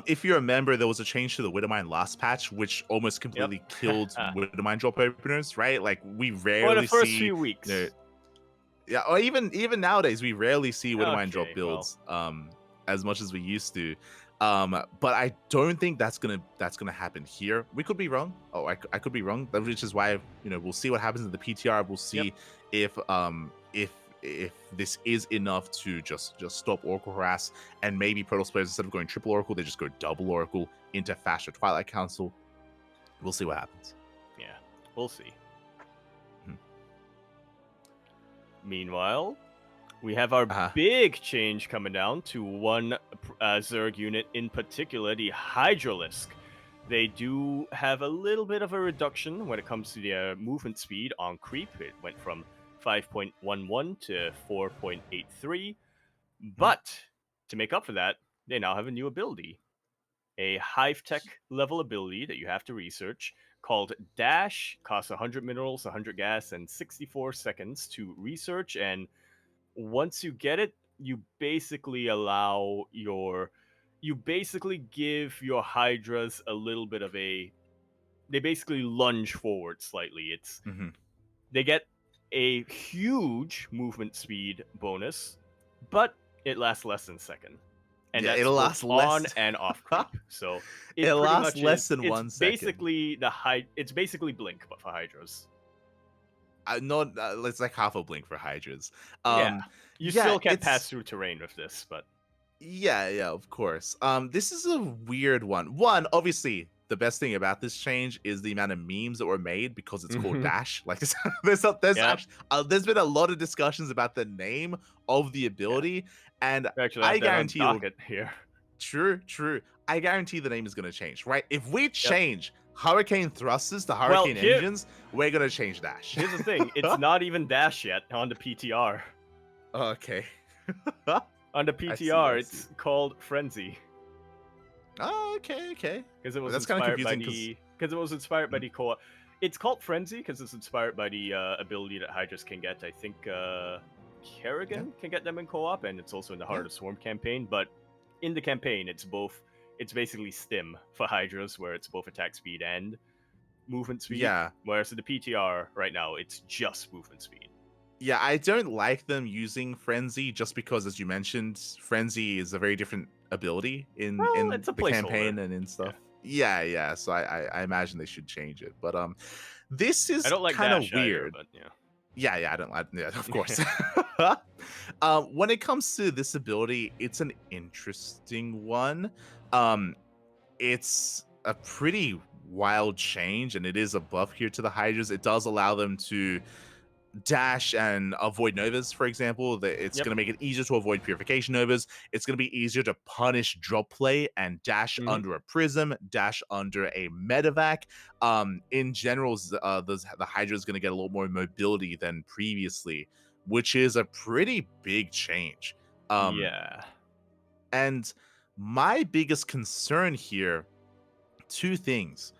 [SPEAKER 2] If you remember, there was a change to the Widowmine last patch, which almost
[SPEAKER 1] Yep.
[SPEAKER 2] completely killed Widowmine drop openers, right? Like we
[SPEAKER 1] For the
[SPEAKER 2] rarely
[SPEAKER 1] first
[SPEAKER 2] see,
[SPEAKER 1] few weeks.
[SPEAKER 2] yeah, or even nowadays, we rarely see Widowmine drop
[SPEAKER 1] Okay, well,
[SPEAKER 2] builds as much as we used to. But I don't think that's gonna happen here. We could be wrong. Oh, I could be wrong. Which is why we'll see what happens in the PTR. We'll
[SPEAKER 1] yep.
[SPEAKER 2] see if this is enough to just stop Oracle harass, and maybe Protoss players, instead of going triple Oracle, they just go double Oracle into faster Twilight Council. We'll see what happens.
[SPEAKER 1] Yeah, we'll see.
[SPEAKER 2] Mhm.
[SPEAKER 1] Meanwhile, we have our
[SPEAKER 2] Uh-huh.
[SPEAKER 1] big change coming down to one Zerg unit in particular, the Hydralisk. They do have a little bit of a reduction when it comes to their movement speed on creep. It went from 5.11 to 4.83. But to make up for that, they now have a new ability, a Hive Tech level ability that you have to research called Dash. Costs 100 minerals, 100 gas, and 64 seconds to research. And once you get it, you basically give your Hydras a little bit of a they basically lunge forward slightly. It's
[SPEAKER 2] Mm-hmm.
[SPEAKER 1] they get a huge movement speed bonus, but it lasts less than a second. And
[SPEAKER 2] Yeah,
[SPEAKER 1] that's
[SPEAKER 2] it'll
[SPEAKER 1] both
[SPEAKER 2] last
[SPEAKER 1] on
[SPEAKER 2] less.
[SPEAKER 1] and off creep. So it
[SPEAKER 2] It'll
[SPEAKER 1] pretty
[SPEAKER 2] last
[SPEAKER 1] much
[SPEAKER 2] less
[SPEAKER 1] is,
[SPEAKER 2] than
[SPEAKER 1] it's
[SPEAKER 2] 1 second.
[SPEAKER 1] basically it's basically Blink but for Hydras.
[SPEAKER 2] Not it's like half a blink for Hydras.
[SPEAKER 1] Yeah. You
[SPEAKER 2] yeah,
[SPEAKER 1] still can't
[SPEAKER 2] it's
[SPEAKER 1] pass through terrain with this, but
[SPEAKER 2] yeah, of course. This is a weird one. One, obviously, the best thing about this change is the amount of memes that were made because it's called
[SPEAKER 1] Mhm.
[SPEAKER 2] Dash. Like there's
[SPEAKER 1] Yep.
[SPEAKER 2] actually there's been a lot of discussions about the name of the ability, and
[SPEAKER 1] We actually
[SPEAKER 2] I
[SPEAKER 1] have that on
[SPEAKER 2] guarantee it'll
[SPEAKER 1] docket here.
[SPEAKER 2] True. I guarantee the name is going to change, right? If we
[SPEAKER 1] Yep.
[SPEAKER 2] change Hurricane thrusters to
[SPEAKER 1] Well,
[SPEAKER 2] Hurricane engines, we're going to change Dash.
[SPEAKER 1] Here's the thing, it's not even Dash yet on the PTR.
[SPEAKER 2] Okay.
[SPEAKER 1] On the
[SPEAKER 2] I see,
[SPEAKER 1] PTR,
[SPEAKER 2] I
[SPEAKER 1] it's called Frenzy.
[SPEAKER 2] Oh, okay.
[SPEAKER 1] Because it was
[SPEAKER 2] That's kinda
[SPEAKER 1] inspired by
[SPEAKER 2] confusing 'cause-
[SPEAKER 1] because it was inspired by the co-op. It's called Frenzy because it's inspired by the ability that Hydras can get. I think Kerrigan can get them in co-op, and it's also in the Heart of Swarm campaign. But in the campaign, it's basically Stim for Hydras, where it's both attack speed and movement speed.
[SPEAKER 2] Yeah.
[SPEAKER 1] Whereas in the PTR right now, it's just movement speed.
[SPEAKER 2] Yeah, I don't like them using Frenzy just because, as you mentioned, Frenzy is a very different ability in
[SPEAKER 1] it's a
[SPEAKER 2] the campaign
[SPEAKER 1] placeholder.
[SPEAKER 2] and in stuff. Yeah. So I imagine they should change it. But this is
[SPEAKER 1] I don't like
[SPEAKER 2] kind of
[SPEAKER 1] Dash either,
[SPEAKER 2] weird.
[SPEAKER 1] but yeah.
[SPEAKER 2] Yeah, I don't like. Yeah, of course. When it comes to this ability, it's an interesting one. It's a pretty wild change, and it is a buff here to the Hydras. It does allow them to dash and avoid novas, for example. It's
[SPEAKER 1] Yep.
[SPEAKER 2] going to make it easier to avoid purification novas. It's going to be easier to punish drop play and dash
[SPEAKER 1] Mhm.
[SPEAKER 2] under a prism, dash under a medevac. In general, the Hydra is going to get a lot more mobility than previously, which is a pretty big change.
[SPEAKER 1] Yeah.
[SPEAKER 2] And my biggest concern here, two things.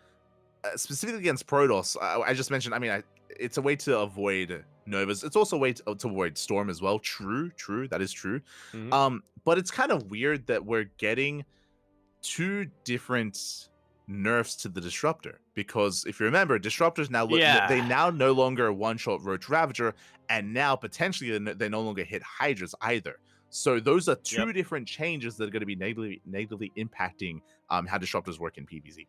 [SPEAKER 2] Specifically against Protoss, I just mentioned, it's a way to avoid novas. It's also a way to avoid storm as well. True, that is true.
[SPEAKER 1] Mhm.
[SPEAKER 2] But it's kind of weird that we're getting two different nerfs to the disruptor, because if you remember, disruptors now they now no longer one-shot Roach Ravager, and now potentially they no longer hit Hydras either. So those are two different changes that are going to be negatively impacting how disruptors work in PvZ.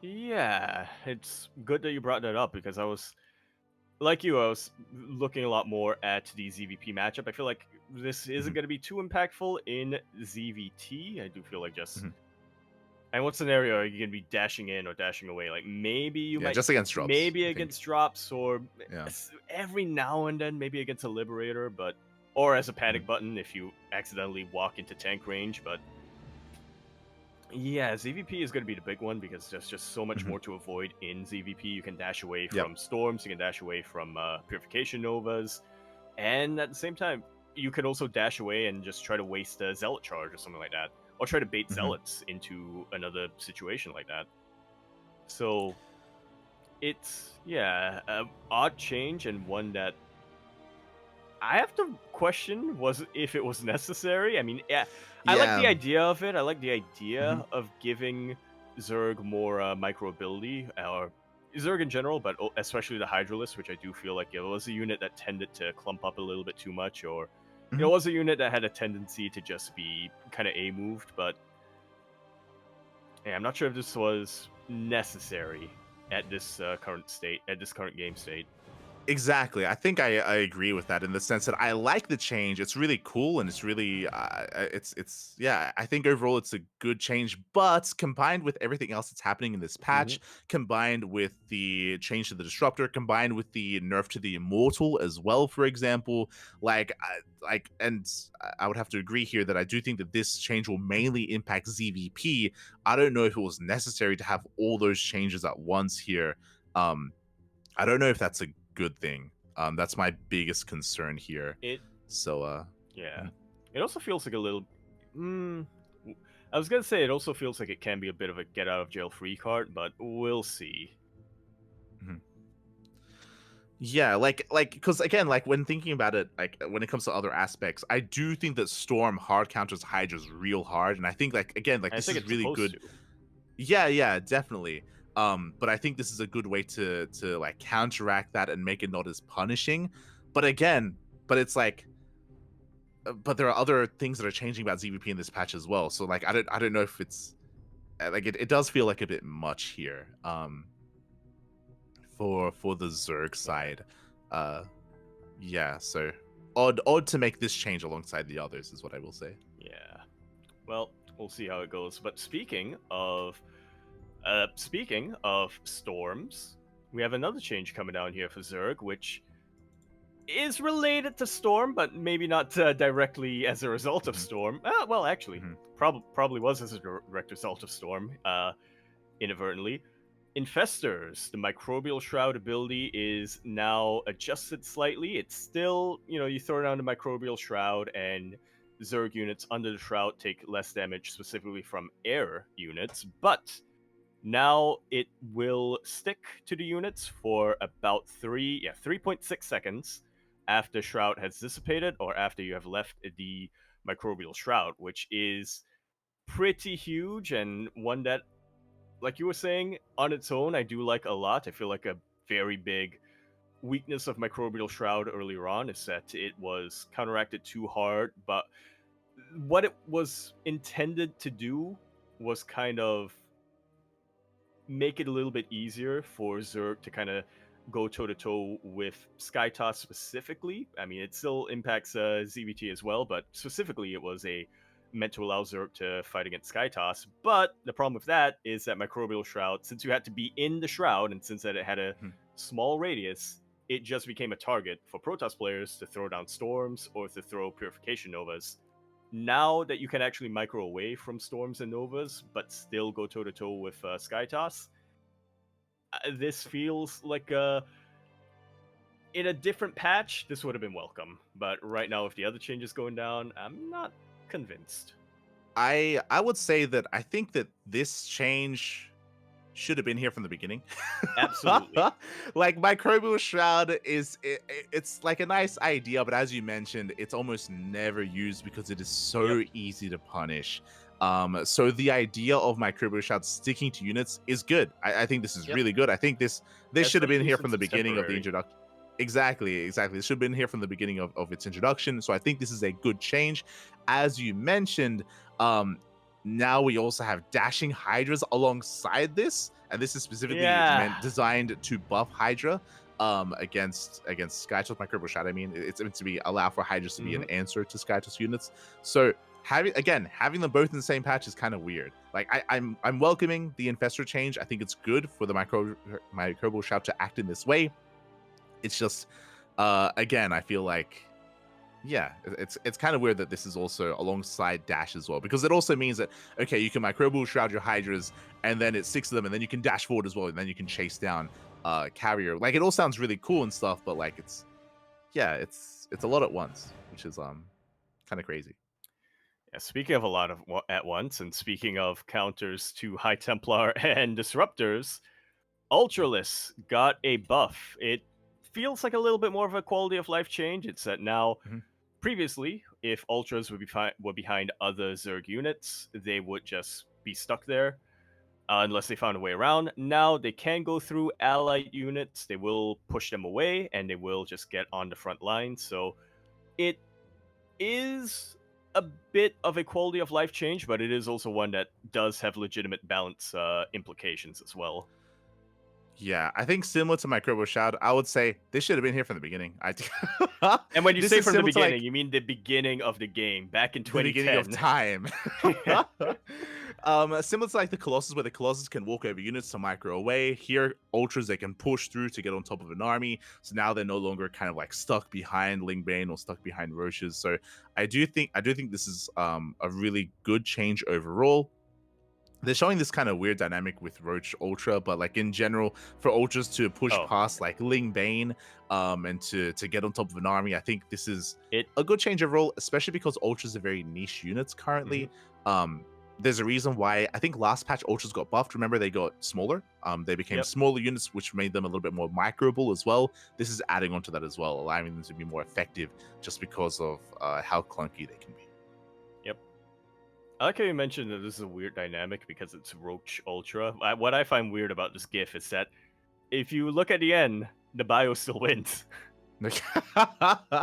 [SPEAKER 1] Yeah, it's good that you brought that up because I was looking a lot more at the ZVP matchup. I feel like this isn't going to be too impactful in ZVT. I do feel like just. And what scenario are you going to be dashing in or dashing away? Like maybe you might
[SPEAKER 2] just against drops.
[SPEAKER 1] Maybe against drops, or
[SPEAKER 2] Yeah.
[SPEAKER 1] every now and then maybe against a Liberator, or as a panic button if you accidentally walk into tank range. But yeah, ZVP is going to be the big one because there's just so much more to avoid in ZVP. You can dash away from storms, you can dash away from purification novas, and at the same time, you can also dash away and just try to waste a zealot charge or something like that, or try to bait zealots into another situation like that. So it's an odd change, and one that I have to question if it was necessary. I mean, I like the idea of it. I like the idea of giving Zerg more micro ability, or Zerg in general, but especially the Hydralisk, which I do feel like it was a unit that tended to clump up a little bit too much, or it was a unit that had a tendency to just be kind of A-moved, but I'm not sure if this was necessary at this current game state.
[SPEAKER 2] Exactly. I think I agree with that in the sense that I like the change. It's really cool, and it's really I think overall it's a good change, but combined with everything else that's happening in this patch, combined with the change to the disruptor, combined with the nerf to the immortal as well, for example, and I would have to agree here that I do think that this change will mainly impact ZVP. I don't know if it was necessary to have all those changes at once here. I don't know if that's a good thing. That's my biggest concern here.
[SPEAKER 1] It also feels like a little. I was gonna say it also feels like it can be a bit of a get out of jail free card, but we'll see.
[SPEAKER 2] Yeah, because again, when thinking about it, when it comes to other aspects, I do think that Storm hard counters Hydra's real hard, and I think this is really good. Yeah, definitely. But I think this is a good way to like counteract that and make it not as punishing. But again, but it's like, but there are other things that are changing about ZVP in this patch as well. So like, I don't know if it's like it does feel like a bit much here. For the Zerg side, yeah. So odd to make this change alongside the others is what I will say.
[SPEAKER 1] Yeah. Well, we'll see how it goes. But speaking of storms, we have another change coming down here for Zerg, which is related to Storm, but maybe not directly as a result of Storm. Well, actually, probably was as a direct result of Storm, inadvertently. Infestors, the Microbial Shroud ability is now adjusted slightly. It's still, you throw down the Microbial Shroud and Zerg units under the Shroud take less damage specifically from air units, but now it will stick to the units for about 3.6 seconds after Shroud has dissipated or after you have left the Microbial Shroud, which is pretty huge and one that, like you were saying, on its own, I do like a lot. I feel like a very big weakness of Microbial Shroud earlier on is that it was counteracted too hard, but what it was intended to do was kind of make it a little bit easier for Zerg to kind of go toe-to-toe with Skytoss specifically. I mean, it still impacts ZVT as well, but specifically it was meant to allow Zerg to fight against Skytoss. But the problem with that is that Microbial Shroud, since you had to be in the Shroud, and since that it had a small radius, it just became a target for Protoss players to throw down Storms or to throw Purification Novas. Now that you can actually micro away from Storms and Novas, but still go toe-to-toe with Skytoss, this feels like in a different patch, this would have been welcome. But right now, with the other changes going down, I'm not convinced.
[SPEAKER 2] I would say that I think that this change should have been here from the beginning.
[SPEAKER 1] Absolutely.
[SPEAKER 2] Like Microbial Shroud it's like a nice idea, but as you mentioned, it's almost never used because it is so easy to punish. So the idea of Microbial Shroud sticking to units is good. I think this is really good. I think this should have been here from the beginning of the introduction. Exactly. This should have been here from the beginning of its introduction. So I think this is a good change. As you mentioned, now we also have dashing Hydras alongside this, and this is specifically designed to buff Hydra against Skytoss Microbial Shroud. I mean, it's meant to be allow for Hydras to be an answer to Skytoss units. So having them both in the same patch is kind of weird. Like I'm welcoming the Infestor change. I think it's good for the Microbial Shroud to act in this way. It's just again, I feel like it's kind of weird that this is also alongside dash as well, because it also means that okay, you can Microbial Shroud your Hydras and then it's 6 of them and then you can dash forward as well and then you can chase down carrier. Like it all sounds really cool and stuff, but like it's a lot at once, which is kind of crazy.
[SPEAKER 1] Yeah, speaking of a lot of at once, and speaking of counters to High Templar and Disruptors, Ultralisk got a buff. It feels like a little bit more of a quality of life change. It's that now, previously, if Ultras were behind other Zerg units, they would just be stuck there unless they found a way around. Now they can go through allied units. They will push them away, and they will just get on the front line. So it is a bit of a quality of life change, but it is also one that does have legitimate balance implications as well.
[SPEAKER 2] Yeah, I think similar to Microbial Shroud, I would say this should have been here from the beginning.
[SPEAKER 1] And when you say from the beginning, you mean the beginning of the game, back in 2010.
[SPEAKER 2] The beginning of time. Similar to like the Colossus, where the Colossus can walk over units to micro away. Here, Ultras, they can push through to get on top of an army. So now they're no longer kind of like stuck behind Lingbane or stuck behind Roaches. So I do think this is a really good change overall. They're showing this kind of weird dynamic with Roach Ultra, but like in general, for Ultras to push past like Lingbane and to get on top of an army, I think this is a good change overall, especially because Ultras are very niche units currently. There's a reason why I think last patch Ultras got buffed. Remember, they got smaller. They became smaller units, which made them a little bit more microable as well. This is adding on to that as well, allowing them to be more effective just because of how clunky they can be.
[SPEAKER 1] I like how you mentioned that this is a weird dynamic because it's Roach Ultra. What I find weird about this GIF is that if you look at the end, the bio still wins.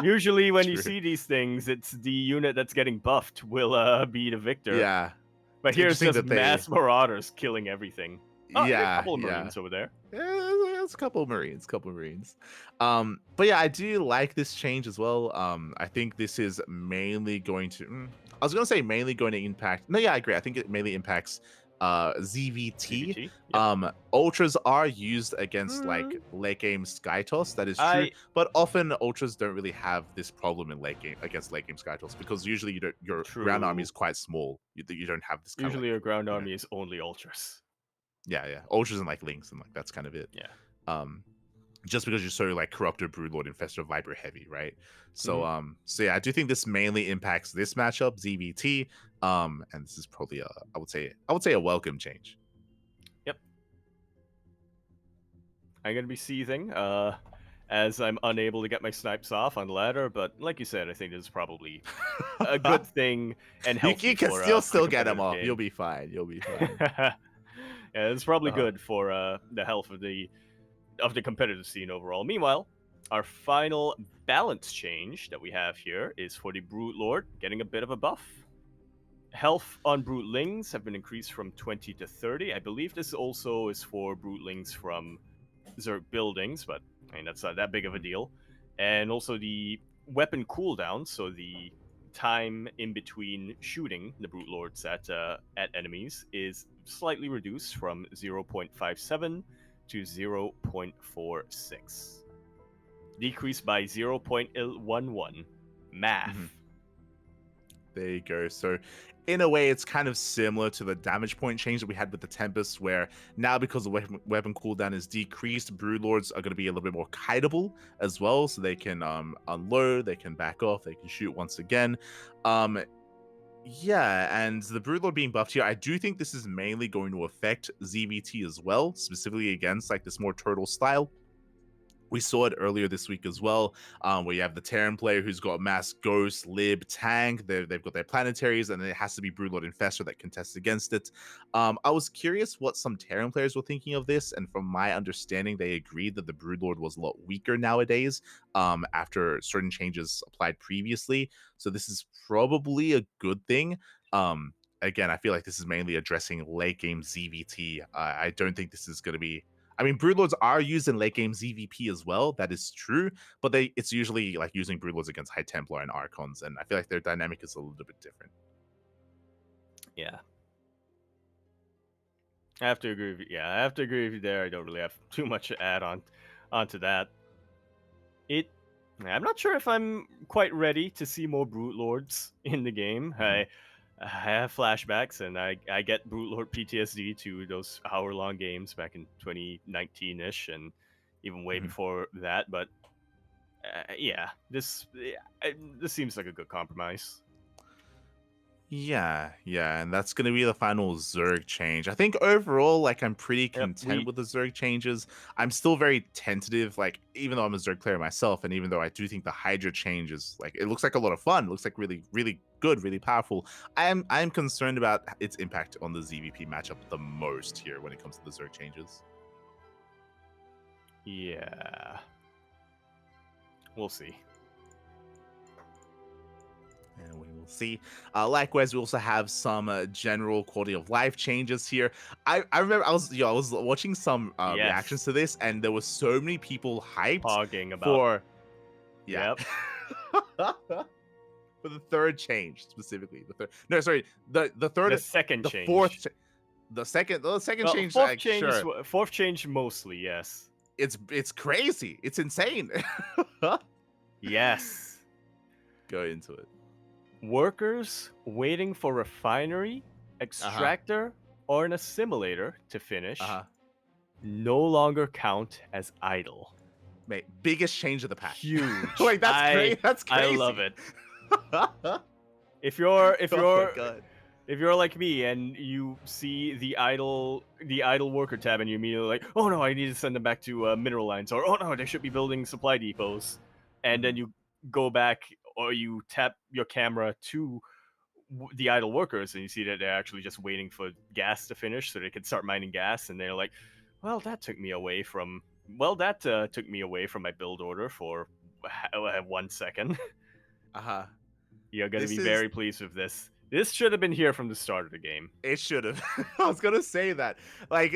[SPEAKER 1] Usually, when you
[SPEAKER 2] True.
[SPEAKER 1] see these things, it's the unit that's getting buffed will be the victor.
[SPEAKER 2] Yeah.
[SPEAKER 1] But
[SPEAKER 2] It's
[SPEAKER 1] here it's
[SPEAKER 2] interesting
[SPEAKER 1] just
[SPEAKER 2] that they-
[SPEAKER 1] mass marauders killing everything. Oh, there's a
[SPEAKER 2] Yeah,
[SPEAKER 1] couple of
[SPEAKER 2] yeah.
[SPEAKER 1] Marines over there.
[SPEAKER 2] Yeah, it's a couple of Marines. But yeah, I do like this change as well. I think this is mainly going to. I was gonna say mainly going to impact. No, yeah, I agree. I think it mainly impacts ZVT.
[SPEAKER 1] CVT? Yep.
[SPEAKER 2] Ultras are used against like
[SPEAKER 1] Mm.
[SPEAKER 2] late game Skytoss. That is true,
[SPEAKER 1] I-
[SPEAKER 2] but often Ultras don't really have this problem in late game against late game Skytoss because usually you don't. Your ground army is
[SPEAKER 1] True.
[SPEAKER 2] quite small. You don't have this kind
[SPEAKER 1] Usually,
[SPEAKER 2] of
[SPEAKER 1] your ground
[SPEAKER 2] you know-
[SPEAKER 1] army is only ultras.
[SPEAKER 2] yeah, ultras and like links and like that's kind of it.
[SPEAKER 1] Yeah.
[SPEAKER 2] Just because you're so like corrupted broodlord infestor viper heavy, right? So
[SPEAKER 1] Mm-hmm.
[SPEAKER 2] so yeah, I do think this mainly impacts this matchup, ZVT. And this is probably I would say a welcome change.
[SPEAKER 1] Yep. I'm gonna be seething, as I'm unable to get my snipes off on ladder, but like you said, I think this is probably a good thing and healthy
[SPEAKER 2] you can
[SPEAKER 1] for,
[SPEAKER 2] still
[SPEAKER 1] the
[SPEAKER 2] get them
[SPEAKER 1] competitive
[SPEAKER 2] off.
[SPEAKER 1] game.
[SPEAKER 2] You'll be fine.
[SPEAKER 1] Yeah, it's probably
[SPEAKER 2] Uh-huh.
[SPEAKER 1] good for the health of the competitive scene overall. Meanwhile, our final balance change that we have here is for the Brute Lord getting a bit of a buff. Health on Brutelings have been increased from 20 to 30. I believe this also is for Brutelings from Zerg buildings, but I mean that's not that big of a deal. And also the weapon cooldown, so the time in between shooting the Brute Lords at enemies is slightly reduced from 0.57 to 0.46. Decreased by 0.11. Math.
[SPEAKER 2] Mhm. There you go. So in a way, it's kind of similar to the damage point change that we had with the Tempest, where now because the weapon cooldown is decreased, Broodlords are going to be a little bit more kiteable as well, so they can unload, they can back off, they can shoot once again. Yeah, and the Broodlord being buffed here, I do think this is mainly going to affect ZVT as well, specifically against like this more turtle style. We saw it earlier this week as well, where you have the Terran player who's got mass Ghost, Lib, Tank. They've got their planetaries, and it has to be Broodlord Infestor that contests against it. I was curious what some Terran players were thinking of this, and from my understanding, they agreed that the Broodlord was a lot weaker nowadays after certain changes applied previously. So this is probably a good thing. Again, I feel like this is mainly addressing late game ZVT. I don't think this is going to be. I mean, Broodlords are used in late game ZVP as well. That is true, but it's usually like using Broodlords against High Templar and Archons, and I feel like their dynamic is a little bit different.
[SPEAKER 1] Yeah. I have to agree with you. Yeah, I have to agree with you there. I don't really have too much to add onto that. I'm not sure if I'm quite ready to see more Brute Lords in the game. I have flashbacks, and I get Brute Lord PTSD to those hour-long games back in 2019-ish, and even way before that. But yeah, this seems like a good compromise.
[SPEAKER 2] Yeah, and that's going to be the final Zerg change. I think overall, like, I'm pretty content
[SPEAKER 1] we-
[SPEAKER 2] with the Zerg changes. I'm still very tentative, like, even though I'm a Zerg player myself, and even though I do think the Hydra change is, like, it looks like a lot of fun. It looks like really, really good, really powerful. I am concerned about its impact on the ZVP matchup the most here when it comes to the Zerg changes.
[SPEAKER 1] Yeah. We'll see.
[SPEAKER 2] And we will see. Likewise, we also have some general quality of life changes here. I remember I was watching some
[SPEAKER 1] Yes.
[SPEAKER 2] reactions to this, and there was so many people hyped
[SPEAKER 1] Hogging about.
[SPEAKER 2] for
[SPEAKER 1] Yep.
[SPEAKER 2] for the third change specifically. The third,
[SPEAKER 1] The second
[SPEAKER 2] the
[SPEAKER 1] change.
[SPEAKER 2] fourth, the second
[SPEAKER 1] Well,
[SPEAKER 2] change.
[SPEAKER 1] Fourth
[SPEAKER 2] Like,
[SPEAKER 1] change,
[SPEAKER 2] sure,
[SPEAKER 1] fourth change mostly, yes.
[SPEAKER 2] it's crazy. It's insane.
[SPEAKER 1] Yes.
[SPEAKER 2] Go into it.
[SPEAKER 1] Workers waiting for refinery, extractor, or an assimilator to finish no longer count as idle.
[SPEAKER 2] Mate, biggest change of the patch.
[SPEAKER 1] Huge.
[SPEAKER 2] Like that's great. That's crazy.
[SPEAKER 1] I love it. If you're
[SPEAKER 2] Oh my God.
[SPEAKER 1] if you're like me and you see the idle worker tab and you're immediately like, oh no, I need to send them back to mineral lines, or oh no, they should be building supply depots, and then you go back or you tap your camera to the idle workers, and you see that they're actually just waiting for gas to finish so they can start mining gas, and they're like, well, that took me away from my build order for 1 second.
[SPEAKER 2] Uh-huh.
[SPEAKER 1] You're gonna
[SPEAKER 2] This
[SPEAKER 1] be
[SPEAKER 2] is
[SPEAKER 1] very pleased with this. This should have been here from the start of the game.
[SPEAKER 2] It should have. I was gonna say that, like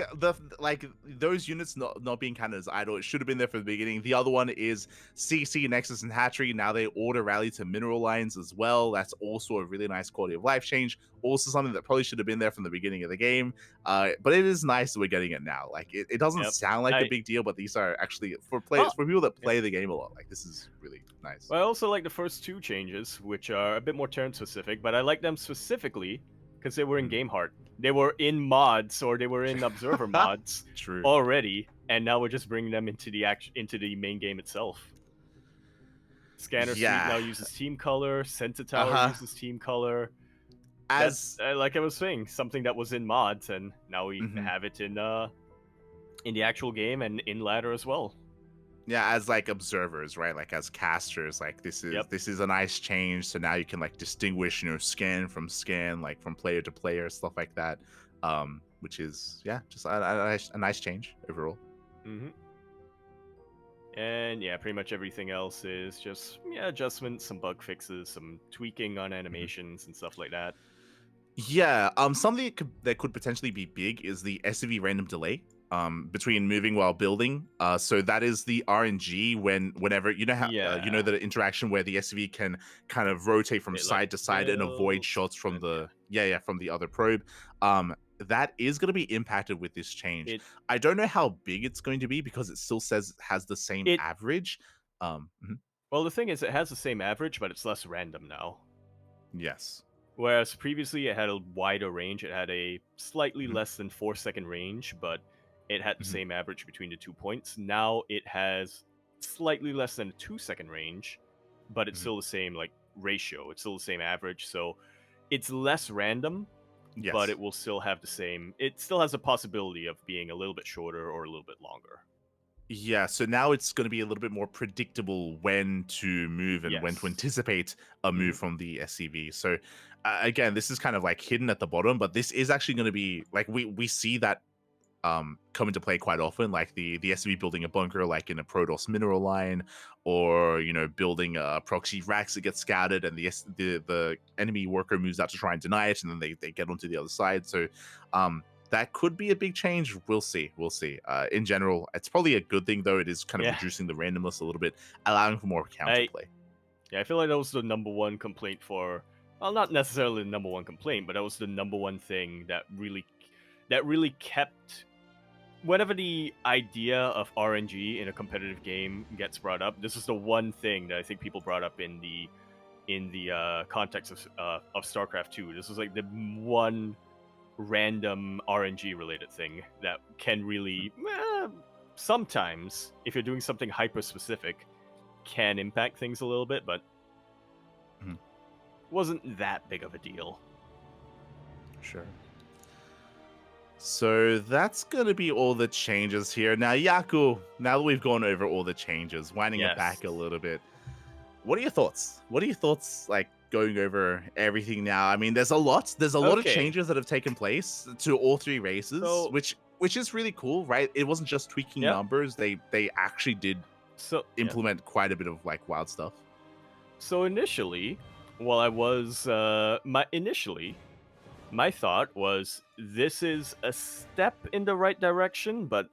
[SPEAKER 2] those units not being counted as idle. It should have been there from the beginning. The other one is CC, Nexus, and Hatchery. Now they auto rally to mineral lines as well. That's also a really nice quality of life change. Also something that probably should have been there from the beginning of the game. But it is nice that we're getting it now. Like it doesn't
[SPEAKER 1] Yep.
[SPEAKER 2] sound like a big deal, but these are actually for people that play the game a lot. Like this is really nice.
[SPEAKER 1] Well, I also like the first two changes, which are a bit more turn specific, but I like them specifically because they were in game heart. They were in mods, or they were in observer mods
[SPEAKER 2] True.
[SPEAKER 1] already, and now we're just bringing them into the main game itself. Scanner Suite now uses team color. Sensor Tower uses team color. As like I was saying, something that was in mods, and now we have it in the actual game and in ladder as well.
[SPEAKER 2] Yeah, as like observers, right? Like as casters, like this is a nice change. So now you can like distinguish, scan from scan, like from player to player, stuff like that. Which is just a nice change overall.
[SPEAKER 1] And pretty much everything else is just adjustments, some bug fixes, some tweaking on animations and stuff like that.
[SPEAKER 2] Yeah, something that could potentially be big is the SCV random delay. Between moving while building. So that is the RNG whenever you know how you know the interaction where the SCV can kind of rotate from side to side and avoid shots from from the other probe. That is going to be impacted with this change. I don't know how big it's going to be because it still says it has the same average.
[SPEAKER 1] Well, the thing is, it has the same average, but it's less random now.
[SPEAKER 2] Yes.
[SPEAKER 1] Whereas previously it had a wider range. It had a slightly less than 4-second range, but it had the same average between the 2 points. Now it has slightly less than a 2-second range, but it's still the same like ratio. It's still the same average, so it's less random, but it will still have the same. It still has a possibility of being a little bit shorter or a little bit longer.
[SPEAKER 2] Yeah, so now it's going to be a little bit more predictable when to move and when to anticipate a move from the SCV. So again, this is kind of like hidden at the bottom, but this is actually going to be like we see that come into play quite often, like the SCV building a bunker like in a Protoss mineral line, or building a proxy racks that get scouted and the enemy worker moves out to try and deny it, and then they get onto the other side. So that could be a big change. We'll see. In general, it's probably a good thing, though. It is kind of reducing the randomness a little bit, allowing for more counterplay.
[SPEAKER 1] I feel like that was the number one complaint for, well, not necessarily the number one complaint, but that was the number one thing that really kept. Whenever the idea of RNG in a competitive game gets brought up, this is the one thing that I think people brought up in the context of StarCraft 2. This was like the one random RNG related thing that can really sometimes, if you're doing something hyper specific, can impact things a little bit, but wasn't that big of a deal.
[SPEAKER 2] Sure. So that's going to be all the changes here. Now, Yaku, now that we've gone over all the changes, winding it back a little bit, what are your thoughts? Like going over everything now? I mean, there's a lot of changes that have taken place to all three races, which is really cool, right? It wasn't just tweaking numbers. They actually did implement quite a bit of like wild stuff.
[SPEAKER 1] So initially, while I was my thought was, this is a step in the right direction, but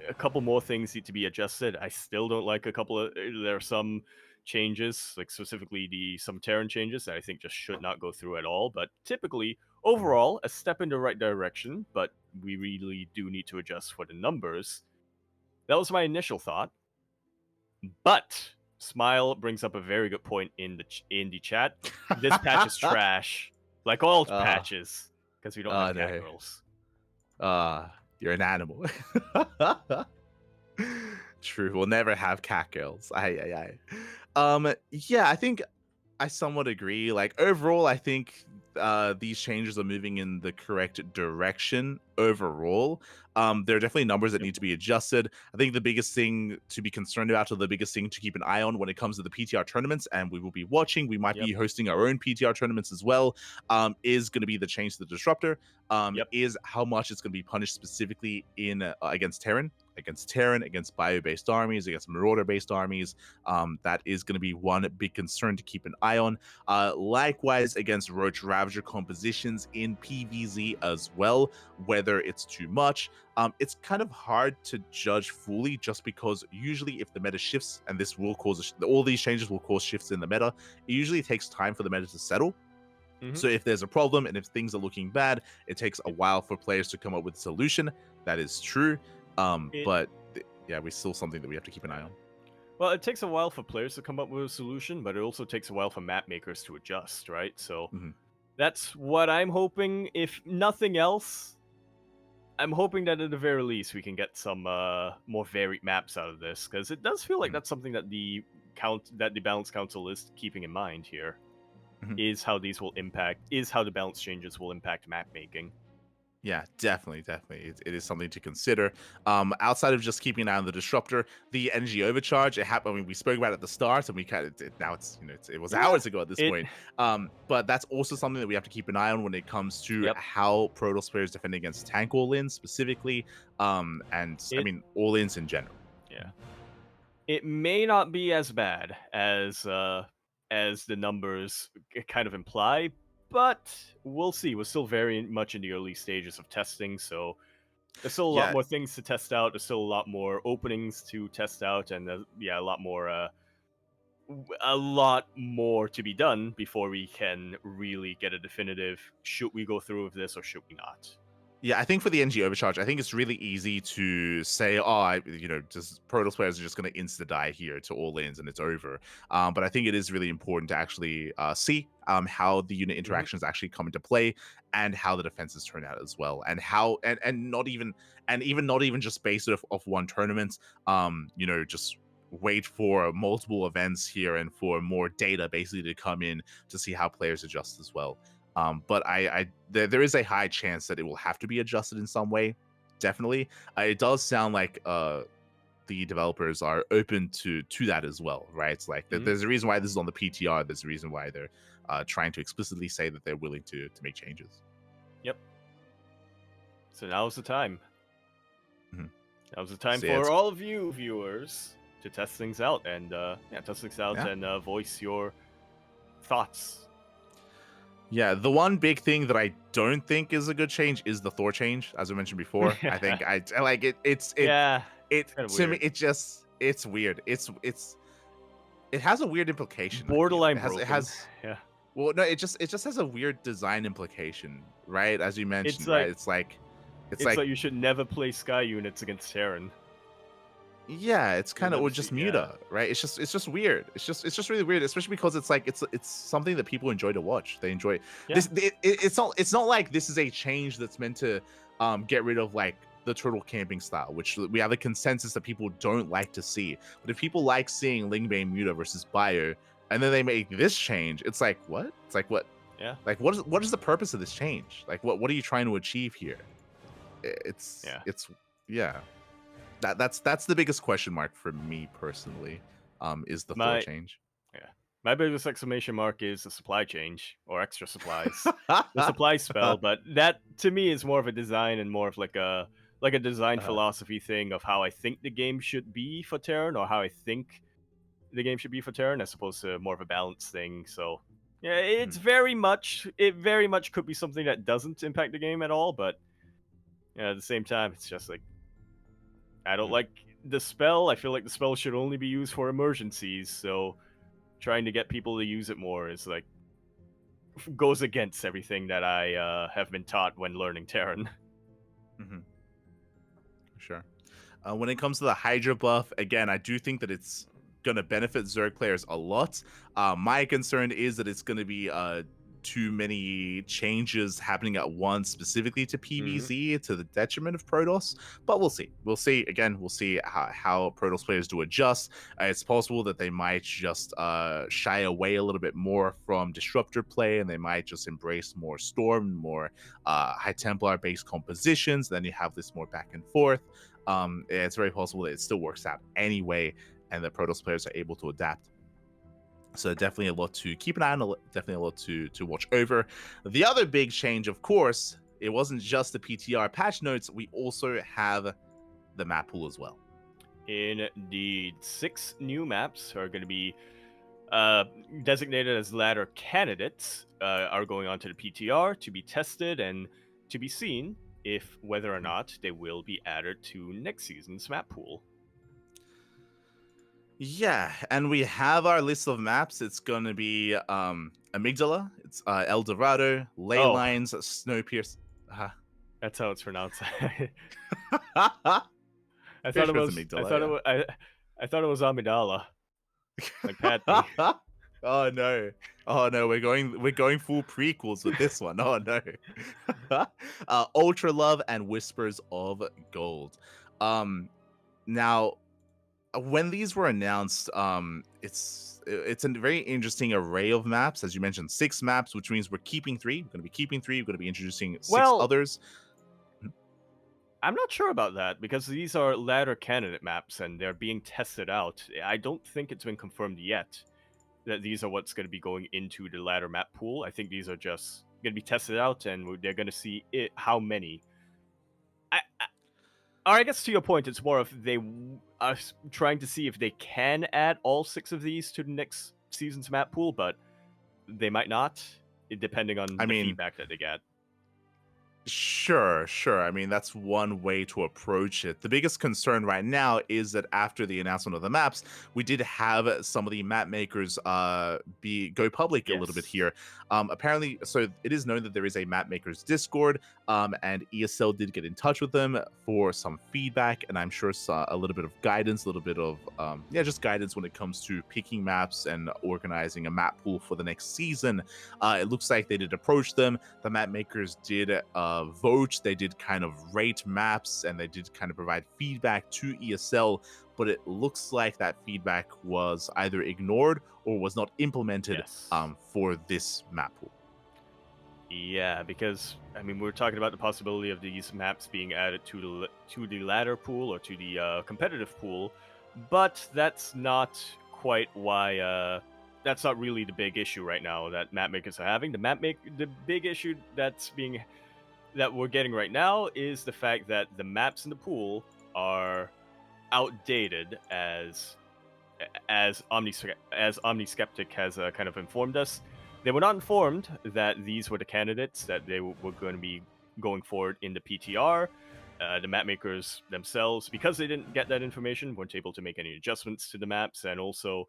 [SPEAKER 1] a couple more things need to be adjusted. I still don't like there are some changes, like specifically some Terran changes that I think just should not go through at all. But typically, overall, a step in the right direction, but we really do need to adjust for the numbers. That was my initial thought. But Smile brings up a very good point in the chat. This patch is trash. Like all patches, because we don't have cat girls.
[SPEAKER 2] You're an animal. True, we'll never have cat girls. Yeah, I think I somewhat agree. Like overall, I think these changes are moving in the correct direction overall. There are definitely numbers that need to be adjusted. I think the biggest thing to be concerned about, or the biggest thing to keep an eye on when it comes to the PTR tournaments, and we will be watching, we might be hosting our own PTR tournaments as well, is going to be the change to the disruptor. Is how much it's going to be punished specifically in against Terran, against bio-based armies, against marauder-based armies. That is going to be one big concern to keep an eye on. Likewise, against Roach Ravager compositions in PvZ as well, whether it's too much. It's kind of hard to judge fully, just because usually if the meta shifts, and this will cause all these changes will cause shifts in the meta, it usually takes time for the meta to settle. So if there's a problem and if things are looking bad, it takes a while for players to come up with a solution. That is true. But we still something that we have to keep an eye on.
[SPEAKER 1] Well, it takes a while for players to come up with a solution, but it also takes a while for map makers to adjust, right? So that's what I'm hoping. If nothing else, I'm hoping that at the very least we can get some more varied maps out of this, because it does feel like that's something that the Balance Council is keeping in mind here. Is how these will impact, is how the balance changes will impact map making.
[SPEAKER 2] Yeah, definitely. It is something to consider. Outside of just keeping an eye on the disruptor, the energy overcharge, it happened. I mean, we spoke about it at the start, and we kind of did. Now it was hours ago at this point. But that's also something that we have to keep an eye on when it comes to how Protoss players defend against tank all-ins specifically, and I mean all-ins in general.
[SPEAKER 1] Yeah, it may not be as bad as the numbers kind of imply, but we'll see. We're still very much in the early stages of testing, so there's still a lot more things to test out. There's still a lot more openings to test out, and a lot more to be done before we can really get a definitive, should we go through with this or should we not?
[SPEAKER 2] Yeah, I think for the NG overcharge, I think it's really easy to say, just Protoss players are just going to insta-die here to all-ins and it's over. But I think it is really important to actually see how the unit interactions actually come into play, and how the defenses turn out as well, and how and not even just based off one tournament. Just wait for multiple events here and for more data basically to come in to see how players adjust as well. But there is a high chance that it will have to be adjusted in some way. Definitely, it does sound like the developers are open to that as well, right? It's like there's a reason why this is on the PTR. There's a reason why they're trying to explicitly say that they're willing to make changes.
[SPEAKER 1] Yep. So now's the time. Now's the time for all of you viewers to test things out and and voice your thoughts.
[SPEAKER 2] Yeah, the one big thing that I don't think is a good change is the Thor change, as I mentioned before. I think I like it. It's to me. It's weird. It has a weird implication.
[SPEAKER 1] Borderline
[SPEAKER 2] broken. It has. Well, no, it just has a weird design implication, right? As you mentioned, right? It's like
[SPEAKER 1] you should never play Sky units against Terran.
[SPEAKER 2] Yeah, it's kind of, or just Muta, right? It's just weird. It's just really weird, especially because it's like it's something that people enjoy to watch. They enjoy this. It's not like this is a change that's meant to get rid of like the turtle camping style, which we have a consensus that people don't like to see. But if people like seeing Lingbane Muta versus Bio, and then they make this change, it's like what? It's like what?
[SPEAKER 1] Yeah.
[SPEAKER 2] Like what is the purpose of this change? Like what are you trying to achieve here? That's the biggest question mark for me personally, is the Thor change.
[SPEAKER 1] Yeah. My biggest exclamation mark is the supply change, or extra supplies. The supply spell, but that to me is more of a design and more of like a design philosophy thing of how I think the game should be for Terran, or how I think the game should be for Terran, as opposed to more of a balance thing. So yeah, it very much could be something that doesn't impact the game at all, but at the same time, it's just like, I don't like the spell. I feel like the spell should only be used for emergencies, so trying to get people to use it more is like goes against everything that I have been taught when learning Terran.
[SPEAKER 2] Sure. When it comes to the Hydra buff, again, I do think that it's gonna benefit Zerg players a lot. My concern is that it's gonna be too many changes happening at once, specifically to PvZ, to the detriment of Protoss. But we'll see. We'll see. Again, we'll see how Protoss players do adjust. It's possible that they might just shy away a little bit more from Disruptor play, and they might just embrace more Storm, more High Templar based compositions. Then you have this more back and forth. It's very possible that it still works out anyway, and the Protoss players are able to adapt. So definitely a lot to keep an eye on, definitely a lot to watch over. The other big change, of course, it wasn't just the PTR patch notes. We also have the map pool as well.
[SPEAKER 1] Indeed. 6 new maps are going to be designated as ladder candidates, are going on to the PTR to be tested and to be seen if whether or not they will be added to next season's map pool.
[SPEAKER 2] Yeah, and we have our list of maps. It's going to be Amygdala, it's El Dorado, Ley Lines, Snowpiercer.
[SPEAKER 1] That's how it's pronounced.
[SPEAKER 2] I
[SPEAKER 1] I thought it was Amygdala. I thought it was Amidala. Like Pat.
[SPEAKER 2] Oh no. We're going full prequels with this one. Oh no. Ultra Love and Whispers of Gold. Now, when these were announced, it's a very interesting array of maps. As you mentioned, 6 maps, which means we're keeping 3. We're going to be keeping 3. We're going to be introducing 6 others.
[SPEAKER 1] I'm not sure about that, because these are ladder candidate maps and they're being tested out. I don't think it's been confirmed yet that these are what's going to be going into the ladder map pool. I think these are just going to be tested out, and they're going to see how many. I guess to your point, it's more of they are trying to see if they can add all 6 of these to the next season's map pool, but they might not, depending on the feedback that they get.
[SPEAKER 2] Sure. I mean, that's one way to approach it. The biggest concern right now is that after the announcement of the maps, we did have some of the map makers go public a little bit here. Apparently, so it is known that there is a map makers Discord, and ESL did get in touch with them for some feedback, and I'm sure a little bit of guidance, a little bit of just guidance when it comes to picking maps and organizing a map pool for the next season. It looks like they did approach them. The map makers did vote, they did kind of rate maps, and they did kind of provide feedback to ESL, but it looks like that feedback was either ignored or was not implemented for this map pool.
[SPEAKER 1] Yeah, because I mean, we're talking about the possibility of these maps being added to the ladder pool or to the competitive pool, but that's not quite why. That's not really the big issue right now that map makers are having. The big issue that we're getting right now is the fact that the maps in the pool are outdated, as Omniskeptic has kind of informed us. They were not informed that these were the candidates that they were going to be going forward in the PTR. The map makers themselves, because they didn't get that information, weren't able to make any adjustments to the maps, and also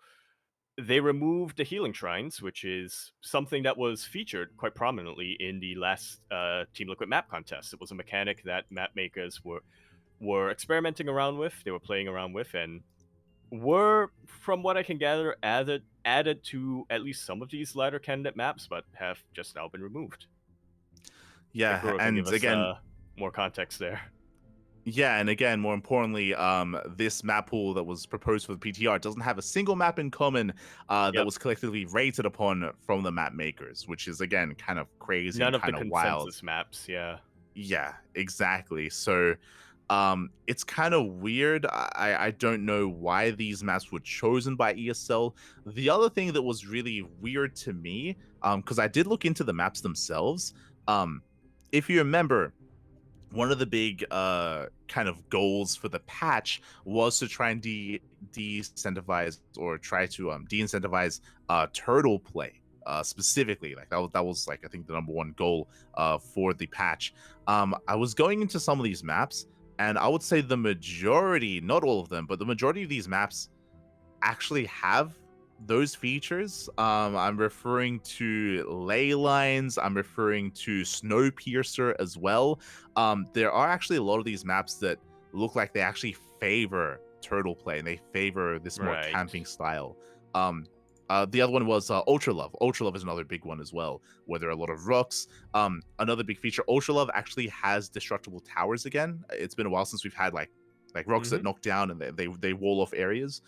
[SPEAKER 1] they removed the healing shrines, which is something that was featured quite prominently in the last Team Liquid map contest. It was a mechanic that map makers were experimenting around with, they were playing around with, and were, from what I can gather, added to at least some of these ladder candidate maps, but have just now been removed.
[SPEAKER 2] Yeah, and
[SPEAKER 1] give us,
[SPEAKER 2] again,
[SPEAKER 1] more context there.
[SPEAKER 2] Yeah, and again, more importantly, this map pool that was proposed for the PTR doesn't have a single map in common that was collectively rated upon from the map makers, which is, again, kind of crazy.
[SPEAKER 1] None
[SPEAKER 2] and
[SPEAKER 1] of the consensus
[SPEAKER 2] wild
[SPEAKER 1] maps, yeah.
[SPEAKER 2] Yeah, exactly. So it's kind of weird. I don't know why these maps were chosen by ESL. The other thing that was really weird to me, because I did look into the maps themselves, if you remember, one of the big kind of goals for the patch was to try and de-incentivize or try to de-incentivize turtle play specifically. Like that was like, I think, the number one goal for the patch. I was going into some of these maps, and I would say the majority, not all of them, but the majority of these maps actually have those features. I'm referring to Ley Lines, I'm referring to Snowpiercer as well. There are actually a lot of these maps that look like they actually favor turtle play, and they favor this more camping style. The other one was Ultra Love. Ultra Love is another big one as well, where there are a lot of rocks. Another big feature, Ultra Love actually has destructible towers again. It's been a while since we've had like rocks that knock down and they wall off areas.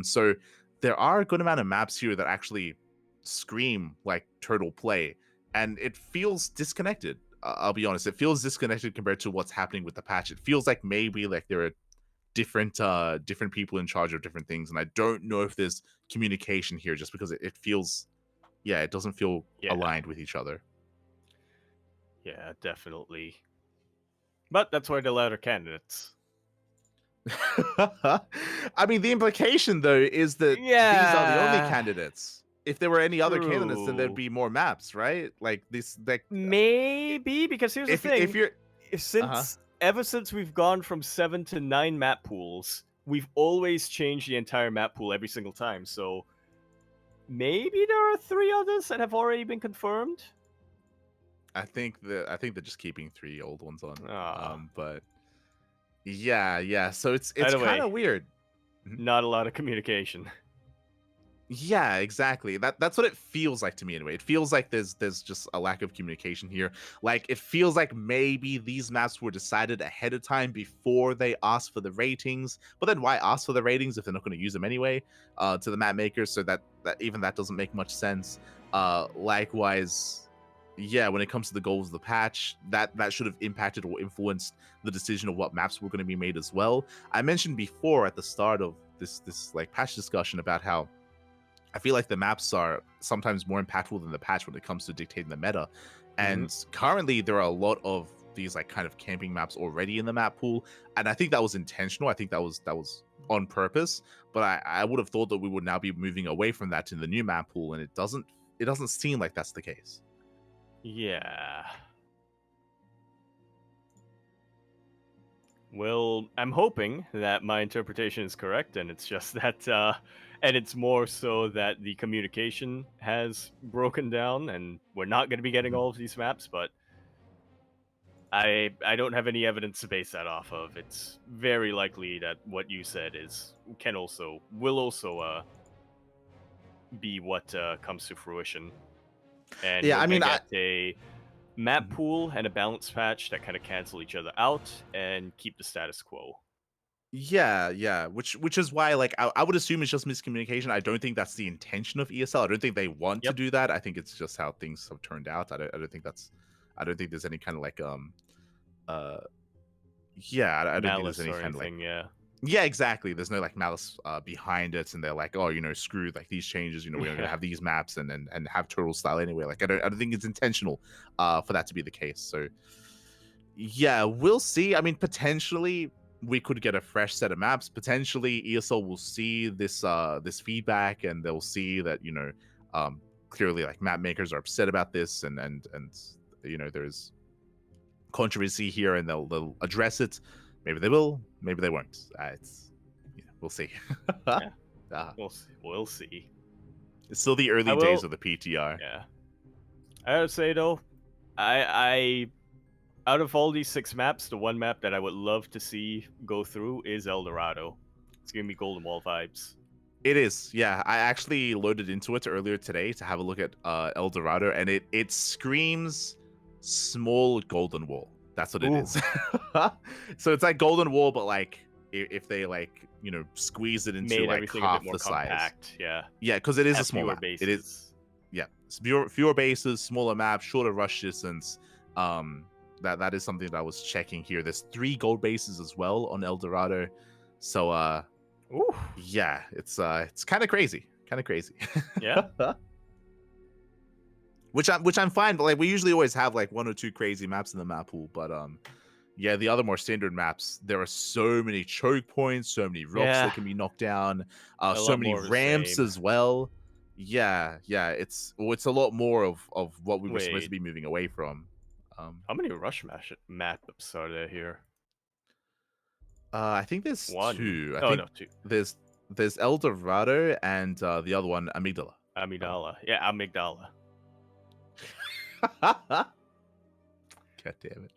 [SPEAKER 2] So there are a good amount of maps here that actually scream like turtle play, and it feels disconnected. I'll be honest, it feels disconnected compared to what's happening with the patch. It feels like maybe like there are different people in charge of different things, and I don't know if there's communication here just because it feels, yeah, it doesn't feel aligned with each other.
[SPEAKER 1] Yeah, definitely. But that's why they allowed our candidates.
[SPEAKER 2] I mean, the implication though is that these are the only candidates. If there were any other candidates, then there'd be more maps, right? Like this, like
[SPEAKER 1] maybe, because here's the thing:
[SPEAKER 2] if you're
[SPEAKER 1] ever since we've gone from 7 to 9 map pools, we've always changed the entire map pool every single time. So maybe there are 3 others that have already been confirmed.
[SPEAKER 2] I think they're just keeping 3 old ones on. But yeah. So it's kind of weird.
[SPEAKER 1] Not a lot of communication.
[SPEAKER 2] Yeah, exactly. That's what it feels like to me anyway. It feels like there's just a lack of communication here. Like it feels like maybe these maps were decided ahead of time before they asked for the ratings. But then why ask for the ratings if they're not going to use them anyway? To the map makers, so that even that doesn't make much sense. Likewise, yeah, when it comes to the goals of the patch, that should have impacted or influenced the decision of what maps were going to be made as well. I mentioned before at the start of this like patch discussion about how I feel like the maps are sometimes more impactful than the patch when it comes to dictating the meta. And currently there are a lot of these like kind of camping maps already in the map pool. And I think that was intentional. I think that was on purpose. But I would have thought that we would now be moving away from that to the new map pool, and it doesn't seem like that's the case.
[SPEAKER 1] Yeah. Well, I'm hoping that my interpretation is correct, and it's just that, and it's more so that the communication has broken down, and we're not going to be getting all of these maps, but I don't have any evidence to base that off of. It's very likely that what you said will also be what comes to fruition. And
[SPEAKER 2] yeah,
[SPEAKER 1] I mean, get a map pool and a balance patch that kind of cancel each other out and keep the status quo.
[SPEAKER 2] Yeah, which is why like I would assume it's just miscommunication. I don't think that's the intention of ESL. I don't think they want to do that. I think it's just how things have turned out. I don't think there's any kind of like I don't think there's any kind of like yeah, exactly. There's no like malice behind it, and they're like, oh, screw like these changes. We're gonna have these maps and have turtle style anyway. Like I don't think it's intentional for that to be the case. So yeah, we'll see. I mean, potentially we could get a fresh set of maps. Potentially ESL will see this feedback, and they'll see that clearly like map makers are upset about this, and there's controversy here, and they'll address it. Maybe they will, maybe they won't. We'll see.
[SPEAKER 1] We'll see.
[SPEAKER 2] It's still the early days of the PTR.
[SPEAKER 1] Yeah, I gotta say though, I out of all these 6 maps, the one map that I would love to see go through is El Dorado. It's giving me Golden Wall vibes.
[SPEAKER 2] It is, yeah. I actually loaded into it earlier today to have a look at El Dorado, and it screams small Golden Wall. That's what it is. So it's like Golden Wall, but like if they like squeeze it into like half the size.
[SPEAKER 1] Yeah,
[SPEAKER 2] because it is a smaller map. It is, yeah, it's fewer bases, smaller map, shorter rush distance. That is something that I was checking here. There's 3 gold bases as well on El Dorado, so yeah, it's kind of crazy,
[SPEAKER 1] yeah.
[SPEAKER 2] Which I'm fine, but like we usually always have like 1 or 2 crazy maps in the map pool, but yeah, the other more standard maps, there are so many choke points, so many rocks that can be knocked down, so many ramps as well. Yeah, it's a lot more of what we were supposed to be moving away from.
[SPEAKER 1] How many rush maps are there here?
[SPEAKER 2] I think there's 2.
[SPEAKER 1] No, 2.
[SPEAKER 2] There's El Dorado and the other one, Amygdala.
[SPEAKER 1] Yeah, Amygdala.
[SPEAKER 2] God damn it.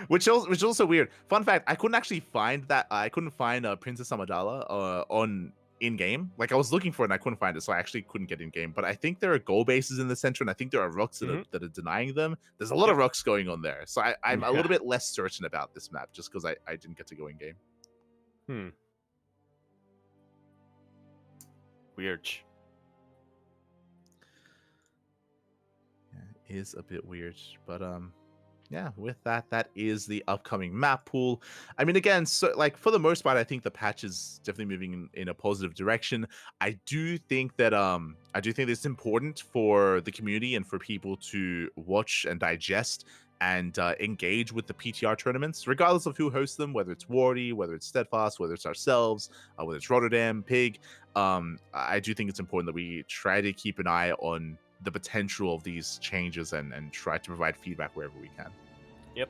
[SPEAKER 2] Which is also weird. Fun fact: I couldn't actually find that. I couldn't find Princess Amygdala on in game. Like I was looking for it and I couldn't find it, so I actually couldn't get in game. But I think there are goal bases in the center, and I think there are rooks that are denying them. There's a lot of rooks going on there, so I'm a little bit less certain about this map just because I didn't get to go in game.
[SPEAKER 1] Weird.
[SPEAKER 2] Yeah, it is a bit weird, but yeah, with that is the upcoming map pool. I mean, again, so like for the most part, I think the patch is definitely moving in a positive direction. I do think that it's important for the community and for people to watch and digest and engage with the PTR tournaments, regardless of who hosts them, whether it's Wardy, whether it's Steadfast, whether it's ourselves, whether it's Rotterdam, Pig. I do think it's important that we try to keep an eye on the potential of these changes and try to provide feedback wherever we can.
[SPEAKER 1] Yep.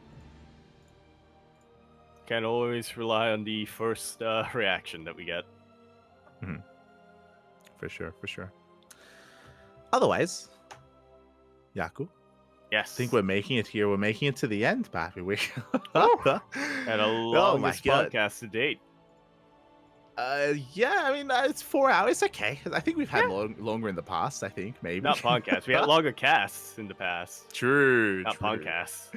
[SPEAKER 1] Can't always rely on the first reaction that we get.
[SPEAKER 2] For sure. Otherwise, Yaku,
[SPEAKER 1] yes,
[SPEAKER 2] I think we're making it here. We're making it to the end, Pappy.
[SPEAKER 1] And a longest podcast to date.
[SPEAKER 2] Yeah, I mean, it's 4 hours. Okay. I think we've had longer in the past, I think, maybe.
[SPEAKER 1] Not podcasts. We had longer casts in the past.
[SPEAKER 2] True.
[SPEAKER 1] Not podcasts.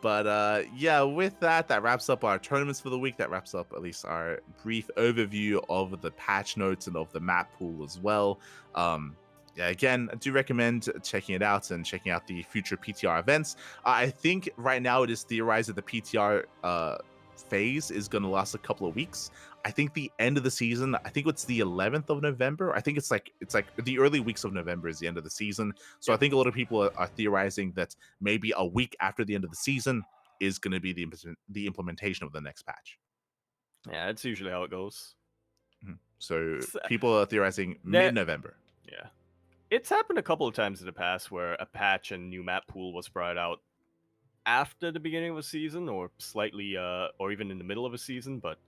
[SPEAKER 2] But yeah, with that wraps up our tournaments for the week. That wraps up at least our brief overview of the patch notes and of the map pool as well. Yeah, again, I do recommend checking it out and checking out the future PTR events. I think right now it is theorized that the PTR phase is going to last a couple of weeks. I think the end of the season, I think it's the 11th of November. I think it's like the early weeks of November is the end of the season. So I think a lot of people are theorizing that maybe a week after the end of the season is going to be the implementation of the next patch.
[SPEAKER 1] Yeah, that's usually how it goes.
[SPEAKER 2] So people are theorizing mid-November.
[SPEAKER 1] Yeah. It's happened a couple of times in the past where a patch and new map pool was brought out after the beginning of a season or slightly or even in the middle of a season, but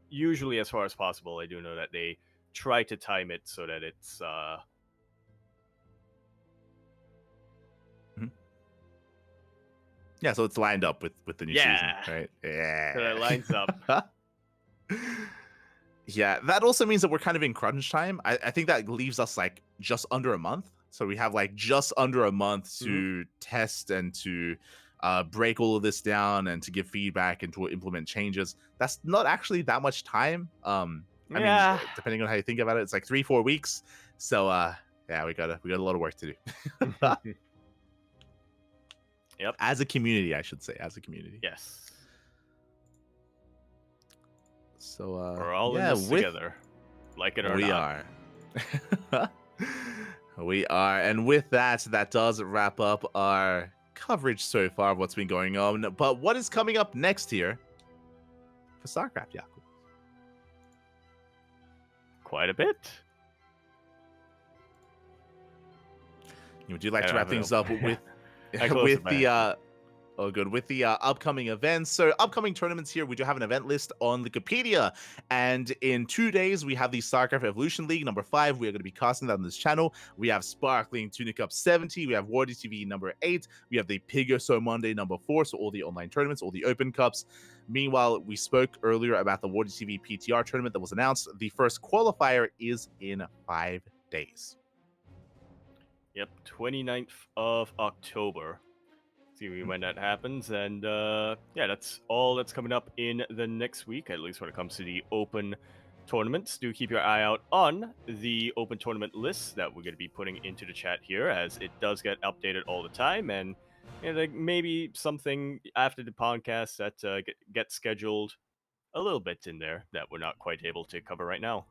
[SPEAKER 1] usually as far as possible I do know that they try to time it so that it's
[SPEAKER 2] yeah, so it's lined up with the new season, right?
[SPEAKER 1] Yeah, so that lines up.
[SPEAKER 2] Yeah, that also means that we're kind of in crunch time. I think that leaves us like just under a month, so we have like just under a month to test and to break all of this down and to give feedback and to implement changes. That's not actually that much time. I mean, depending on how you think about it, it's like 3-4 weeks. So yeah, we got a lot of work to do.
[SPEAKER 1] Yep.
[SPEAKER 2] As a community, I should say, as a community.
[SPEAKER 1] Yes.
[SPEAKER 2] So
[SPEAKER 1] we're all in this together, like it or not.
[SPEAKER 2] We are. We are, and with that does wrap up our coverage so far of what's been going on. But what is coming up next here for StarCraft, Yaku?
[SPEAKER 1] Quite a bit.
[SPEAKER 2] Would you like to wrap things up with the upcoming events? So upcoming tournaments here, we do have an event list on Wikipedia, and in 2 days we have the StarCraft Evolution League number 5. We are going to be casting that on this channel. We have Sparkling Tunic Cup 70, we have Wardy TV number 8, we have the Pig or So Monday number 4, so all the online tournaments, all the open cups. Meanwhile, we spoke earlier about the Wardy TV PTR tournament that was announced. The first qualifier is in 5 days.
[SPEAKER 1] Yep, 29th of October. See when that happens, and yeah, that's all that's coming up in the next week, at least when it comes to the open tournaments. Do keep your eye out on the open tournament list that we're going to be putting into the chat here, as it does get updated all the time, and like maybe something after the podcast that gets scheduled a little bit in there that we're not quite able to cover right now.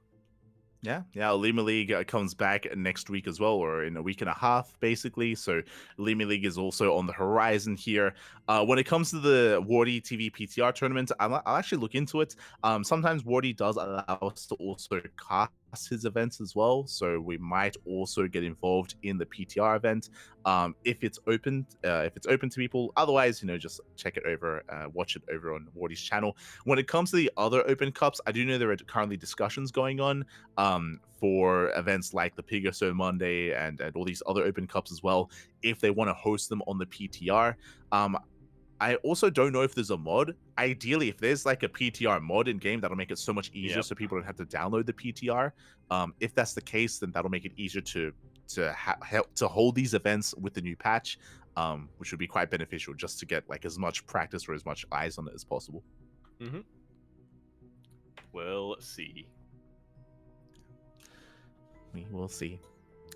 [SPEAKER 2] Yeah. Lima League comes back next week as well, or in a week and a half, basically. So Lima League is also on the horizon here. When it comes to the Wardy TV PTR tournament, I'll actually look into it. Sometimes Wardy does allow us to also cast his events as well, so we might also get involved in the PTR event if it's open to people. Otherwise, just check it over, watch it over on Wardy's channel. When it comes to the other open cups, I do know there are currently discussions going on for events like the Pig or So Monday and all these other open cups as well, if they want to host them on the PTR. I also don't know if there's a mod. Ideally, if there's like a PTR mod in game, that'll make it so much easier,
[SPEAKER 1] Yep.
[SPEAKER 2] so people don't have to download the PTR. If that's the case, then that'll make it easier to help to hold these events with the new patch, which would be quite beneficial just to get like as much practice or as much eyes on it as possible.
[SPEAKER 1] Mm-hmm. We'll see.
[SPEAKER 2] We will see.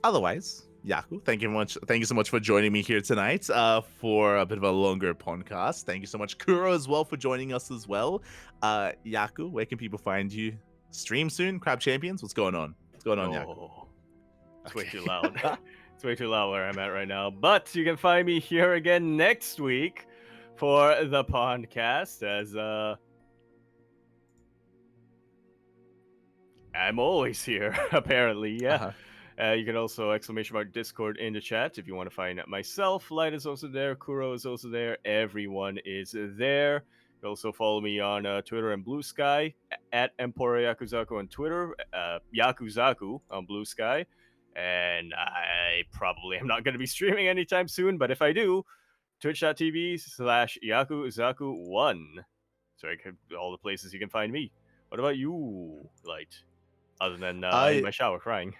[SPEAKER 2] Otherwise, Yaku, thank you so much for joining me here tonight for a bit of a longer podcast. Thank you so much, Kuro, as well, for joining us as well. Yaku, where can people find you? Stream soon? Crab Champions? What's going on? What's going on, Yaku?
[SPEAKER 1] Oh, it's way too loud. It's way too loud where I'm at right now. But you can find me here again next week for the PondCast, as I'm always here, apparently. Yeah.
[SPEAKER 2] Uh-huh.
[SPEAKER 1] You can also !Discord in the chat if you want to find myself. Light is also there. Kuro is also there. Everyone is there. You can also follow me on Twitter and Blue Sky at Empora Yakuzaku on Twitter, Yakuzaku on Blue Sky. And I probably am not going to be streaming anytime soon, but if I do, twitch.tv/Yakuzaku1. So all the places you can find me. What about you, Light? Other than in my shower crying.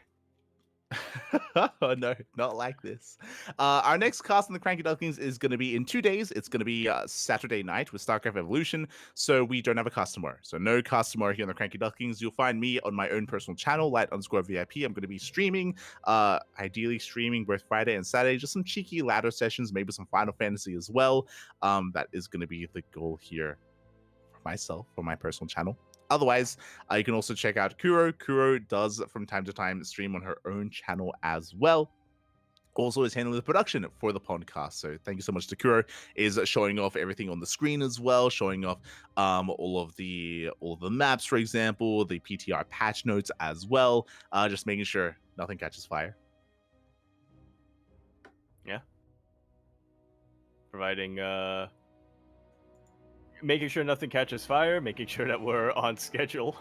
[SPEAKER 2] Oh no, not like this. Our next cast on the CranKy Ducklings is going to be in 2 days. It's going to be Saturday night with StarCraft Evolution, so we don't have a cast tomorrow. So no cast tomorrow here on the CranKy Ducklings. You'll find me on my own personal channel, Light_VIP. I'm going to be streaming, ideally streaming both Friday and Saturday, just some cheeky ladder sessions, maybe some Final Fantasy as well. That is going to be the goal here for myself, for my personal channel. Otherwise, you can also check out Kuro. Kuro does from time to time stream on her own channel as well. Also is handling the production for the podcast. So thank you so much to Kuro. Is showing off everything on the screen as well, showing off all of the maps, for example, the PTR patch notes as well. Just making sure nothing catches fire.
[SPEAKER 1] Yeah. Providing making sure nothing catches fire, making sure that we're on schedule.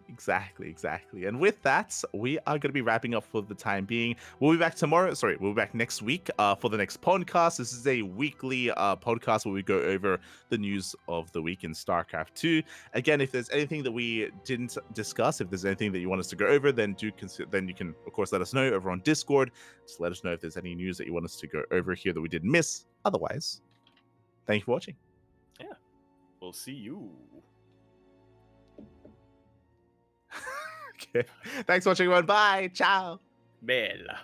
[SPEAKER 2] Exactly. And with that, we are going to be wrapping up for the time being. We'll be back tomorrow. We'll be back next week for the next podcast. This is a weekly podcast where we go over the news of the week in StarCraft 2. Again, if there's anything that we didn't discuss, if there's anything that you want us to go over, then you can, of course, let us know over on Discord. Just let us know if there's any news that you want us to go over here that we didn't miss. Otherwise, thank you for watching.
[SPEAKER 1] Yeah. We'll see you.
[SPEAKER 2] Okay. Thanks for watching, everyone. Bye. Ciao.
[SPEAKER 1] Bella.